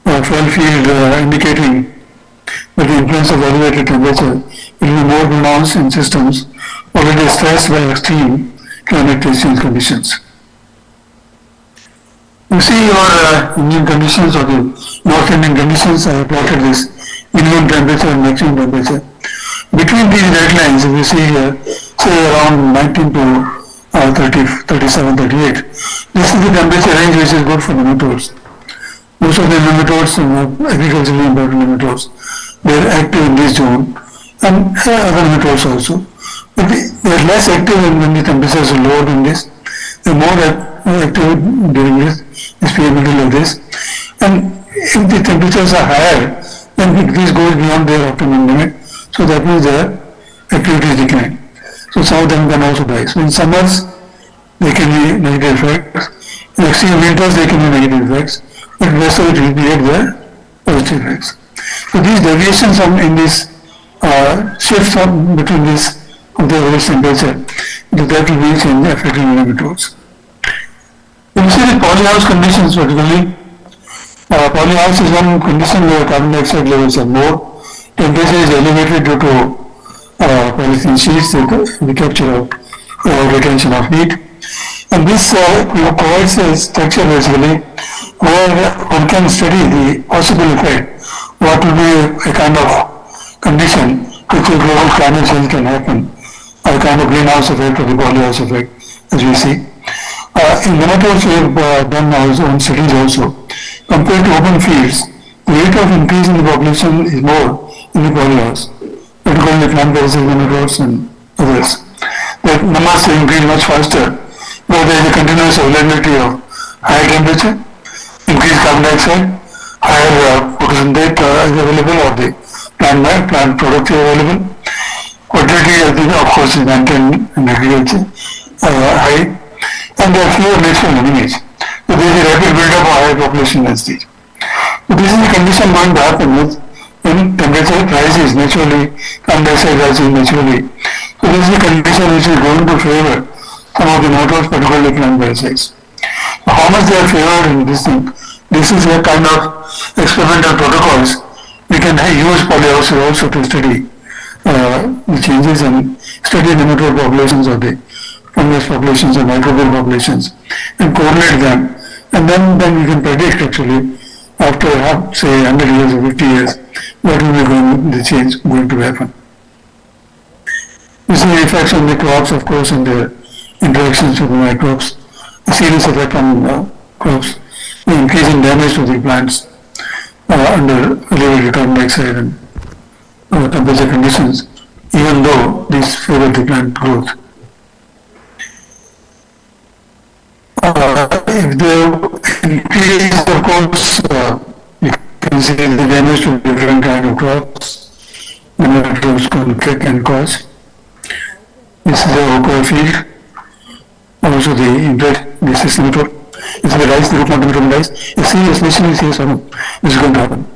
fuel field indicating that the influence of elevated temperature will be more pronounced in systems already stressed by extreme climate change conditions. You see your Indian conditions or the North Indian conditions. I have plotted this minimum temperature and maximum temperature. Between these red lines, if you see here, say around 19 to 37, 38, this is the temperature range which is good for nematodes. Most of the nematodes, agriculturally important nematodes, they are active in this zone, and other nematodes also. But they are less active when the temperatures are lower than this. They are more active during this period of this. And if the temperatures are higher, then this goes beyond their optimum limit. So that means their activity is declining. So some of them can also die. So in summers, they can be negative effects. In extreme winters, they can be negative effects. But the rest of it will be at their positive effects. So these deviations in this shifts between this of the average temperature, that will be change affecting nematodes. You see the polyhouse conditions particularly, Polyhouse is one condition where carbon dioxide levels are more. Temperature is elevated due to polythene sheets, the capture of retention of heat. And this provides a structure basically where one can study the possible effect, what will be a kind of condition which a global climate change can happen, a kind of greenhouse effect or the polyhouse effect, as we see. In nematodes we have done our own studies also. Compared to open fields, the rate of increase in the population is more in the polyhouse, particularly plant parasitic nematodes and others. The numbers increase much faster, where there is a continuous availability of higher temperature, increased carbon dioxide, higher photosynthate is available, or the plant products are available. Fertility, of course, is maintained in agriculture high, and there are fewer natural enemies. So there is a rapid build-up of higher population density. So this is the condition going to happen when temperature rises naturally, carbon dioxide rises naturally. So this is the condition which is going to favor some of the nematodes, particularly plant parasites. So how much they are favored in this thing? This is a kind of experimental protocols. We can use polyhouse also to study the changes and study nematode populations of the fungus populations and microbial populations and correlate them, and then we can predict actually after say 100 years or 50 years what will be the change going to happen. We see the effects on the crops, of course, and the interactions with the microbes, a serious effect on crops, the increasing damage to the plants under elevated carbon dioxide and temperature conditions, even though these favor the plant growth. If the increase, of course, you can see the damage to different kind of crops, the nematodes can cause. This is the oak field. Also the impact, this is nematode. This is the rice, the root knot nematode rice. You see, especially this is going to happen.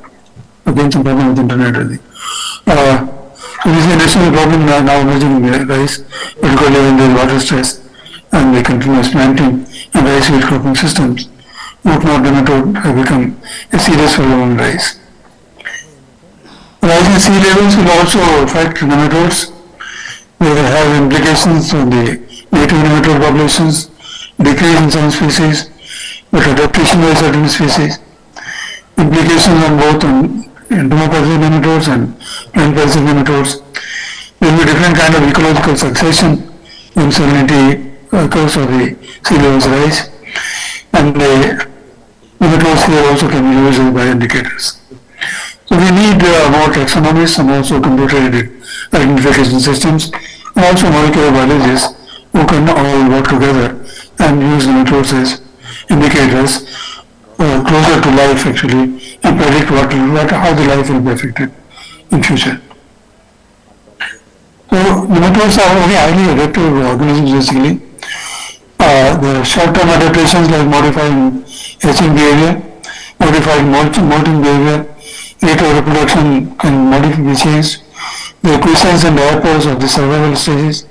Again, some problem with the internet really. So this is a national problem now emerging in the rice, particularly when there is water stress and the continuous planting and rice field cropping systems. Root knot nematode have become a serious problem in rice. Rising sea levels will also affect nematodes. They will have implications on the native nematode populations, decrease in some species, but adaptation by certain species, implications on both entomopathic nematodes and plant parasitic nematodes. There will be different kind of ecological succession when salinity occurs or the sea levels rise, and the nematodes here also can be used as bioindicators. So we need more taxonomists and also computer-aided identification systems, and also molecular biologists who can all work together and use nematodes as indicators closer to life actually, and predict how the life will be affected in future. So nematodes are very highly adaptive organisms basically. The short-term adaptations like modifying hatching behavior, modifying molting behavior, rate of reproduction can be changed. The quiescence and diapers of the survival stages,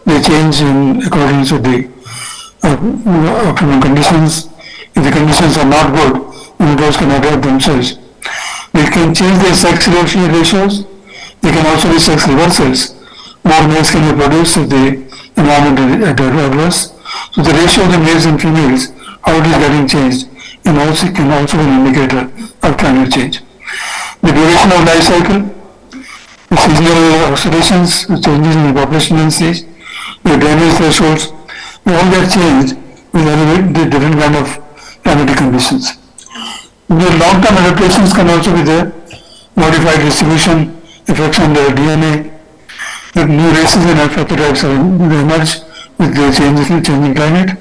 they change in accordance with the optimum conditions. If the conditions are not good, nematodes can adapt themselves. They can change their sex ratios. They can also be sex reversals. More males can be produced if the environment is adverse. So the ratio of the males and females, how it is getting changed, can also be an indicator of climate change. The duration of life cycle, the seasonal oscillations, the changes in the population density, the damage thresholds, all that change will elevate the different kind of climatic conditions. The long-term adaptations can also be there, modified distribution, effects on the DNA, the new races and alpha types emerge with the changing climate,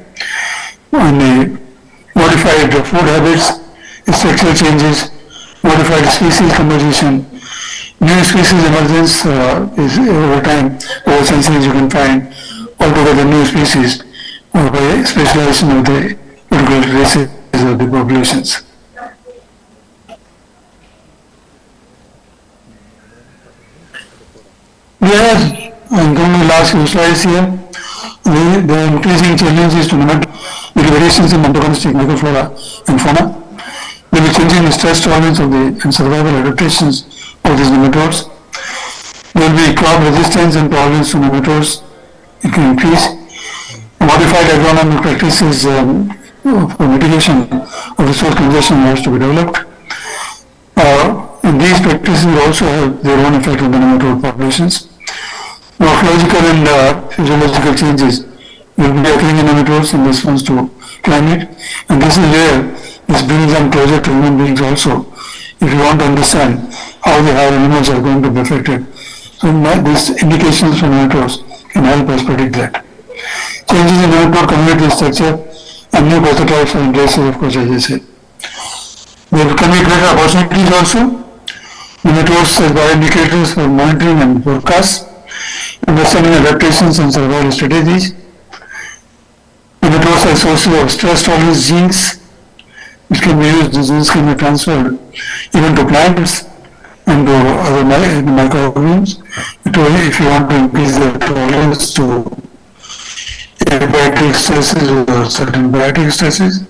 and the modified food habits, structural changes, modified species composition, new species emergence is over time, over centuries you can find altogether new species by specialization of the particular races of the populations. I'm going to last few slides here. The increasing challenges to the variations in endogenetic microflora and fauna. There will changing the stress tolerance of and survival adaptations of these nematodes. There will be crop resistance and tolerance to nematodes. It can increase. Modified agronomic practices for mitigation of resource congestion has to be developed. And these practices will also have their own effect on the nematode populations. Morphological and physiological changes will be occurring in nematodes in response to climate, and this is where this brings them closer to human beings also, if you want to understand how the higher animals are going to be affected. So these indications from nematodes can help us predict that. Changes in nematode community structure and new pathotypes and races, of course, as I said. There can be greater opportunities also. Nematodes as bioindicators for monitoring and forecasts, understanding adaptations and survival strategies. Nematodes are sources of stress tolerance genes, which can be used, these genes can be transferred even to plants and to other microorganisms. If you want to increase the tolerance to abiotic stresses or certain biotic stresses,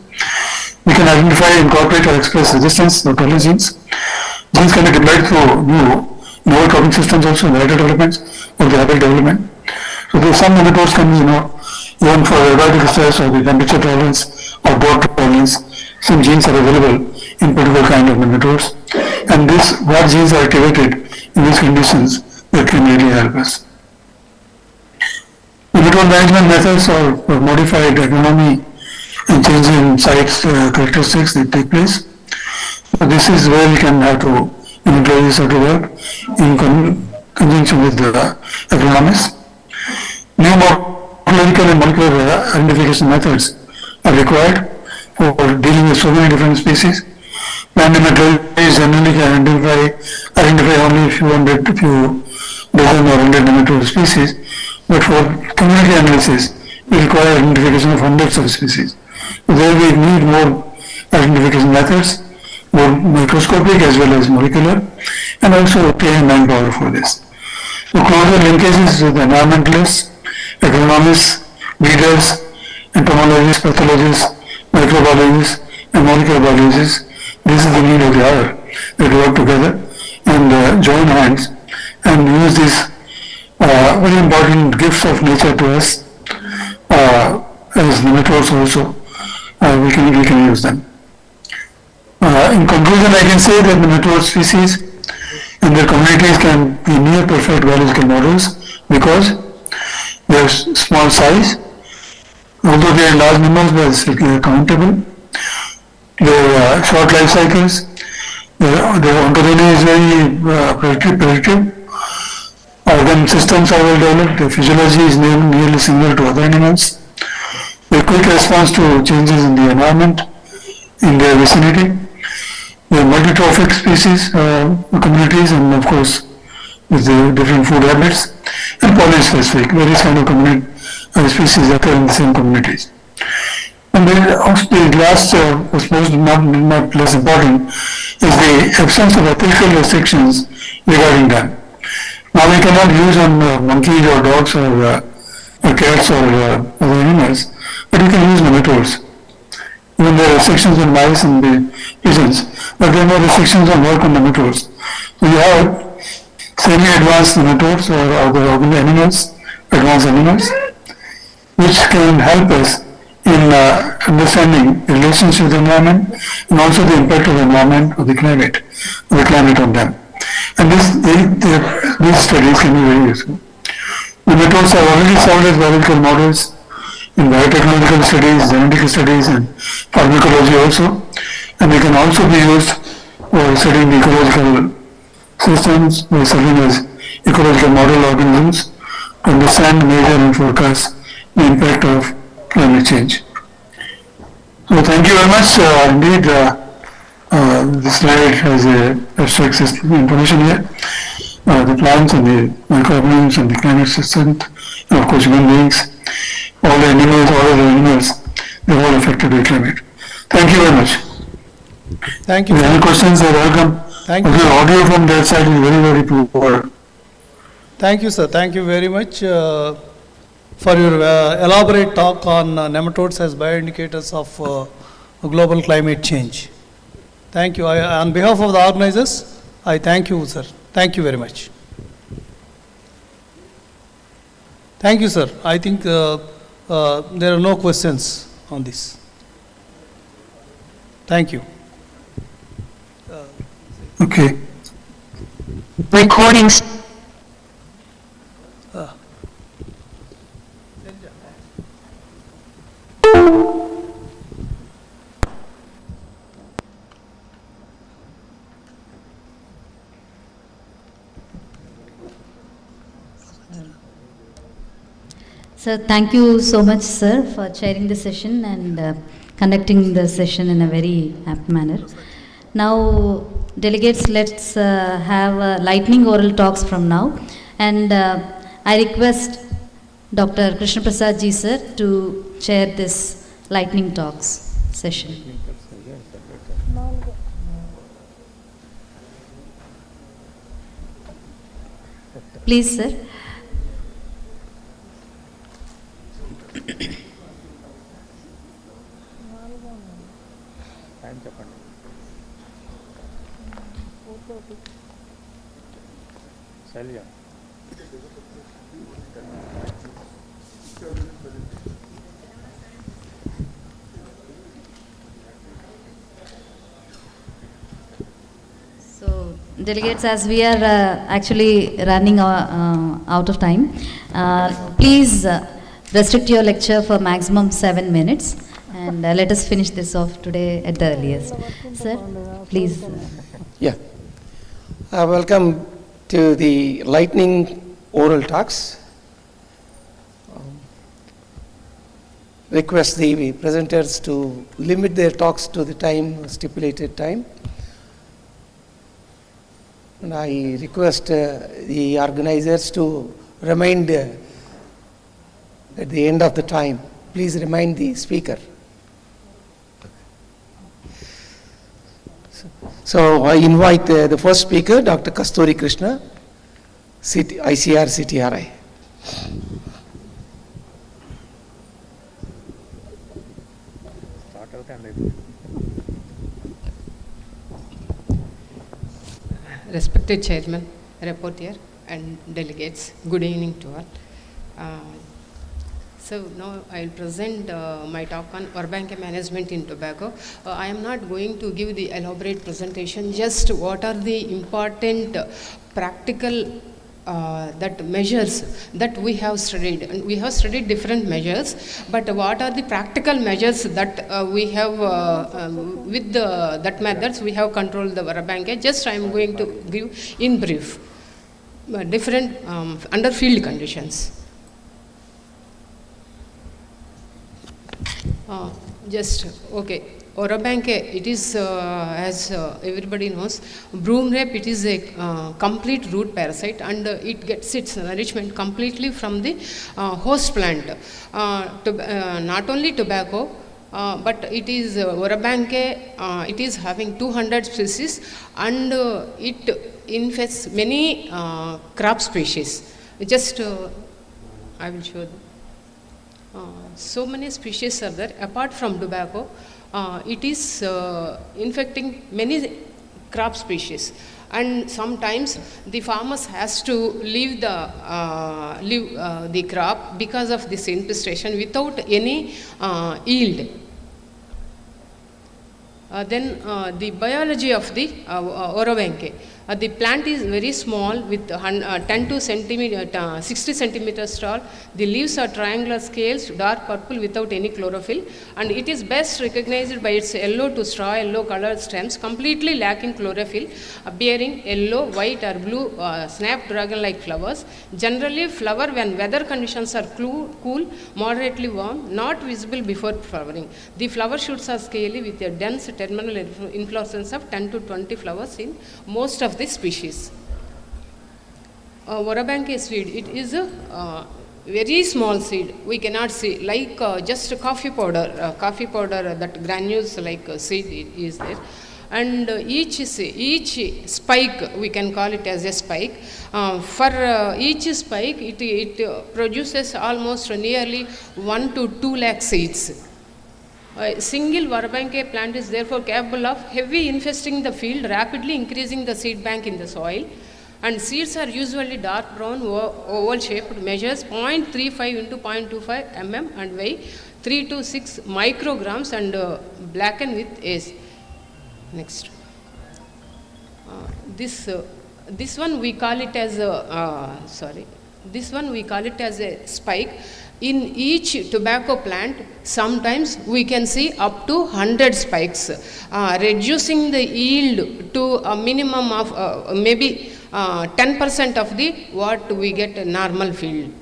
we can identify, incorporate or express resistance or tolerance genes. Genes can be deployed through novel coping systems also, later developments or the habit development. So there are some nematodes can be, even for abiotic stress or the temperature tolerance or drought tolerance, some genes are available in particular kind of nematodes. And what genes are activated in these conditions that can really help us. Nematode management methods or modified agronomy and changing sites characteristics that take place. So this is where we can have to introduce how to work in conjunction with the agronomists. New morphological and molecular identification methods are required for dealing with so many different species. Plant nematologists generally can identify only a few dozen or 100 nematode species, but for community analysis, we require identification of hundreds of species. So there we need more identification methods, more microscopic as well as molecular, and also trained manpower for this. So closer linkages with environmentalists, agronomists, breeders, entomologists, pathologists, microbiologists, and molecular biologists. This is the need of the hour, that we work together and join hands and use these very important gifts of nature to us as nematodes also. We can use them. In conclusion, I can say that nematode species and their communities can be near perfect biological models because they have small size, although they are large numbers, they are strictly countable. Their short life cycles, their ontogeny is very predictive. Organ systems are well developed. Their physiology is nearly similar to other animals. Their quick response to changes in the environment in their vicinity. They are multi-trophic species, communities, and of course with the different food habits, and polyspecific, various kind of species occur in the same communities. And then the last, I suppose not less important, is the absence of ethical restrictions regarding them. Now we cannot use on monkeys or dogs or cats or other animals, but we can use nematodes. Even there are restrictions on mice and the pigeons, but there are no restrictions on work on nematodes. So you have semi-advanced nematodes or other animals, advanced animals, which can help us in understanding the relationship with the environment and also the impact of the environment or the climate on them. And these studies can be very useful. Nematodes are already served as biological models in biotechnological studies, genetic studies, and pharmacology also. And they can also be used for studying the ecological systems by serving as ecological model organisms to understand, measure, and forecast the impact of climate change. So thank you very much. Indeed, this slide has abstract information here. The plants and the microorganisms and the climate system, and of course human beings, all the animals, they're all affected by climate. Thank you very much. Thank you. If any questions are welcome. Thank you. The audio from that side is very, very poor. Thank you, sir. Thank you very much for your elaborate talk on nematodes as bioindicators of global climate change. Thank you. On behalf of the organizers, I thank you, sir. Thank you very much. Thank you, sir. I think there are no questions on this. Thank you. Okay. Recordings. Sir, thank you so much, sir, for chairing the session and conducting the session in a very apt manner. Now, delegates, let's have lightning oral talks from now. And I request Dr. Krishna Prasad ji, sir, to chair this lightning talks session. Please, sir. So, delegates, as we are actually running out of time, please restrict your lecture for maximum 7 minutes, and let us finish this off today at the earliest. Sir, please. Yeah. Welcome to the lightning oral talks. Request the presenters to limit their talks to the time, stipulated time. And I request the organizers to remind at the end of the time, please remind the speaker. So I invite the first speaker, Dr. Kasturi Krishna, ICR CTRI. Respected Chairman, Rapporteur and delegates, good evening to all. So now I will present my talk on urban management in tobacco. I am not going to give the elaborate presentation, just what are the important practical that measures that we have studied. And we have studied different measures, but what are the practical measures that we have with that methods we have controlled the urban. Just I am going to give in brief different under field conditions. Okay. Orobanke, it is, as everybody knows, broom rape, it is a complete root parasite, and it gets its nourishment completely from the host plant. Not only tobacco, but it is Orobanke, it is having 200 species, and it infests many crop species. Just, I will show them. So many species are there. Apart from tobacco, it is infecting many crop species, and sometimes the farmers has to leave the crop because of this infestation without any yield. Then the biology of the Orobanke. The plant is very small with 10 to 60 centimeters tall. The leaves are triangular scales, dark purple without any chlorophyll, and it is best recognized by its yellow to straw yellow colored stems, completely lacking chlorophyll, bearing yellow, white or blue snapdragon-like flowers. Generally flower when weather conditions are cool, moderately warm, not visible before flowering. The flower shoots are scaly with a dense terminal inflorescence of 10 to 20 flowers in most of this species. Orobanke seed, it is a very small seed. We cannot see, like just coffee powder that granules like seed is there. And each spike, we can call it as a spike. For each spike, it produces almost nearly 1 to 2 lakh seeds. A single Varabanke plant is therefore capable of heavy infesting the field, rapidly increasing the seed bank in the soil. And seeds are usually dark brown, oval shaped, measures 0.35 into 0.25 mm and weigh 3 to 6 micrograms and blacken with age. Next. This one we call it as a spike. In each tobacco plant, sometimes we can see up to 100 spikes, reducing the yield to a minimum of maybe 10% of the what we get a normal field.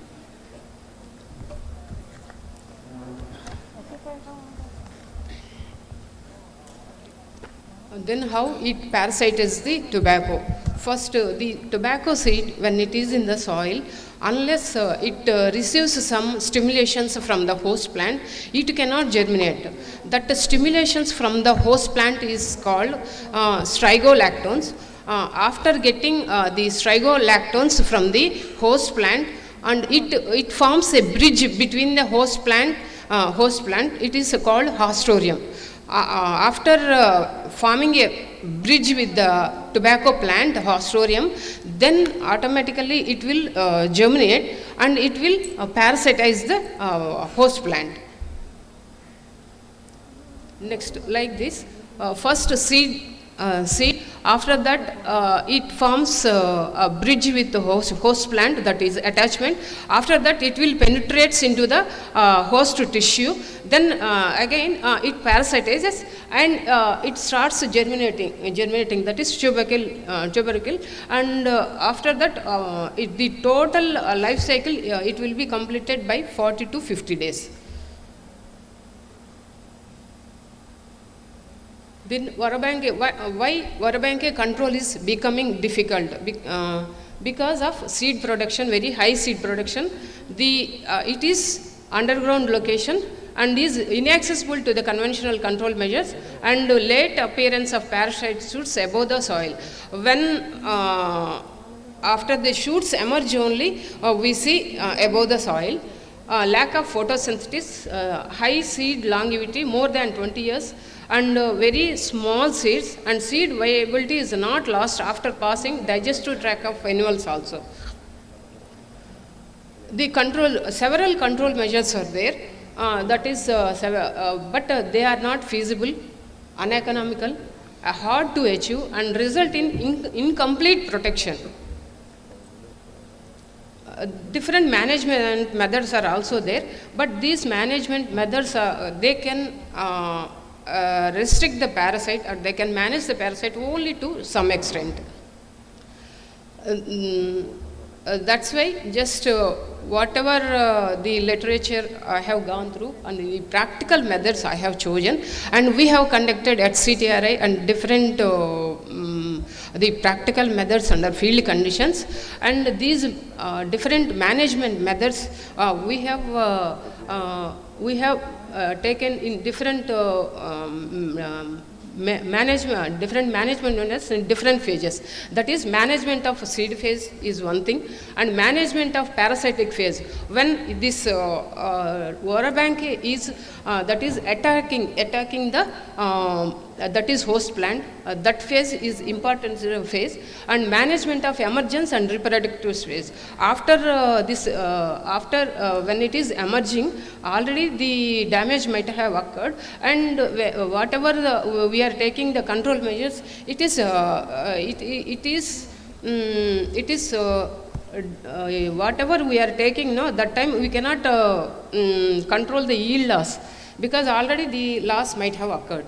Then how it parasitizes the tobacco. First, the tobacco seed, when it is in the soil, unless it receives some stimulations from the host plant, it cannot germinate. That stimulations from the host plant is called strigolactones. After getting the strigolactones from the host plant, and it forms a bridge between the host plant, it is called hostorium. After forming a bridge with the tobacco plant, hostorium, then automatically it will germinate and it will parasitize the host plant. Next, like this, first seed, after that it forms a bridge with the host plant, that is attachment. After that it will penetrates into the host tissue, then again it parasitizes and it starts germinating, that is tubercle, and after that the total life cycle it will be completed by 40 to 50 days. Then Varabanke, why Varabanke control is becoming difficult? Because of seed production, very high seed production. It is underground location and is inaccessible to the conventional control measures, and late appearance of parasite shoots above the soil. When after the shoots emerge only, we see above the soil. Lack of photosynthesis, high seed longevity, more than 20 years, and very small seeds, and seed viability is not lost after passing digestive tract of animals also. Several control measures are there, but they are not feasible, uneconomical, hard to achieve, and result in incomplete protection. Different management methods are also there, but these management methods they can restrict the parasite, or they can manage the parasite only to some extent. That's why just whatever the literature I have gone through and the practical methods I have chosen, and we have conducted at CTRI and different the practical methods under field conditions, and these different management methods we have taken in different different management units in different phases. That is, management of seed phase is one thing, and management of parasitic phase. When this Varabanke is that is attacking the that is host plant, that phase is important phase, and management of emergence and reproductive phase. After when it is emerging, already the damage might have occurred, and whatever we are taking the control measures, it is whatever we are taking, no, that time we cannot control the yield loss, because already the loss might have occurred.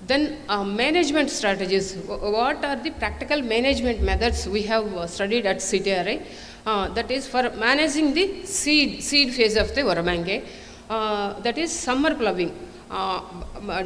Then management strategies. What are the practical management methods we have studied at CTRI? That is for managing the seed phase of the Varabanke. That is summer ploughing.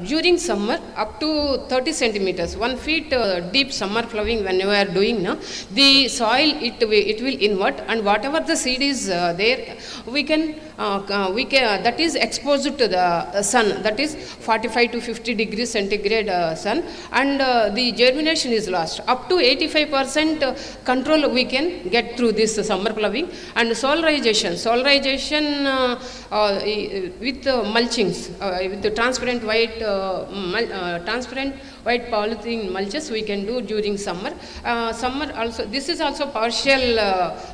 During summer, up to 30 centimeters, 1 feet deep summer ploughing when you are doing, no, the soil it will invert, and whatever the seed is there, we can that is exposed to the sun, that is 45 to 50 degrees centigrade sun, and the germination is lost. Up to 85% control we can get through this summer ploughing. And solarization with mulchings, with the transparent white polythene mulches we can do during summer. Summer also, this is also partial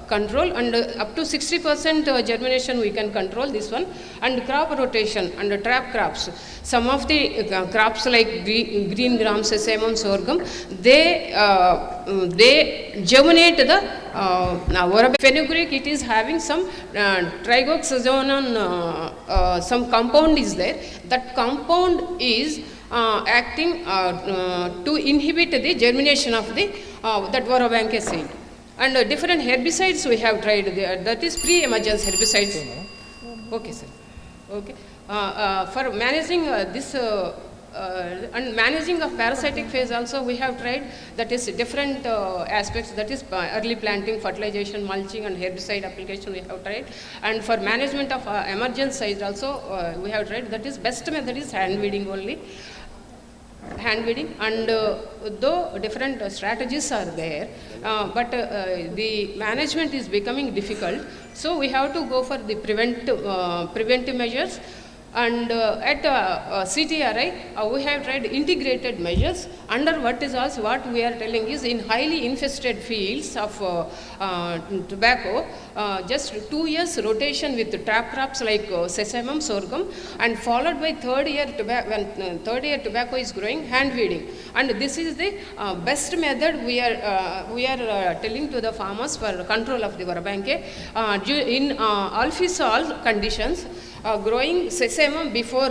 control, and up to 60% germination we can control this one. And crop rotation and trap crops. Some of the crops like green gram, sesame, sorghum, they germinate the fenugreek. It is having some trigoxazone, some compound is there. That compound is acting to inhibit the germination of the that Vorobanche seed. And different herbicides we have tried there. That is pre-emergence herbicides. Okay, sir. Okay. For managing this and managing of parasitic phase also we have tried, that is different aspects, that is early planting, fertilization, mulching and herbicide application we have tried. And for management of emergence size also we have tried, that is best method is hand weeding only. Hand weeding, and though different strategies are there, but the management is becoming difficult, so we have to go for the preventive measures. And at CTRI, we have tried integrated measures under what we are telling is in highly infested fields of tobacco, just 2 years rotation with trap crops like sesame, sorghum, and followed by third year tobacco is growing, hand weeding. And this is the best method we are telling to the farmers for control of the Vorobanche. In alfisol conditions, growing sesame before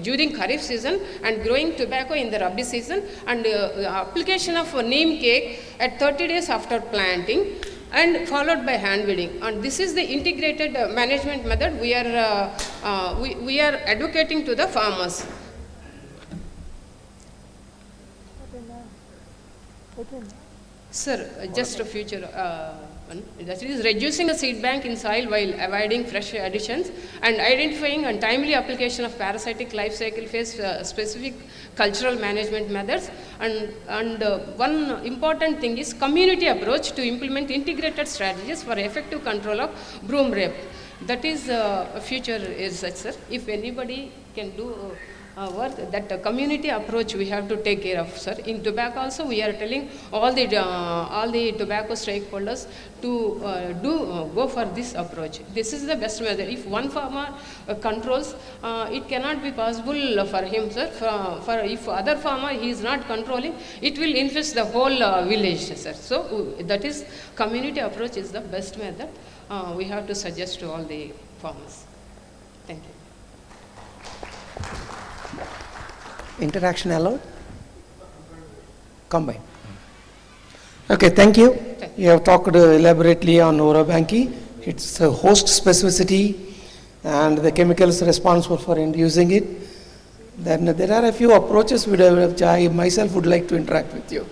during Kharif season, and growing tobacco in the Rabi season, and application of neem cake at 30 days after planting, and followed by hand weeding. And this is the integrated management method we are advocating to the farmers. Sir, just a future one, that is reducing the seed bank in soil while avoiding fresh additions, and identifying and timely application of parasitic life cycle phase specific cultural management methods. And one important thing is community approach to implement integrated strategies for effective control of broom rape. That is future is such, sir. If anybody can do work, that community approach we have to take care of, sir. In tobacco also we are telling all the tobacco stakeholders to go for this approach. This is the best method. If one farmer controls, it cannot be possible for him, sir. For if other farmer he is not controlling, it will infest the whole village, sir. So that is community approach is the best method we have to suggest to all the farmers. Thank you. Interaction allowed? Combine. Okay, thank you. You have talked elaborately on Vorobanche, its host specificity and the chemicals responsible for using it. Then there are a few approaches which I myself would like to interact with you,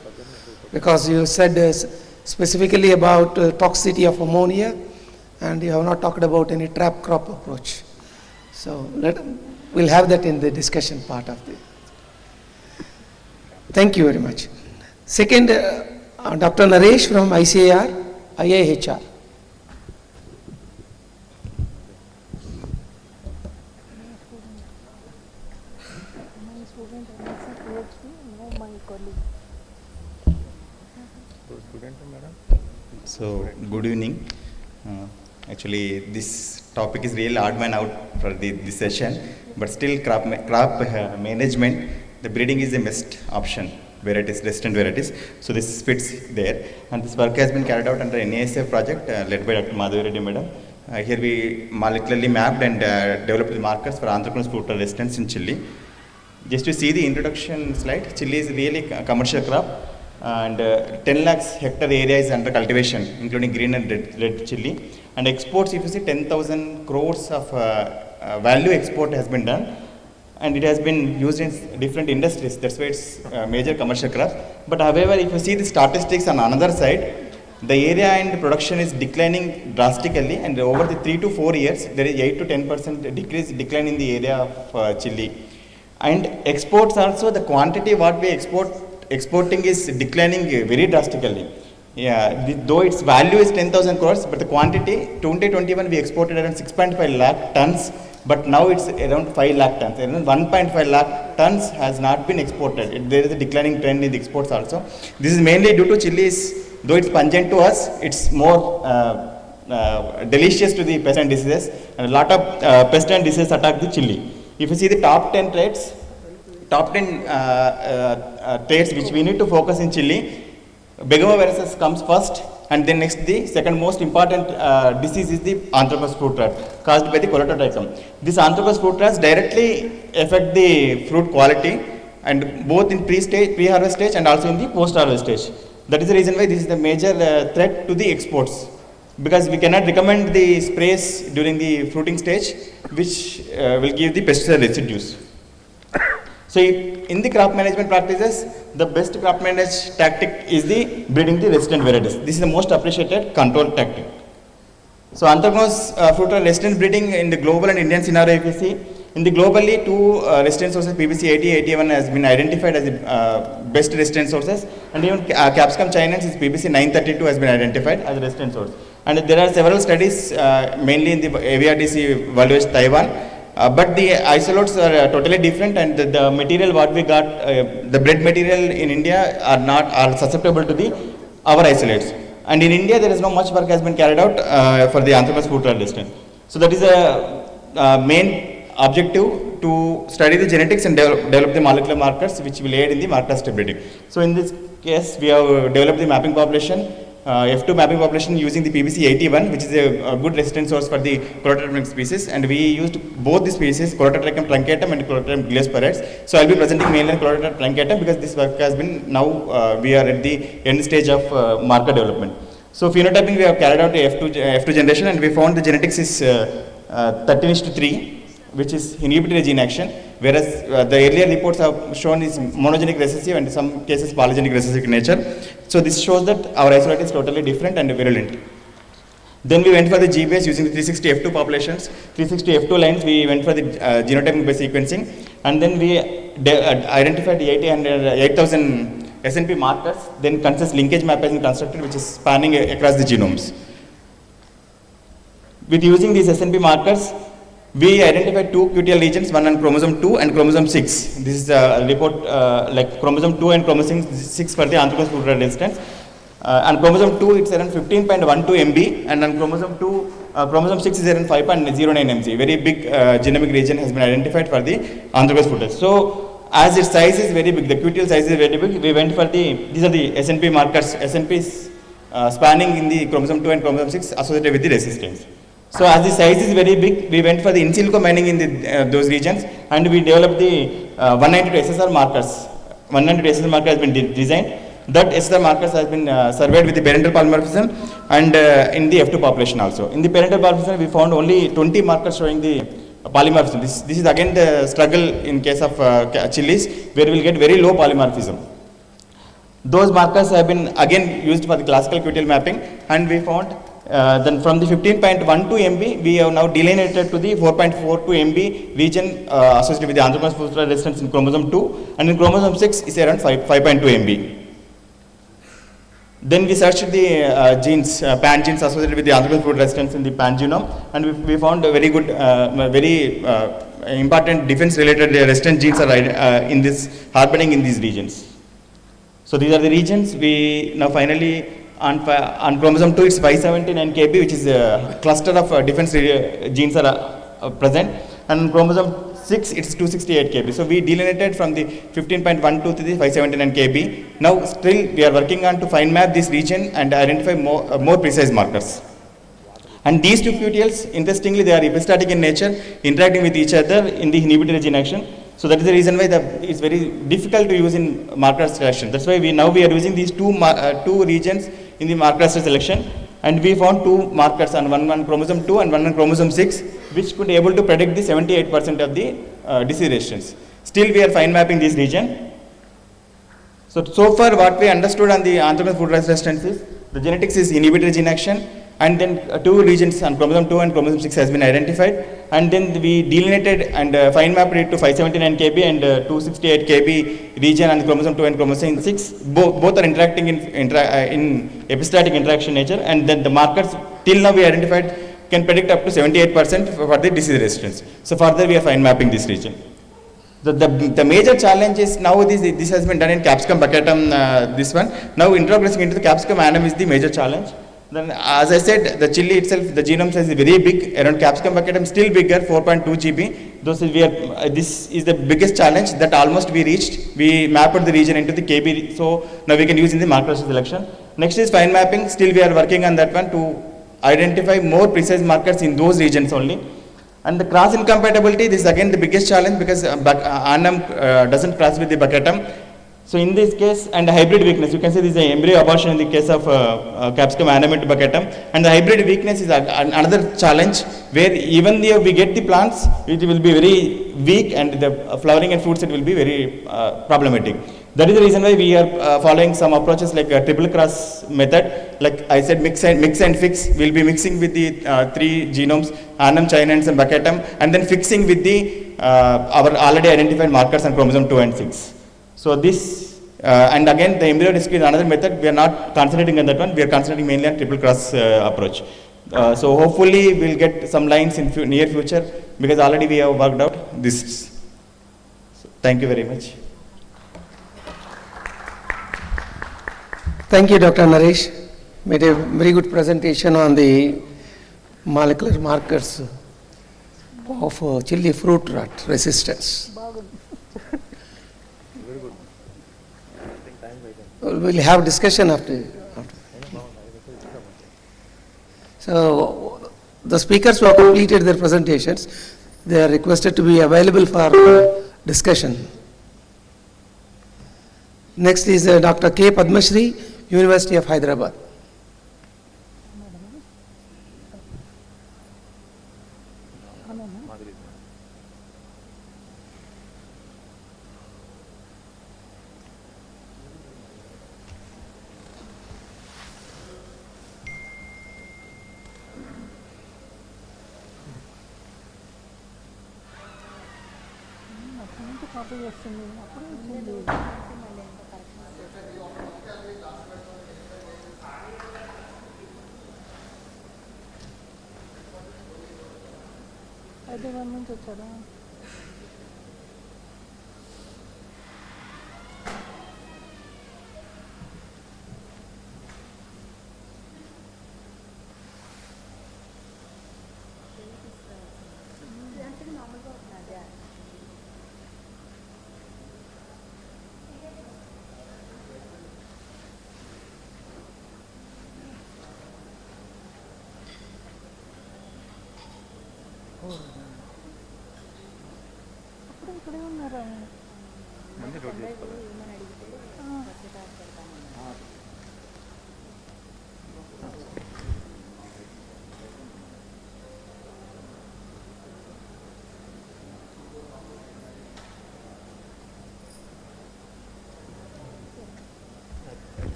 because you said specifically about toxicity of ammonia, and you have not talked about any trap crop approach. So we'll have that in the discussion part of the. Thank you very much. Second, Dr. Naresh from ICAR-NIRCA. So, good evening. Actually, this topic is really odd man out for this session, but still crop management, the breeding is a must option, varieties, resistant varieties. So this fits there. And this work has been carried out under NASF project led by Dr. Madhavi Reddy Madam. Here we molecularly mapped and developed the markers for Anthracnose frutal resistance in chili. Just to see the introduction slide, chili is really a commercial crop, and 10 lakhs hectare area is under cultivation, including green and red chili. And exports, if you see 10,000 crores of value export has been done. And it has been used in different industries. That's why it's a major commercial crop. But however, if you see the statistics on another side, the area and production is declining drastically, and over the 3 to 4 years, there is 8 to 10% decline in the area of chili. And exports also, the quantity what we exporting is declining very drastically. Yeah, though its value is 10,000 crores, but the quantity, 2021 we exported around 6.5 lakh tons, but now it's around 5 lakh tons. Around 1.5 lakh tons has not been exported. There is a declining trend in the exports also. This is mainly due to chilies, though it's pungent to us, it's more delicious to the pest and diseases, and a lot of pest and diseases attack the chili. If you see the top 10 traits, traits which we need to focus in chili, begoviruses comes first, and then next the second most important disease is the Anthracnose fruit rot caused by the Colatotrichum. This Anthracnose fruit rots directly affect the fruit quality, and both in pre-harvest stage and also in the post-harvest stage. That is the reason why this is the major threat to the exports, because we cannot recommend the sprays during the fruiting stage, which will give the pesticide residues. So in the crop management practices, the best crop management tactic is the breeding the resistant varieties. This is the most appreciated control tactic. So Anthracnose fruit rot resistant breeding in the global and Indian scenario, if you see, in the globally, two resistant sources, PBC 8081 has been identified as the best resistant sources, and even Capsicum chinensis PBC 932 has been identified as a resistant source. And there are several studies, mainly in the AVRDC Values Taiwan, but the isolates are totally different, and the material what we got, the bred material in India are susceptible to our isolates. And in India, there is no much work has been carried out for the Anthracnose fruit rot resistance. So that is a main objective to study the genetics and develop the molecular markers which will aid in the marker stability. So in this case, we have developed the mapping population, F2 mapping population using the PBC 81, which is a good resistant source for the Colatotrichum species, and we used both the species, Colatotrichum truncatum and Colatotrichum gliospirates. So I will be presenting mainly Colatotrichum truncatum because this work has been, now we are at the end stage of marker development. So phenotyping, we have carried out a F2 generation, and we found the genetics is 13:3, which is inhibitory gene action, whereas the earlier reports have shown is monogenic recessive and in some cases polygenic recessive nature. So this shows that our isolate is totally different and virulent. Then we went for the GBS using the 360 F2 populations, 360 F2 lines, we went for the genotyping by sequencing, and then we identified 8,000 SNP markers, then consensus linkage map has been constructed, which is spanning across the genomes. With using these SNP markers, we identified two QTL regions, one on chromosome 2 and chromosome 6. This is a report like chromosome 2 and chromosome 6 for the Anthracnose fruit rot resistance. And chromosome 2, it's around 15.12 MB, and on chromosome 2, chromosome 6 is around 5.09 MG. Very big genomic region has been identified for the Anthracnose fruit rot. So as its size is very big, the QTL size is very big, we went for these are the SNP markers, SNPs spanning in the chromosome 2 and chromosome 6 associated with the resistance. So as the size is very big, we went for the in silico mining in those regions, and we developed the 192 SSR markers. 192 SSR marker has been designed. That SSR markers has been surveyed with the parental polymorphism and in the F2 population also. In the parental polymorphism, we found only 20 markers showing the polymorphism. This is again the struggle in case of chilies, where we will get very low polymorphism. Those markers have been again used for the classical QTL mapping, and we found then from the 15.12 MB, we have now delineated to the 4.42 MB region associated with the Anthracnose fruit rot resistance in chromosome 2, and in chromosome 6 is around 5.2 MB. Then we searched the genes, pan genes associated with the Anthracnose fruit resistance in the pan genome, and we found a very good, very important defense-related resistant genes are in this harboring in these regions. So these are the regions. We now finally on chromosome 2 it's 579 KB, which is a cluster of defense genes are present, and on chromosome 6 it's 268 KB. So we delineated from the 15.12 to the 579 KB. Now still we are working on to fine map this region and identify more precise markers. And these two QTLs, interestingly, they are epistatic in nature, interacting with each other in the inhibitory gene action. So that is the reason why it's very difficult to use in marker selection. That's why we are using these two regions in the marker selection, and we found two markers on one on chromosome 2 and one on chromosome 6, which could be able to predict the 78% of the disease resistance. Still we are fine mapping this region. So far what we understood on the Anthracnose fruit rot resistance is, The genetics is inhibitor gene action, and then 2 regions on chromosome 2 and chromosome 6 has been identified, and then we delineated and fine mapped it to 579 kb and 268 kb region on chromosome 2 and chromosome 6. Both are interacting in epistatic interaction nature, and then the markers till now we identified can predict up to 78% for the disease resistance. So further we are fine mapping this region. The major challenge is now this has been done in capsicum baccatum, this one. Now introgressing into the capsicum annum is the major challenge. Then as I said, the chili itself, the genome size is very big, around capsicum baccatum still bigger, 4.2 GB. This is the biggest challenge that almost we reached. We mapped the region into the KB, so now we can use in the marker selection. Next is fine mapping, still we are working on that one to identify more precise markers in those regions only. And the cross incompatibility, this is again the biggest challenge because annum doesn't cross with the baccatum. So in this case, and the hybrid weakness, you can see this is an embryo abortion in the case of capsicum annum into baccatum, and the hybrid weakness is another challenge where even though we get the plants, it will be very weak, and the flowering and fruit set will be very problematic. That is the reason why we are following some approaches like a triple cross method. Like I said, mix and fix. We'll be mixing with the 3 genomes, annum, chinense and baccatum, and then fixing with the our already identified markers on chromosome 2 and 6. So this, and again the embryo rescue is another method. We are not concentrating on that one. We are concentrating mainly on triple cross approach. So hopefully we'll get some lines in near future because already we have worked out this. So thank you very much. Thank you, Dr. Naresh. Made a very good presentation on the molecular markers of chili fruit rot resistance. We'll have discussion after. So the speakers who have completed their presentations, they are requested to be available for discussion. Next is Dr. K. Padmashri, University of Hyderabad.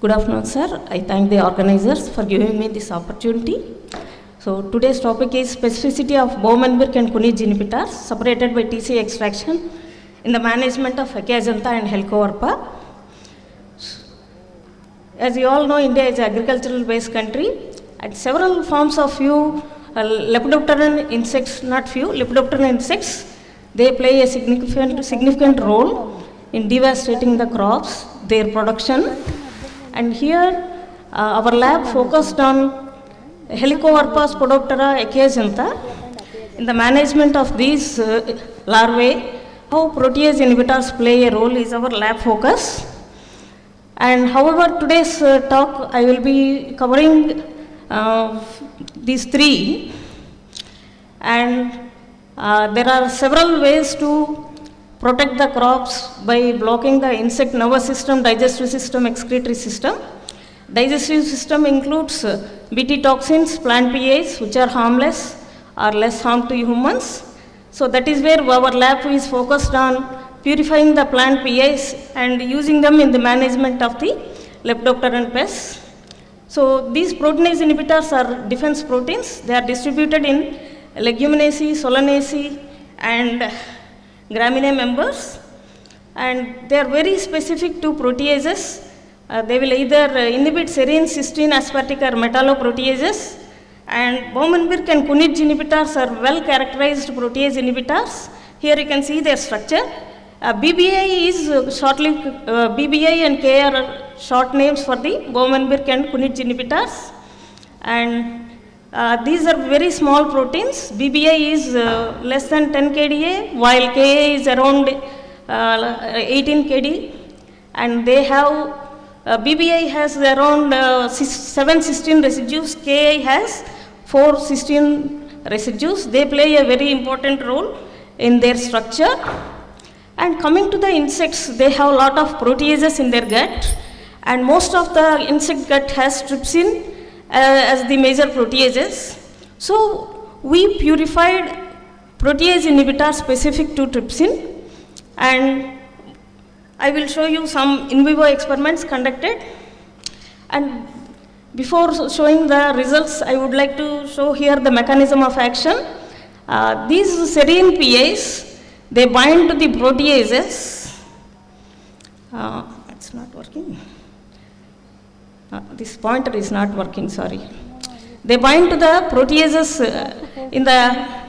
Good afternoon, sir. I thank the organizers for giving me this opportunity. So today's topic is specificity of Bowman-Birk and Kuhn genipetars separated by TC extraction in the management of Icftca and Helicoverpa. As you all know, India is an agricultural based country, and several forms of lepidopteran insects, not few, lepidopteran insects, they play a significant role in devastating the crops, their production. And here our lab focused on Helicoverpa, Spodoptera, Icftca. In the management of these larvae, how protease inhibitors play a role is our lab focus. And however, today's talk I will be covering these 3, and there are several ways to protect the crops by blocking the insect nervous system, digestive system, excretory system. Digestive system includes Bt toxins, plant PAs, which are harmless or less harm to humans. So that is where our lab is focused on purifying the plant PAs and using them in the management of the lepidopteran pests. So these proteinase inhibitors are defense proteins. They are distributed in Leguminaceae, Solanaceae, and Graminae members. And they are very specific to proteases. They will either inhibit serine, cysteine, aspartic, or metalloproteases. And Baumann-Birk and Kunitz inhibitors are well characterized protease inhibitors. Here you can see their structure. BBI is BBI and K are short names for the Baumann-Birk and Kunitz inhibitors. And these are very small proteins. BBI is less than 10 kDa, while Ka is around 18 kD. And they have, BBI has around 7 cysteine residues, Ka has 4 cysteine residues. They play a very important role in their structure. And coming to the insects, they have a lot of proteases in their gut. And most of the insect gut has trypsin as the major proteases. So we purified protease inhibitor specific to trypsin. And I will show you some in vivo experiments conducted. And before showing the results, I would like to show here the mechanism of action. These serine PAs, they bind to the proteases. It's not working. This pointer is not working, sorry. They bind to the proteases in the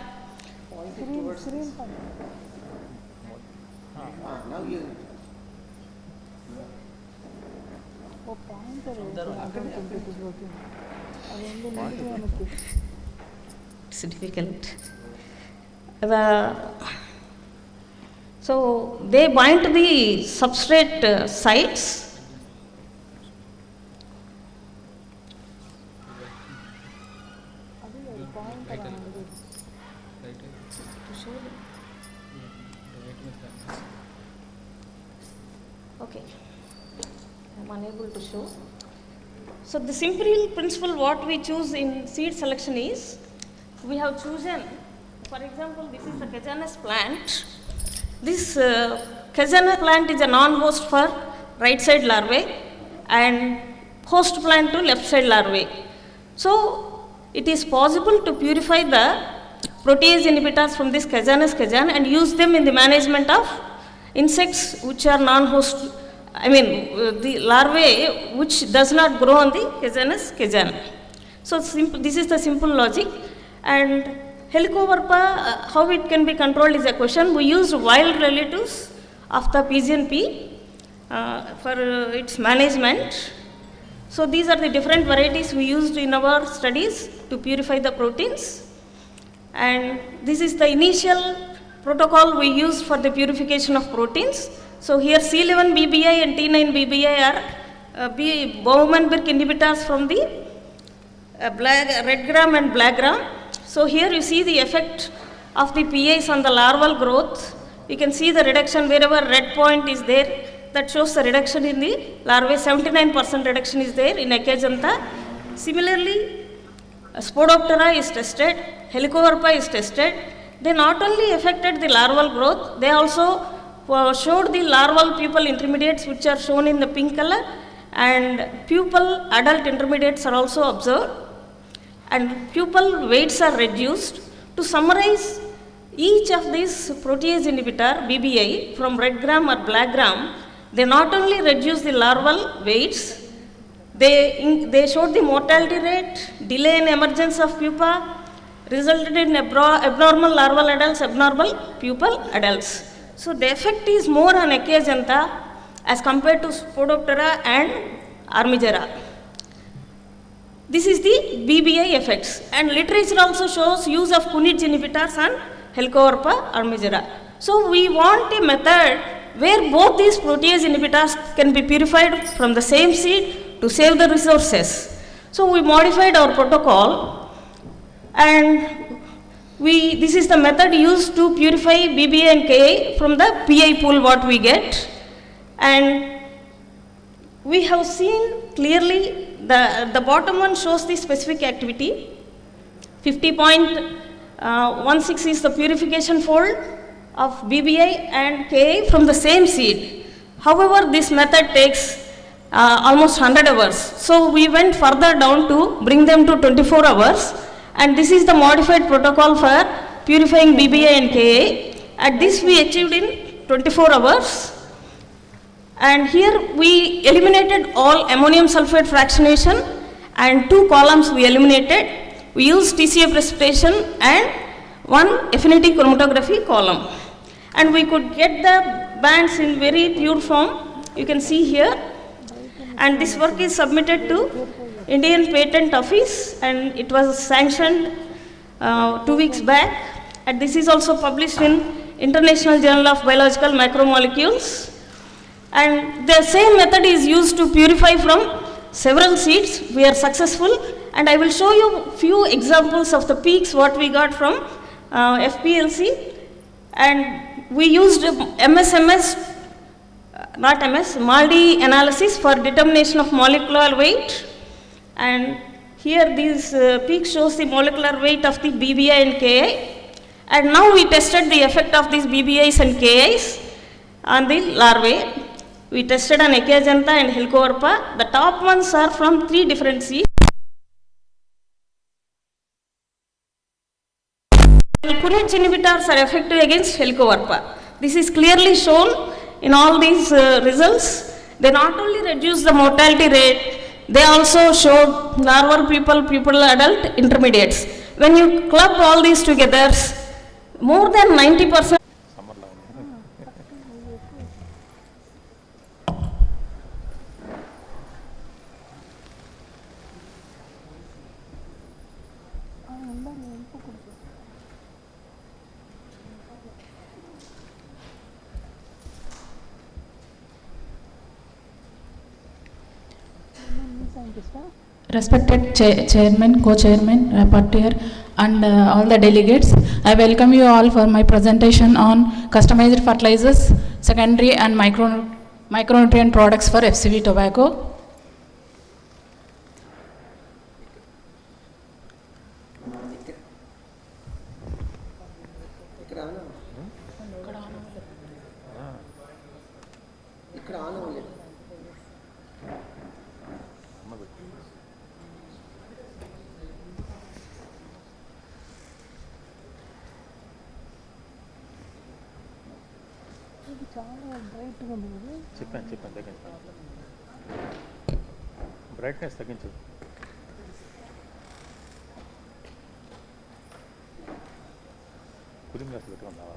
it's difficult. So they bind to the substrate sites. Okay, I'm unable to show. So the simple principle what we choose in seed selection is, we have chosen, for example, this is the Cajanus plant. This Cajanus plant is a non-host for right side larvae and host plant to left side larvae. So it is possible to purify the protease inhibitors from this Cajanus cajan and use them in the management of insects which are non-host, the larvae which does not grow on the Cajanus cajan. So this is the simple logic. And Helicoverpa, how it can be controlled is a question. We used wild relatives of the PGNP for its management. So these are the different varieties we used in our studies to purify the proteins. And this is the initial protocol we used for the purification of proteins. So here C11 BBI and T9 BBI are Baumann-Birk inhibitors from the red gram and black gram. So here you see the effect of the PAs on the larval growth. You can see the reduction wherever red point is there, that shows the reduction in the larvae. 79% reduction is there in Icftca. Similarly, Spodoptera is tested, Helicoverpa is tested. They not only affected the larval growth, they also showed the larval pupal intermediates which are shown in the pink color, and pupal adult intermediates are also observed. And pupal weights are reduced. To summarize, each of these protease inhibitor, BBI, from red gram or black gram, they not only reduce the larval weights, they showed the mortality rate, delay in emergence of pupa, resulted in abnormal larval adults, abnormal pupal adults. So the effect is more on Icftca as compared to Spodoptera and Armigera. This is the BBI effects, and literature also shows use of Kunitz inhibitors on Helicoverpa Armigera. So we want a method where both these protease inhibitors can be purified from the same seed to save the resources. So we modified our protocol, and this is the method used to purify BBA and Ka from the PI pool what we get. And we have seen clearly the bottom one shows the specific activity. 50.16 is the purification fold of BBI and Ka from the same seed. However, this method takes almost 100 hours. So we went further down to bring them to 24 hours, and this is the modified protocol for purifying BBI and Ka. At this we achieved in 24 hours. And here we eliminated all ammonium sulfate fractionation, and 2 columns we eliminated. We used TCA precipitation and 1 affinity chromatography column. And we could get the bands in very pure form, you can see here. And this work is submitted to Indian Patent Office, and it was sanctioned 2 weeks back. And this is also published in International Journal of Biological Macromolecules. And the same method is used to purify from several seeds. We are successful, and I will show you few examples of the peaks what we got from FPLC. And we used MALDI analysis for determination of molecular weight. And here this peak shows the molecular weight of the BBI and Ki. And now we tested the effect of these BBIs and Kis on the larvae. We tested on Achaeogentha and Helicoverpa. The top ones are from 3 different seeds. Curage inhibitors are effective against Helicoverpa. This is clearly shown in all these results. They not only reduce the mortality rate, they also showed larval pupil, adult, intermediates. When you club all these together, more than 90%. Respected Chairman, Co-Chairman, Rapporteur, and all the delegates, I welcome you all for my presentation on customized fertilizers, secondary and micronutrient products for FCV tobacco. Brightness తగ్గించు. Cooling glass పెట్టుకున్నావా?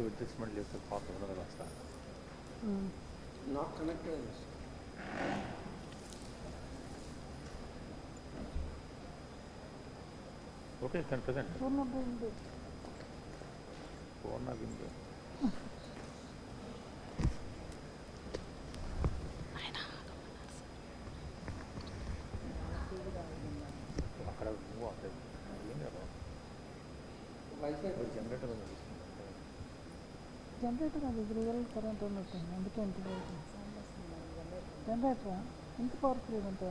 Adjustment చేస్తే పాత ఉన్నది వస్తా not connected. Okay can present. పూర్ణ బిందు అక్కడ move అవుతుంది జనరేటర్ జనరేటర్ అది రియల్ కరెంట్ ఉన్నట్టుంది, అందుకే ఎంత జనరేటరా ఎంత పవర్ఫుల్ అంటే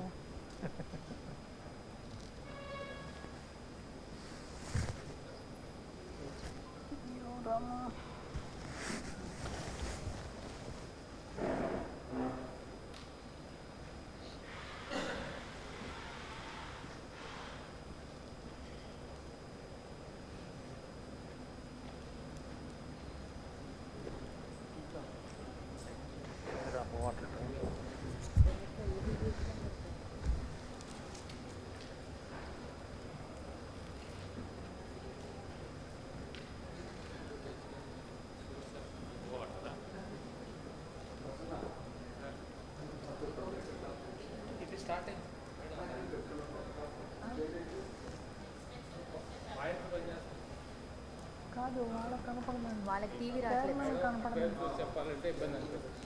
కాదు వాళ్ళకి కనపడలేదు వాళ్ళకి టీవీ రావట్లేదు కనపడలేదు చెప్పాలంటే ఇబ్బంది అనిపిస్తుంది.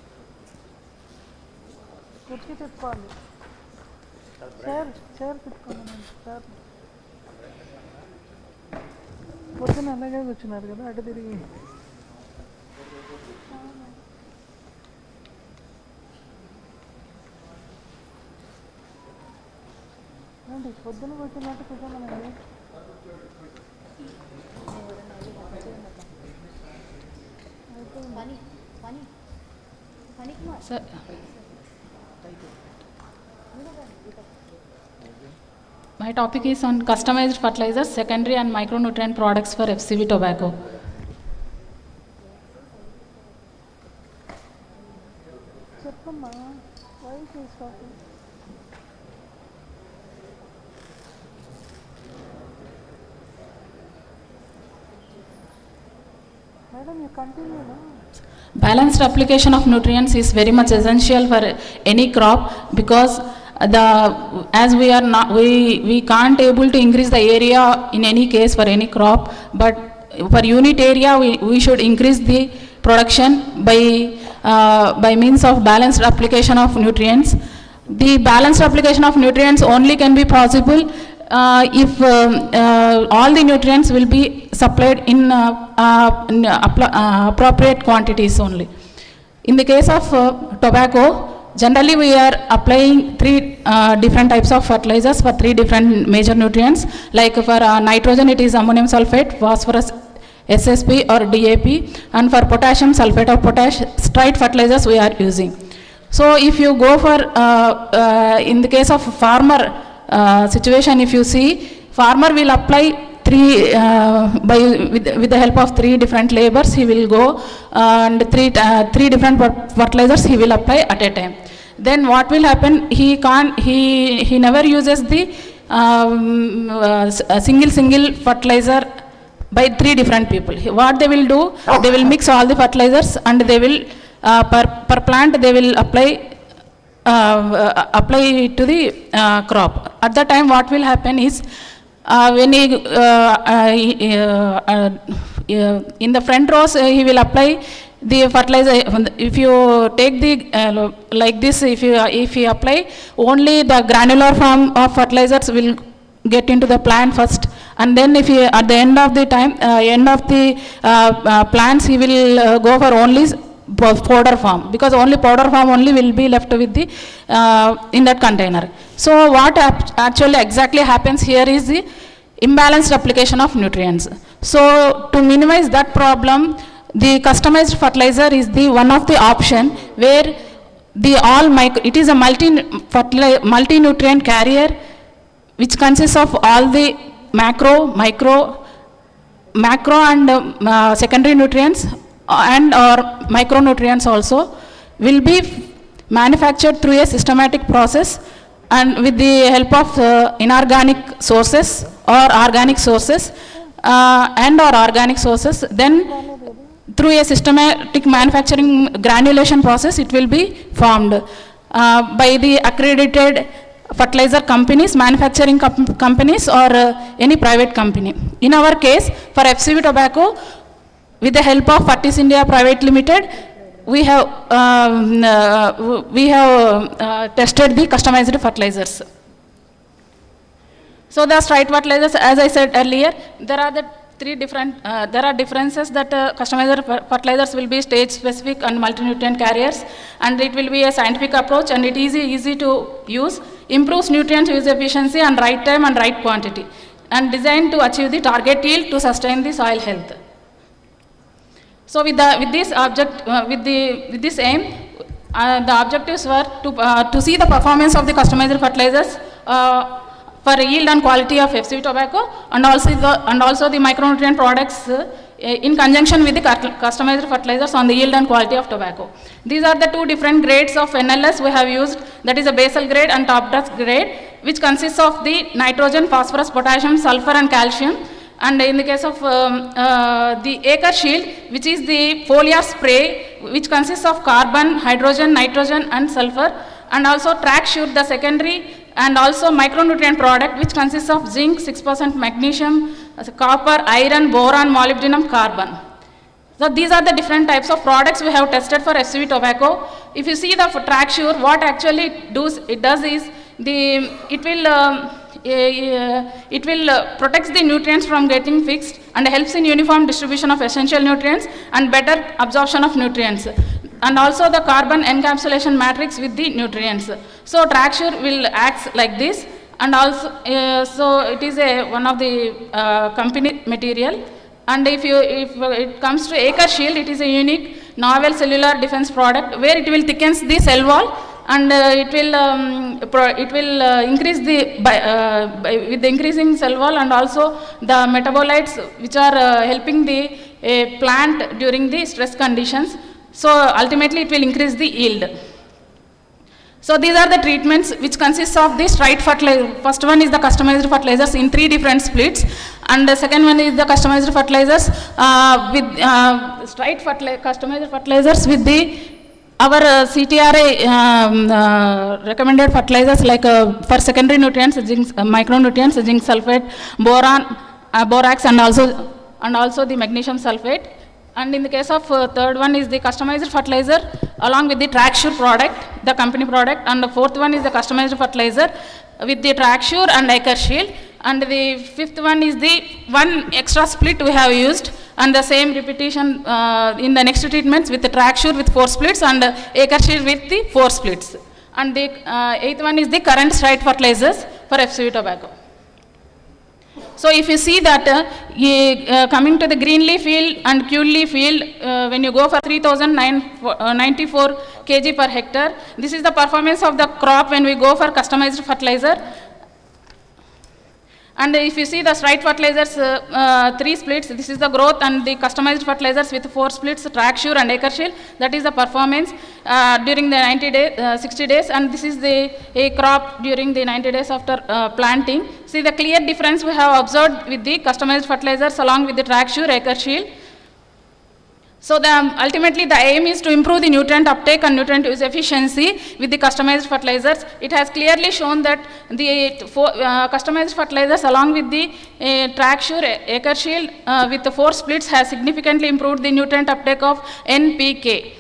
కుర్చీ తిప్పుకోవాలి చైర్ తిప్పుకోండి సార్. పొద్దున అలాగే కూర్చున్నారు కదా అటు తిరిగి. ఏంటి పొద్దున కూర్చున్నట్టు కూర్చోమనండి. Sir. My topic is on customized fertilizers, secondary and micronutrient products for FCB tobacco. చెప్పమ్మా వాయిస్ తీసుకోవాలి. మేడం యూ కంటిన్యూ నా. Balanced application of nutrients is very much essential for any crop because as we are not we can't able to increase the area in any case for any crop, but for unit area we should increase the production by means of balanced application of nutrients. The balanced application of nutrients only can be possible if all the nutrients will be supplied in appropriate quantities only. In the case of tobacco, generally we are applying three different types of fertilizers for three different major nutrients. Like for nitrogen it is ammonium sulfate, phosphorus SSP or DAP, and for potassium sulfate of potash, straight fertilizers we are using. So if you go for in the case of farmer situation, if you see, farmer will apply with the help of three different labors he will go and three different fertilizers he will apply at a time. Then what will happen, he never uses the single fertilizer by three different people. What they will do, they will mix all the fertilizers and they will per plant they will apply to the crop. At that time what will happen is when he in the front rows he will apply the fertilizer. If you take the like this, if you apply only the granular form of fertilizers will get into the plant first, and then if he at the end of the time end of the plants he will go for only powder form, because only powder form only will be left with the in that container. So what actually exactly happens here is the imbalanced application of nutrients. So to minimize that problem, the customized fertilizer is the one of the option where it is a multi-nutrient carrier which consists of all the macro and secondary nutrients and or micronutrients also will be manufactured through a systematic process and with the help of inorganic sources or organic sources then through a systematic manufacturing granulation process it will be formed by the accredited fertilizer companies, manufacturing companies or any private company. In our case, for FCB tobacco, with the help of Fertis India Private Limited, we have tested the customized fertilizers. So the straight fertilizers, as I said earlier, there are the three different, there are differences that customized fertilizers will be stage specific and multi-nutrient carriers, and it will be a scientific approach and it is easy to use, improves nutrient use efficiency and right time and right quantity, and designed to achieve the target yield to sustain the soil health. So with this aim, the objectives were to see the performance of the customized fertilizers for yield and quality of FCB tobacco, and also the micronutrient products in conjunction with the customized fertilizers on the yield and quality of tobacco. These are the two different grades of NLS we have used, that is a basal grade and top dust grade, which consists of the nitrogen, phosphorus, potassium, sulfur and calcium. And in the case of the acre shield, which is the foliar spray, which consists of carbon, hydrogen, nitrogen and sulfur, and also track shoot, the secondary, and also micronutrient product, which consists of zinc, 6% magnesium, copper, iron, boron, molybdenum, carbon. So these are the different types of products we have tested for FCV tobacco. If you see the TrackSure, what actually it does is it will protects the nutrients from getting fixed and helps in uniform distribution of essential nutrients and better absorption of nutrients, and also the carbon encapsulation matrix with the nutrients. So TrackSure will act like this, and also so it is one of the company material. And if it comes to ICAR-Shield, it is a unique novel cellular defense product where it will thicken the cell wall, and it will increase the with the increasing cell wall, and also the metabolites which are helping the plant during the stress conditions. So ultimately it will increase the yield. So these are the treatments which consists of the straight fertilizer. First one is the customized fertilizers in 3 different splits, and the second one is the customized fertilizers with straight customized fertilizers with our CTRA recommended fertilizers like for secondary nutrients, zinc, micronutrients, zinc sulfate, boron, borax, and also the magnesium sulfate. And in the case of third one is the customized fertilizer along with the TrackSure product, the company product, and the fourth one is the customized fertilizer with the TrackSure and ICAR-Shield, and the fifth one is the one extra split we have used, and the same repetition in the next treatments with the TrackSure with 4 splits and ICAR-Shield with the 4 splits. And the eighth one is the current straight fertilizers for FCV tobacco. So if you see that coming to the green leaf field and cool leaf field, when you go for 3094 kg per hectare, this is the performance of the crop when we go for customized fertilizer. And if you see the straight fertilizers 3 splits, this is the growth, and the customized fertilizers with 4 splits, TrackSure and ICAR-Shield, that is the performance during the 90 days, 60 days, and this is the crop during the 90 days after planting. See the clear difference we have observed with the customized fertilizers along with the TrackSure, ICAR-Shield. So ultimately the aim is to improve the nutrient uptake and nutrient use efficiency with the customized fertilizers. It has clearly shown that the customized fertilizers along with the TrackSure, ICAR-Shield with the 4 splits has significantly improved the nutrient uptake of NPK.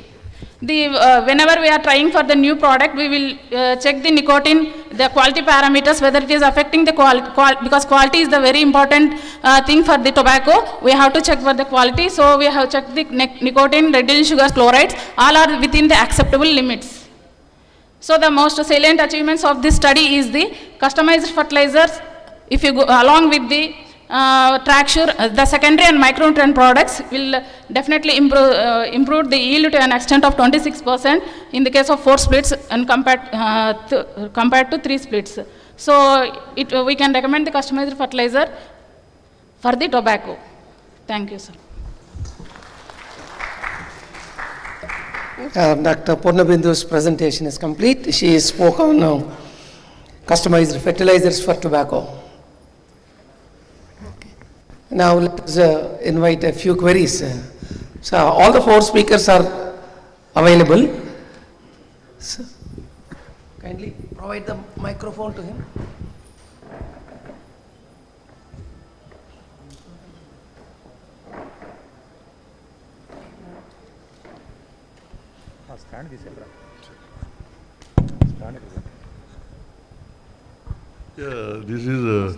Whenever we are trying for the new product, we will check the nicotine, the quality parameters, whether it is affecting the quality, because quality is the very important thing for the tobacco. We have to check for the quality. So we have checked the nicotine, reduced sugar, chlorides, all are within the acceptable limits. So the most salient achievements of this study is the customized fertilizers. If you go along with the TrackSure, the secondary and micronutrient products will definitely improve the yield to an extent of 26% in the case of 4 splits and compared to 3 splits. So we can recommend the customized fertilizer for the tobacco. Thank you, sir. Dr. Purnabindu's presentation is complete. She spoke on customized fertilizers for tobacco. Now let's invite a few queries. So all the 4 speakers are available. So, kindly provide the microphone to him. Yeah, this is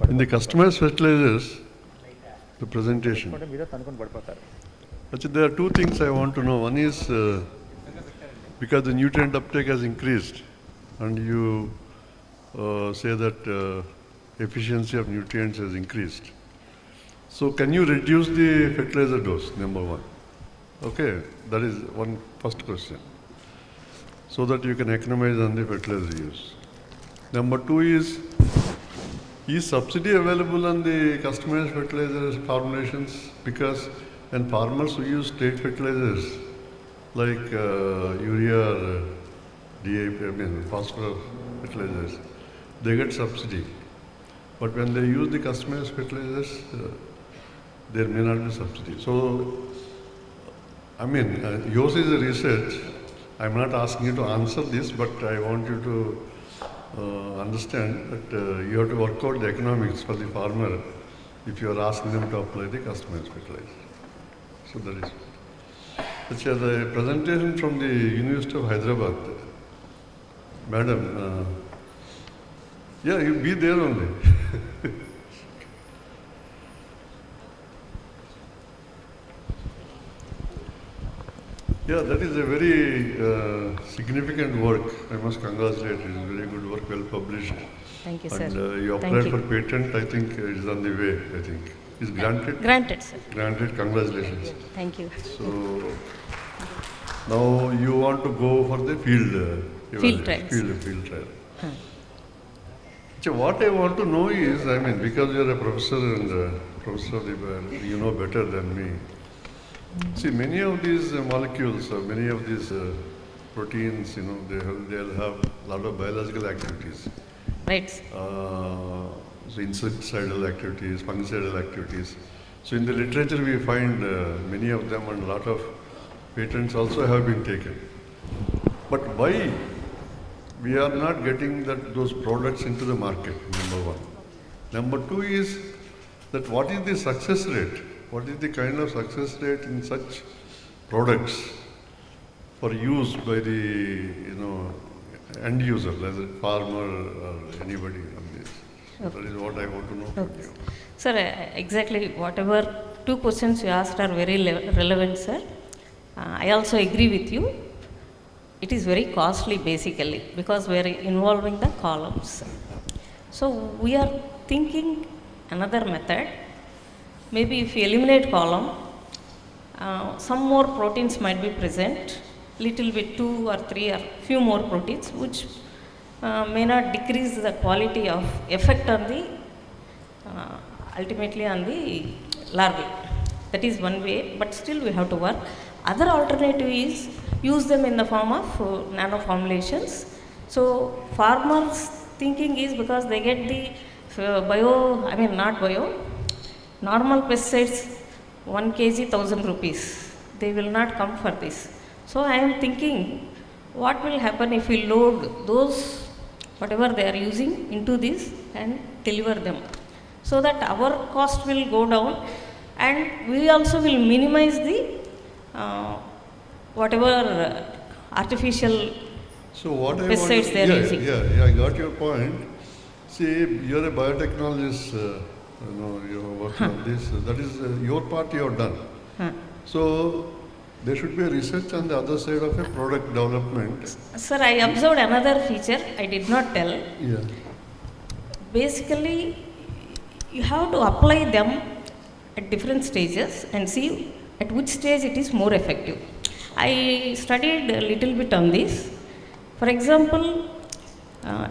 in the customized fertilizers, the presentation. Actually, there are 2 things I want to know. One is because the nutrient uptake has increased, and you say that efficiency of nutrients has increased. So can you reduce the fertilizer dose, number 1? Okay, that is one first question. So that you can economize on the fertilizer use. Number 2 is subsidy available on the customized fertilizers formulations? Because when farmers who use straight fertilizers like urea or DAP, phosphorus fertilizers, they get subsidy. But when they use the customized fertilizers, there may not be subsidy. So, yours is a research. I'm not asking you to answer this, but I want you to understand that you have to work out the economics for the farmer if you are asking them to apply the customized fertilizer. So that is. Such as a presentation from the University of Hyderabad. Madam, yeah, you be there only. Yeah, that is a very significant work. I must congratulate you. It's very good work, well published. Thank you, sir. And you Thank applied you. for patent, I think it is on the way, I think. Is granted? Granted, sir. Granted, congratulations. Thank you. So, now you want to go for the field trials. Field trial. So what I want to know is, I mean, because you are a professor and professor of the biology, you know better than me. See, many of these molecules, many of these proteins, you know, they'll have a lot of biological activities. Right. So insecticidal activities, fungicidal activities. So in the literature we find many of them, and a lot of patents also have been taken. But why we are not getting those products into the market, number one. Number two is that what is the success rate? What is the kind of success rate in such products for use by the end user, as a farmer or anybody on this? So that is what I want to know from you. Sir, exactly whatever two questions you asked are very relevant, sir. I also agree with you. It is very costly basically because we are involving the columns. So we are thinking another method. Maybe if you eliminate column, some more proteins might be present, little bit 2 or 3 or few more proteins, which may not decrease the quality of effect on the ultimately on the larvae. That is one way, but still we have to work. Other alternative is use them in the form of nano formulations. So farmers thinking is because they get the normal pesticides 1 kg 1000 rupees. They will not come for this. So I am thinking what will happen if we load those whatever they are using into this and deliver them, so that our cost will go down and we also will minimize the whatever artificial pesticides they are using. Yeah, I got your point. See, you are a biotechnologist, you are working on this. That is your part you have done. So there should be a research on the other side of a product development. Sir, I observed another feature I did not tell. Yeah. Basically, you have to apply them at different stages and see at which stage it is more effective. I studied a little bit on this. For example,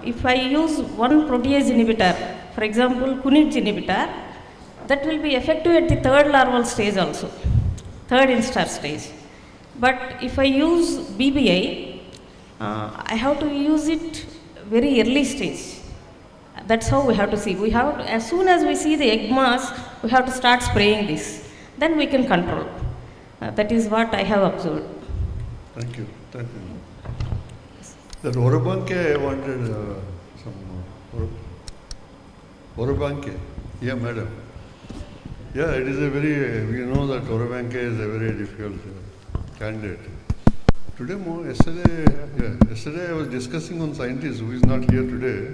if I use one protease inhibitor, for example, Kunitz inhibitor, that will be effective at the third larval stage also, third instar stage. But if I use BBI, I have to use it very early stage. That's how we have to see. We have to, as soon as we see the egg mass, we have to start spraying this. Then we can control. That is what I have observed. Thank you. Thank you. That Orobanke, I wanted some Orobanke. Yeah, madam. Yeah, it is a very, we know that Orobanke is a very difficult candidate. Yesterday I was discussing on scientist who is not here today.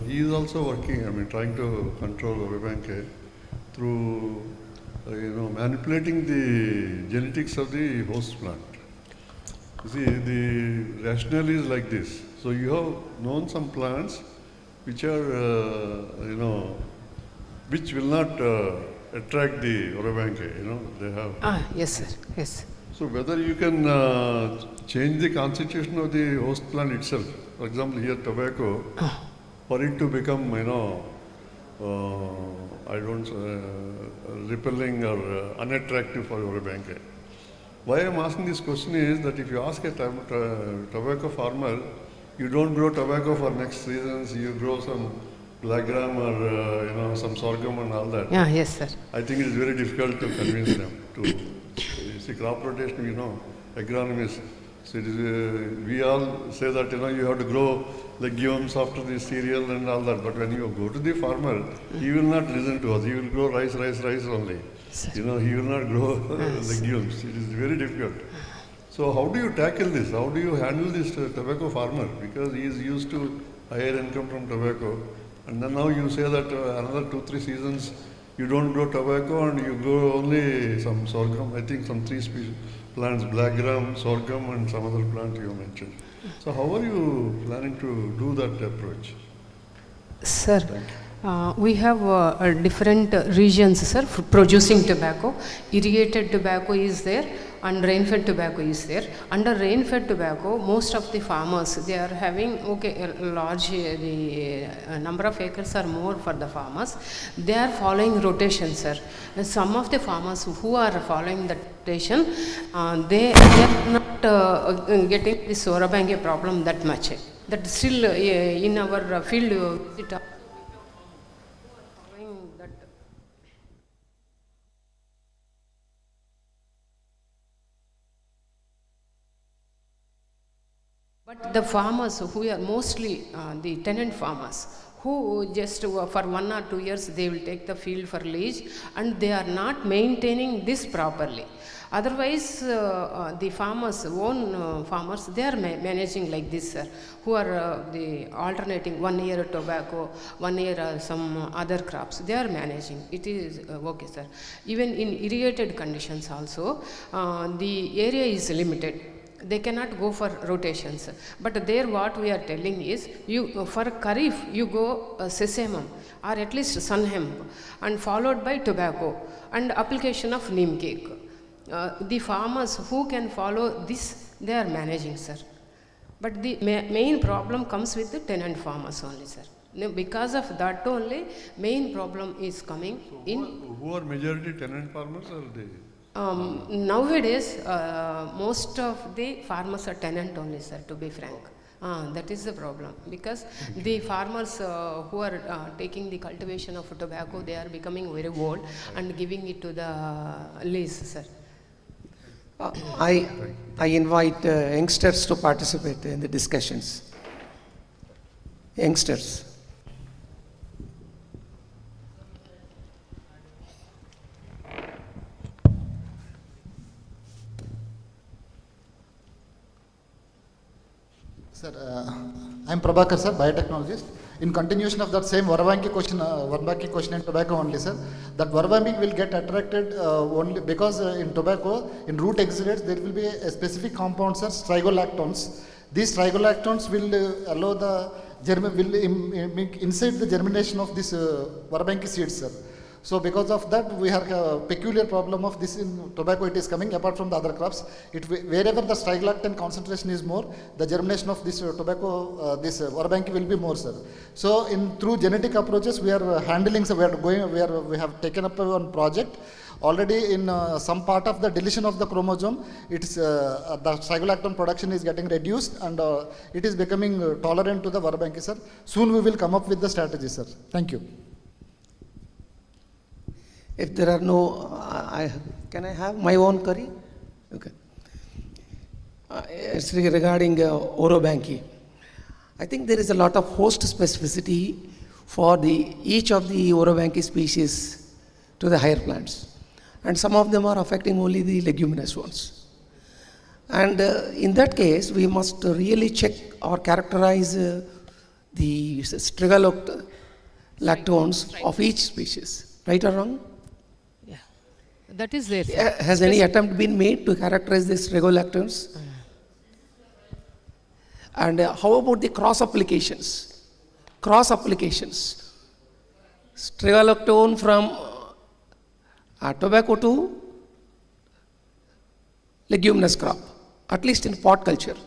He is also working, trying to control Orobanke through, manipulating the genetics of the host plant. You see, the rationale is like this. So you have known some plants which are, which will not attract the Orobanke, they have. Yes, sir. Yes. So whether you can change the constitution of the host plant itself, for example, here tobacco, for it to become, repelling or unattractive for Orobanke. Why I am asking this question is that if you ask a tobacco farmer, you don't grow tobacco for next seasons, you grow some blackgram or some sorghum and all that. Yeah, yes, sir. I think it is very difficult to convince them to. You see, crop rotation, agronomists, So it is, we all say that you have to grow legumes after the cereal and all that. But when you go to the farmer, he will not listen to us. He will grow rice only. He will not grow legumes. It is very difficult. So how do you tackle this? How do you handle this tobacco farmer? Because he is used to higher income from tobacco. And then now you say that another 2-3 seasons you don't grow tobacco and you grow only some sorghum. I think some 3 species plants, black gram, sorghum and some other plant you mentioned. So how are you planning to do that approach? Sir, we have different regions, sir, for producing tobacco. Irrigated tobacco is there and rain-fed tobacco is there. Under rain-fed tobacco, most of the farmers, they are having, large, the number of acres are more for the farmers. They are following rotation, sir. Some of the farmers who are following the rotation, they are not getting this Orabangia problem that much. That still in our field, but the farmers who are mostly the tenant farmers, who just for 1 or 2 years they will take the field for lease and they are not maintaining this properly. Otherwise, the farmers, own farmers, they are managing like this, sir, who are the alternating 1 year tobacco, 1 year some other crops. They are managing. It is okay, sir. Even in irrigated conditions also, the area is limited. They cannot go for rotations. But there what we are telling is, you for Kharif, you go sesame or at least sun hemp and followed by tobacco and application of neem cake. The farmers who can follow this, they are managing, sir. But the main problem comes with the tenant farmers only, sir. Because of that only, main problem is coming in. Who are majority tenant farmers or they? Nowadays, most of the farmers are tenant only, sir, to be frank. That is the problem, because the farmers who are taking the cultivation of tobacco, they are becoming very old and giving it to the lease, sir. I invite youngsters to participate in the discussions. Youngsters. Sir, I am Prabhakar, sir, biotechnologist. In continuation of that same Varabanki question in tobacco only, sir, that Varabanki will get attracted only because in tobacco, in root exudates, there will be a specific compound, sir, strigolactones. These strigolactones will allow the inside the germination of this Varabanki seeds, sir. So because of that, we have a peculiar problem of this in tobacco. It is coming apart from the other crops. Wherever the strigolactone concentration is more, the germination of this tobacco, this Varabanki will be more, sir. So through genetic approaches, we are handling. So we have taken up one project. Already in some part of the deletion of the chromosome, it's the strigolactone production is getting reduced and it is becoming tolerant to the Varabanki, sir. Soon we will come up with the strategy, sir. Thank you. If there are no, can I have my own curry? Okay. It's regarding Orabanki. I think there is a lot of host specificity for each of the Orabanki species to the higher plants. And some of them are affecting only the leguminous ones. And in that case, we must really check or characterize the strigolactones of each species. Right or wrong? That is there. Has any attempt been made to characterize these strigolactones? And how about the cross applications? Cross applications. Strigolactone from tobacco to leguminous crop, at least in pot culture.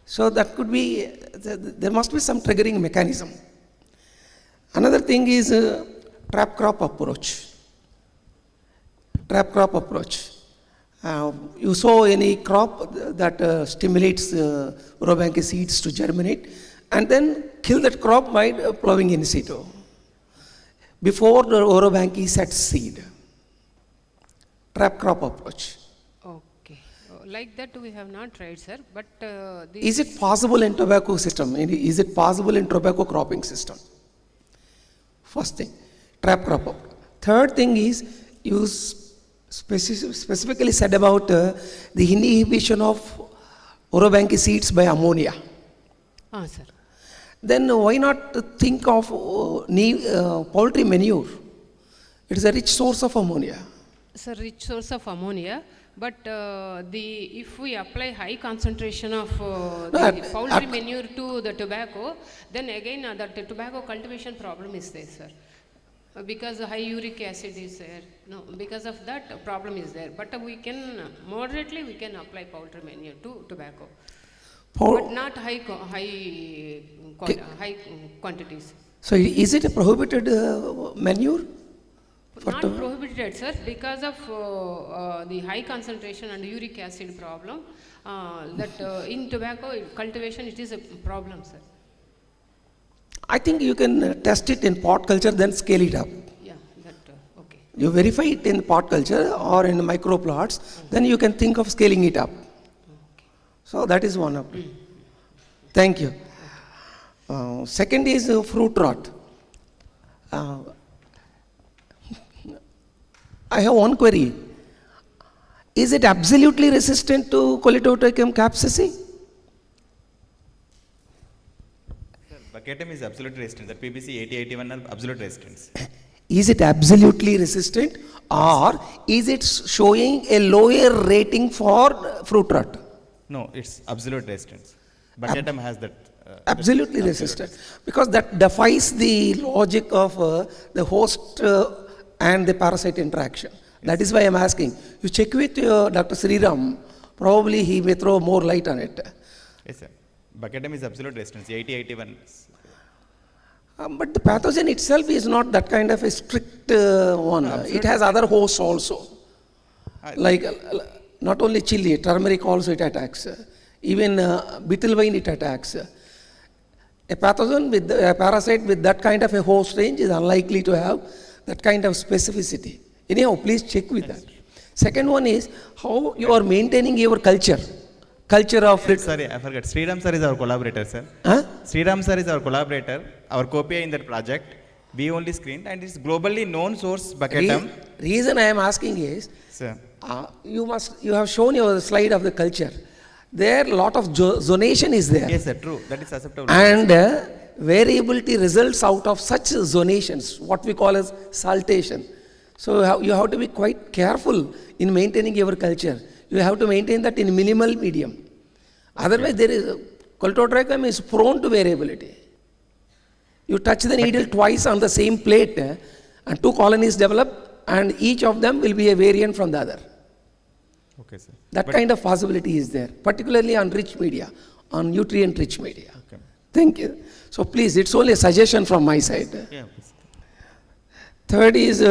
So that could be, there must be some triggering mechanism. Another thing is trap crop approach. Trap crop approach. You sow any crop that stimulates Orabanki seeds to germinate and then kill that crop by plowing in situ before the Orabanki sets seed. Trap crop approach. Okay. like that we have not tried, sir. But is it possible in tobacco system? Is it possible in tobacco cropping system? First thing, trap crop. Third thing is, you specifically said about the inhibition of Orobanche seeds by ammonia. Sir. Then why not think of poultry manure? It is a rich source of ammonia. It's a rich source of ammonia, but if we apply high concentration of poultry manure to the tobacco, then again the tobacco cultivation problem is there, sir. Because high uric acid is there. No, because of that problem is there. But we can moderately apply poultry manure to tobacco, but not high quantities. So is it a prohibited manure? Not prohibited, sir, because of the high concentration and uric acid problem. In tobacco cultivation, it is a problem, sir. I think you can test it in pot culture, then scale it up. Yeah, okay. You verify it in pot culture or in micro plots, then you can think of scaling it up. Okay. So that is one of it. Thank you. Second is fruit rot. I have one query. Is it absolutely resistant to Colletotrichum capsicum? Baccatum is absolutely resistant. The PBC 8081 are absolute resistance. Is it absolutely resistant, or is it showing a lower rating for fruit rot? No, it's absolute resistance. Baccatum has that. Absolutely resistant, because that defies the logic of the host and the parasite interaction. Yes. That is why I am asking. You check with Dr. Sriram, probably he may throw more light on it. Yes, sir. Baccatum is absolute resistance, 8081. But the pathogen itself is not that kind of a strict one. It has other hosts also. Like not only chili, turmeric also it attacks. Even betel vine it attacks. A pathogen with a parasite with that kind of a host range is unlikely to have that kind of specificity. Anyhow, please check with that. Second one is how you are maintaining your culture of... Sorry, I forgot. Sriram sir is our collaborator, sir. Huh? Sriram sir is our collaborator, our co-PI in that project. We only screened, and it's globally known source Baccatum. Reason I am asking is, sir, you have shown your slide of the culture. There a lot of zonation is there. Yes, sir, true. That is acceptable. And variability results out of such zonations, what we call as saltation. So you have to be quite careful in maintaining your culture. You have to maintain that in minimal medium. Otherwise, there is Colletotrichum is prone to variability. You touch the needle twice on the same plate, and two colonies develop, and each of them will be a variant from the other. Okay, sir. That kind of possibility is there, particularly on rich media, on nutrient-rich media. Okay. Thank you. So please, it's only a suggestion from my side. Yeah, please. Third is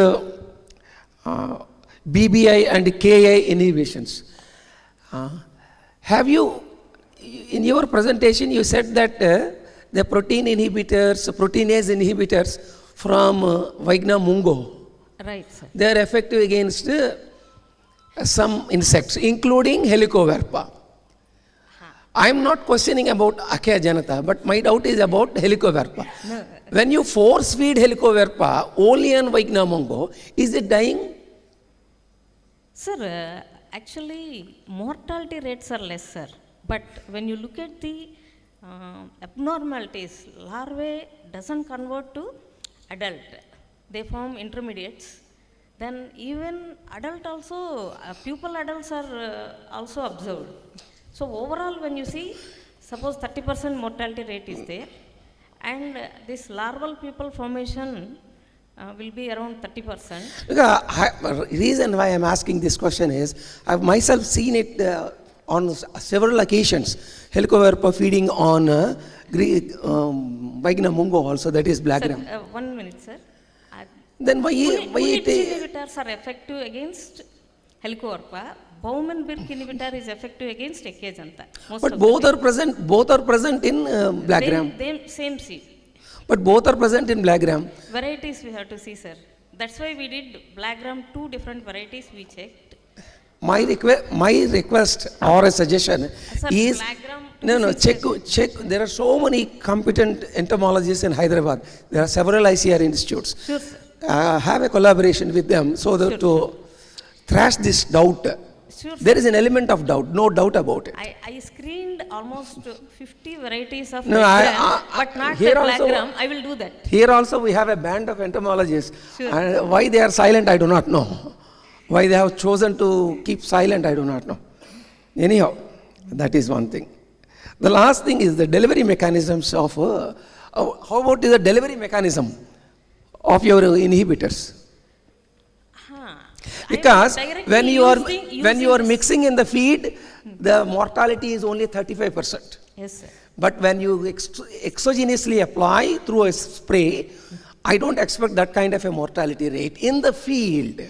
BBI and KI inhibitions. Have you, in your presentation, you said that the protein inhibitors, proteinase inhibitors from Vigna mungo, right, sir. they are effective against some insects, including Helicoverpa. I am not questioning about Achaea janata, but my doubt is about Helicoverpa. No. When you force feed Helicoverpa only on Vigna mungo, is it dying? Sir, actually mortality rates are lesser, but when you look at the abnormalities, larvae doesn't convert to adult. They form intermediates. Then even adult also, pupal adults are also observed. So overall, when you see, suppose 30% mortality rate is there, and this larval pupal formation will be around 30%. Reason why I am asking this question is, I have myself seen it on several occasions. Helicoverpa feeding on Vigna mungo also, that is black gram. 1 minute, sir. Then why inhibitors are effective against Helicoverpa. Bowman-Birk inhibitor is effective against Achaea janata. But both are present in black gram. Same seed. But both are present in black gram. Varieties we have to see, sir. That's why we did black gram, 2 different varieties we checked. My request or a suggestion Sir, is, check. There are so many competent entomologists in Hyderabad. There are several ICR institutes. Sure, sir. Have a collaboration with them so that to thrash this doubt. Sure, There is an element of doubt, no doubt about it. I screened almost 50 varieties of No, but not here the also- blackgram. I will do that. Here also we have a band of entomologists. Sure. And why they are silent, I do not know. Why they have chosen to keep silent, I do not know. Anyhow, that is one thing. The last thing is the delivery mechanisms of, how about the delivery mechanism of your inhibitors? Because when you are mixing in the feed, the mortality is only 35%. Yes, sir. But when you exogenously apply through a spray, I don't expect that kind of a mortality rate in the field.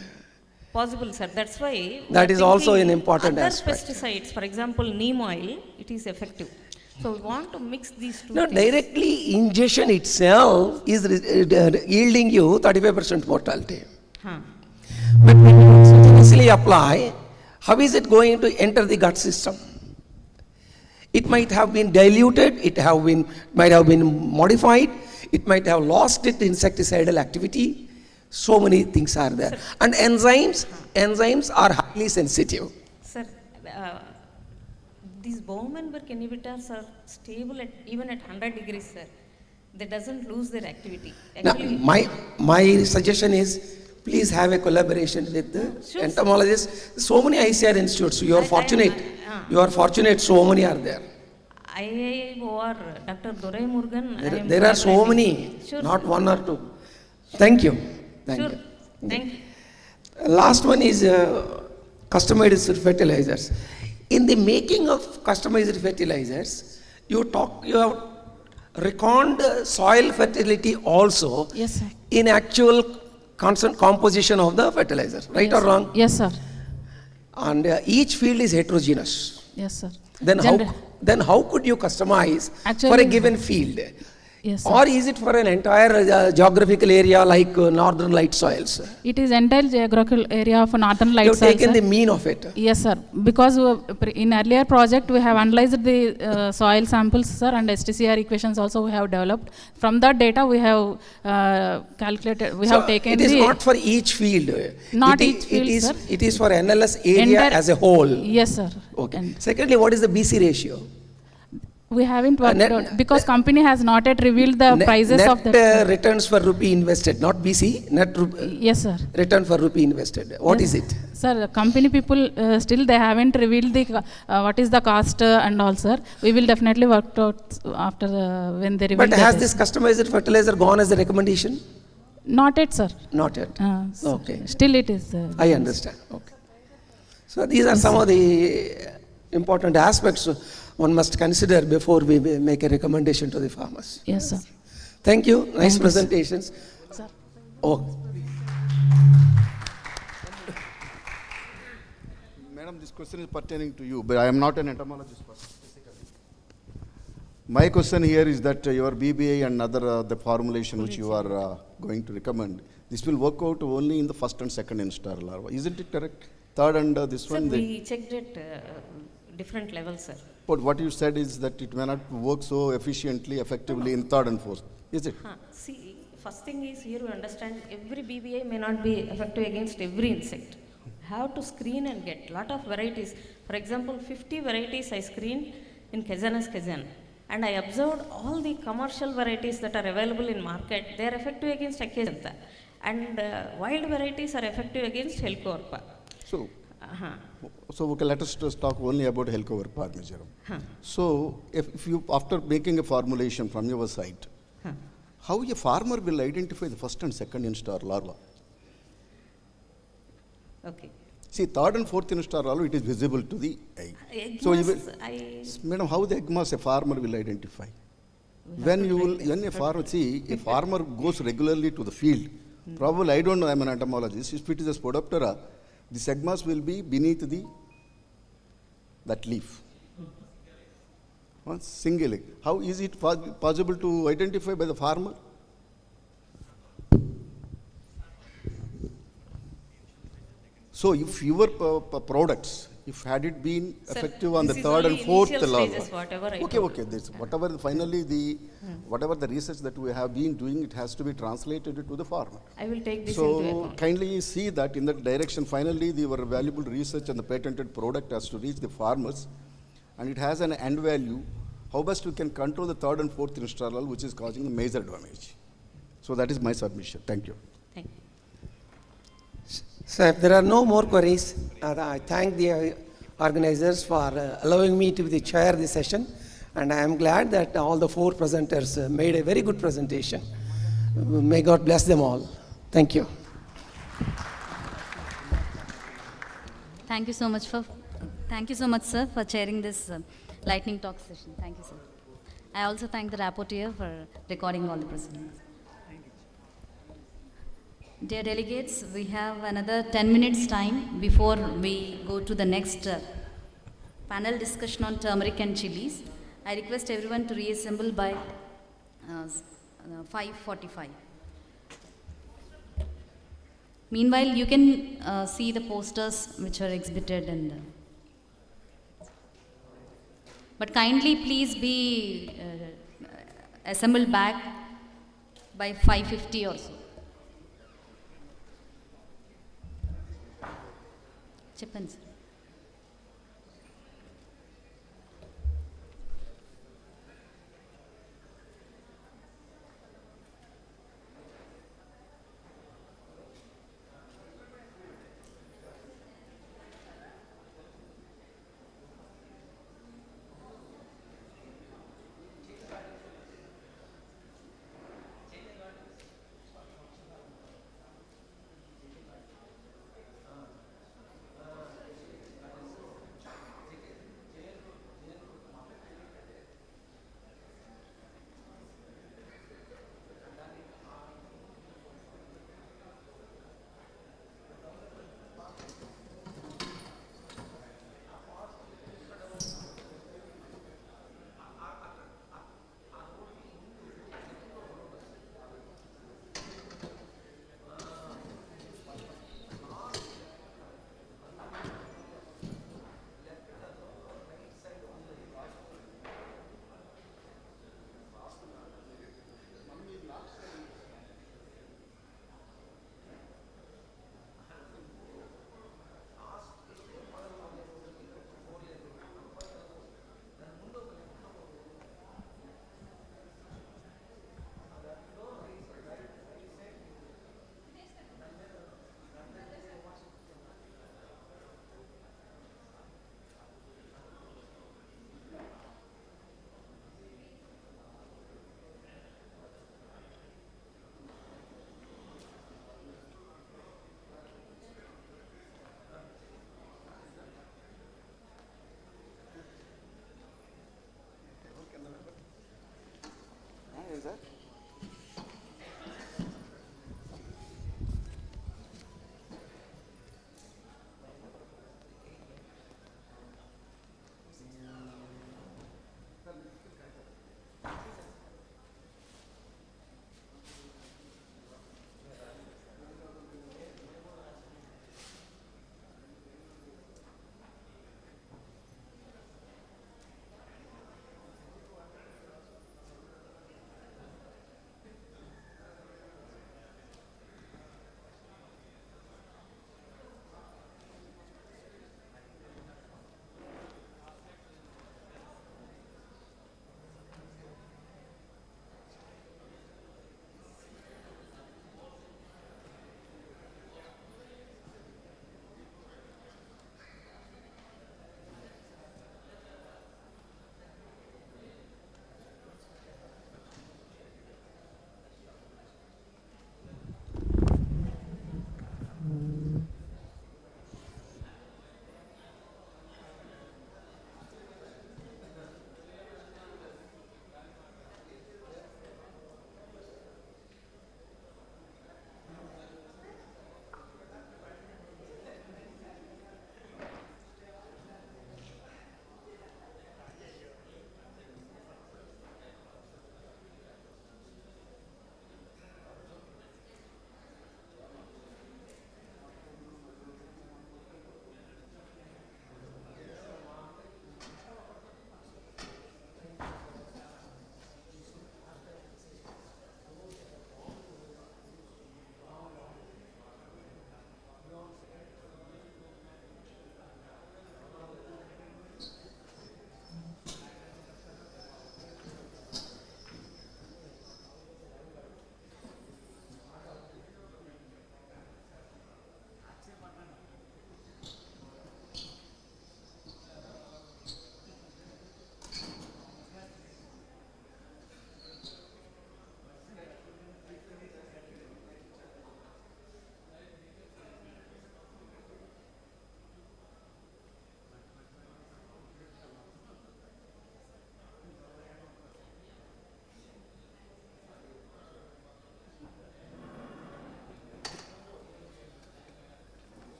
Possible, sir. That's why That we is are also an thinking important other aspect. pesticides, for example, neem oil, it is effective. So we want to mix these two No, things. directly ingestion itself is yielding you 35% mortality. Huh. But when you exogenously apply, how is it going to enter the gut system? It might have been diluted, might have been modified, it might have lost its insecticidal activity. So many things are there. Sir. And enzymes are highly sensitive. Sir, these Bowman-Burke inhibitors are stable at even at 100 degrees, sir. They doesn't lose their activity. Now, Actually, my suggestion is, please have a collaboration with the Sure, entomologists. So many ICR institutes. You are fortunate. You are fortunate. So many are there. IIOR, Dr. Dorai Murugan. There are so many, Sure, not sir. one or two. Thank you. Sure. Thank you. Last one is customized fertilizers. In the making of customized fertilizers, you have reckoned soil fertility also Yes, sir. in actual constant composition of the fertilizer, right or wrong? Yes, sir. And each field is heterogeneous. Yes, sir. Then how could you customize for a Actually- given field? Yes, sir. Or is it for an entire geographical area like northern light soils? It is entire geographical area of northern You light have soil, taken sir. the mean of it. Yes, sir. Because in earlier project we have analyzed the soil samples, sir, and STCR equations also we have developed. From that data we have calculated. We have taken. It is not for each field. Not each field, sir. It is for NLS area Entire- as a whole. Yes, sir. Okay. Secondly, what is the BC ratio? We haven't worked out because company has not yet revealed the prices of Net the. returns for rupee invested, not BC. Yes, sir. Return for rupee invested. What Yes. is it? Sir, the company people still they haven't revealed the what is the cost and all, sir. We will definitely work out after when they reveal. But has this customized fertilizer gone as a recommendation? Not yet, sir. Not yet. Okay. Still it is. I understand. Okay. So these are some of the important aspects one must consider before we make a recommendation to the farmers. Yes, sir. Thank you. Nice Thank you, presentations. Sir. Oh. Madam, this question is pertaining to you, but I am not an entomologist. My question here is that your BBA and other the formulation which you are going to recommend, this will work out only in the first and second instar larva. Isn't it correct? Third and this Sir, one. we checked at different levels, sir. But what you said is that it may not work so efficiently, effectively in third and fourth. Is it? See, first thing is here we understand every BBI may not be effective against every insect. Have to screen and get lot of varieties. For example, 50 varieties I screened in Khazanas Khazan, and I observed all the commercial varieties that are available in market. They are effective against Acacia, and wild varieties are effective against Helicoverpa. So okay, let us just talk only about Helicoverpa, Mijaram. So if you, after making a formulation from your side, how a farmer will identify the first and second instar larva? Okay. See, third and fourth instar larva, it is visible to the eye. So you will, madam, how the egg mass a farmer will identify? When a farmer goes regularly to the field, probably, I don't know, I'm an entomologist, if it is a Spodoptera, the egg mass will be beneath that leaf. One single egg. How is it possible to identify by the farmer? So if your products, if had it been Sir, effective on the this is third and only fourth initial level. stages, whatever I Okay, told. okay. This, whatever finally whatever the research that we have been doing, it has to be translated to the farmer. I will take this So into account. kindly see that in that direction. Finally, the your valuable research and the patented product has to reach the farmers, and it has an end value. How best we can control the third and fourth install, which is causing the major damage. So that is my submission. Thank you. Thank you. So if there are no more queries, I thank the organizers for allowing me to be the chair of this session, and I am glad that all the 4 presenters made a very good presentation. May God bless them all. Thank you. Thank you so much, sir, for chairing this lightning talk session. Thank you, sir. I also thank the rapporteur for recording all the proceedings. Dear delegates, we have another 10 minutes time before we go to the next panel discussion on turmeric and chilies. I request everyone to reassemble by 5:45. Meanwhile, you can see the posters which are exhibited, but kindly please be assembled back by 5:50 or so. చెప్పండి sir.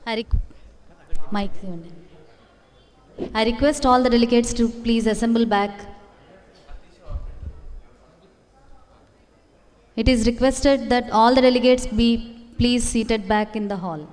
Mike, I request all the delegates to please assemble back. It is requested that all the delegates be please seated back in the hall.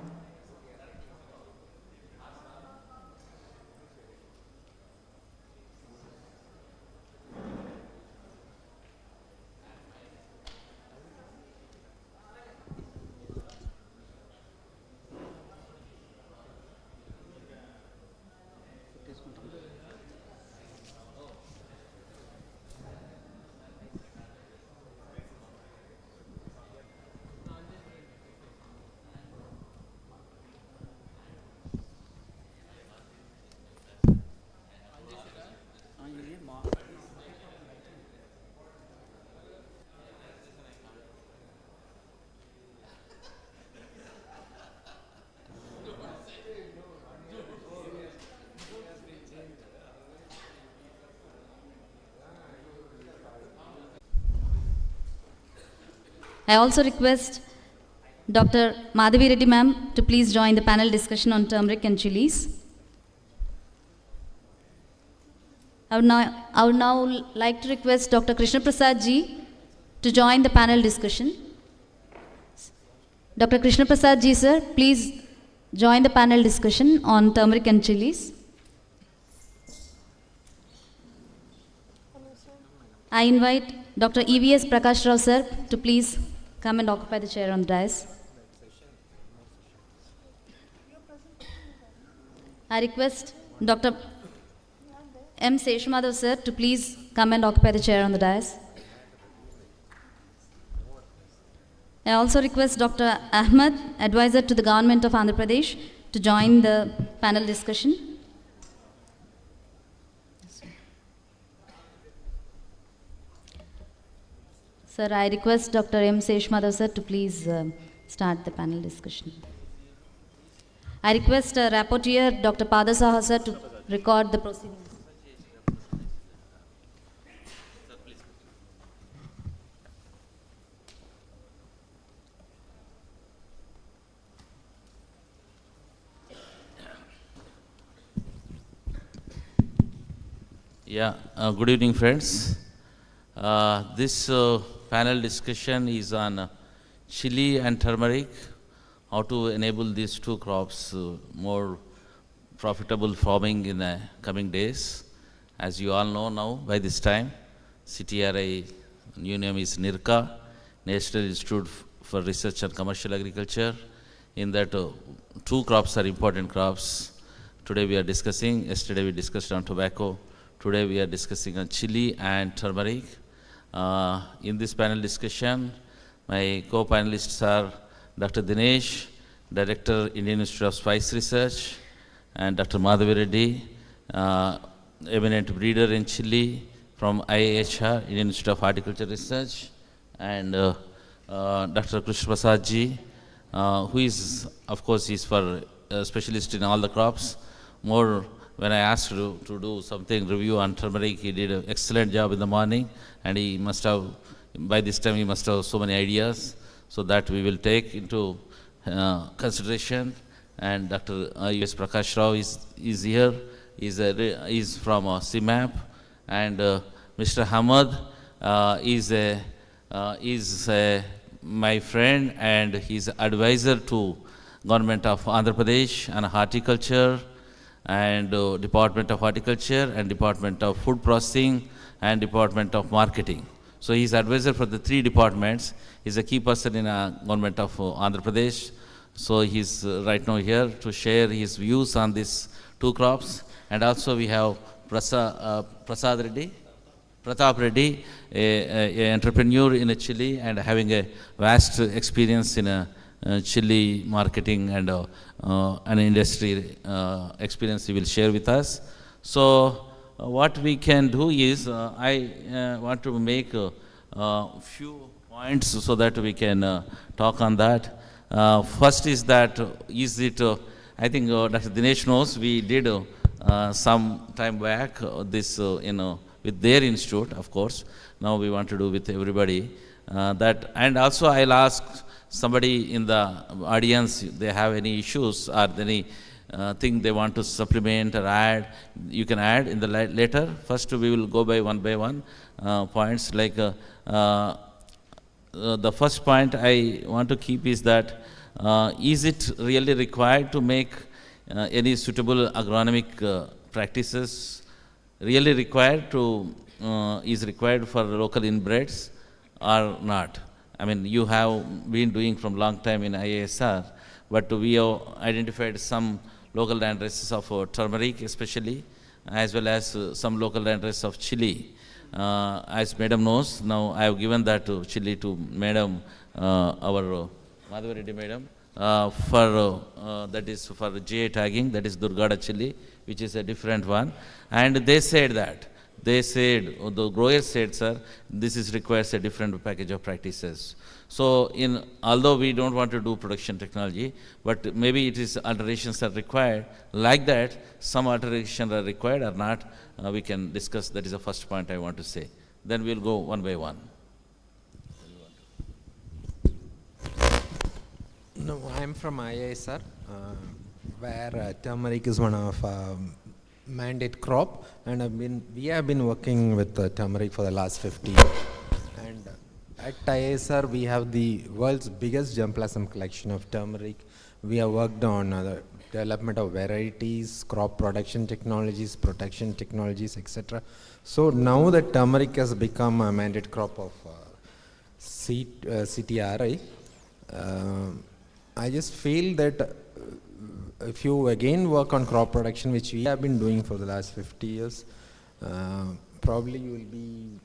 I also request Dr. Madhavi Reddy ma'am to please join the panel discussion on turmeric and chilies. I would now like to request Dr. Krishna Prasad ji to join the panel discussion. Dr. Krishna Prasad ji, sir, please join the panel discussion on turmeric and chilies. I invite Dr. EVS Prakash Rao, sir, to please come and occupy the chair on the dais. I request Dr. M. Seshmadhav, sir, to please come and occupy the chair on the dais. I also request Dr. Ahmed, advisor to the government of Andhra Pradesh, to join the panel discussion. Sir, I request Dr. M. Seshmadhav, sir, to please start the panel discussion. I request Rapporteur Dr. Pada Saha, sir, to record the proceedings. Yeah, good evening, friends. This panel discussion is on chili and turmeric, how to enable these two crops more profitable farming in the coming days. As you all know now, by this time, CTRI, new name is NIRCA, National Institute for Research and Commercial Agriculture. In that, two crops are important crops. Today we are discussing, yesterday we discussed on tobacco. Today we are discussing on chili and turmeric. In this panel discussion, my co-panelists are Dr. Dinesh, Director, Indian Institute of Spice Research, and Dr. Madhavi Reddy, eminent breeder in chili from ICAR, Indian Institute of Horticulture Research, and Dr. Krishna Prasad ji, who is, of course, he's for specialist in all the crops. More, when I asked to do something review on turmeric, he did an excellent job in the morning, and he must have, by this time, he must have so many ideas, so that we will take into consideration. And Dr. U.S. Prakash Rao is here, is from CMAP, and Mr. Hamad is my friend, and he's advisor to Government of Andhra Pradesh on horticulture, and Department of Horticulture, and Department of Food Processing, and Department of Marketing. So he's advisor for the three departments. He's a key person in Government of Andhra Pradesh. So he's right now here to share his views on these two crops. And also we have Pratap Reddy, a entrepreneur in chili and having a vast experience in chili marketing and an industry experience he will share with us. So what we can do is, I want to make a few points so that we can talk on that. First is that, I think Dr. Dinesh knows, we did some time back this, with their institute, of course. Now we want to do with everybody. And also I'll ask somebody in the audience, they have any issues or any thing they want to supplement or add, you can add in the later. First, we will go by one points. Like the first point I want to keep is that is it really required to make any suitable agronomic practices really required to is required for local inbreds or not? I mean, you have been doing from long time in IASR, but we have identified some local land races of turmeric especially, as well as some local land races of chili. As Madam knows, now I have given that to chili to Madam, our Madhavi Reddy Madam, for that is for GA tagging, that is Durgada chili, which is a different one. And they said that, the grower said, sir, this requires a different package of practices. So although we don't want to do production technology, but maybe it is alterations are required. Like that, some alterations are required or not, we can discuss. That is the first point I want to say. Then we'll go one by one. No, I'm from IISR, where turmeric is one of mandate crop, and we have been working with turmeric for the last 50 years. And at IISR, we have the world's biggest germplasm collection of turmeric. We have worked on the development of varieties, crop production technologies, protection technologies, etc. So now that turmeric has become a mandate crop of CTRI, I just feel that if you again work on crop production, which we have been doing for the last 50 years, probably you will be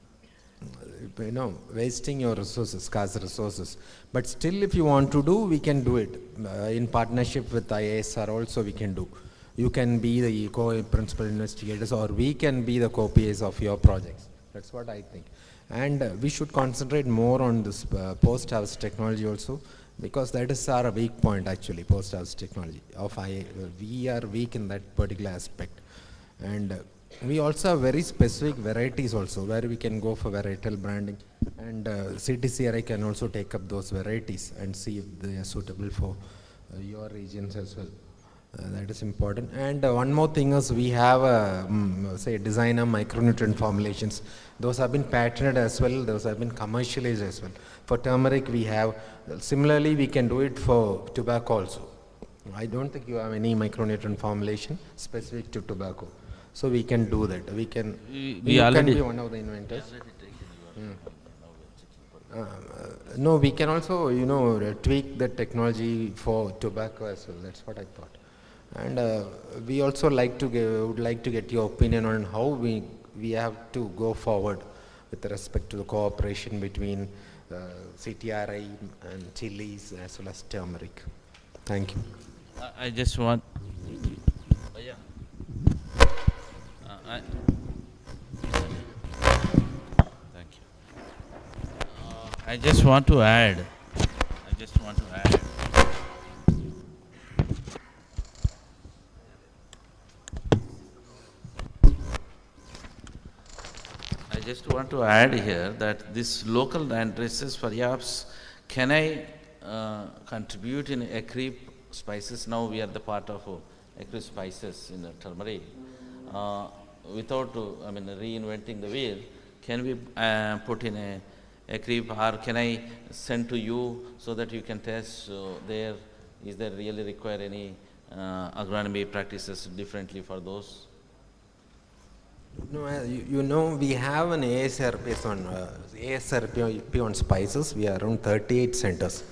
wasting your resources, scarce resources. But still, if you want to do, we can do it. In partnership with IASR also we can do. You can be the co-principal investigators, or we can be the co-PAs of your projects. That's what I think. And we should concentrate more on this post-harvest technology also, because that is our weak point actually, post-harvest technology. We are weak in that particular aspect. And we also have very specific varieties also, where we can go for varietal branding. And CTCRI can also take up those varieties and see if they are suitable for your regions as well. That is important. And one more thing is, we have say designer micronutrient formulations. Those have been patented as well, those have been commercialized as well. For turmeric we have, similarly we can do it for tobacco also. I don't think you have any micronutrient formulation specific to tobacco. So we can do that. We can be one of the inventors. No, we can also, tweak the technology for tobacco as well. That's what I thought. And we also would like to get your opinion on how we have to go forward with respect to the cooperation between CTRI and chilies as well as turmeric. Thank you. I just want. Thank you. I just want to add. I just want to add here that this local land races, perhaps, can I contribute in ACREEP spices? Now we are the part of ACREEP spices in turmeric. Without reinventing the wheel, can we put in ACREEP, or can I send to you so that you can test there? Is there really require any agronomy practices differently for those? No, we have an ASRP on spices. We are around 38 centers.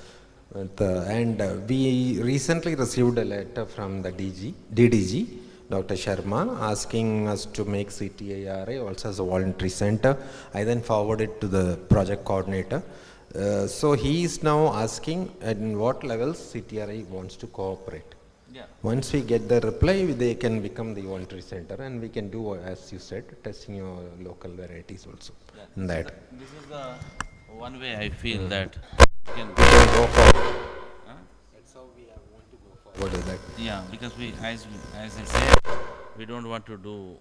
And we recently received a letter from the DDG, Dr. Sharma, asking us to make CTARI also as a voluntary center. I then forwarded it to the project coordinator. So he is now asking at what levels CTRI wants to cooperate. Yeah. Once we get the reply, they can become the voluntary center, and we can do, as you said, testing your local varieties also. Yeah, in that. This is the one way I feel that we can go forward. That's how we want to go forward with that. Yeah, because as I said, we don't want to do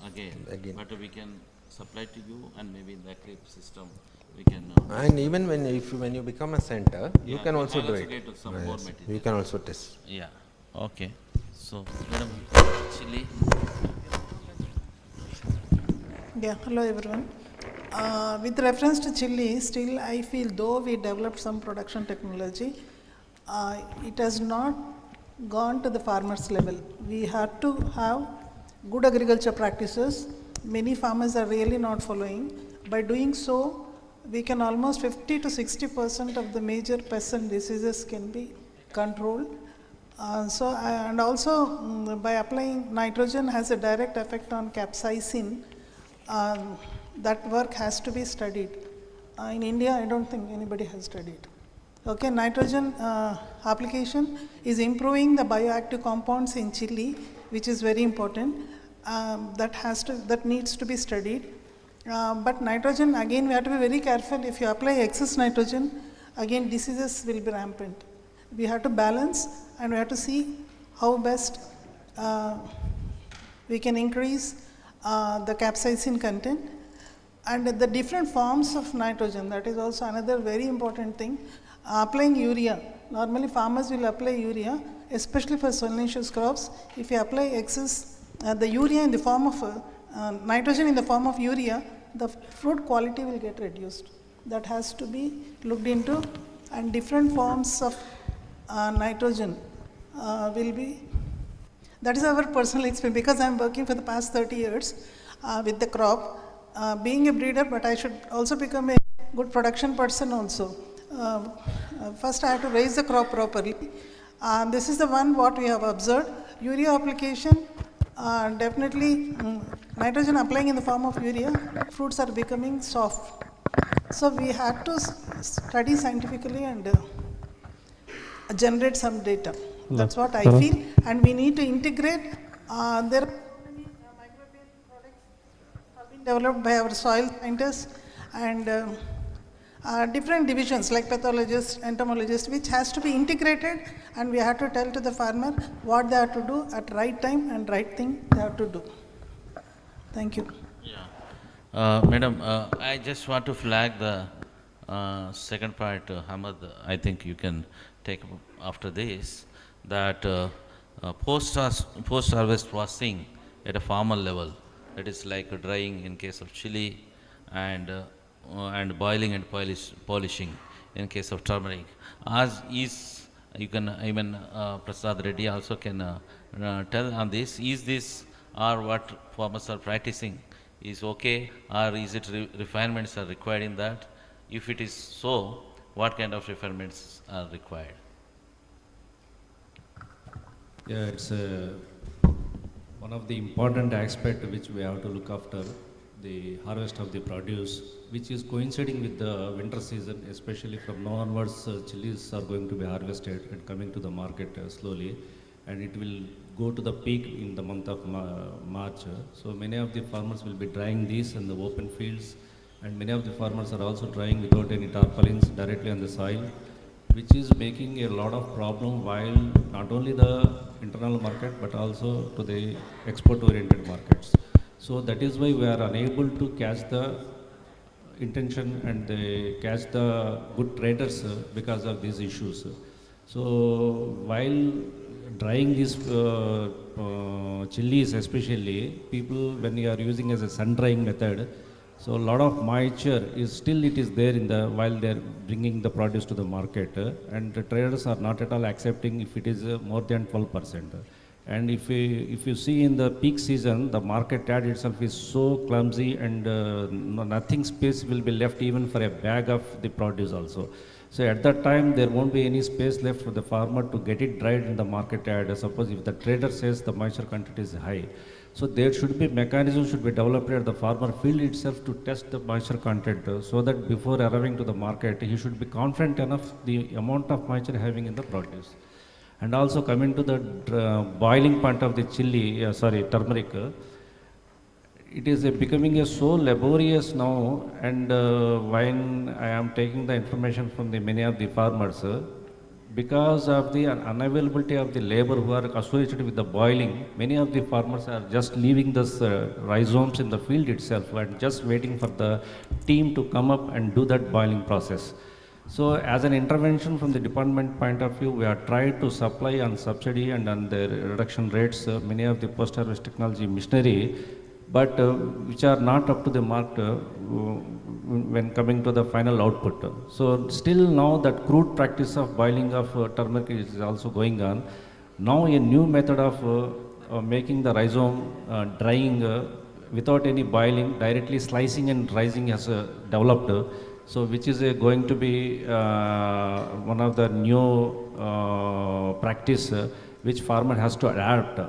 again, but we can supply to you, and maybe in the ACREEP system we can. And even when you become a center, you Yeah, can we also can do also it. get some more Yes, material. you can also test. Yeah. Okay. So, Madam, chili. Yeah, hello everyone. With reference to chili, still I feel though we developed some production technology, it has not gone to the farmers level. We have to have good agriculture practices. Many farmers are really not following. By doing so, we can almost 50 to 60% of the major pests and diseases can be controlled. And also by applying nitrogen has a direct effect on capsaicin. That work has to be studied. In India, I don't think anybody has studied. Okay, nitrogen application is improving the bioactive compounds in chili, which is very important. That needs to be studied. But nitrogen, again, we have to be very careful. If you apply excess nitrogen, again, diseases will be rampant. We have to balance, and we have to see how best we can increase the capsaicin content. And the different forms of nitrogen, that is also another very important thing. Applying urea, normally farmers will apply urea, especially for solanaceous crops. If you apply excess, the urea in the form of nitrogen in the form of urea, the fruit quality will get reduced. That has to be looked into, and different forms of nitrogen will be. That is our personal experience, because I am working for the past 30 years with the crop. Being a breeder, but I should also become a good production person also. First I have to raise the crop properly. This is the one what we have observed. Urea application, definitely nitrogen applying in the form of urea, fruits are becoming soft. So we have to study scientifically and generate some data. That's what I feel, and we need to integrate. There are many microbial products have been developed by our soil scientists and different divisions like pathologists, entomologists, which has to be integrated, and we have to tell to the farmer what they have to do at right time and right thing they have to do. Thank you. Madam, I just want to flag the second part, Hamad. I think you can take up after this, that post-harvest processing at a farmer level, that is like drying in case of chili, and boiling and polishing in case of turmeric. As is, you can even Prasad Reddy also can tell on this. Is this or what farmers are practicing is okay, or is it refinements are required in that? If it is so, what kind of refinements are required? Yeah, it's one of the important aspects which we have to look after, the harvest of the produce, which is coinciding with the winter season, especially from now onwards. Chilies are going to be harvested and coming to the market slowly, and it will go to the peak in the month of March. So many of the farmers will be drying these in the open fields, and many of the farmers are also drying without any tarpaulins directly on the soil, which is making a lot of problem while not only the internal market but also to the export oriented markets. So that is why we are unable to catch the intention and catch the good traders because of these issues. So while drying these chilies, especially people, when you are using as a sun drying method, so a lot of moisture is still it is there in the while they are bringing the produce to the market, and the traders are not at all accepting if it is more than 12%. And if you see in the peak season, the market ad itself is so clumsy, and nothing space will be left even for a bag of the produce also. So at that time, there won't be any space left for the farmer to get it dried in the market ad. Suppose if the trader says the moisture content is high, so there should be mechanism should be developed at the farmer field itself to test the moisture content, so that before arriving to the market, he should be confident enough the amount of moisture having in the produce. And also coming to the boiling point of the chili, turmeric, it is becoming so laborious now, and when I am taking the information from the many of the farmers, because of the unavailability of the labor who are associated with the boiling, many of the farmers are just leaving this rhizomes in the field itself and just waiting for the team to come up and do that boiling process. So as an intervention from the department point of view, we are trying to supply on subsidy and on the reduction rates many of the post-harvest technology machinery, but which are not up to the mark when coming to the final output. So still now that crude practice of boiling of turmeric is also going on. Now a new method of making the rhizome drying without any boiling, directly slicing and rising has developed. So which is going to be one of the new practice which farmer has to adapt.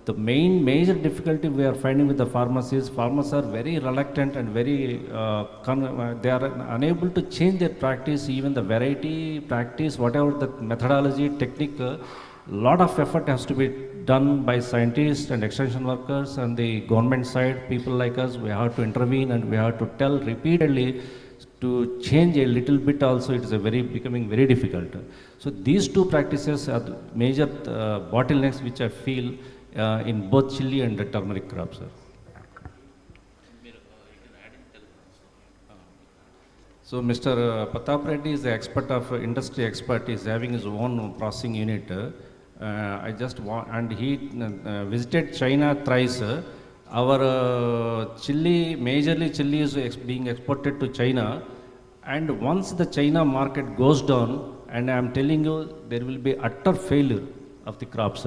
The major difficulty we are finding with the farmers is farmers are very reluctant and very, they are unable to change their practice, even the variety practice, whatever the methodology, technique, lot of effort has to be done by scientists and extension workers, and the government side, people like us, we have to intervene and we have to tell repeatedly to change a little bit also. It is becoming very difficult. So these two practices are the major bottlenecks which I feel in both chili and the turmeric crops. So Mr. Pratap Reddy is the expert of industry expert. He is having his own processing unit. I just want, and he visited China thrice. Our chili, majorly chili is being exported to China, and once the China market goes down, and I am telling you, there will be utter failure of the crops.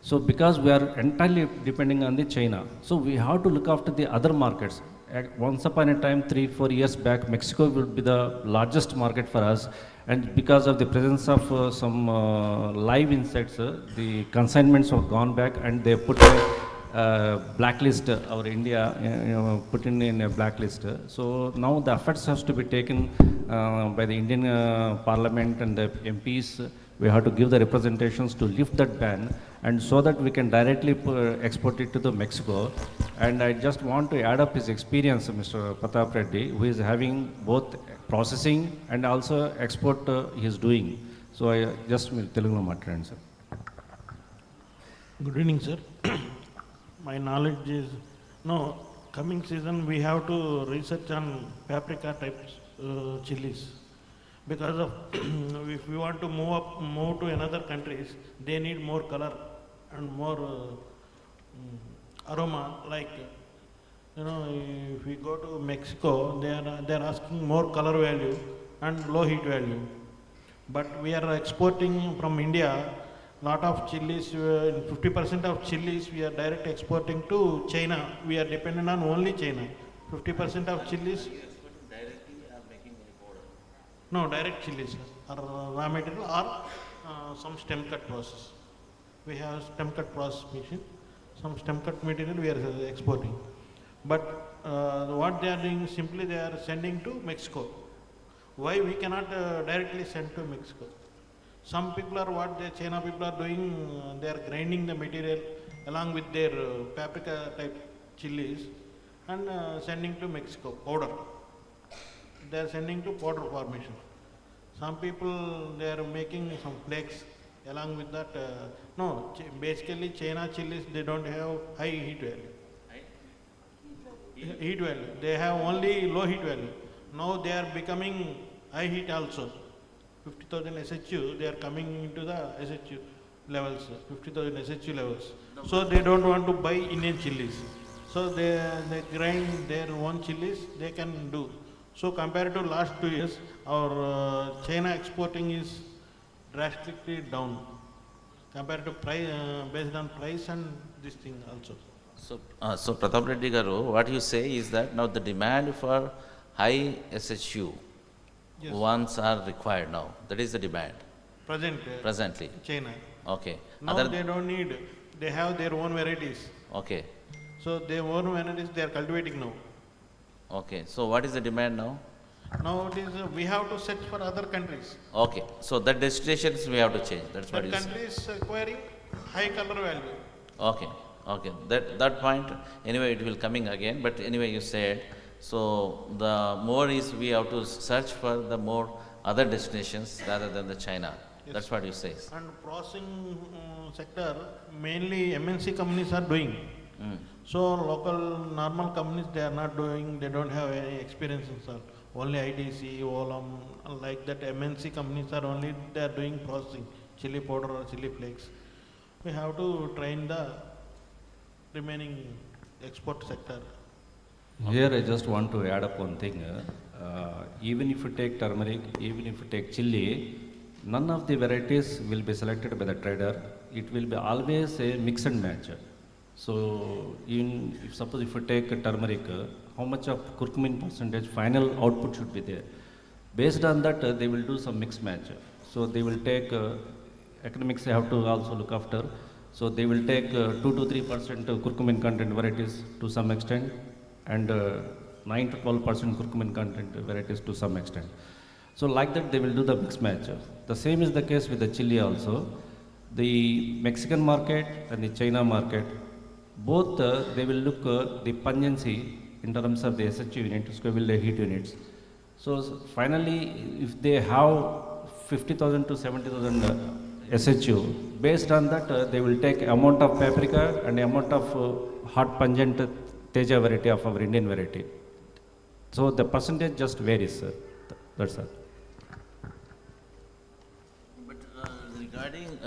So because we are entirely depending on the China, so we have to look after the other markets. Once upon a time, 3-4 years back, Mexico would be the largest market for us, and because of the presence of some live insects, the consignments have gone back, and they put blacklist our India, put in a blacklist. So now the efforts has to be taken by the Indian Parliament and the MPs. We have to give the representations to lift that ban, and so that we can directly export it to the Mexico. And I just want to add up his experience, Mr. Pratap Reddy, who is having both processing and also export he is doing. So I just will tell you matter, sir. Good evening, sir. My knowledge is, coming season we have to research on paprika types chilies, because of if we want to move to another countries, they need more color and more aroma. Like if we go to Mexico, they are asking more color value and low heat value. But we are exporting from India. Lot of chilies, 50% of chilies we are direct exporting to China. We are dependent on only China. 50% of chilies. No, direct chilies or raw material or some stem cut process. We have stem cut process machine. Some stem cut material we are exporting. But what they are doing, simply they are sending to Mexico. Why we cannot directly send to Mexico? Some people are China people are doing, they are grinding the material along with their paprika type chilies and sending to Mexico, powder. They are sending to powder formation. Some people, they are making some flakes along with that. Basically China chilies, they don't have high heat value. Heat value. They have only low heat value. Now they are becoming high heat also. 50,000 SHU, they are coming into the SHU levels, 50,000 SHU levels. So they don't want to buy Indian chilies. So they grind their own chilies, they can do. So compared to last 2 years, our China exporting is drastically down compared to price, based on price and this thing also. So Pratap Reddy Garu, what you say is that now the demand for high SHU ones are required now. That is the demand. Presently. China. Okay. Now they don't need. They have their own varieties. Okay. So their own varieties they are cultivating now. Okay. So what is the demand now? Now it is we have to search for other countries. Okay. So that destinations we have to change. That's what you say. That country is acquiring high color value. Okay. Okay. That point. Anyway, it will coming again. But anyway, you said. So the more is we have to search for the more other destinations rather than the China. Yes. That's what you say. And processing sector, mainly MNC companies are doing. So local normal companies, they are not doing, they don't have any experience in sir. Only IDC, Olam, like that MNC companies are only, they are doing processing, chili powder or chili flakes. We have to train the remaining export sector. Here I just want to add up one thing. Even if you take turmeric, even if you take chili, none of the varieties will be selected by the trader. It will be always a mix and match. So, suppose if you take turmeric, how much of curcumin percentage final output should be there? Based on that, they will do some mix match. So they will take, academics have to also look after. So they will take 2 to 3% curcumin content varieties to some extent, and 9 to 12% curcumin content varieties to some extent. So like that they will do the mix match. The same is the case with the chili also. The Mexican market and the China market, both they will look the pungency in terms of the SHU unit, Scoville heat units. So finally, if they have 50,000 to 70,000 SHU, based on that they will take amount of paprika and amount of hot pungent Teja variety of our Indian variety. So the percentage just varies, sir. That's all. But regarding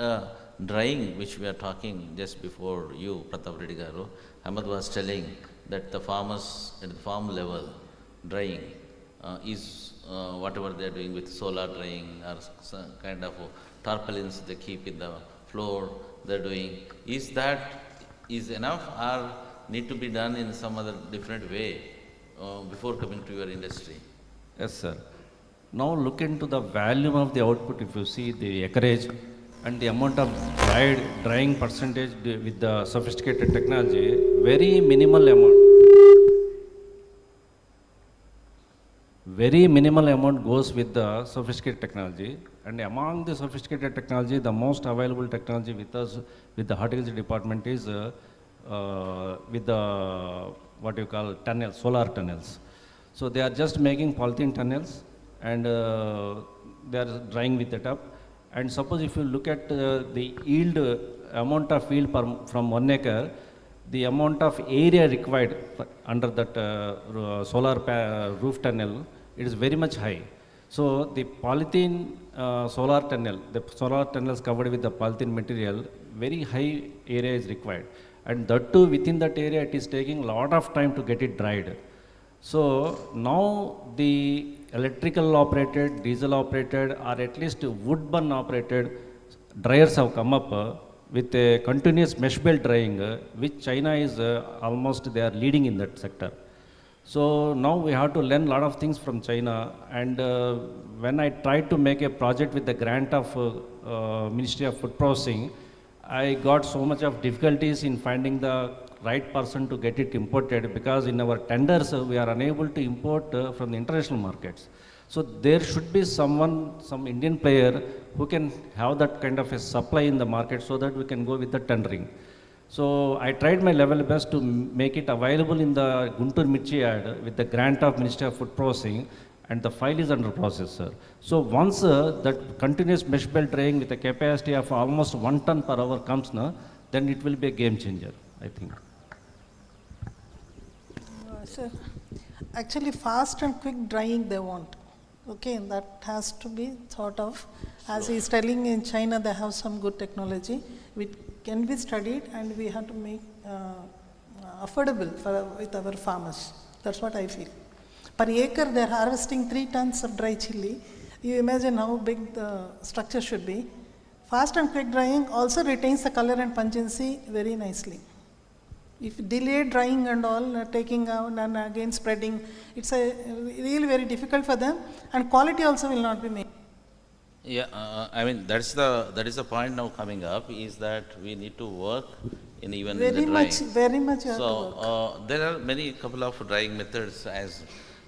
drying, which we are talking just before you, Pratap Reddy Garu, Ahmed was telling that the farmers at the farm level, drying is whatever they are doing with solar drying or some kind of tarpaulins they keep in the floor, they are doing. Is that is enough or need to be done in some other different way before coming to your industry? Yes, sir. Now look into the volume of the output. If you see the acreage and the amount of drying percentage with the sophisticated technology, very minimal amount. Very minimal amount goes with the sophisticated technology, and among the sophisticated technology, the most available technology with us, with the horticulture department is with the what you call tunnels, solar tunnels. So they are just making polythene tunnels and they are drying with it up. And suppose if you look at the yield, amount of yield from 1 acre, the amount of area required under that solar roof tunnel, it is very much high. So the polythene solar tunnel, the solar tunnel is covered with the polythene material, very high area is required. And that too, within that area, it is taking a lot of time to get it dried. So now the electrical operated, diesel operated, or at least wood burn operated dryers have come up with a continuous mesh belt drying, which China is almost, they are leading in that sector. So now we have to learn a lot of things from China, and when I tried to make a project with the grant of Ministry of Food Processing, I got so much of difficulties in finding the right person to get it imported, because in our tenders we are unable to import from the international markets. So there should be someone, some Indian player who can have that kind of a supply in the market so that we can go with the tendering. So I tried my level best to make it available in the Guntur Mirchi ad with the grant of Ministry of Food Processing, and the file is under process, sir. So once that continuous mesh belt drying with a capacity of almost 1 ton per hour comes, then it will be a game changer, I think. Sir, actually fast and quick drying they want. Okay, that has to be thought of. As he is telling, in China they have some good technology which can be studied, and we have to make affordable with our farmers. That's what I feel. Per acre they are harvesting 3 tons of dry chili. You imagine how big the structure should be. Fast and quick drying also retains the color and pungency very nicely. If delayed drying and all, taking out and again spreading, it's really very difficult for them, and quality also will not be made. Yeah, I mean that is the point now coming up, is that we need to work in even Very the drying. very much you have to So there are many couple of drying methods, as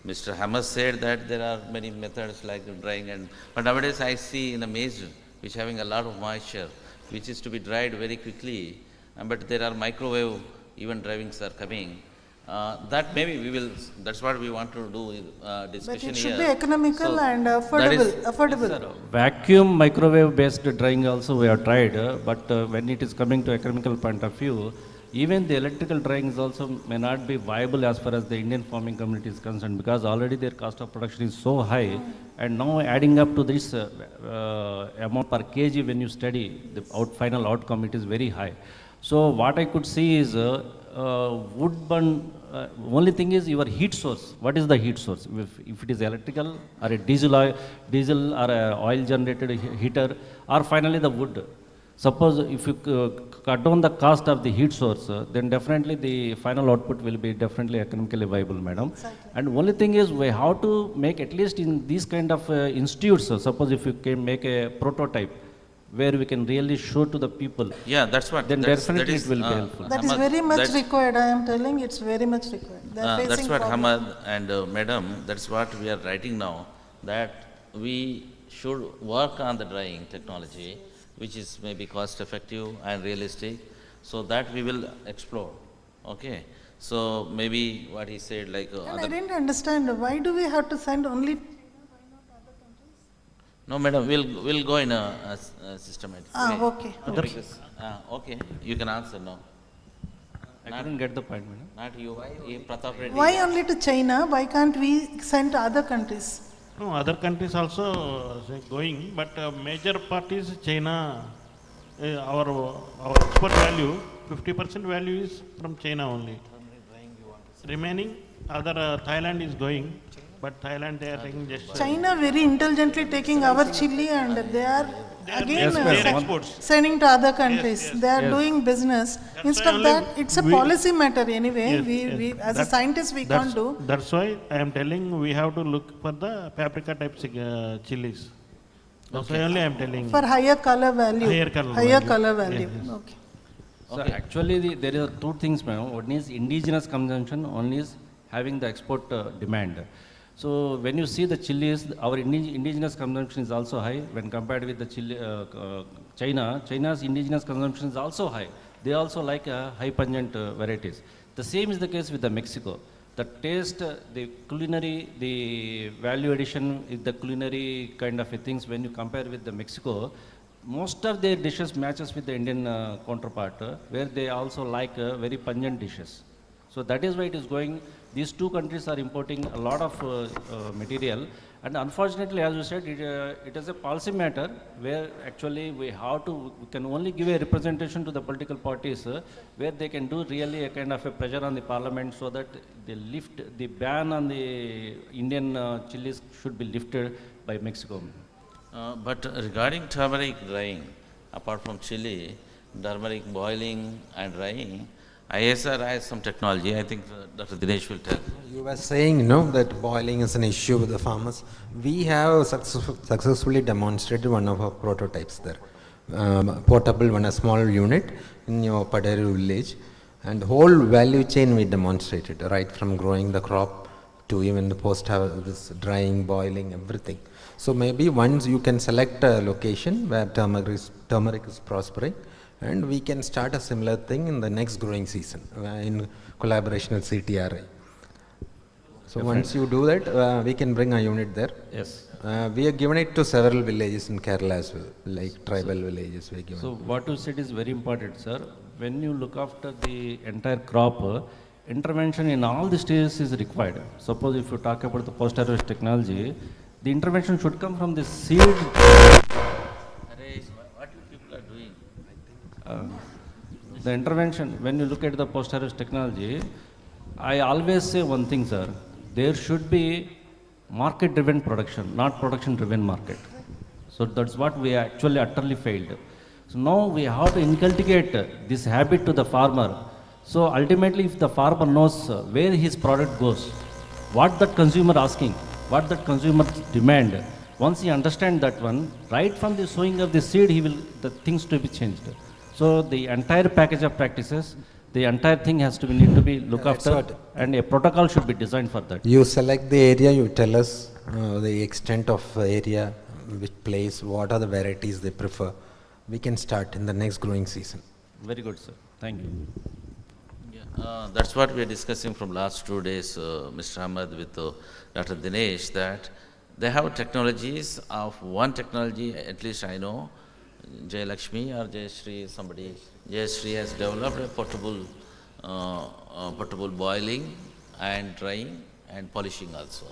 Mr. Hammer said that there are many methods like drying, but nowadays I see in a maize which having a lot of moisture, which is to be dried very quickly, but there are microwave even dryings are coming, That maybe we will, that's what we want to do, But discussion it here. should be economical So and that affordable. is- affordable. Vacuum microwave based drying also we have tried, but when it is coming to economical point of view, even the electrical drying is also may not be viable as far as the Indian farming community is concerned, because already their cost of production is so high, and now adding up to this amount per kg when you study the final outcome, it is very high. So what I could see is wood burn. Only thing is your heat source. What is the heat source? If it is electrical or a diesel or a oil generated heater, or finally the wood. Suppose if you cut down the cost of the heat source, then definitely the final output will be definitely economically viable, madam. Exactly. And only thing is we have to make, at least in these kind of institutes, suppose if you can make a prototype where we can really show to the people. Yeah, that's what. Then that's- definitely that is, it will be helpful. That is Hamad, very much that's- required. I am telling it's very much required. They are That's facing what problem. Hamad and Madam, that's what we are writing now, that we should work on the drying technology, which is maybe cost effective and realistic, so that we will explore. Okay, so maybe what he said, like And I didn't understand, why do we have to send only? no, madam, we'll go in a systematic way. Okay. Because, okay, you can answer now. I couldn't get the point, madam. Not you, Pratap Reddy. Why only to China? Why can't we send to other countries? No, other countries also going, but major part is China. Our export value, 50% value is from China only. Remaining, other Thailand is going, but Thailand they are taking just. China very intelligently taking our chili and they are again sending to other countries. They are doing business. Instead of that, it's a policy matter anyway. We as a scientist we can't do. That's why I am telling we have to look for the paprika type chilies. That's why only I am telling. For higher color value. Higher color value. Yes, yes. Okay. So actually there are two things, madam. One is indigenous consumption, one is having the export demand. So when you see the chilies, our indigenous consumption is also high when compared with the chili, China. China's indigenous consumption is also high. They also like high pungent varieties. The same is the case with the Mexico. The taste, the culinary, the value addition, the culinary kind of things when you compare with the Mexico, most of their dishes matches with the Indian counterpart, where they also like very pungent dishes. So that is why it is going. These two countries are importing a lot of material, and unfortunately, as you said, it is a policy matter where actually we can only give a representation to the political parties where they can do really a kind of a pressure on the parliament so that they lift the ban on the Indian chilies should be lifted by Mexico. But regarding turmeric drying, apart from chili, turmeric boiling and drying, ISR has some technology. I think Dr. Dinesh will tell. You were saying, that boiling is an issue with the farmers. We have successfully demonstrated one of our prototypes there. Portable one, a small unit in your Paderu village. And whole value chain we demonstrated, right from growing the crop to even the post-harvest, drying, boiling, everything. So maybe once you can select a location where turmeric is prospering, and we can start a similar thing in the next growing season in collaboration with CTRI. So once you do that, we can bring a unit there. Yes. We have given it to several villages in Kerala as well, like tribal villages we have given. So what you said is very important, sir. When you look after the entire crop, intervention in all the stages is required. Suppose if you talk about the post-harvest technology, the intervention should come from the seed. What you people are doing? The intervention, when you look at the post-harvest technology, I always say one thing, sir. There should be market-driven production, not production-driven market. So that's what we actually utterly failed. So now we have to inculcate this habit to the farmer. So ultimately, if the farmer knows where his product goes, what that consumer asking, what that consumer demand, once he understands that one, right from the sowing of the seed, the things to be changed. So the entire package of practices, the entire thing need to be looked after, and a protocol should be designed for that. You select the area, you tell us the extent of area, which place, what are the varieties they prefer. We can start in the next growing season. Very good, sir. Thank you. That's what we are discussing from last 2 days, Mr. Ahmed, with Dr. Dinesh, that they have technologies of one technology, at least I know, Jay Lakshmi or Jay Shri, somebody, Jay Shri has developed a portable boiling and drying and polishing also.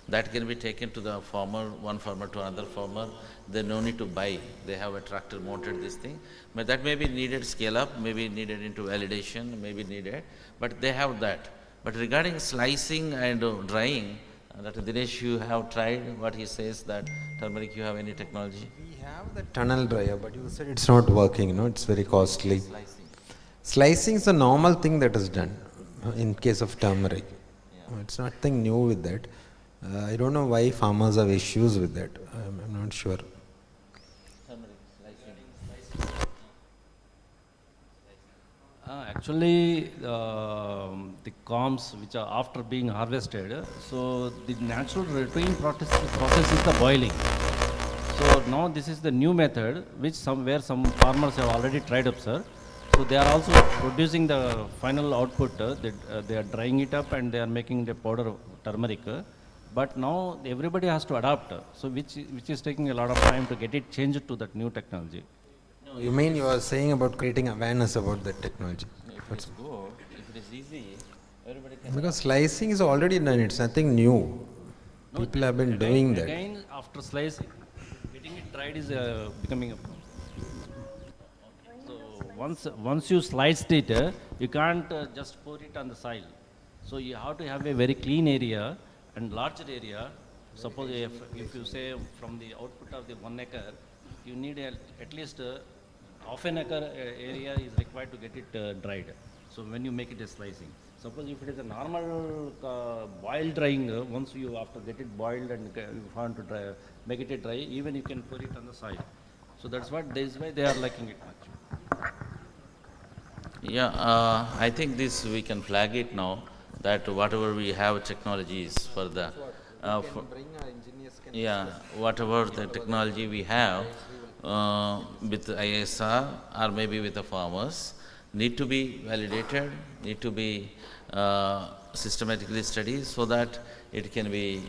That can be taken to the farmer, one farmer to another farmer. They no need to buy. They have a tractor mounted this thing. But that may be needed scale up, maybe needed into validation, maybe needed, but they have that. But regarding slicing and drying, Dr. Dinesh, you have tried what he says that turmeric, you have any technology? We have the tunnel dryer, but you said it's not working, it's very costly. Slicing is a normal thing that is done in case of turmeric. It's nothing new with that. I don't know why farmers have issues with that. I'm not sure. Actually, the corms which are after being harvested, so the natural routine process is the boiling. So now this is the new method which some farmers have already tried up, sir. So they are also producing the final output. They are drying it up and they are making the powder of turmeric. But now everybody has to adapt. So which is taking a lot of time to get it changed to that new technology. No, you mean you are saying about creating awareness about that technology? If it's good, if it is easy, everybody can. Because slicing is already done. It's nothing new. People have been doing that. Again, after slicing, getting it dried is becoming a problem. So once you sliced it, you can't just pour it on the soil. So you have to have a very clean area and larger area. Suppose if you say from the output of the 1 acre, you need at least half an acre area is required to get it dried. So when you make it a slicing. Suppose if it is a normal boiled drying, once you after get it boiled and you want to dry, make it a dry, even you can pour it on the soil. So that's why they are liking it much. Yeah, I think this we can flag it now that whatever we have technologies for the whatever the technology we have with ISR or maybe with the farmers need to be validated, need to be systematically studied so that it can be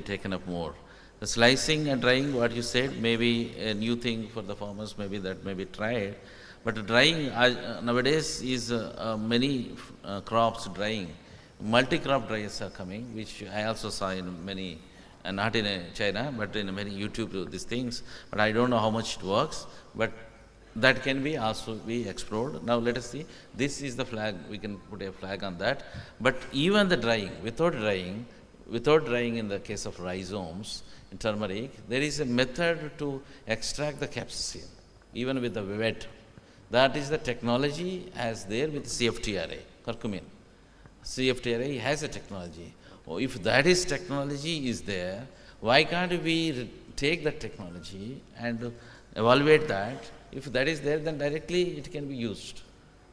taken up more. The slicing and drying, what you said, may be a new thing for the farmers, maybe that may be tried. But drying nowadays is many crops drying. Multi-crop dryers are coming, which I also saw in many, not in China, but in many YouTube these things. But I don't know how much it works. But that can be also be explored. Now let us see. This is the flag. We can put a flag on that. But even the drying, without drying in the case of rhizomes in turmeric, there is a method to extract the capsaicin, even with the wet. That is the technology as there with CFTRA, curcumin. CFTRA has a technology. If that is technology is there, why can't we take that technology and evaluate that? If that is there, then directly it can be used.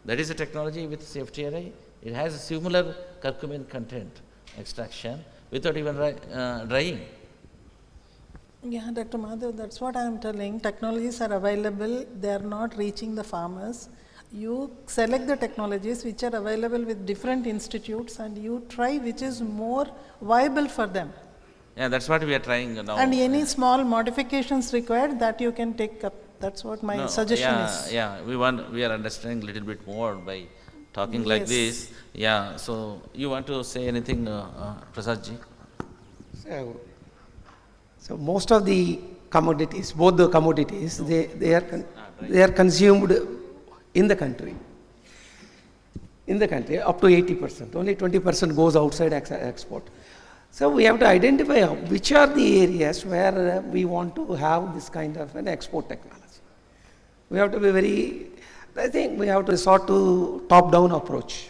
That is a technology with CFTRA. It has a similar curcumin content extraction without even drying. Yeah, Dr. Madhav, that's what I am telling. Technologies are available, they are not reaching the farmers. You select the technologies which are available with different institutes and you try which is more viable for them. Yeah, that's what we are trying now. And any small modifications required that you can take up. That's what my suggestion is. Yeah, we are understanding a little bit more by talking like this. Yeah, so you want to say anything, Prasadji? So most of the commodities, both the commodities, they are consumed in the country. In the country, up to 80%. Only 20% goes outside export. So we have to identify which are the areas where we want to have this kind of an export technology. We have to be I think we have to resort to top-down approach.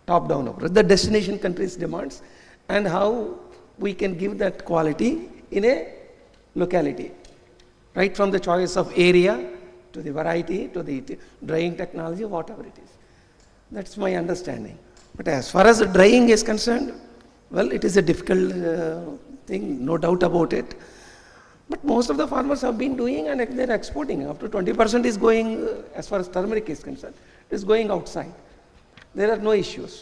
The destination countries' demands and how we can give that quality in a locality, right from the choice of area to the variety to the drying technology, whatever it is. That's my understanding. But as far as the drying is concerned, well, it is a difficult thing, no doubt about it. But most of the farmers have been doing and they're exporting. Up to 20% is going, as far as turmeric is concerned, is going outside. there are no issues.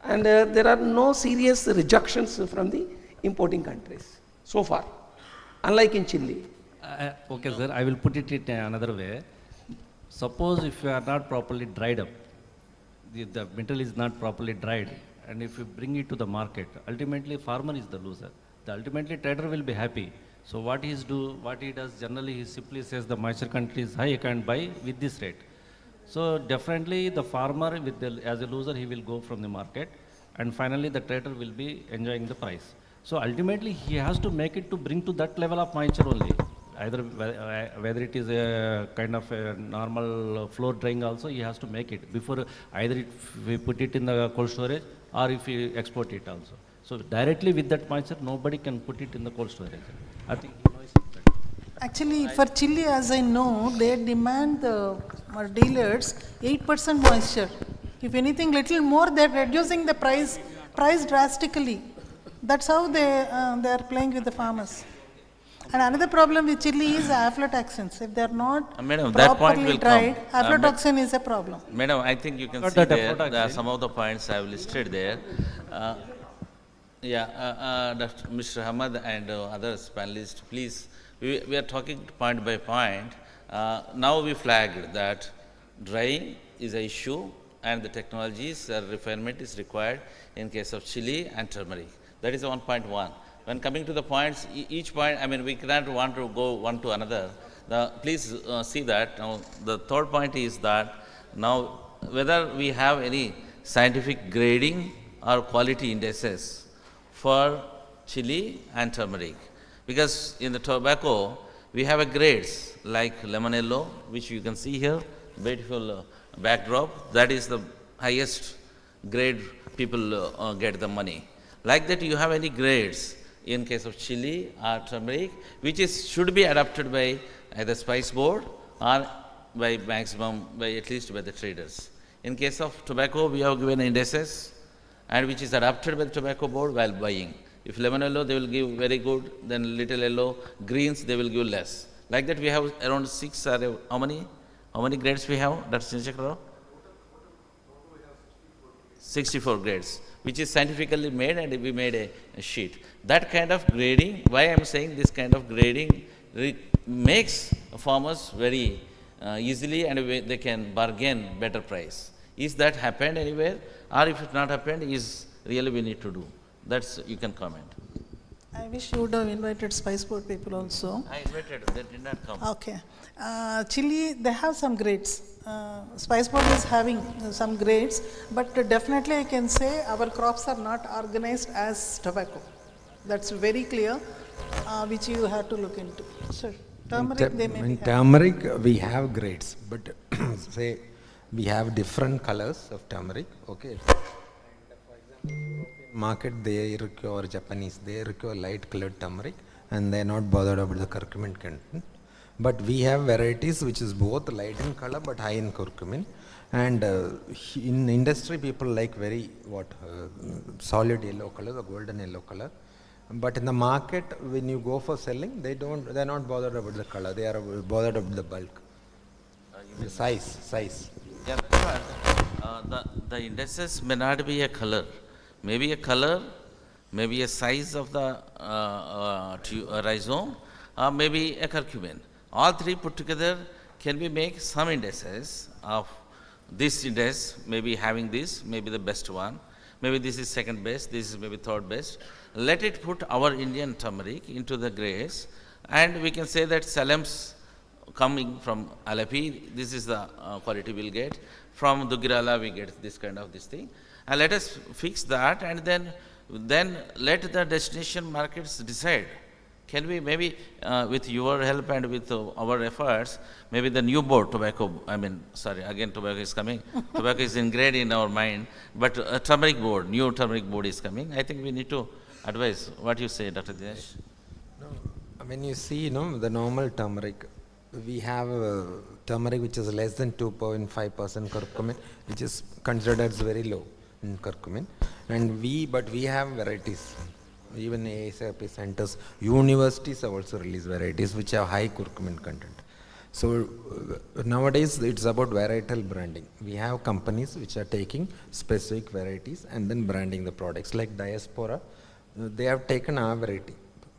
And there are no serious rejections from the importing countries so far, unlike in Chile. Okay, sir, I will put it in another way. Suppose if you are not properly dried up, the metal is not properly dried, and if you bring it to the market, ultimately farmer is the loser. The ultimately trader will be happy. So what he does generally, he simply says the moisture content is high, I can buy with this rate. So definitely the farmer as a loser, he will go from the market, and finally the trader will be enjoying the price. So ultimately he has to make it to bring to that level of moisture only. Either whether it is a kind of a normal floor drying also, he has to make it before either if we put it in the cold storage or if we export it also. So directly with that moisture, nobody can put it in the cold storage. I think he knows it better. Actually, for Chile, as I know, they demand the dealers 8% moisture. If anything, little more, they're reducing the price drastically. That's how they are playing with the farmers. And another problem with Chile is aflatoxins. If they are not Madam, that point properly will dried, come. aflatoxin is a problem. Madam, I think you can see there some of the points I have listed there. Dr. Mr. Hamad and others panelists, please, we are talking point by point. Now we flagged that drying is an issue and the technologies refinement is required in case of chili and turmeric. That is 1.1. When coming to the points, each point, I mean, we cannot want to go one to another. Please see that. Now, the third point is that now whether we have any scientific grading or quality indices for chili and turmeric. Because in the tobacco, we have a grades like lemon yellow, which you can see here, beautiful backdrop. That is the highest grade people get the money. Like that, you have any grades in case of chili or turmeric, which should be adopted by either spice board or by maximum, at least by the traders. In case of tobacco, we have given indices and which is adopted by the tobacco board while buying. If lemon yellow, they will give very good, then little yellow, greens, they will give less. Like that, we have around 6 or how many grades we have? That's 64 grades, which is scientifically made, and we made a sheet. That kind of grading, why I am saying this kind of grading makes farmers very easily, and they can bargain better price. Is that happened anywhere, or if it not happened, is really we need to do? That's, you can comment. I wish you would have invited Spice Board people also. I invited, they did not come. Okay. Chile, they have some grades. Spice Board is having some grades, but definitely I can say our crops are not organized as tobacco. That's very clear, which you have to look into. Sir, turmeric, they may In be turmeric, we have grades, but say we have different colors of turmeric, okay. Market, they require Japanese, they require light colored turmeric, and they are not bothered about the curcumin content. But we have varieties which is both light in color but high in curcumin. And in industry, people like very solid yellow color, or golden yellow color. But in the market, when you go for selling, they're not bothered about the color. They are bothered about the bulk, the size. Yeah, that's right. The indices may not be a color. Maybe a color, maybe a size of the rhizome, or maybe a curcumin. All three put together, can we make some indices of this index, maybe having this, maybe the best one, maybe this is second best, this is maybe third best. Let it put our Indian turmeric into the grades, and we can say that Salem's coming from Alapi, this is the quality we'll get. From Dugirala, we get this kind of this thing. And let us fix that, and then let the destination markets decide. Can we maybe, with your help and with our efforts, maybe the new board, tobacco, tobacco is coming. Tobacco is ingrained in our mind, but turmeric board, new turmeric board is coming. I think we need to advise. What you say, Dr. Dinesh? No, when you see, the normal turmeric, we have turmeric which is less than 2.5% curcumin, which is considered as very low in curcumin. But we have varieties. Even ASAP centers, universities have also released varieties which have high curcumin content. So nowadays it's about varietal branding. We have companies which are taking specific varieties and then branding the products. Like Diaspora, they have taken our variety,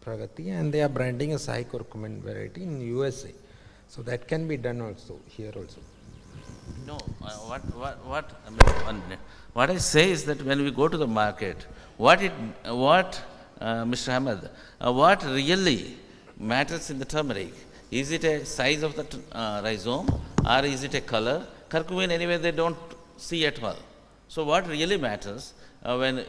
Pragati, and they are branding a Sai curcumin variety in USA. So that can be done also here also. No, I mean, 1 minute. What I say is that when we go to the market, Mr. Ahmed, what really matters in the turmeric? Is it a size of the rhizome or is it a color? Curcumin anyway they don't see at all. So what really matters when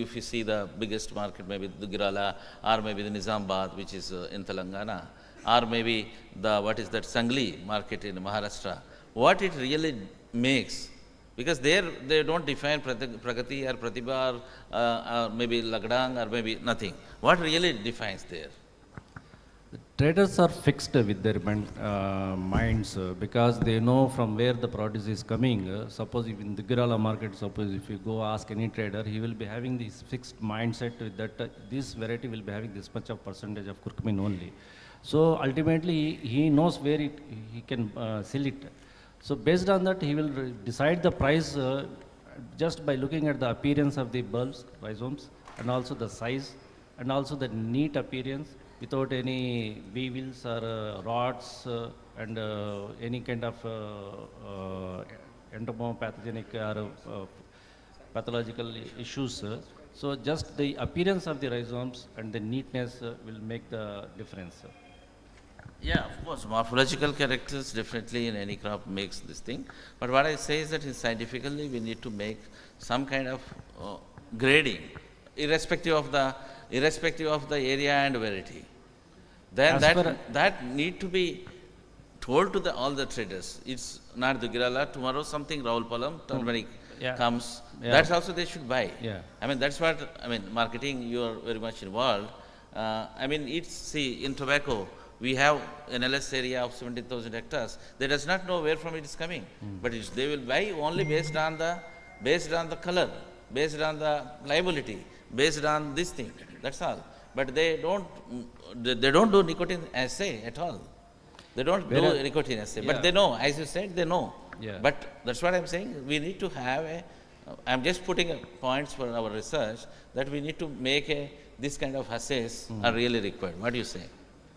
if you see the biggest market, maybe the Girala or maybe the Nizamabad, which is in Telangana, or maybe the Sangli market in Maharashtra, what it really makes, because there they don't define Pragati or Pratibha or maybe Lagdang or maybe nothing. What really defines there? Traders are fixed with their minds because they know from where the produce is coming. Suppose if in the Girala market, suppose if you go ask any trader, he will be having this fixed mindset that this variety will be having this much of percentage of curcumin only. So ultimately he knows where he can sell it. So based on that he will decide the price just by looking at the appearance of the bulbs, rhizomes, and also the size and also the neat appearance, without any weevils or rods and any kind of entomopathogenic or pathological issues. So just the appearance of the rhizomes and the neatness will make the difference. Yeah, of course, morphological characters definitely in any crop makes this thing. But what I say is that scientifically we need to make some kind of grading, irrespective of the area and variety. Then that need to be told to all the traders. It's not the Girala, tomorrow something Raulpalam, turmeric comes. Yeah. That's also they should buy. Yeah. I mean, that's what, marketing, you are very much involved. See, in tobacco, we have an LS area of 70,000 hectares. They does not know where from it is coming. But they will buy only based on the color, based on the liability, based on this thing. That's all. But they don't do nicotine assay at all. They don't do nicotine assay. But they know, as you said, they know. Yeah. But that's what I'm saying. We need to have I'm just putting points for our research that we need to make this kind of assays are really required. What do you say?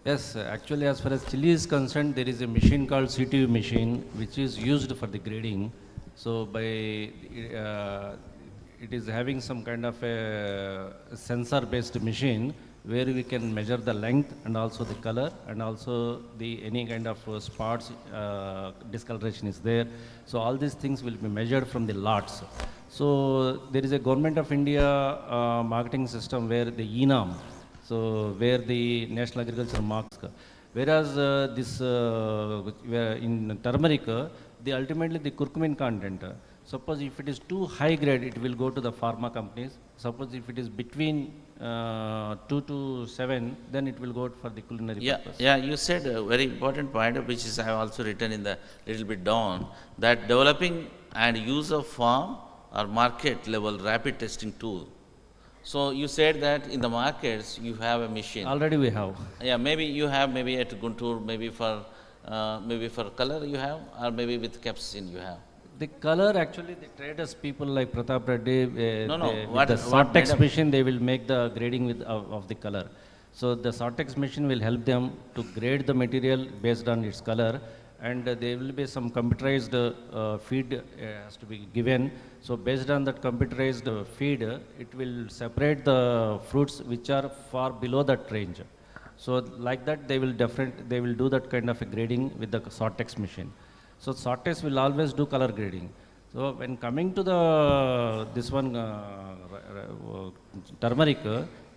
Yes, actually as far as chili is concerned, there is a machine called CTU machine which is used for the grading. So it is having some kind of a sensor based machine where we can measure the length and also the color and also any kind of spots, discoloration is there. So all these things will be measured from the lots. So there is a Government of India marketing system where the ENAM, so where the National Agriculture Marks, whereas in turmeric, ultimately the curcumin content. Suppose if it is too high grade, it will go to the pharma companies. Suppose if it is between 2 to 7, then it will go for the culinary purpose. Yeah, you said a very important point, which is I have also written in the little bit down, that developing and use of farm or market level rapid testing tool. So you said that in the markets you have a machine. Already we have. Yeah, maybe you have maybe at Guntur, maybe for color you have, or maybe with capsaicin you have. The color, actually, the traders, people like Pratap Reddy, with the Sortex machine, they will make the grading of the color. So the Sortex machine will help them to grade the material based on its color, and there will be some computerized feed has to be given. So based on that computerized feed, it will separate the fruits which are far below that range. So like that, they will do that kind of a grading with the Sortex machine. So Sortex will always do color grading. So when coming to this one turmeric,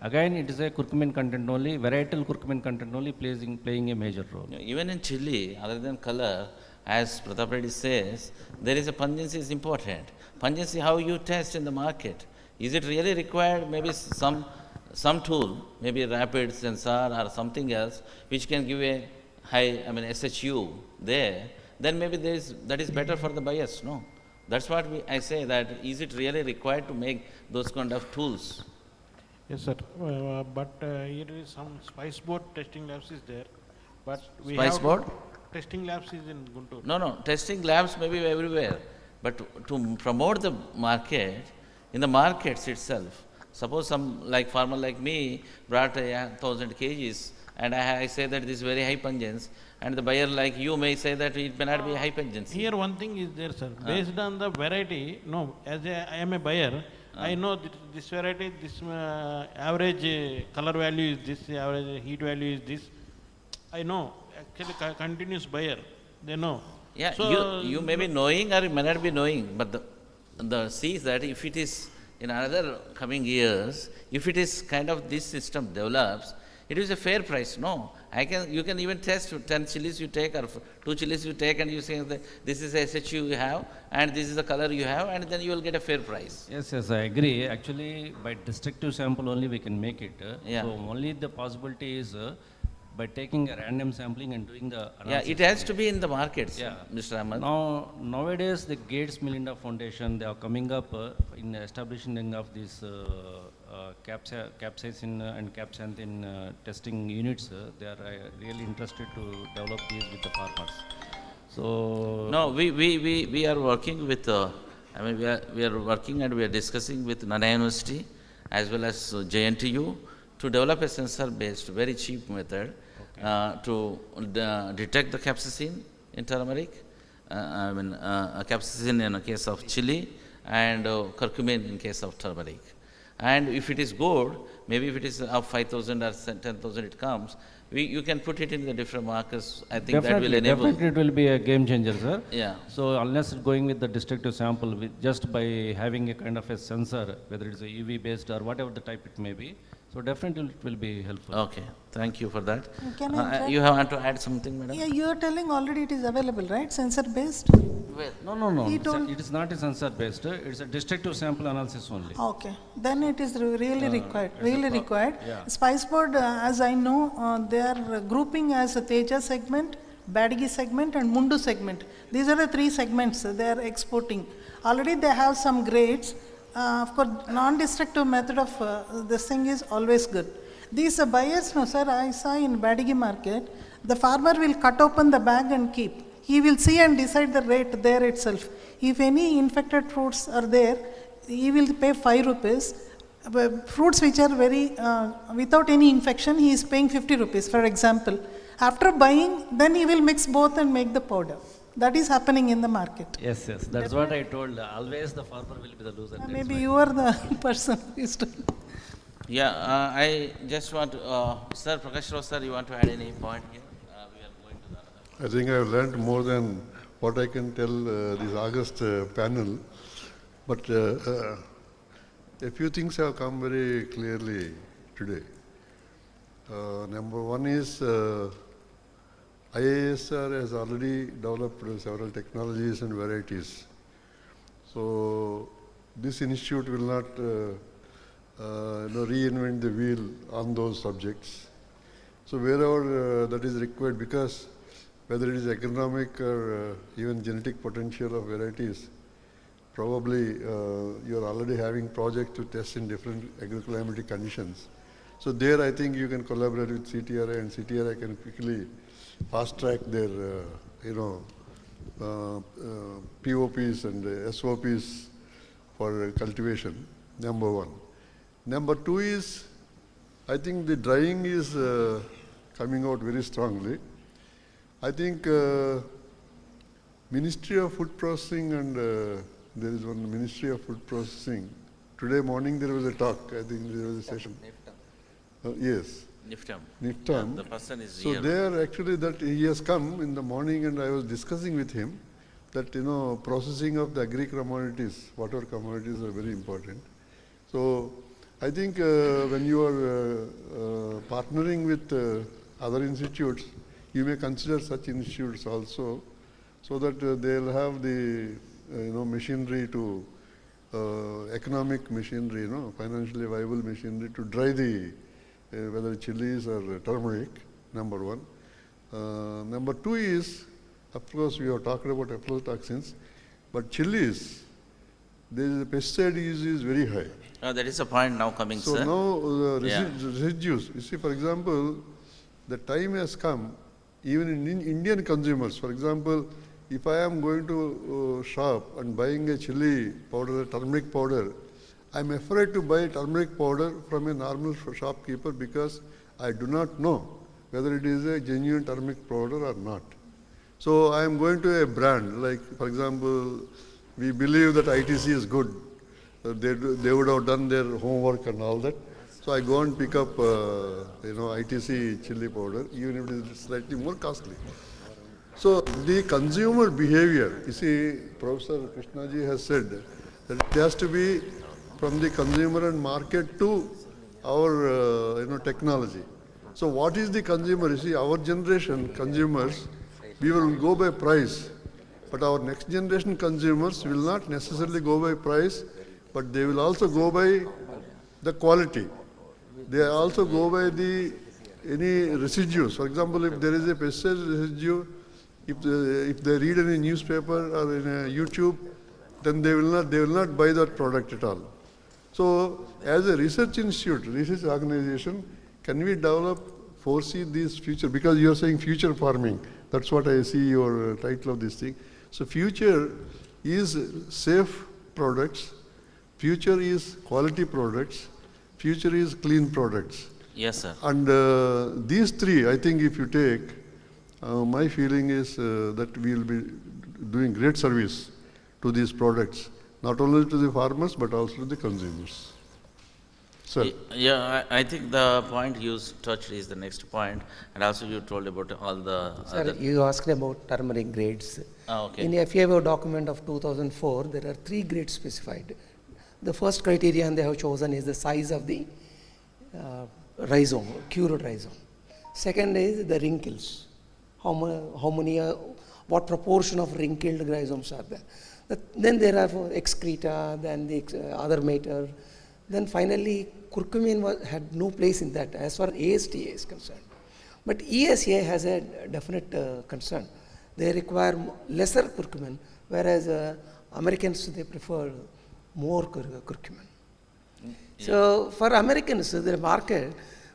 again it is a curcumin content only, varietal curcumin content only playing a major role. Even in chili, other than color, as Pratap Reddy says, there is a pungency is important. Pungency, how you test in the market. Is it really required? Maybe some tool, maybe a rapid sensor or something else, which can give a high, SHU there. Then maybe that is better for the buyers, no? That's what I say, that is it really required to make those kind of tools? Yes, sir. But here is some spice board testing labs is there. But we Spice have board? testing labs is in Guntur. No, testing labs may be everywhere, but to promote the market, in the markets itself, suppose some like farmer like me brought 1,000 kgs, and I say that this is very high pungens, and the buyer like you may say that it may not be high pungens. Here one thing is there, sir. Based on the variety, no, I am a buyer, I know this variety, this average color value is this, average heat value is this. I know, actually continuous buyer, they know. Yeah, So, you may be knowing or you may not be knowing, but the see is that if it is in another coming years, if it is kind of this system develops, it is a fair price, no? You can even test 10 chilies you take or 2 chilies you take and you say that this is the SHU you have and this is the color you have and then you will get a fair price. Yes, I agree. Actually, by destructive sample only we can make it. Yeah. So only the possibility is by taking a random sampling and doing the analysis. Yeah, it has to be in the markets, Yeah. Mr. Ahmad. Nowadays, the Gates Melinda Foundation, they are coming up in establishing of these capsaicin and capsanthin testing units. They are really interested to develop these with the farmers. So No, we are working with, we are working and we are discussing with Nana University as well as JNTU to develop a sensor-based, very cheap method to detect the capsaicin in turmeric, capsaicin in a case of chili, and curcumin in case of turmeric. And if it is good, maybe if it is of 5,000 or 10,000 it comes, you can put it in the different markers. I think that will enable. Definitely it will be a game changer, sir. Yeah. So unless going with the destructive sample, just by having a kind of a sensor, whether it's a UV based or whatever the type it may be, so definitely it will be helpful. Okay, thank you for that. Can I check? You want to add something, madam? Yeah, you are telling already it is available, right? Sensor based? No. He told- It is not a sensor based. It's a destructive sample analysis only. Okay, then it is really required, really required. yeah. Spice board, as I know, they are grouping as a Teja segment, Badgi segment and Mundu segment. These are the 3 segments they are exporting. Already they have some grades. Of course, non-destructive method of this thing is always good. These buyers, no sir, I saw in Badgi market, the farmer will cut open the bag and keep. He will see and decide the rate there itself. If any infected fruits are there, he will pay 5 rupees. Fruits which are very, without any infection, he is paying 50 rupees, for example. After buying, then he will mix both and make the powder. That is happening in the market. Yes. That's what I told. Always the farmer will be the loser. That's Maybe why. you are the person who is to. Yeah, I just want to, Sir Prakash Rao, sir, you want to add any point here? We are going to the I think I have learned more than what I can tell this August panel, but a few things have come very clearly today. Number one is IISR has already developed several technologies and varieties. So this institute will not reinvent the wheel on those subjects. So wherever that is required, because whether it is economic or even genetic potential of varieties, probably you are already having projects to test in different agroclimatic conditions. So there I think you can collaborate with CTRI, and CTRI can quickly fast track their POPs and SOPs for cultivation, number one. Number two is, I think the drying is coming out very strongly. I think Ministry of Food Processing and there is one Ministry of Food Processing. Today morning there was a talk, I think there was a session. Yes. NIFTAM. The person is so here. there actually that he has come in the morning and I was discussing with him that processing of the agri commodities, whatever commodities are very important. So I think when you are partnering with other institutes, you may consider such institutes also, so that they'll have the machinery to economic machinery, financially viable machinery to dry the whether chilies or turmeric, number one. Number two is, of course, we have talked about aflatoxins, but chilies, the pesticide use is very high. That is a point now coming, so sir. now residues, you see, for example, the time has come, even in Indian consumers. For example, if I am going to shop and buying a chili powder, turmeric powder, I'm afraid to buy turmeric powder from a normal shopkeeper because I do not know whether it is a genuine turmeric powder or not. So I am going to a brand, like for example, we believe that ITC is good. They would have done their homework and all that. So I go and pick up, ITC chili powder, even if it is slightly more costly. So the consumer behavior, you see, Professor Krishnaji has said that it has to be from the consumer and market to our, technology. So what is the consumer? You see, our generation consumers, we will go by price, but our next generation consumers will not necessarily go by price, but they will also go by the quality. They also go by any residues. For example, if there is a pesticide residue, if they read any newspaper or in a YouTube, then they will not buy that product at all. So, as a research institute, research organization, can we foresee this future? Because you are saying future farming. That's what I see your title of this thing. So, future is safe products. Future is quality products. Future is clean products. Yes, sir. And these three, I think if you take, my feeling is that we will be doing great service to these products, not only to the farmers, but also to the consumers. Sir. Yeah, I think the point you touched is the next point, and also you told about all the Sir, you asked about turmeric grades. Okay. In FAO document of 2004, there are 3 grades specified. The first criterion they have chosen is the size of the rhizome, cured rhizome. Second is the wrinkles. What proportion of wrinkled rhizomes are there? Then there are excreta, then the other matter. Then finally, curcumin had no place in that as far as ASTA is concerned. But ESA has a definite concern. They require lesser curcumin, whereas Americans, they prefer more curcumin. Yeah. So for Americans, the market,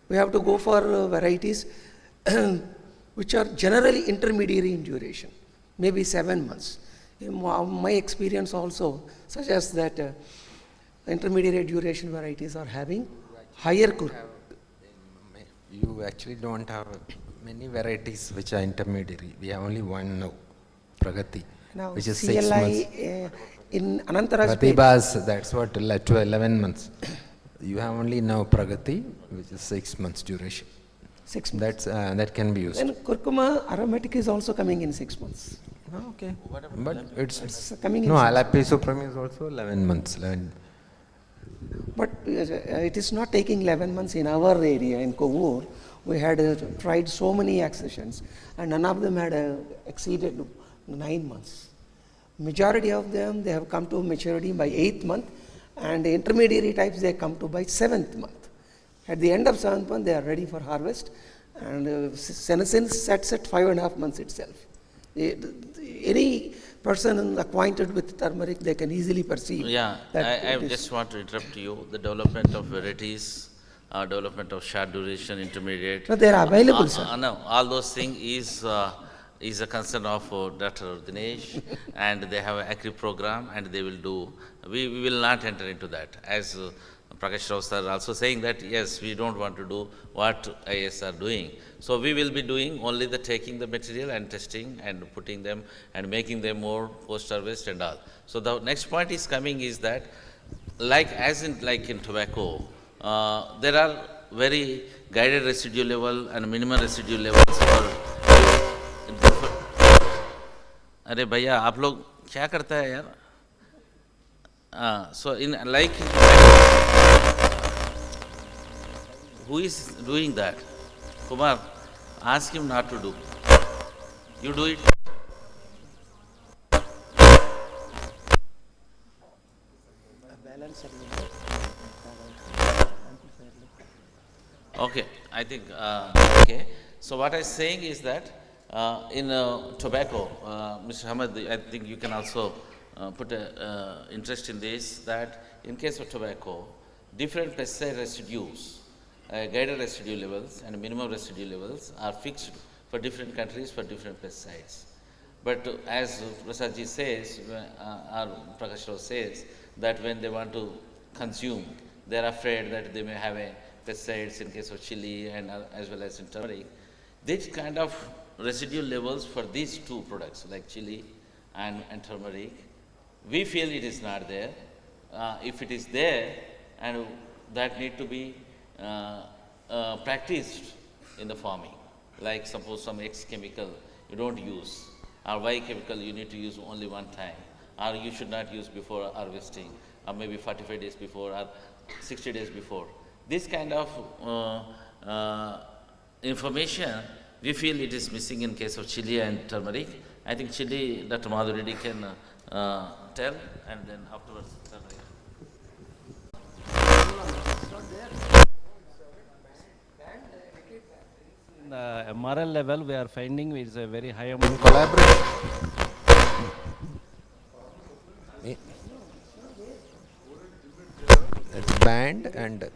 we have to go for varieties which are generally intermediary in duration, maybe 7 months. My experience also suggests that intermediate duration varieties are having higher curcumin. You actually don't have many varieties which are intermediary. We have only one now, Pragati, now, which is CLI, 6 months. In Anantaraj, Pratibhas, that's what, to 11 months. You have only now Pragati, which is 6 months duration. 6 months. That can be used. And curcuma aromatic is also coming in 6 months. Oh, okay. But it's coming in. No, Alapi Supreme is also 11 months. But it is not taking 11 months in our area, in Kovur. We had tried so many accessions, and none of them had exceeded 9 months. Majority of them, they have come to maturity by 8th month, and the intermediary types, they come to by 7th month. At the end of 7th month, they are ready for harvest, and senescence sets at 5.5 months itself. Any person acquainted with turmeric, they can easily perceive. Yeah, I just want to interrupt you. The development of varieties, development of short duration, intermediate. No, they are available, sir. No, all those things is a concern of Dr. Dinesh, and they have an agri program, and they will do. We will not enter into that. As Prakash Rao sir also saying that, yes, we don't want to do what IAS are doing. So we will be doing only the taking the material and testing and putting them and making them more post-harvest and all. So the next point is coming is that, like in tobacco, there are very guided residue level and minimum residue levels for. अरे भैया आप लोग क्या करता है यार? So in like who is doing that? Kumar, ask him not to do. You do it. Okay, I think okay. So what I'm saying is that in tobacco, Mr. Hamad, I think you can also put interest in this, that in case of tobacco, different pesticide residues, guided residue levels and minimum residue levels are fixed for different countries, for different pesticides. But as Prasadji says, or Prakash Rao says, that when they want to consume, they are afraid that they may have a pesticides in case of chili and as well as in turmeric. This kind of residual levels for these two products, like chili and turmeric, we feel it is not there. If it is there, and that need to be practiced in the farming. Like suppose some X chemical you don't use, or Y chemical you need to use only one time, or you should not use before harvesting, or maybe 45 days before or 60 days before. This kind of information, we feel it is missing in case of chili and turmeric. I think chili, Dr. Madhuri can tell, and then afterwards turmeric. The MRL level, we are finding is a very high amount. Collaboration. It's banned, and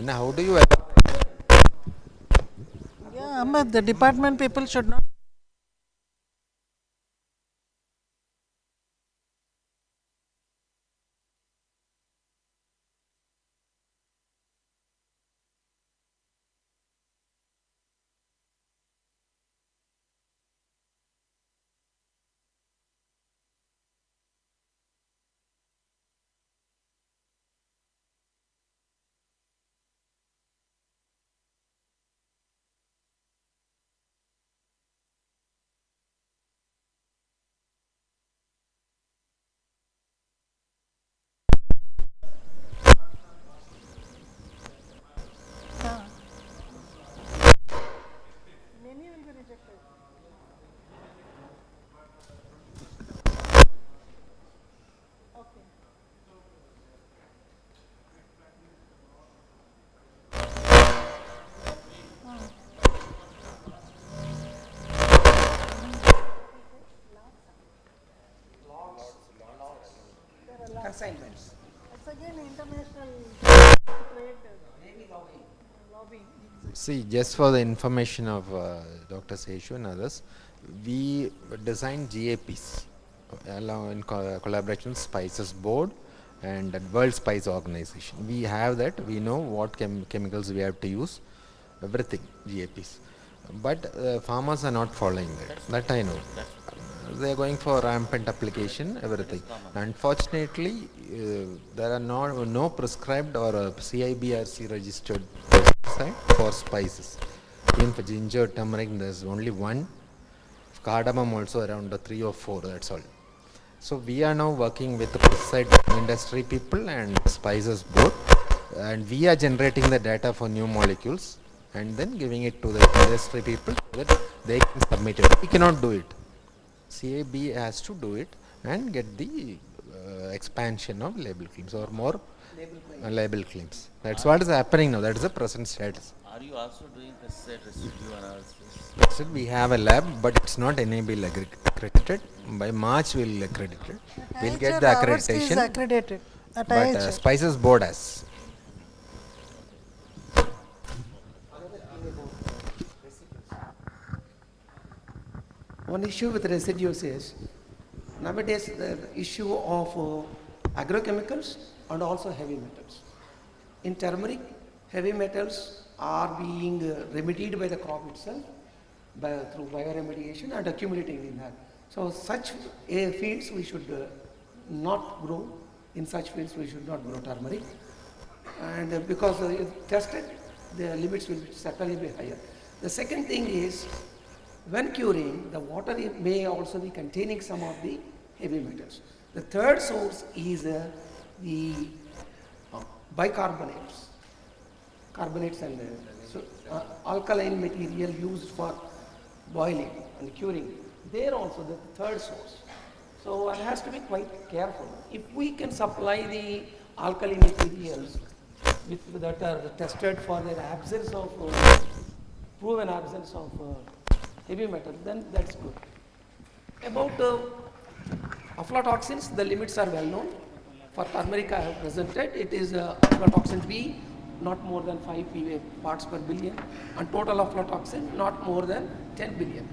how do you? Yeah, Ahmed, the department people should not. Assignments. It's again international trade lobbying. See, just for the information of Dr. Seshu and others, we designed GAPs along in collaboration with Spices Board and World Spice Organization. We have that. We know what chemicals we have to use, everything, GAPs. But farmers are not following that. That I know. They are going for rampant application, everything. Unfortunately, there are no prescribed or CIBRC registered pesticide for spices. Even for ginger, turmeric, there is only one. Cardamom also around 3 or 4, that's all. So we are now working with the pesticide industry people and spices board, and we are generating the data for new molecules and then giving it to the industry people so that they can submit it. We cannot do it. CAB has to do it and get the expansion of label claims or more label claims. That's what is happening now. That is the present status. Are you also doing pesticide residue analysis? We have a lab, but it's not enable accredited. By March, we'll accredit it. We'll get the accreditation. Is accredited at But IHR. Spices Board has. One issue with residues is, nowadays the issue of agrochemicals and also heavy metals. In turmeric, heavy metals are being remedied by the crop itself through bioremediation and accumulating in that. So such fields we should not grow. In such fields we should not grow turmeric. And because if tested, the limits will certainly be higher. The second thing is, when curing, the water may also be containing some of the heavy metals. The third source is the bicarbonates, carbonates and alkaline material used for boiling and curing. They are also the third source. So one has to be quite careful. If we can supply the alkali materials that are tested for their absence of, proven absence of heavy metal, then that's good. About aflatoxins, the limits are well known. For turmeric I have presented, it is aflatoxin B not more than 5 parts per billion, and total aflatoxin not more than 10 billion.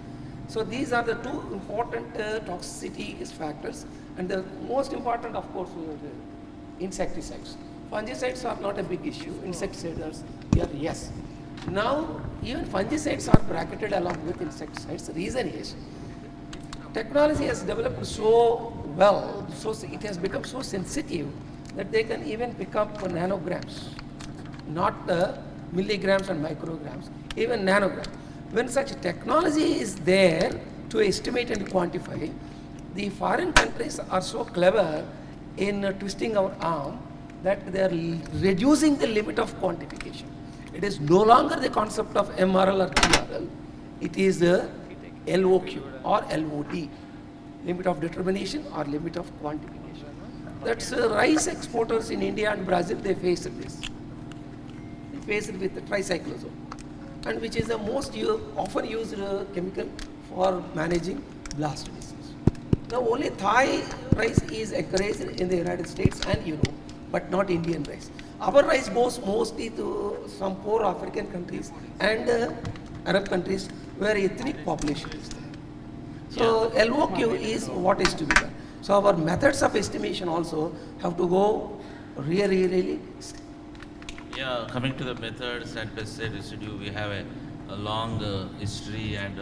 So these are the two important toxicity factors, and the most important, of course, insecticides. Fungicides are not a big issue. Insecticides are yes. Now even fungicides are bracketed along with insecticides. The reason is technology has developed so well, so it has become so sensitive that they can even pick up nanograms, not milligrams and micrograms, even nanograms. When such technology is there to estimate and quantify, the foreign countries are so clever in twisting our arm that they are reducing the limit of quantification. It is no longer the concept of MRL or TRL, it is the LOQ or LOD, limit of determination or limit of quantification. That's rice exporters in India and Brazil, they face this. They face it with the tricyclozone, and which is the most often used chemical for managing blast disease. Now only Thai rice is encouraged in the United States and Europe, but not Indian rice. Our rice goes mostly to some poor African countries and Arab countries where ethnic population is there. So LOQ is what is to be done. So our methods of estimation also have to go really. Yeah, coming to the methods and pesticide residue, we have a long history, and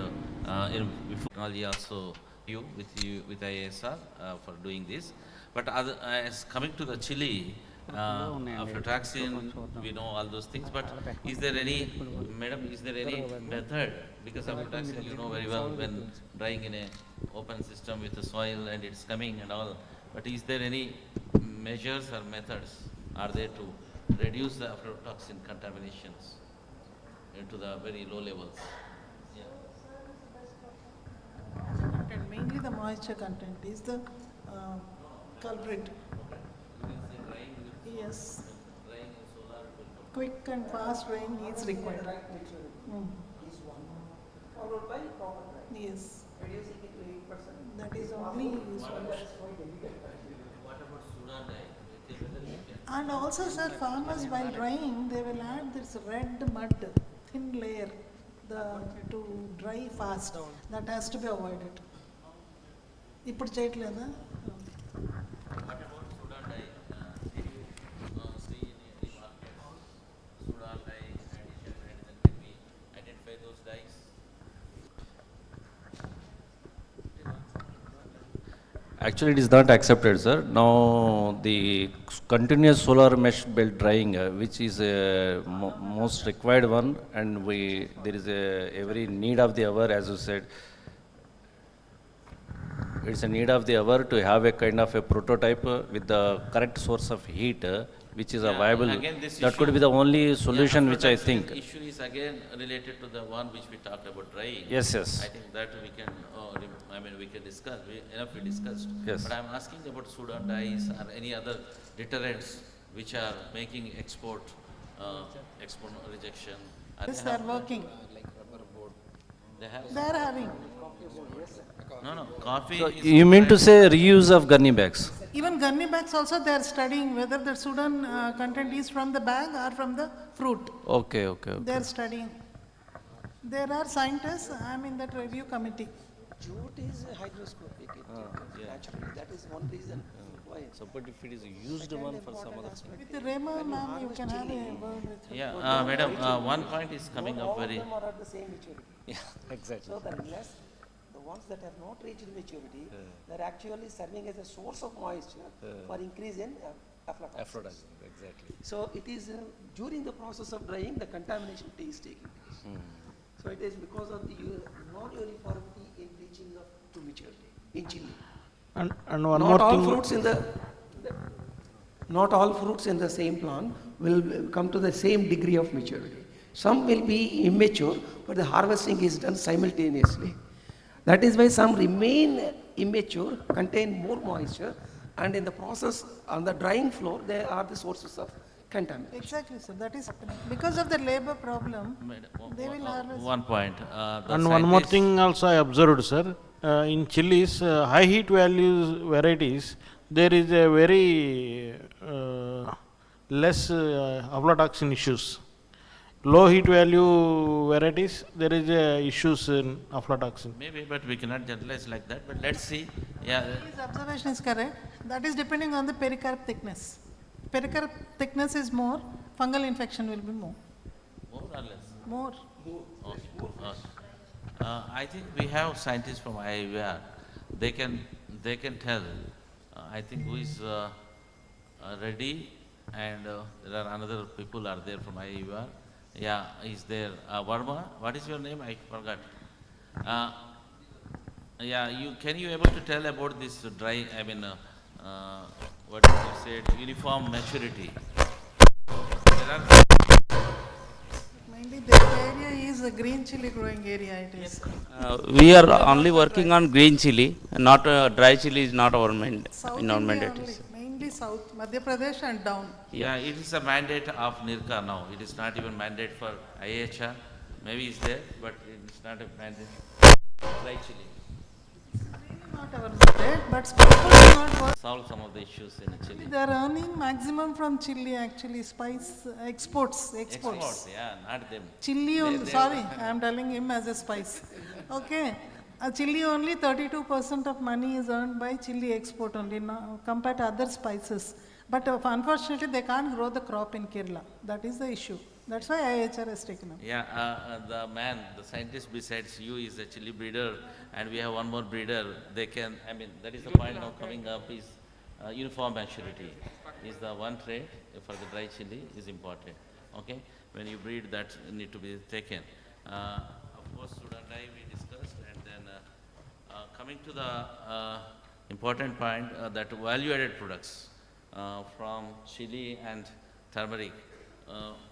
in technology also with IASR for doing this. But as coming to the chili, aflatoxin, we know all those things, but is there any, madam, is there any method, because aflatoxin you know very well when drying in a open system with the soil and it's coming and all, but is there any measures or methods are there to reduce the aflatoxin contaminations into the very low levels? Yeah. And mainly the moisture content is the culprit. Yes. Quick and fast rain is required. Followed by proper drying. Yes. Reducing it to 8%. That is only solution. And also, sir, farmers while drying, they will add this red mud, thin layer, to dry fast. That has to be avoided. ఇప్పుడు చేయట్లేదా? Actually, it is not accepted, sir. Now, the continuous solar mesh belt drying, which is most required one, and there is every need of the hour, as you said. It's a need of the hour to have a kind of a prototype with the correct source of heat, which is viable. That could be the only solution, which I think. The issue is again related to the one which we talked about drying. Yes. I think that we can, we can discuss, enough we discussed. Yes. But I'm asking about Sudan dyes or any other deterrents which are making export rejection. Yes, they are working. They have. They are having. No, coffee. So you mean to say reuse of gunny bags? Even gunny bags also they are studying whether the Sudan content is from the bag or from the fruit. Okay. They are studying. There are scientists, I am in that review committee. Jute is hygroscopic, naturally. That is one reason why. So, but if it is used one for some other thing. With the Rema, ma'am, you can have a word with her. Yeah, madam, one point is coming up very. All of them are at the same maturity. Yeah, exactly. So unless the ones that have not reached maturity, they are actually serving as a source of moisture for increase in aflatoxin. Exactly. So it is during the process of drying, the contamination is taking place. So it is because of the non-uniformity in reaching up to maturity in chili. And one more thing. Not all fruits in the same plant will come to the same degree of maturity. Some will be immature, but the harvesting is done simultaneously. That is why some remain immature, contain more moisture, and in the process on the drying floor, they are the sources of contamination. Exactly, sir. That is happening. Because of the labor problem, they will harvest. One point. And one more thing also I observed, sir. In chilies, high heat values varieties, there is a very less aflatoxin issues. Low heat value varieties, there is issues in aflatoxin. Maybe, but we cannot generalize like that. But let's see. Yeah. His observation is correct. That is depending on the pericarp thickness. Pericarp thickness is more, fungal infection will be more. More or less? More. Okay. I think we have scientists from IIVR. They can tell. I think who is ready, and there are another people are there from IIVR. Yeah, is there Varma? What is your name? I forgot. Yeah, can you able to tell about this dry? I mean, what you said, uniform maturity. There are Mainly this area is a green chili growing area, it is. We are only working on green chili, not dry chili is not our South in our India mandate. only, mainly south, Madhya Pradesh and down. Yeah, it is a mandate of NIRCA now. It is not even mandate for IHR. Maybe it's there, but it's not a mandate. Dry chili. Not our mandate, but people do not work. Solve some of the issues in Chile. They are earning maximum from chili actually, spice exports. Exports, yeah, not them. Chili only, sorry, I am telling him as a spice. Okay, chili only 32% of money is earned by chili export only now, compared to other spices. But unfortunately they can't grow the crop in Kerala. That is the issue. That's why IHR has taken up. Yeah, the scientist besides you is a chili breeder, and we have one more breeder. They can, I mean, that is the point now coming up is uniform maturity is the one trait for the dry chili is important. Okay, when you breed, that need to be taken. Of course, Sudan dye we discussed, and then coming to the important point that value-added products from chili and turmeric.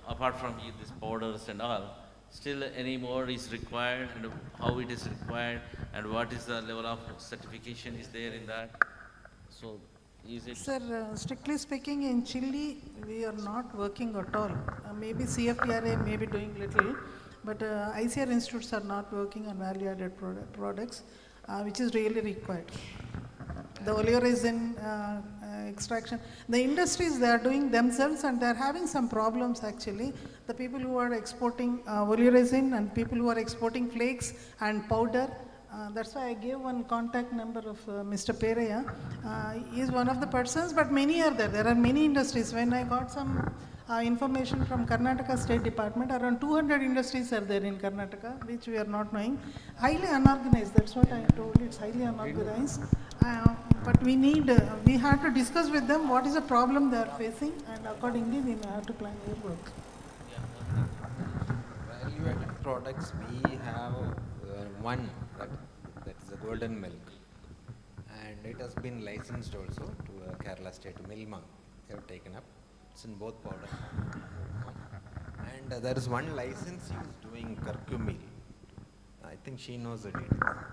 Apart from these powders and all, still any more is required, and how it is required, and what is the level of certification is there in that? So, is it? Sir, strictly speaking, in chili, we are not working at all. Maybe CFTRA may be doing little, but ICAR institutes are not working on value-added products, which is really required. The oleoresin extraction, the industries they are doing themselves, and they are having some problems actually. The people who are exporting oleoresin and people who are exporting flakes and powder. That's why I gave one contact number of Mr. Pereya. He is one of the persons, but many are there. There are many industries. When I got some information from Karnataka State Department, around 200 industries are there in Karnataka, which we are not knowing. Highly unorganized, that's what I told you, it's highly unorganized. But we have to discuss with them what is the problem they are facing, and accordingly we may have to plan their work. Value-added products, we have one, that's the golden milk. And it has been licensed also to Kerala State Milma. They have taken up. It's in both powder. And there is one licensee who is doing curcumin. I think she knows the details.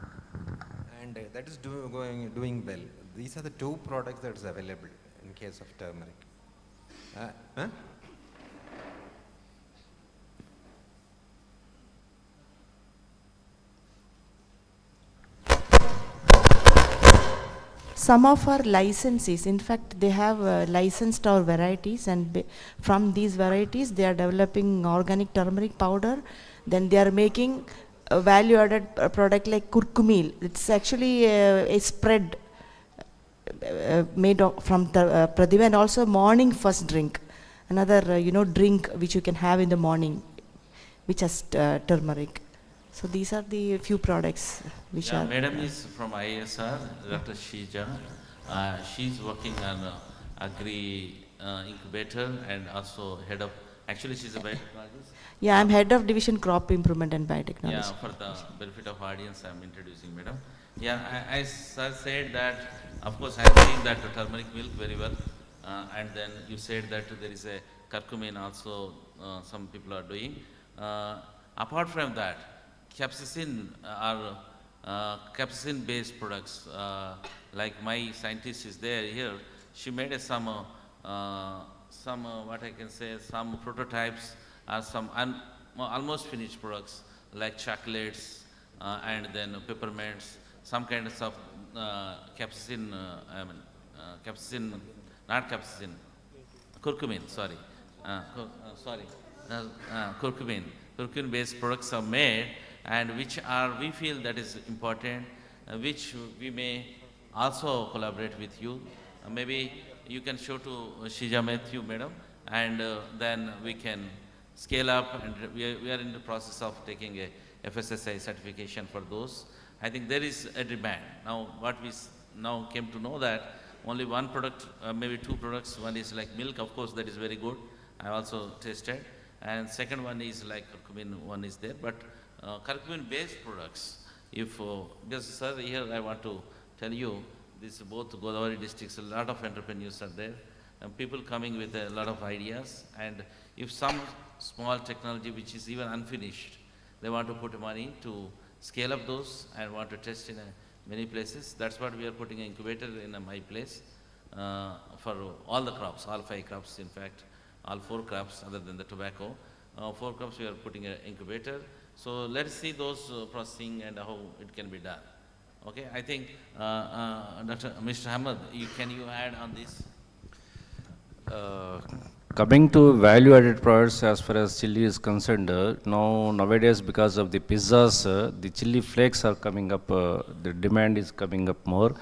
And that is doing well. These are the two products that is available in case of turmeric. Some of our licensees, in fact, they have licensed our varieties, and from these varieties, they are developing organic turmeric powder. Then they are making a value-added product like curcumil. It's actually a spread made from Pradima, and also morning first drink. Another, drink which you can have in the morning, which has turmeric. So these are the few products which are. Madam is from ISR, Dr. Shija. She's working on agri incubator and also head of. Actually, she's a biotechnologist. Yeah, I'm head of division crop improvement and biotechnology. Yeah, for the benefit of audience, I'm introducing Madam. Yeah, I said that. Of course, I'm saying that turmeric milk very well, and then you said that there is a curcumin also. Some people are doing. Apart from that, capsaicin are capsaicin-based products. Like my scientist is there here. She made some what I can say, some prototypes or some almost finished products like chocolates and then peppermints, some kinds of capsaicin. Capsaicin, not capsaicin, curcumin, sorry, curcumin, curcumin-based products are made, and which are, we feel that is important, which we may also collaborate with you. Maybe you can show to Shija Matthew, madam, and then we can scale up, and we are in the process of taking a FSSAI certification for those. I think there is a demand. Now, what we now came to know that only one product, maybe two products, one is like milk, of course, that is very good. I also tasted. And second one is like curcumin, one is there. But curcumin-based products, if, because sir, here I want to tell you, this both Godavari districts, a lot of entrepreneurs are there, and people coming with a lot of ideas. And if some small technology which is even unfinished, they want to put money to scale up those and want to test in many places. That's what we are putting an incubator in my place for all the crops, all 5 crops, in fact, all 4 crops other than the tobacco. 4 crops we are putting an incubator. So let's see those processing and how it can be done. Okay, I think Mr. Ahmed, can you add on this? Coming to value-added products as far as chili is concerned, nowadays because of the pizzas, the chili flakes are coming up, the demand is coming up more.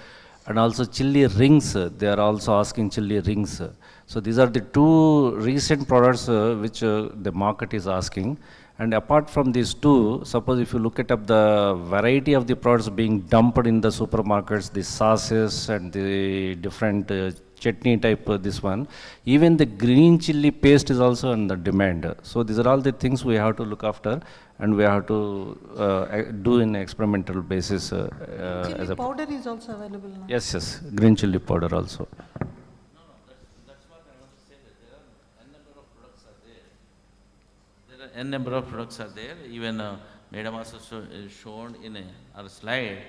And also chili rings, they are also asking chili rings. So these are the 2 recent products which the market is asking. And apart from these 2, suppose if you look at up the variety of the products being dumped in the supermarkets, the sauces and the different chutney type, this one, even the green chili paste is also in the demand. So these are all the things we have to look after, and we have to do in experimental basis. Chili powder is also available now. Yes, yes, green chili powder also. N number of products are there. Even Madam also shown in our slide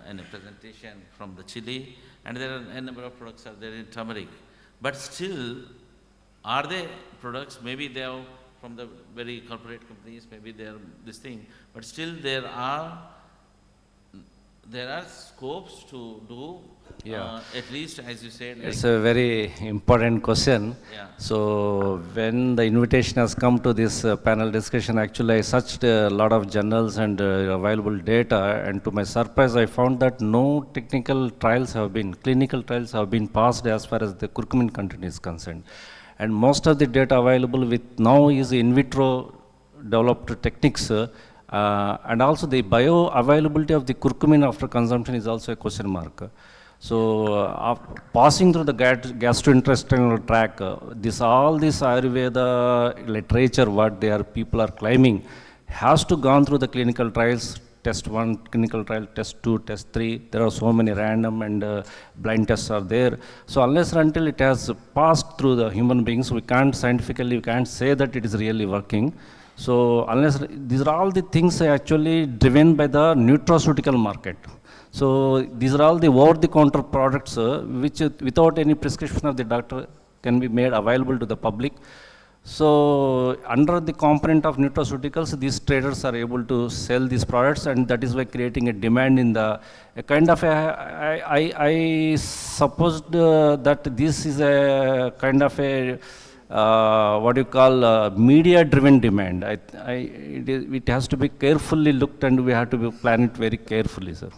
in a presentation from the chili, and there are N number of products are there in turmeric. But still, are they products? Maybe they are from the very corporate companies. Maybe they are this thing. But still, there are scopes to do. At least, as you said. It's a very important question. Yeah. So when the invitation has come to this panel discussion, actually I searched a lot of journals and available data, and to my surprise I found that no clinical trials have been passed as far as the curcumin content is concerned. And most of the data available with now is in vitro developed techniques, and also the bioavailability of the curcumin after consumption is also a question mark. So passing through the gastrointestinal tract, all this Ayurveda literature, what people are claiming, has to gone through the clinical trials, test 1, clinical trial, test 2, test 3. There are so many random and blind tests are there. So unless or until it has passed through the human beings, we can't scientifically, we can't say that it is really working. So unless, these are all the things actually driven by the nutraceutical market. So these are all the over-the-counter products which without any prescription of the doctor can be made available to the public. So under the component of nutraceuticals, these traders are able to sell these products, and that is why creating a demand in the I supposed that this is a kind of a what you call media-driven demand. It has to be carefully looked, and we have to plan it very carefully, sir.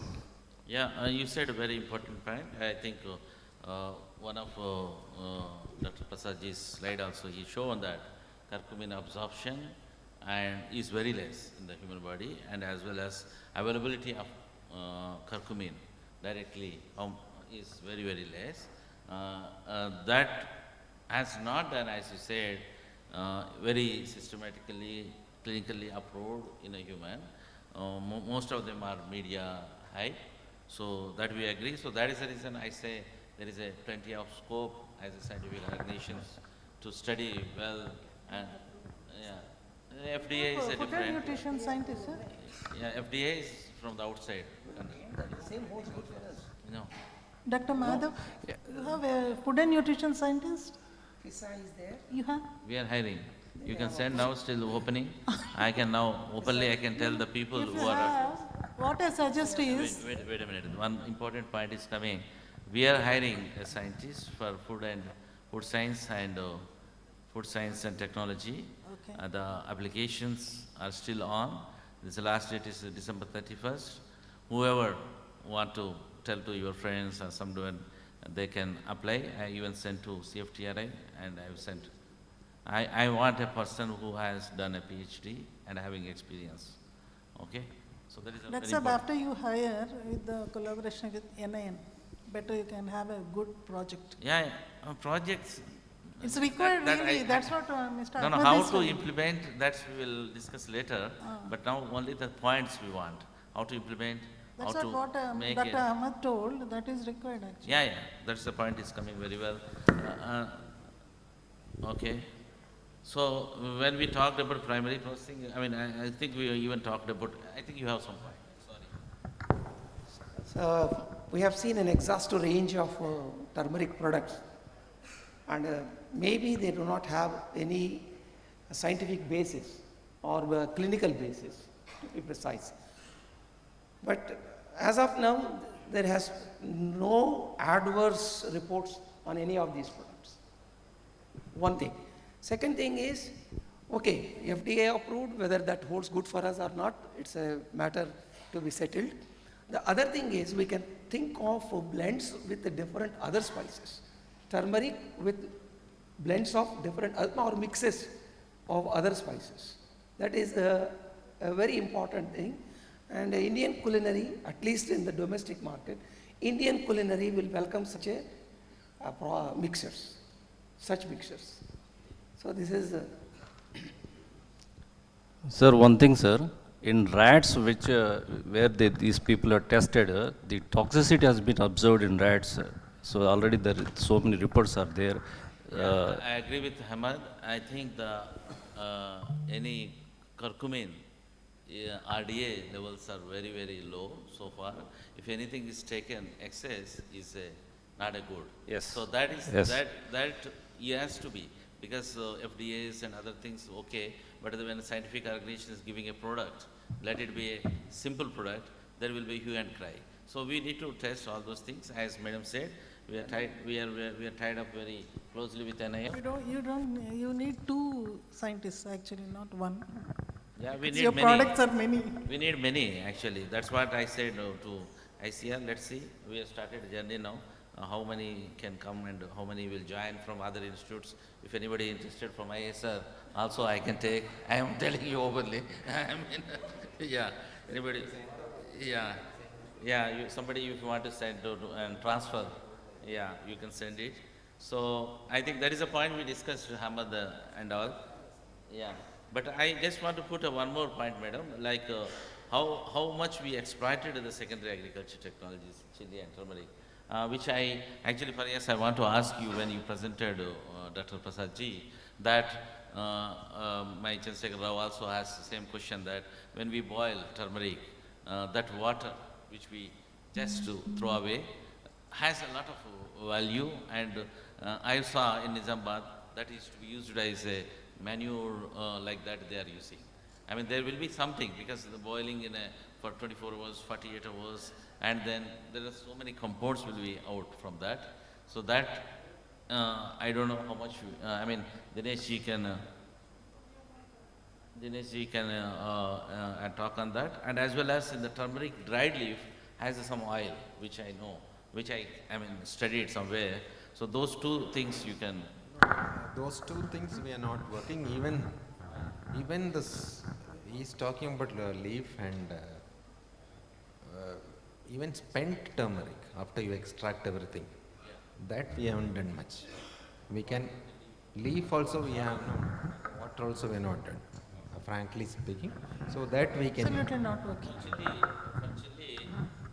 Yeah, you said a very important point. I think one of Dr. Prasadji's slide also, he shown that curcumin absorption and is very less in the human body, and as well as availability of curcumin directly is very, very less. That has not done, as you said, very systematically, clinically approved in a human. Most of them are media hype. So that we agree. So that is the reason I say there is plenty of scope as a scientific organizations to study well. And yeah, FDA is a different. Food and nutrition scientist, sir? Yeah, FDA is from the outside. Same holds good for us. No. Dr. Madhav, you have a food and nutrition scientist? ICAR is there. You have? We are hiring. You can send now, still opening. I can now openly I can tell the people If who you are. have, what I suggest is. Wait a minute. One important point is coming. We are hiring a scientist for food and food science and food science and technology. Okay. The applications are still on. This last date is December 31st. Whoever want to tell to your friends or someone, they can apply. I even sent to CFTRI and I have sent. I want a person who has done a PhD and having experience. Okay? So that is a That's very up important. after you hire with the collaboration with NIN. Better you can have a good project. Yeah, projects. It's required really, that's what Mr. No, Ahmed how is to saying. implement, that we will discuss later. But now only the points we want. How to implement, That's how to what make Dr. it. Ahmed told, that is required actually. Yeah, that's the point is coming very well. Okay. So when we talked about primary processing, I mean, I think we even talked about, I think you have some point, sorry. So we have seen an exhaustive range of turmeric products, and maybe they do not have any scientific basis or clinical basis, to be precise. But as of now, there has no adverse reports on any of these products. One thing. Second thing is, okay, FDA approved, whether that holds good for us or not, it's a matter to be settled. The other thing is, we can think of blends with the different other spices. Turmeric with blends of different or mixes of other spices. That is a very important thing. And Indian culinary, at least in the domestic market, Indian culinary will welcome such a mixtures, such mixtures. So this is. Sir, one thing, sir. In rats, which where these people are tested, the toxicity has been observed in rats. So already there so many reports are there. I agree with Hamad. I think the any curcumin RDA levels are very, very low so far. If anything is taken, excess is not a good. Yes. So that is Yes. that has to be, because FDAs and other things okay, but when a scientific organization is giving a product, let it be a simple product, there will be hue and cry. So we need to test all those things. As Madam said, we are tied up very closely with NIM. You need two scientists actually, not one. Yeah, we need Your many. products are many. We need many, actually. That's what I said to ICR. Let's see. We have started a journey now. How many can come and how many will join from other institutes. If anybody interested from ISR, also I can take. I am telling you openly. I mean, yeah. Anybody? Yeah. Yeah. Somebody, if you want to send and transfer, yeah, you can send it. So I think that is a point we discussed, Hamad and all. Yeah. But I just want to put one more point, madam, like how much we exploited the secondary agriculture technologies, chili and turmeric, which I actually, Faryas, I want to ask you when you presented Dr. Prasad ji, that my Chandrasekhar Rao also has the same question, that when we boil turmeric, that water which we just to throw away has a lot of value, and I saw in Nizamabad that is to be used as a manure like that they are using. I mean, there will be something, because the boiling for 24 hours, 48 hours, and then there are so many compounds will be out from that. So that, I don't know how much, I mean, Dinesh ji can talk on that. And as well as in the turmeric dried leaf has some oil, which I know, which I mean, studied somewhere. So those two things you can. Those two things we are not working. Even this, he's talking about leaf and even spent turmeric after you extract everything. That we haven't done much. We can leaf also we have no, water also we have not done. Frankly speaking, so that we can. Absolutely not working. From Chile,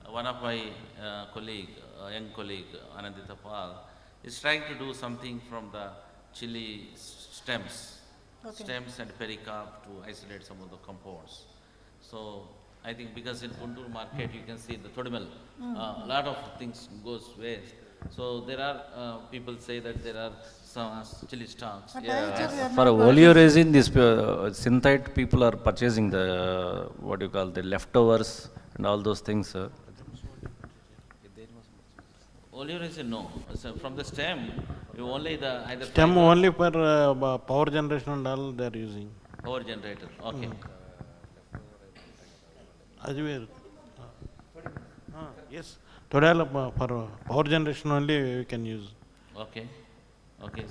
one of my young colleague, Anandita Pal, is trying to do something from the chili stems, and pericarp to isolate some of the compounds. So I think because in Guntur market you can see the Todimal, a lot of things goes waste. So there are people say that there are some chili stocks. For oleoresin, this synthite people are purchasing the what you call the leftovers and all those things, sir. Oleomer is a no. So from the stem, you only the either Stem fiber- only for power generation and all they are using. Power generator, okay. Ajmer. Yes, today for power generation only we can use. Okay, okay.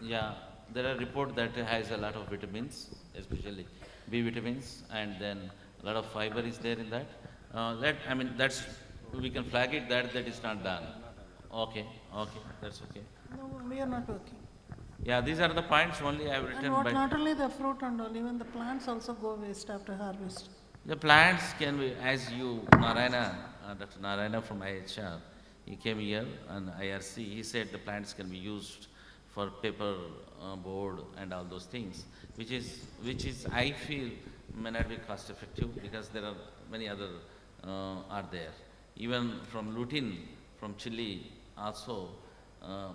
Yeah, there are report that has a lot of vitamins, especially B vitamins, and then a lot of fiber is there in that. I mean, that's, we can flag it that that is not done. Okay, okay, that's okay. No, we are not working. Yeah, these are the points only I have written And by. not only the fruit and all, even the plants also go waste after harvest. The plants can be, as you, Narayana, Dr. Narayana from IHR, he came here on IRC, he said the plants can be used for paper, board and all those things, which is, I feel, may not be cost effective because there are many other are there. Even from lutein, from chili also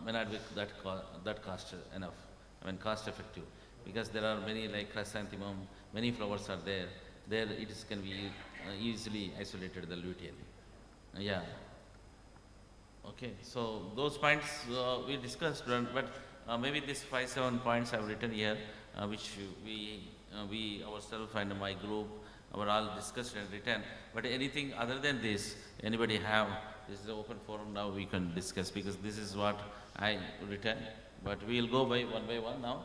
may not be that cost enough, I mean cost effective, because there are many like chrysanthemum, many flowers are there. There it is can be easily isolated the lutein. Yeah. Okay, so those points we discussed, but maybe these 5-7 points I have written here, which we ourselves and my group were all discussed and written. But anything other than this, anybody have? This is an open forum now. We can discuss because this is what I written. But we will go by one now.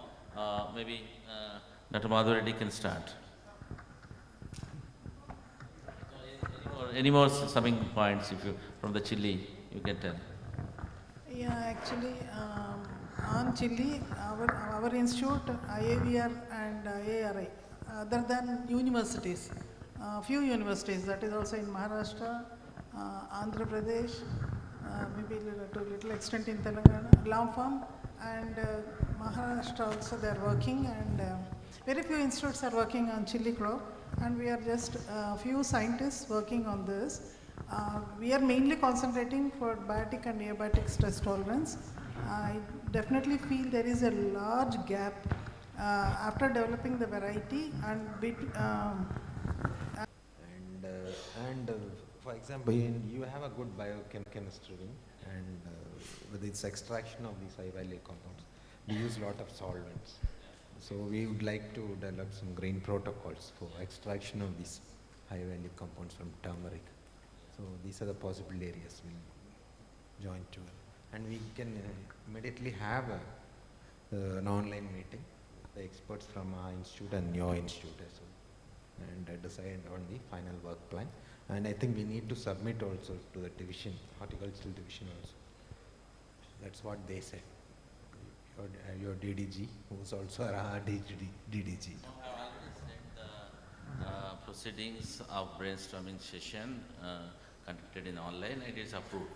Maybe Dr. Madhu Reddy can start. Any more summing points if you from the chili you can tell. Yeah, actually, on Chile, our institute, IAVR and IARI, other than universities, few universities, that is also in Maharashtra, Andhra Pradesh, maybe to a little extent in Telangana, Lampham, and Maharashtra also they are working, and very few institutes are working on chili crop, and we are just a few scientists working on this. We are mainly concentrating for biotic and abiotic stress tolerance. I definitely feel there is a large gap after developing the variety and for example, you have a good biochemistry, and with its extraction of these high value compounds, we use a lot of solvents. So we would like to develop some green protocols for extraction of these high value compounds from turmeric. So these are the possible areas we'll join to, and we can immediately have an online meeting with the experts from our institute and your institute as well, and decide on the final work plan. And I think we need to submit also to the division, horticultural division also. That's what they said. Your DDG, who's also our DDG. Proceedings of brainstorming session conducted in online, it is approved,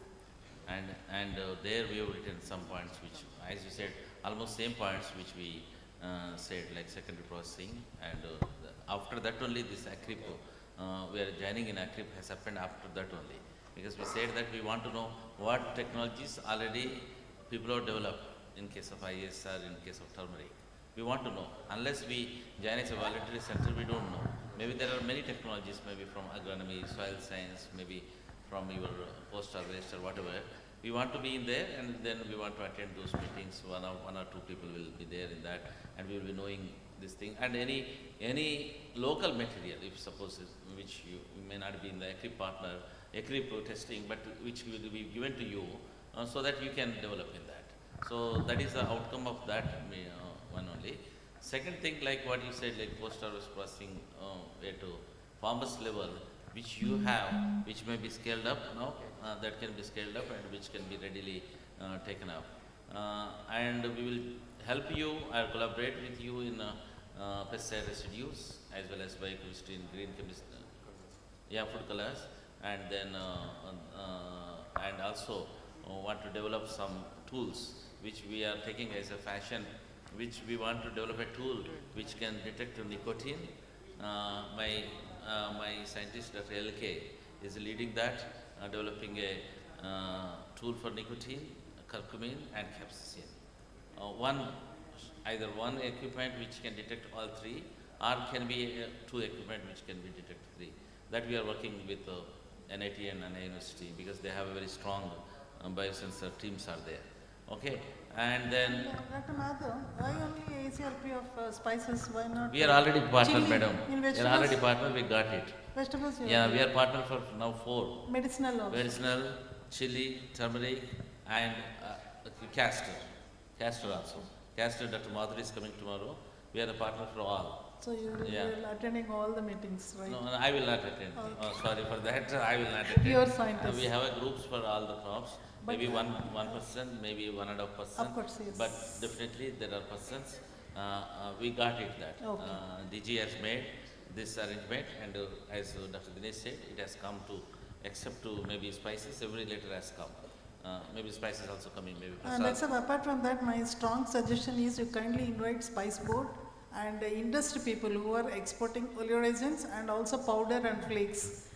and there we have written some points which, as you said, almost same points which we said, like secondary processing, and after that only this ACRIP, we are joining in ACRIP has happened after that only, because we said that we want to know what technologies already people have developed in case of ISR, in case of turmeric. We want to know. Unless we join as a voluntary center, we don't know. Maybe there are many technologies, maybe from agronomy, soil science, maybe from your post-harvest or whatever. We want to be in there, and then we want to attend those meetings. One or two people will be there in that, and we will be knowing this thing. And any local material, if suppose which you may not be in the ACRIP partner, ACRIP testing, but which will be given to you, so that you can develop in that. So that is the outcome of that one only. Second thing, like what you said, like post-harvest processing at farmers level, which you have, which may be scaled up now, that can be scaled up and which can be readily taken up. And we will help you or collaborate with you in pesticide residues as well as biochemistry in green chemistry, food colors, and then and also want to develop some tools which we are taking as a fashion, which we want to develop a tool which can detect nicotine. My scientist, Dr. LK, is leading that, developing a tool for nicotine, curcumin and capsaicin. Either one equipment which can detect all three, or can be two equipment which can be detect three. That we are working with NIT and Anna University, because they have a very strong biosensor teams are there. Okay, and then Dr. Madhav, why only ACRP of spices? Why not? we are already partner, chili madam. In We are vegetables? already partner. We got it. Vegetables. You Yeah, have we are partner for now 4. medicinal also. Medicinal, chili, turmeric, and castor. Castor also. Castor, Dr. Madhuri is coming tomorrow. We are a partner for all. So you Yeah. will attending all the meetings, right? No, I will not attend. Okay. Sorry for that. I will not attend. You're scientist. We have a groups for all the crops. But Maybe 1%, maybe 1.5%. Of course, yes. But definitely there are persons. We got it that. Okay. DG has made this arrangement, and as Dr. Dinesh said, it has come to, except to maybe spices, every letter has come. Maybe spices also coming, maybe And prasad. except apart from that, my strong suggestion is you kindly invite Spice Board and industry people who are exporting oleoresins and also powder and flakes.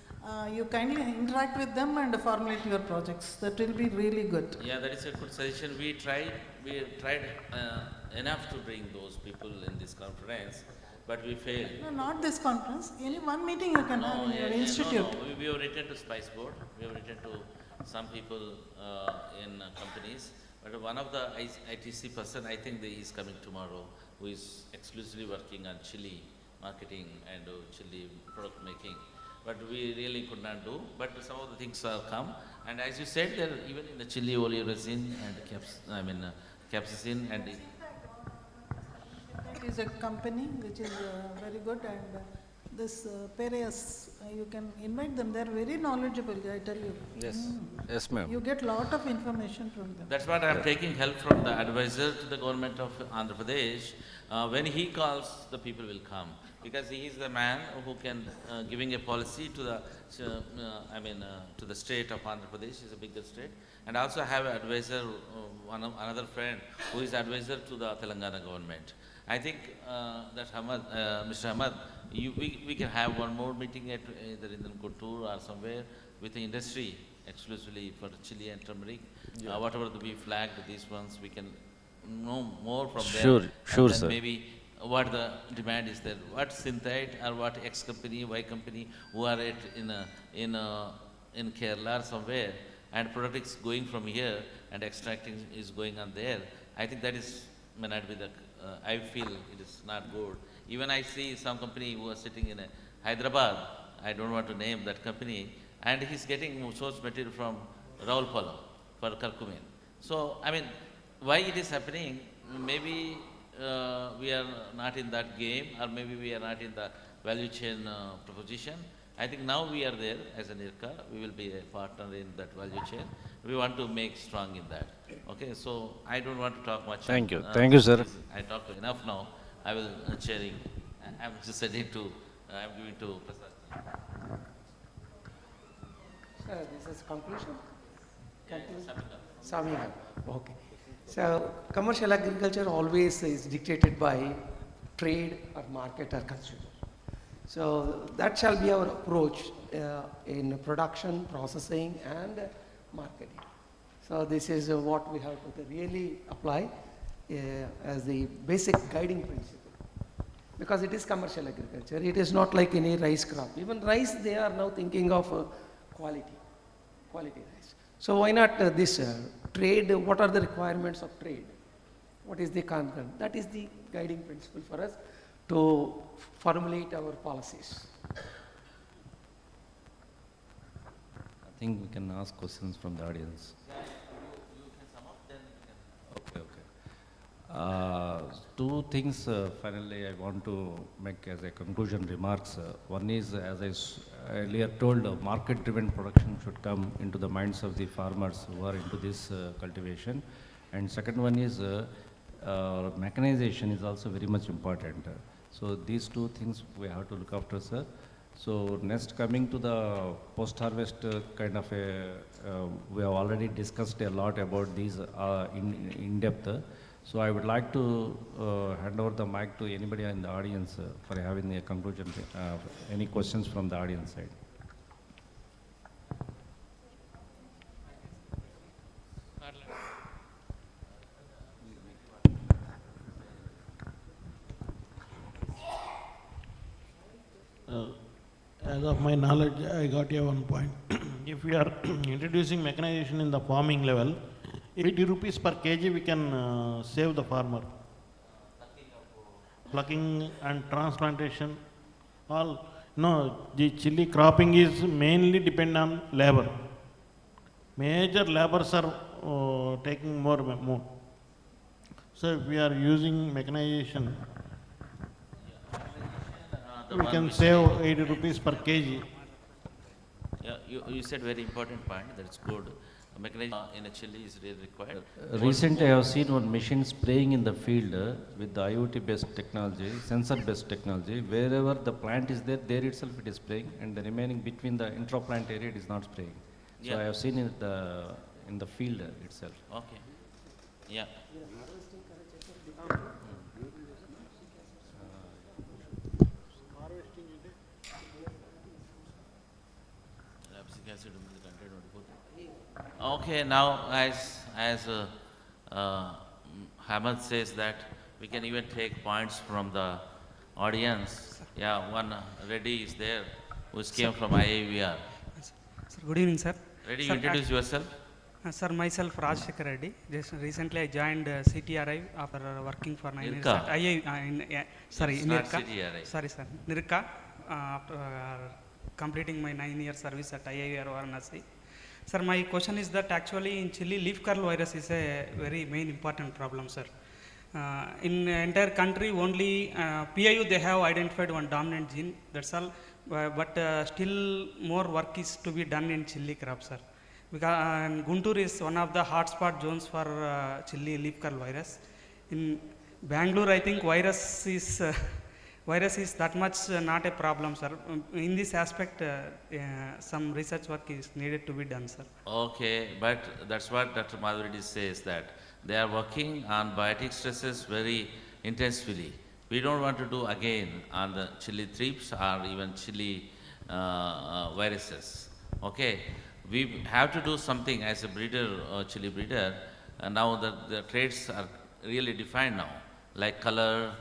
You kindly interact with them and formulate your projects. That will be really good. Yeah, that is a good suggestion. We tried enough to bring those people in this conference, but we failed. No, not this conference. Any one meeting you can have in your institute. No. We have written to Spice Board. We have written to some people in companies. But one of the ITC person, I think he is coming tomorrow, who is exclusively working on chili marketing and chili product making. But we really could not do. But some of the things have come. And as you said, there even in the chili oleoresin and capsaicin and It is a company which is very good, and this Pereas, you can invite them. They are very knowledgeable, I tell you. Yes. Yes, ma'am. You get lot of information from them. that's what I am taking help from the advisor to the government of Andhra Pradesh. When he calls, the people will come, because he is the man who can giving a policy to the to the state of Andhra Pradesh. Is a bigger state, and also have an advisor, another friend who is advisor to the Telangana government. I think that Mr. Ahmad, we can have one more meeting at either in Kuttur or somewhere with the industry exclusively for chili and turmeric. Yeah. Whatever we flagged, these ones, we can know more from Sure, them. sure, And then sir. maybe what the demand is there, what Synthite or what X company, Y company who are in Kerala or somewhere, and product is going from here and extracting is going on there. I think that may not be the. I feel it is not good. Even I see some company who are sitting in Hyderabad. I don't want to name that company, and he's getting source material from Raulpalam for curcumin. So I mean, why it is happening? Maybe we are not in that game, or maybe we are not in the value chain proposition. I think now we are there as a NIRCA. We will be a partner in that value chain. We want to make strong in that. Okay, so I don't want to talk much. Thank you. Thank you, sir. I talked enough now. I will sharing. I'm just sending to. I'm giving to Prasad. Sir, this is conclusion? Summing up. Okay. So commercial agriculture always is dictated by trade or market or consumer. So that shall be our approach in production, processing and marketing. So this is what we have to really apply as the basic guiding principle. Because it is commercial agriculture, it is not like any rice crop. Even rice, they are now thinking of quality rice. So why not this trade, what are the requirements of trade? What is the concern? That is the guiding principle for us to formulate our policies. I think we can ask questions from the audience. Okay. Two things finally I want to make as a conclusion remarks. One is, as I earlier told, market-driven production should come into the minds of the farmers who are into this cultivation. And second one is mechanization is also very much important. So these two things we have to look after, sir. So next, coming to the post-harvest kind of we have already discussed a lot about these in depth. So I would like to hand over the mic to anybody in the audience for having a conclusion. Any questions from the audience side? As of my knowledge, I got here one point. if we are introducing mechanization in the farming level, 80 rupees per kg we can save the farmer. Plucking and transplantation, all, no, the chili cropping is mainly depend on labor. Major labors are taking more. So if we are using mechanization, we can save 80 rupees per kg. Yeah, you said very important point, that's good. Mechanism in a chili is really required. Recently, I have seen one machine spraying in the field with the IoT-based technology, sensor-based technology. Wherever the plant is there, there itself it is spraying, and the remaining between the intra-plant area, it is not spraying. So Yeah. I have seen it in the field itself. Okay. Yeah. Okay, now as Hamad says that we can even take points from the audience. Yeah, one Reddy is there who came from IAVR. Sir, good evening, sir. Ready, Sir, introduce yourself. Sir, myself Rajshekar Reddy. Just recently I joined CTRI after working for 9 years NIRCA. at sorry, It's not NIRCA. CTRI. Sorry, sir. NIRCA after completing my 9-year service at IIR Varanasi. Sir, my question is that actually in Chile, leaf curl virus is a very main important problem, sir. In entire country, only PIU they have identified one dominant gene. That's all. But still more work is to be done in chili crop, sir. Because Guntur is one of the hotspot zones for chili leaf curl virus. In Bangalore, I think virus is that much not a problem, sir. In this aspect, some research work is needed to be done, sir. Okay, but that's what Dr. Madhuri says, that they are working on biotic stresses very intensively. We don't want to do again on the chili thrips or even chili viruses. Okay, we have to do something as a breeder, chili breeder. Now the traits are really defined now, like color,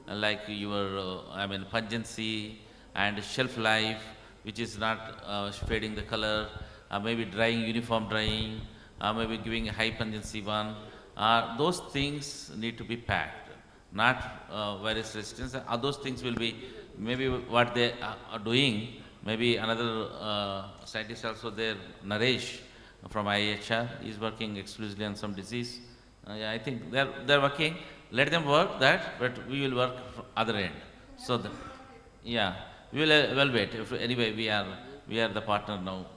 like your, pungency and shelf life, which is not fading the color, maybe drying, uniform drying, maybe giving a high pungency one. Those things need to be packed, not virus resistance. Those things will be maybe what they are doing. Maybe another scientist also there, Naresh from IHR, is working exclusively on some disease. Yeah, I think they're working. Let them work that, but we will work from other end. So, yeah, we will evaluate. Anyway, we are the partner now.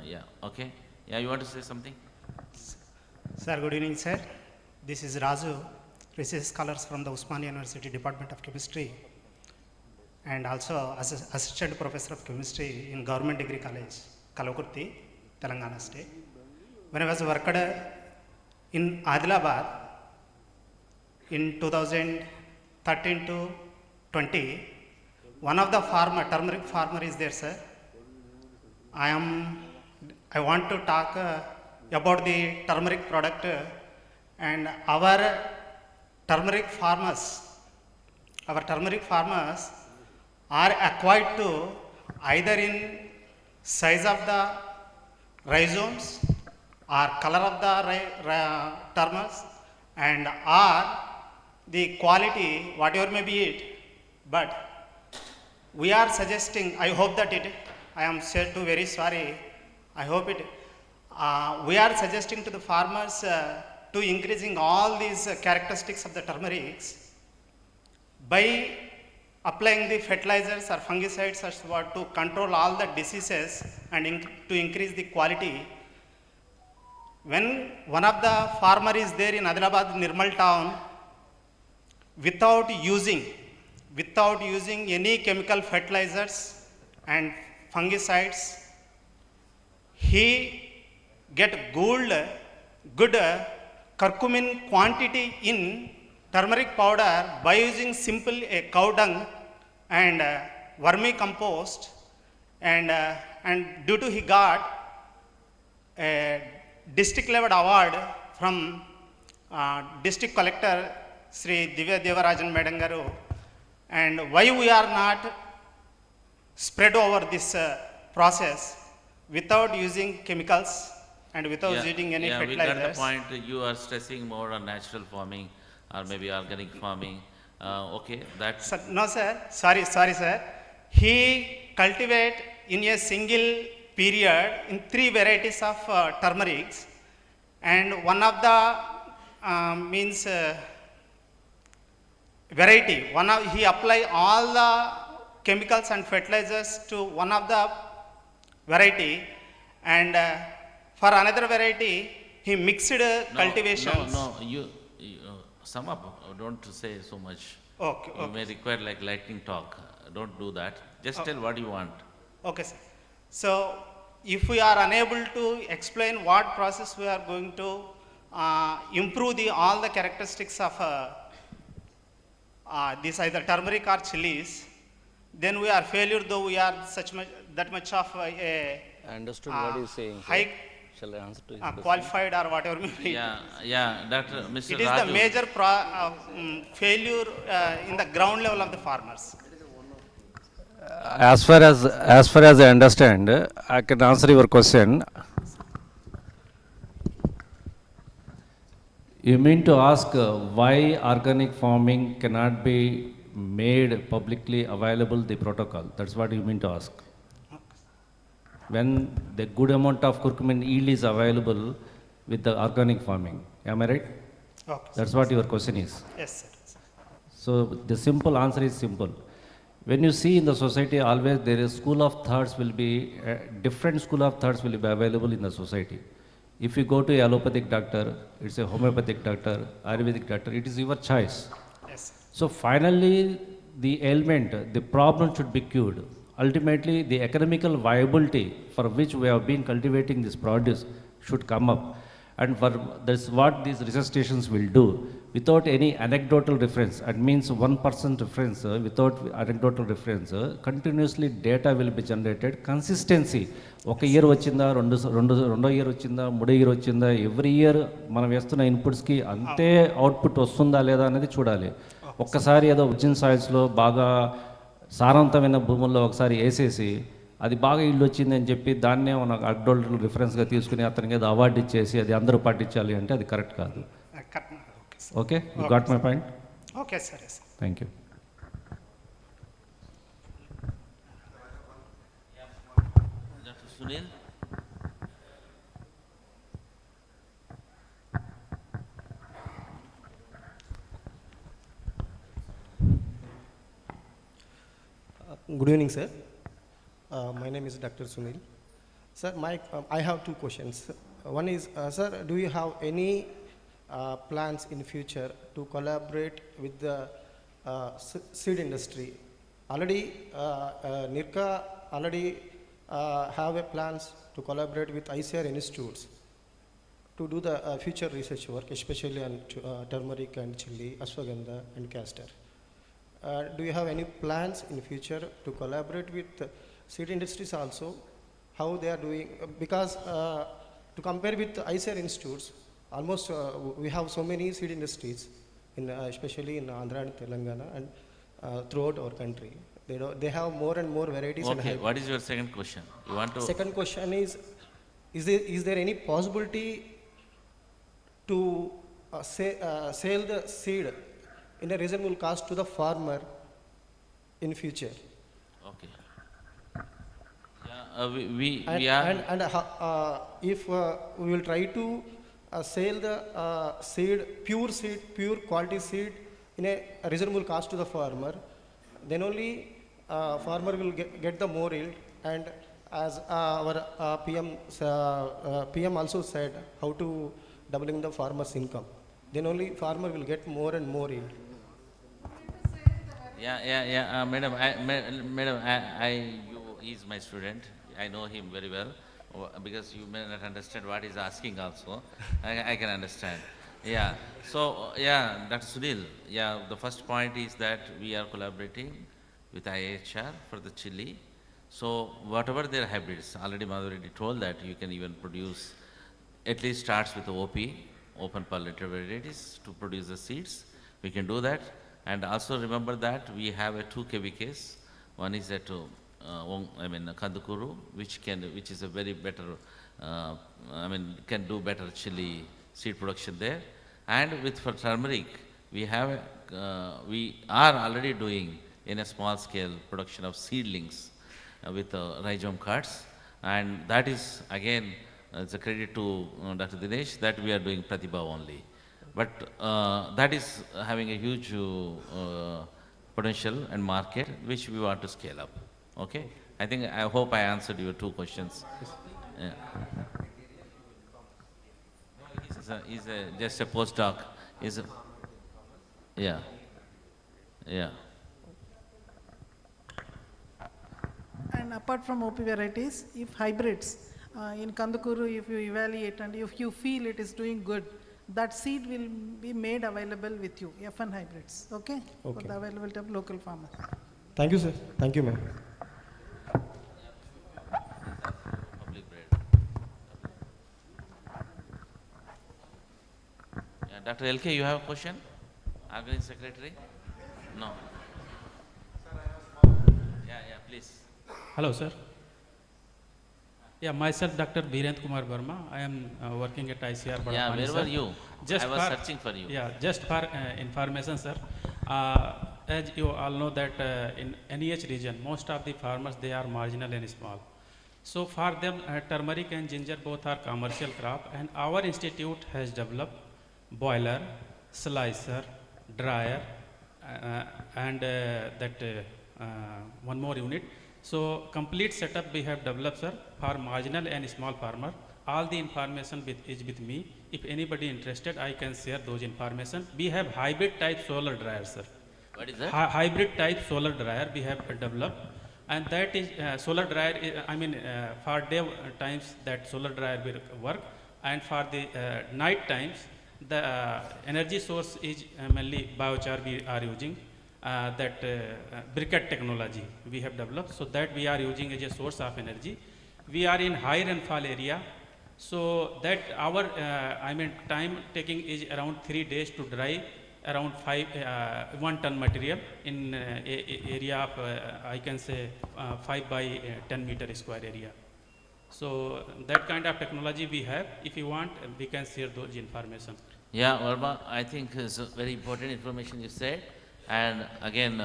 Yeah, okay. Yeah, you want to say something? Sir, good evening, sir. This is Raju, research scholars from the Usmania University Department of Chemistry, and also as assistant professor of chemistry in Government Degree College, Kalakurti, Telangana State. When I was worked in Adilabad in 2013 to 20, one of the turmeric farmer is there, sir. I want to talk about the turmeric product and our turmeric farmers are acquired to either in size of the rhizomes or color of the termes and or the quality, whatever may be it. But we are suggesting, I hope that I am too very sorry, I hope we are suggesting to the farmers to increasing all these characteristics of the turmerics by applying the fertilizers or fungicides as what to control all the diseases and to increase the quality. When one of the farmer is there in Adilabad, Nirmal town, without using any chemical fertilizers and fungicides, he get good curcumin quantity in turmeric powder by using simple cow dung and vermicompost, and due to he got a district level award from district collector Sri Divya Devarajan Madam Garu. And why we are not spread over this process? without using chemicals and without using any we fertilizers. got the point. You are stressing more on natural farming or maybe organic farming. Okay, that's... Sir, no sir, sorry sir. He cultivate in a single period in 3 varieties of turmerics, and one of the variety, he apply all the chemicals and fertilizers to one of the variety, and for another variety he mixed cultivations. No, you sum up, don't say so much. Okay, You may require like lightning talk, don't do that. Just tell what you want. Okay sir. So if we are unable to explain what process we are going to improve all the characteristics of this either turmeric or chilies, then we are failure, though we are that much of a I understood what he's saying. high Shall I answer to his question? qualified or whatever may be. Dr. Mr. It is Raju. the major failure in the ground level of the farmers. As far as I understand, I can answer your question. You mean to ask why organic farming cannot be made publicly available, the protocol? That's what you mean to ask. When the good amount of curcumin yield is available with the organic farming. Am I right? Okay. That's what your question is. Yes, sir. So the simple answer is simple. When you see in the society, always there is school of thoughts will be, different school of thoughts will be available in the society. If you go to a allopathic doctor, it's a homeopathic doctor, Ayurvedic doctor, it is your choice. Yes. So finally, the ailment, the problem should be cured. Ultimately, the economical viability for which we have been cultivating this produce should come up. And that's what these research stations will do. Without any anecdotal reference, it means 1% reference, without anecdotal reference, continuously data will be generated. Consistency. ఒక year వచ్చిందా రెండో year వచ్చిందా మూడో year వచ్చిందా every year మనం వేస్తున్న ఇన్పుట్స్కి అంతే output వస్తుందా లేదా అనేది చూడాలి. ఒక్కసారి ఏదో వర్జిన్ సాయిల్స్లో బాగా సారవంతమైన భూముల్లో ఒకసారి వేసేసి అది బాగా ఇల్లు వచ్చింది అని చెప్పి దాన్నే మన అడ్డోల్టర్ రిఫరెన్స్గా తీసుకుని అతనికి ఏదో అవార్డు ఇచ్చేసి అది అందరూ పాటించాలి అంటే అది కరెక్ట్ కాదు. Okay, you got my point? Okay sir. Thank you. Dr. Sunil? Good evening, sir. My name is Dr. Sunil. Sir, I have 2 questions. One is, sir, do you have any plans in future to collaborate with the seed industry? Already, NIRCA already have a plans to collaborate with ICAR institutes to do the future research work, especially on turmeric and chili, ashwagandha and castor. Do you have any plans in future to collaborate with seed industries also? How they are doing? Because to compare with ICAR institutes, almost we have so many seed industries, especially in Andhra and Telangana and throughout our country. They have more and more varieties. Okay, what is your second question? You want to? Second question is there any possibility to sell the seed in a reasonable cost to the farmer in future? Okay. Yeah, if we will try to sell the pure quality seed in a reasonable cost to the farmer, then only farmer will get the more yield. And as our PM also said, how to doubling the farmer's income, then only farmer will get more and more yield. Madam, he is my student. I know him very well, because you may not understand what he's asking also. I can understand. Yeah, so, Dr. Sunil, the first point is that we are collaborating with IHR for the chili. So, whatever their hybrids, already Madhuri told that you can even produce, at least starts with OP, open pollinator varieties, to produce the seeds. We can do that. And also remember that we have 2 KVKs. One is at Kandukuru, which is a very better, can do better chili seed production there. And for turmeric, we are already doing in a small scale production of seedlings with rhizome cuts, and that is again it's a credit to Dr. Dinesh that we are doing Pratibha only. But that is having a huge potential and market which we want to scale up. Okay, I hope I answered your two questions. Yeah. He's just a postdoc. Yeah. And apart from OP varieties, if hybrids, in Kandukuru, if you evaluate and if you feel it is doing good, that seed will be made available with you, F1 hybrids, okay? For the availability of local farmers. Thank you, sir. Thank you, ma'am. Yeah, Dr. LK, you have a question? Organizing Secretary? No. Yeah, please. Hello, sir. Yeah, myself, Dr. Birendra Kumar Verma. I am working at ICR. Yeah, where were you? Just I was searching for you. Yeah, just for information, sir. As you all know that in NEH region, most of the farmers, they are marginal and small. So for them, turmeric and ginger both are commercial crop, and our institute has developed boiler, slicer, dryer, and one more unit. So complete setup we have developed, sir, for marginal and small farmer. All the information is with me. If anybody interested, I can share those information. We have hybrid type solar dryer, sir. What is that? Hybrid type solar dryer we have developed, and that is solar dryer. For day times that solar dryer will work, and for the night times the energy source is mainly biochar we are using. That briquette technology we have developed, so that we are using as a source of energy. We are in high rainfall area, so that our time taking is around 3 days to dry around 1 ton material in area of I can say 5 by 10 meter square area. So that kind of technology we have. If you want, we can share those information. Yeah, Verma, I think it's very important information you said. And again,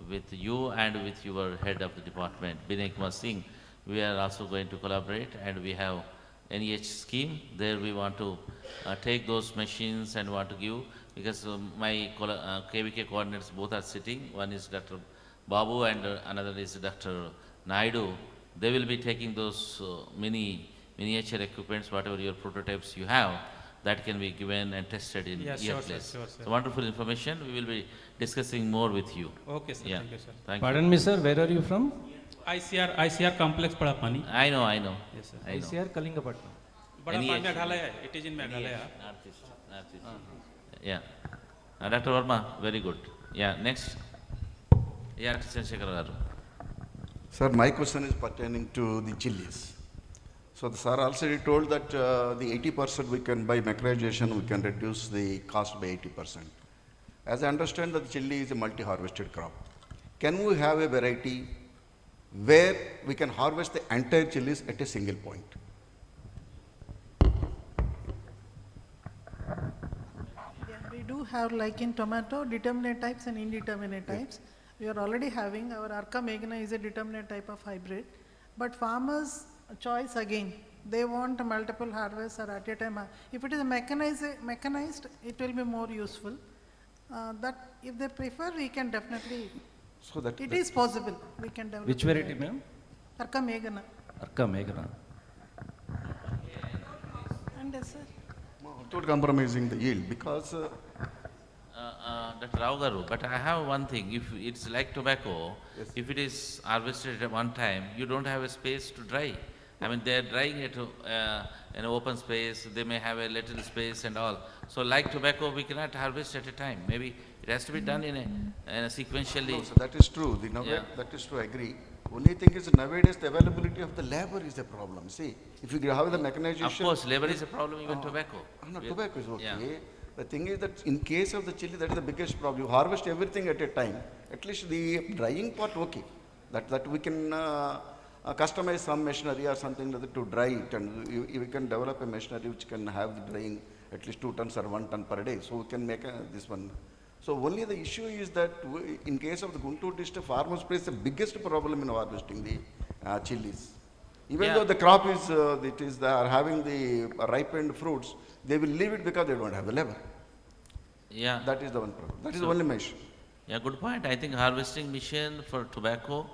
with you and with your head of the department, Binay Kumar Singh, we are also going to collaborate, and we have NEH scheme. There we want to take those machines and want to give, because my KVK coordinators both are sitting. One is Dr. Babu and another is Dr. Naidu. They will be taking those miniature equipments, whatever your prototypes you have, that can be given and tested in your place. Sure. So wonderful information. We will be discussing more with you. Okay, sir. Yeah. Thank you, sir. Pardon me, sir. Where are you from? ICR complex Padapani. I know. Yes, sir. ICR Kalingapatnam. Padapani, Meghalaya. It is in Meghalaya. Northeast. Yeah. Dr. Verma, very good. Yeah. Next. Yeah, Dr. Chandrasekhar garu. Sir, my question is pertaining to the chilies. So the sir also told that the 80% we can, by mechanization, we can reduce the cost by 80%. As I understand that the chili is a multi-harvested crop. Can we have a variety where we can harvest the entire chilies at a single point? Yeah, we do have, like in tomato, determinate types and indeterminate types. We are already having our Arca Megana is a determinate type of hybrid, but farmers choice again. They want multiple harvests or at a time. If it is mechanized, it will be more useful. That if they prefer, we can definitely. So that it is possible. We can develop. Which variety, ma'am? Arca Megana. Arca Megana. And sir. Without compromising the yield, because. Dr. Rao garu, but I have one thing. If it's like tobacco, yes, if it is harvested at one time, you don't have a space to dry. They are drying it in an open space. They may have a little space and all. So like tobacco, we cannot harvest at a time. Maybe it has to be done in a sequentially. No, so that is true. That is true, I agree. Only thing is nowadays the availability of the labor is a problem. See, if you have the mechanization. Of course, labor is a problem, even tobacco. No, tobacco is okay. Yeah. The thing is that in case of the chili, that is the biggest problem. You harvest everything at a time. At least the drying part, okay. That we can customize some machinery or something like that to dry it, and we can develop a machinery which can have the drying at least 2 tons or 1 ton per day. So we can make this one. So only the issue is that in case of the Guntur district, farmers face the biggest problem in harvesting the chilies. Even though the crop is, they are having the ripened fruits, they will leave it because they don't have the labor. Yeah. That is the one problem. That is the only issue. Yeah, good point. I think harvesting mission for tobacco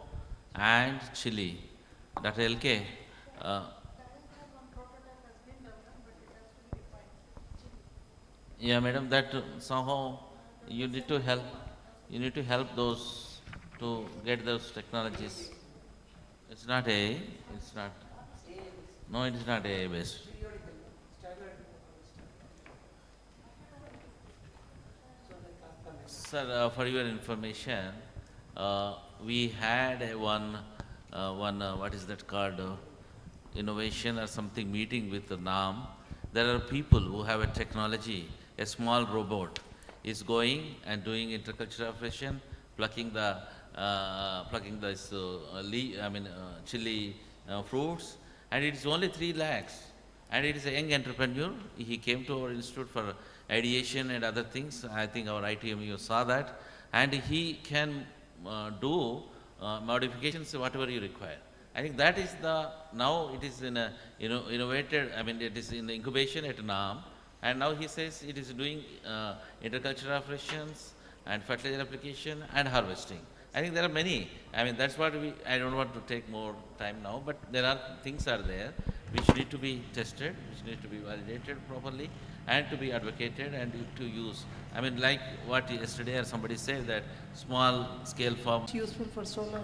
and chili. Dr. LK. Yeah, madam, that somehow you need to help. You need to help those to get those technologies. It's not A. It's not. No, it is not A based. Sir, for your information, we had one what is that called, innovation or something meeting with the NAM. There are people who have a technology, a small robot is going and doing intercultural operation, plucking this chili fruits, and it is only 3 lakhs. And it is a young entrepreneur. He came to our institute for ideation and other things. I think our ITMU saw that, and he can do modifications whatever you require. I think that is now it is in a innovated, it is in the incubation at NAM, and now he says it is doing intercultural operations and fertilizer application and harvesting. I think there are many. That's what I don't want to take more time now, but there are things are there which need to be tested, which need to be validated properly, and to be advocated and to use. Like what yesterday or somebody said, that small scale farm. It's useful for solar.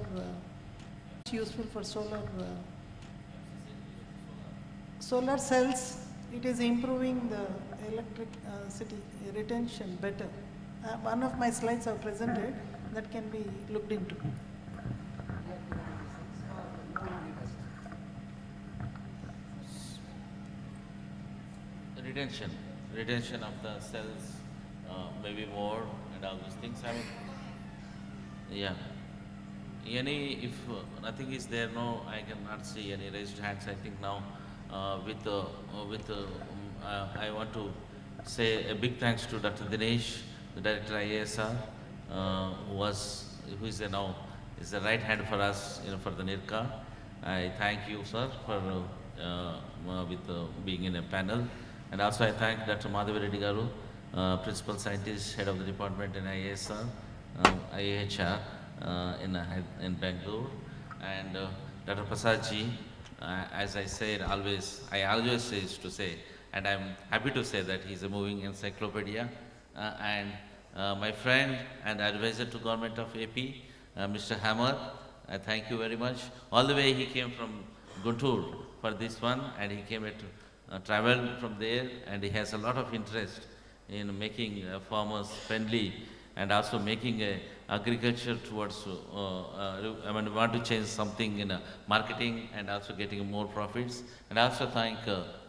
Solar cells. It is improving the electricity retention better. One of my slides I've presented that can be looked into. Retention of the cells, maybe more, and all those things. Yeah. If nothing is there, no, I cannot see any raised hands. I think now, I want to say a big thanks to Dr. Dinesh, the Director IASR, who is now is the right hand for us, for the NIRCA. I thank you, sir, for being in a panel. And also I thank Dr. Madhavi Reddy Garu, Principal Scientist, Head of the Department in IASR, IHR in Bangalore, and Dr. Prasadji, as I said always, I always say, and I'm happy to say that he's a moving encyclopedia, and my friend and advisor to Government of AP, Mr. Hammer, I thank you very much. All the way he came from Guntur for this one, and he came to travel from there, and he has a lot of interest in making farmers friendly and also making agriculture towards, we want to change something in marketing and also getting more profits. And also thank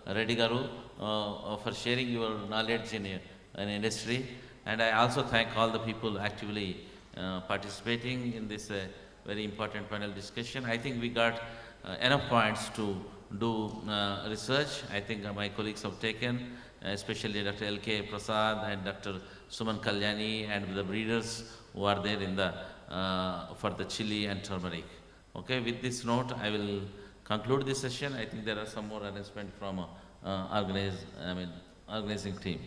Reddy Garu for sharing your knowledge in industry. And I also thank all the people actively participating in this very important panel discussion. I think we got enough points to do research. I think my colleagues have taken, especially Dr. L.K. Prasad and Dr. Suman Kalyani and the breeders who are there in the for the chili and turmeric. Okay, with this note, I will conclude this session. I think there are some more announcements from organizing team.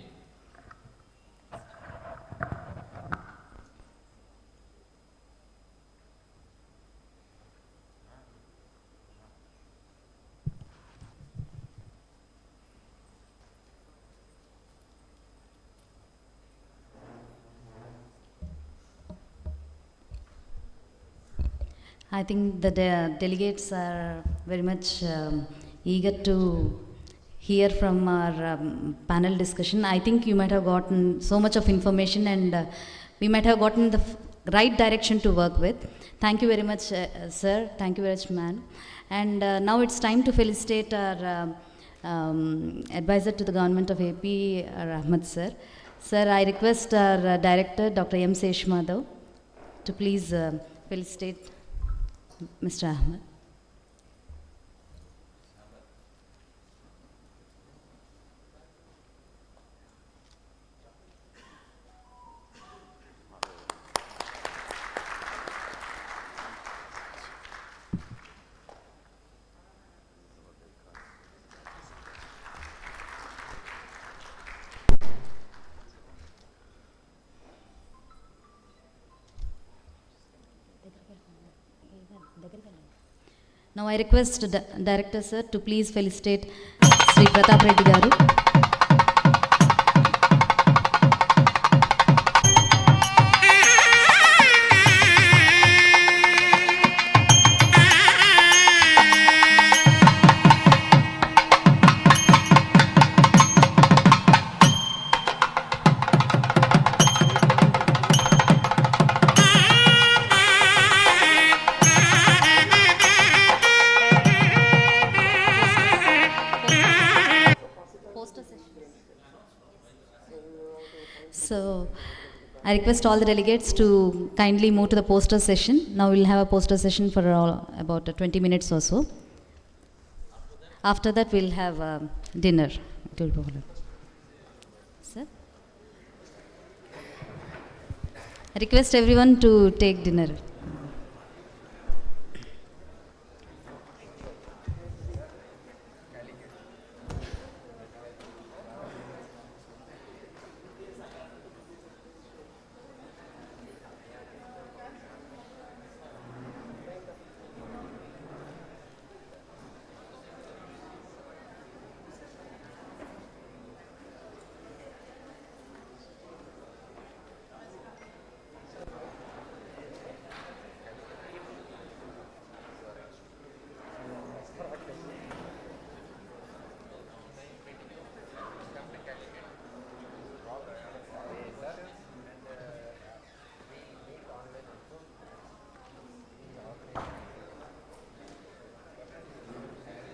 I think the delegates are very much eager to hear from our panel discussion. I think you might have gotten so much of information, and we might have gotten the right direction to work with. Thank you very much, sir. Thank you very much, ma'am. And now it's time to felicitate our advisor to the government of AP, Ahmed sir. Sir, I request our director, Dr. M. Sesh Madhav, to please felicitate Mr. Ahmed. Now I request the director sir to please felicitate Sri Pratap Reddy garu. So, I request all the delegates to kindly move to the poster session. Now we'll have a poster session for about 20 minutes or so. After that, we'll have dinner. Sir? I request everyone to take dinner.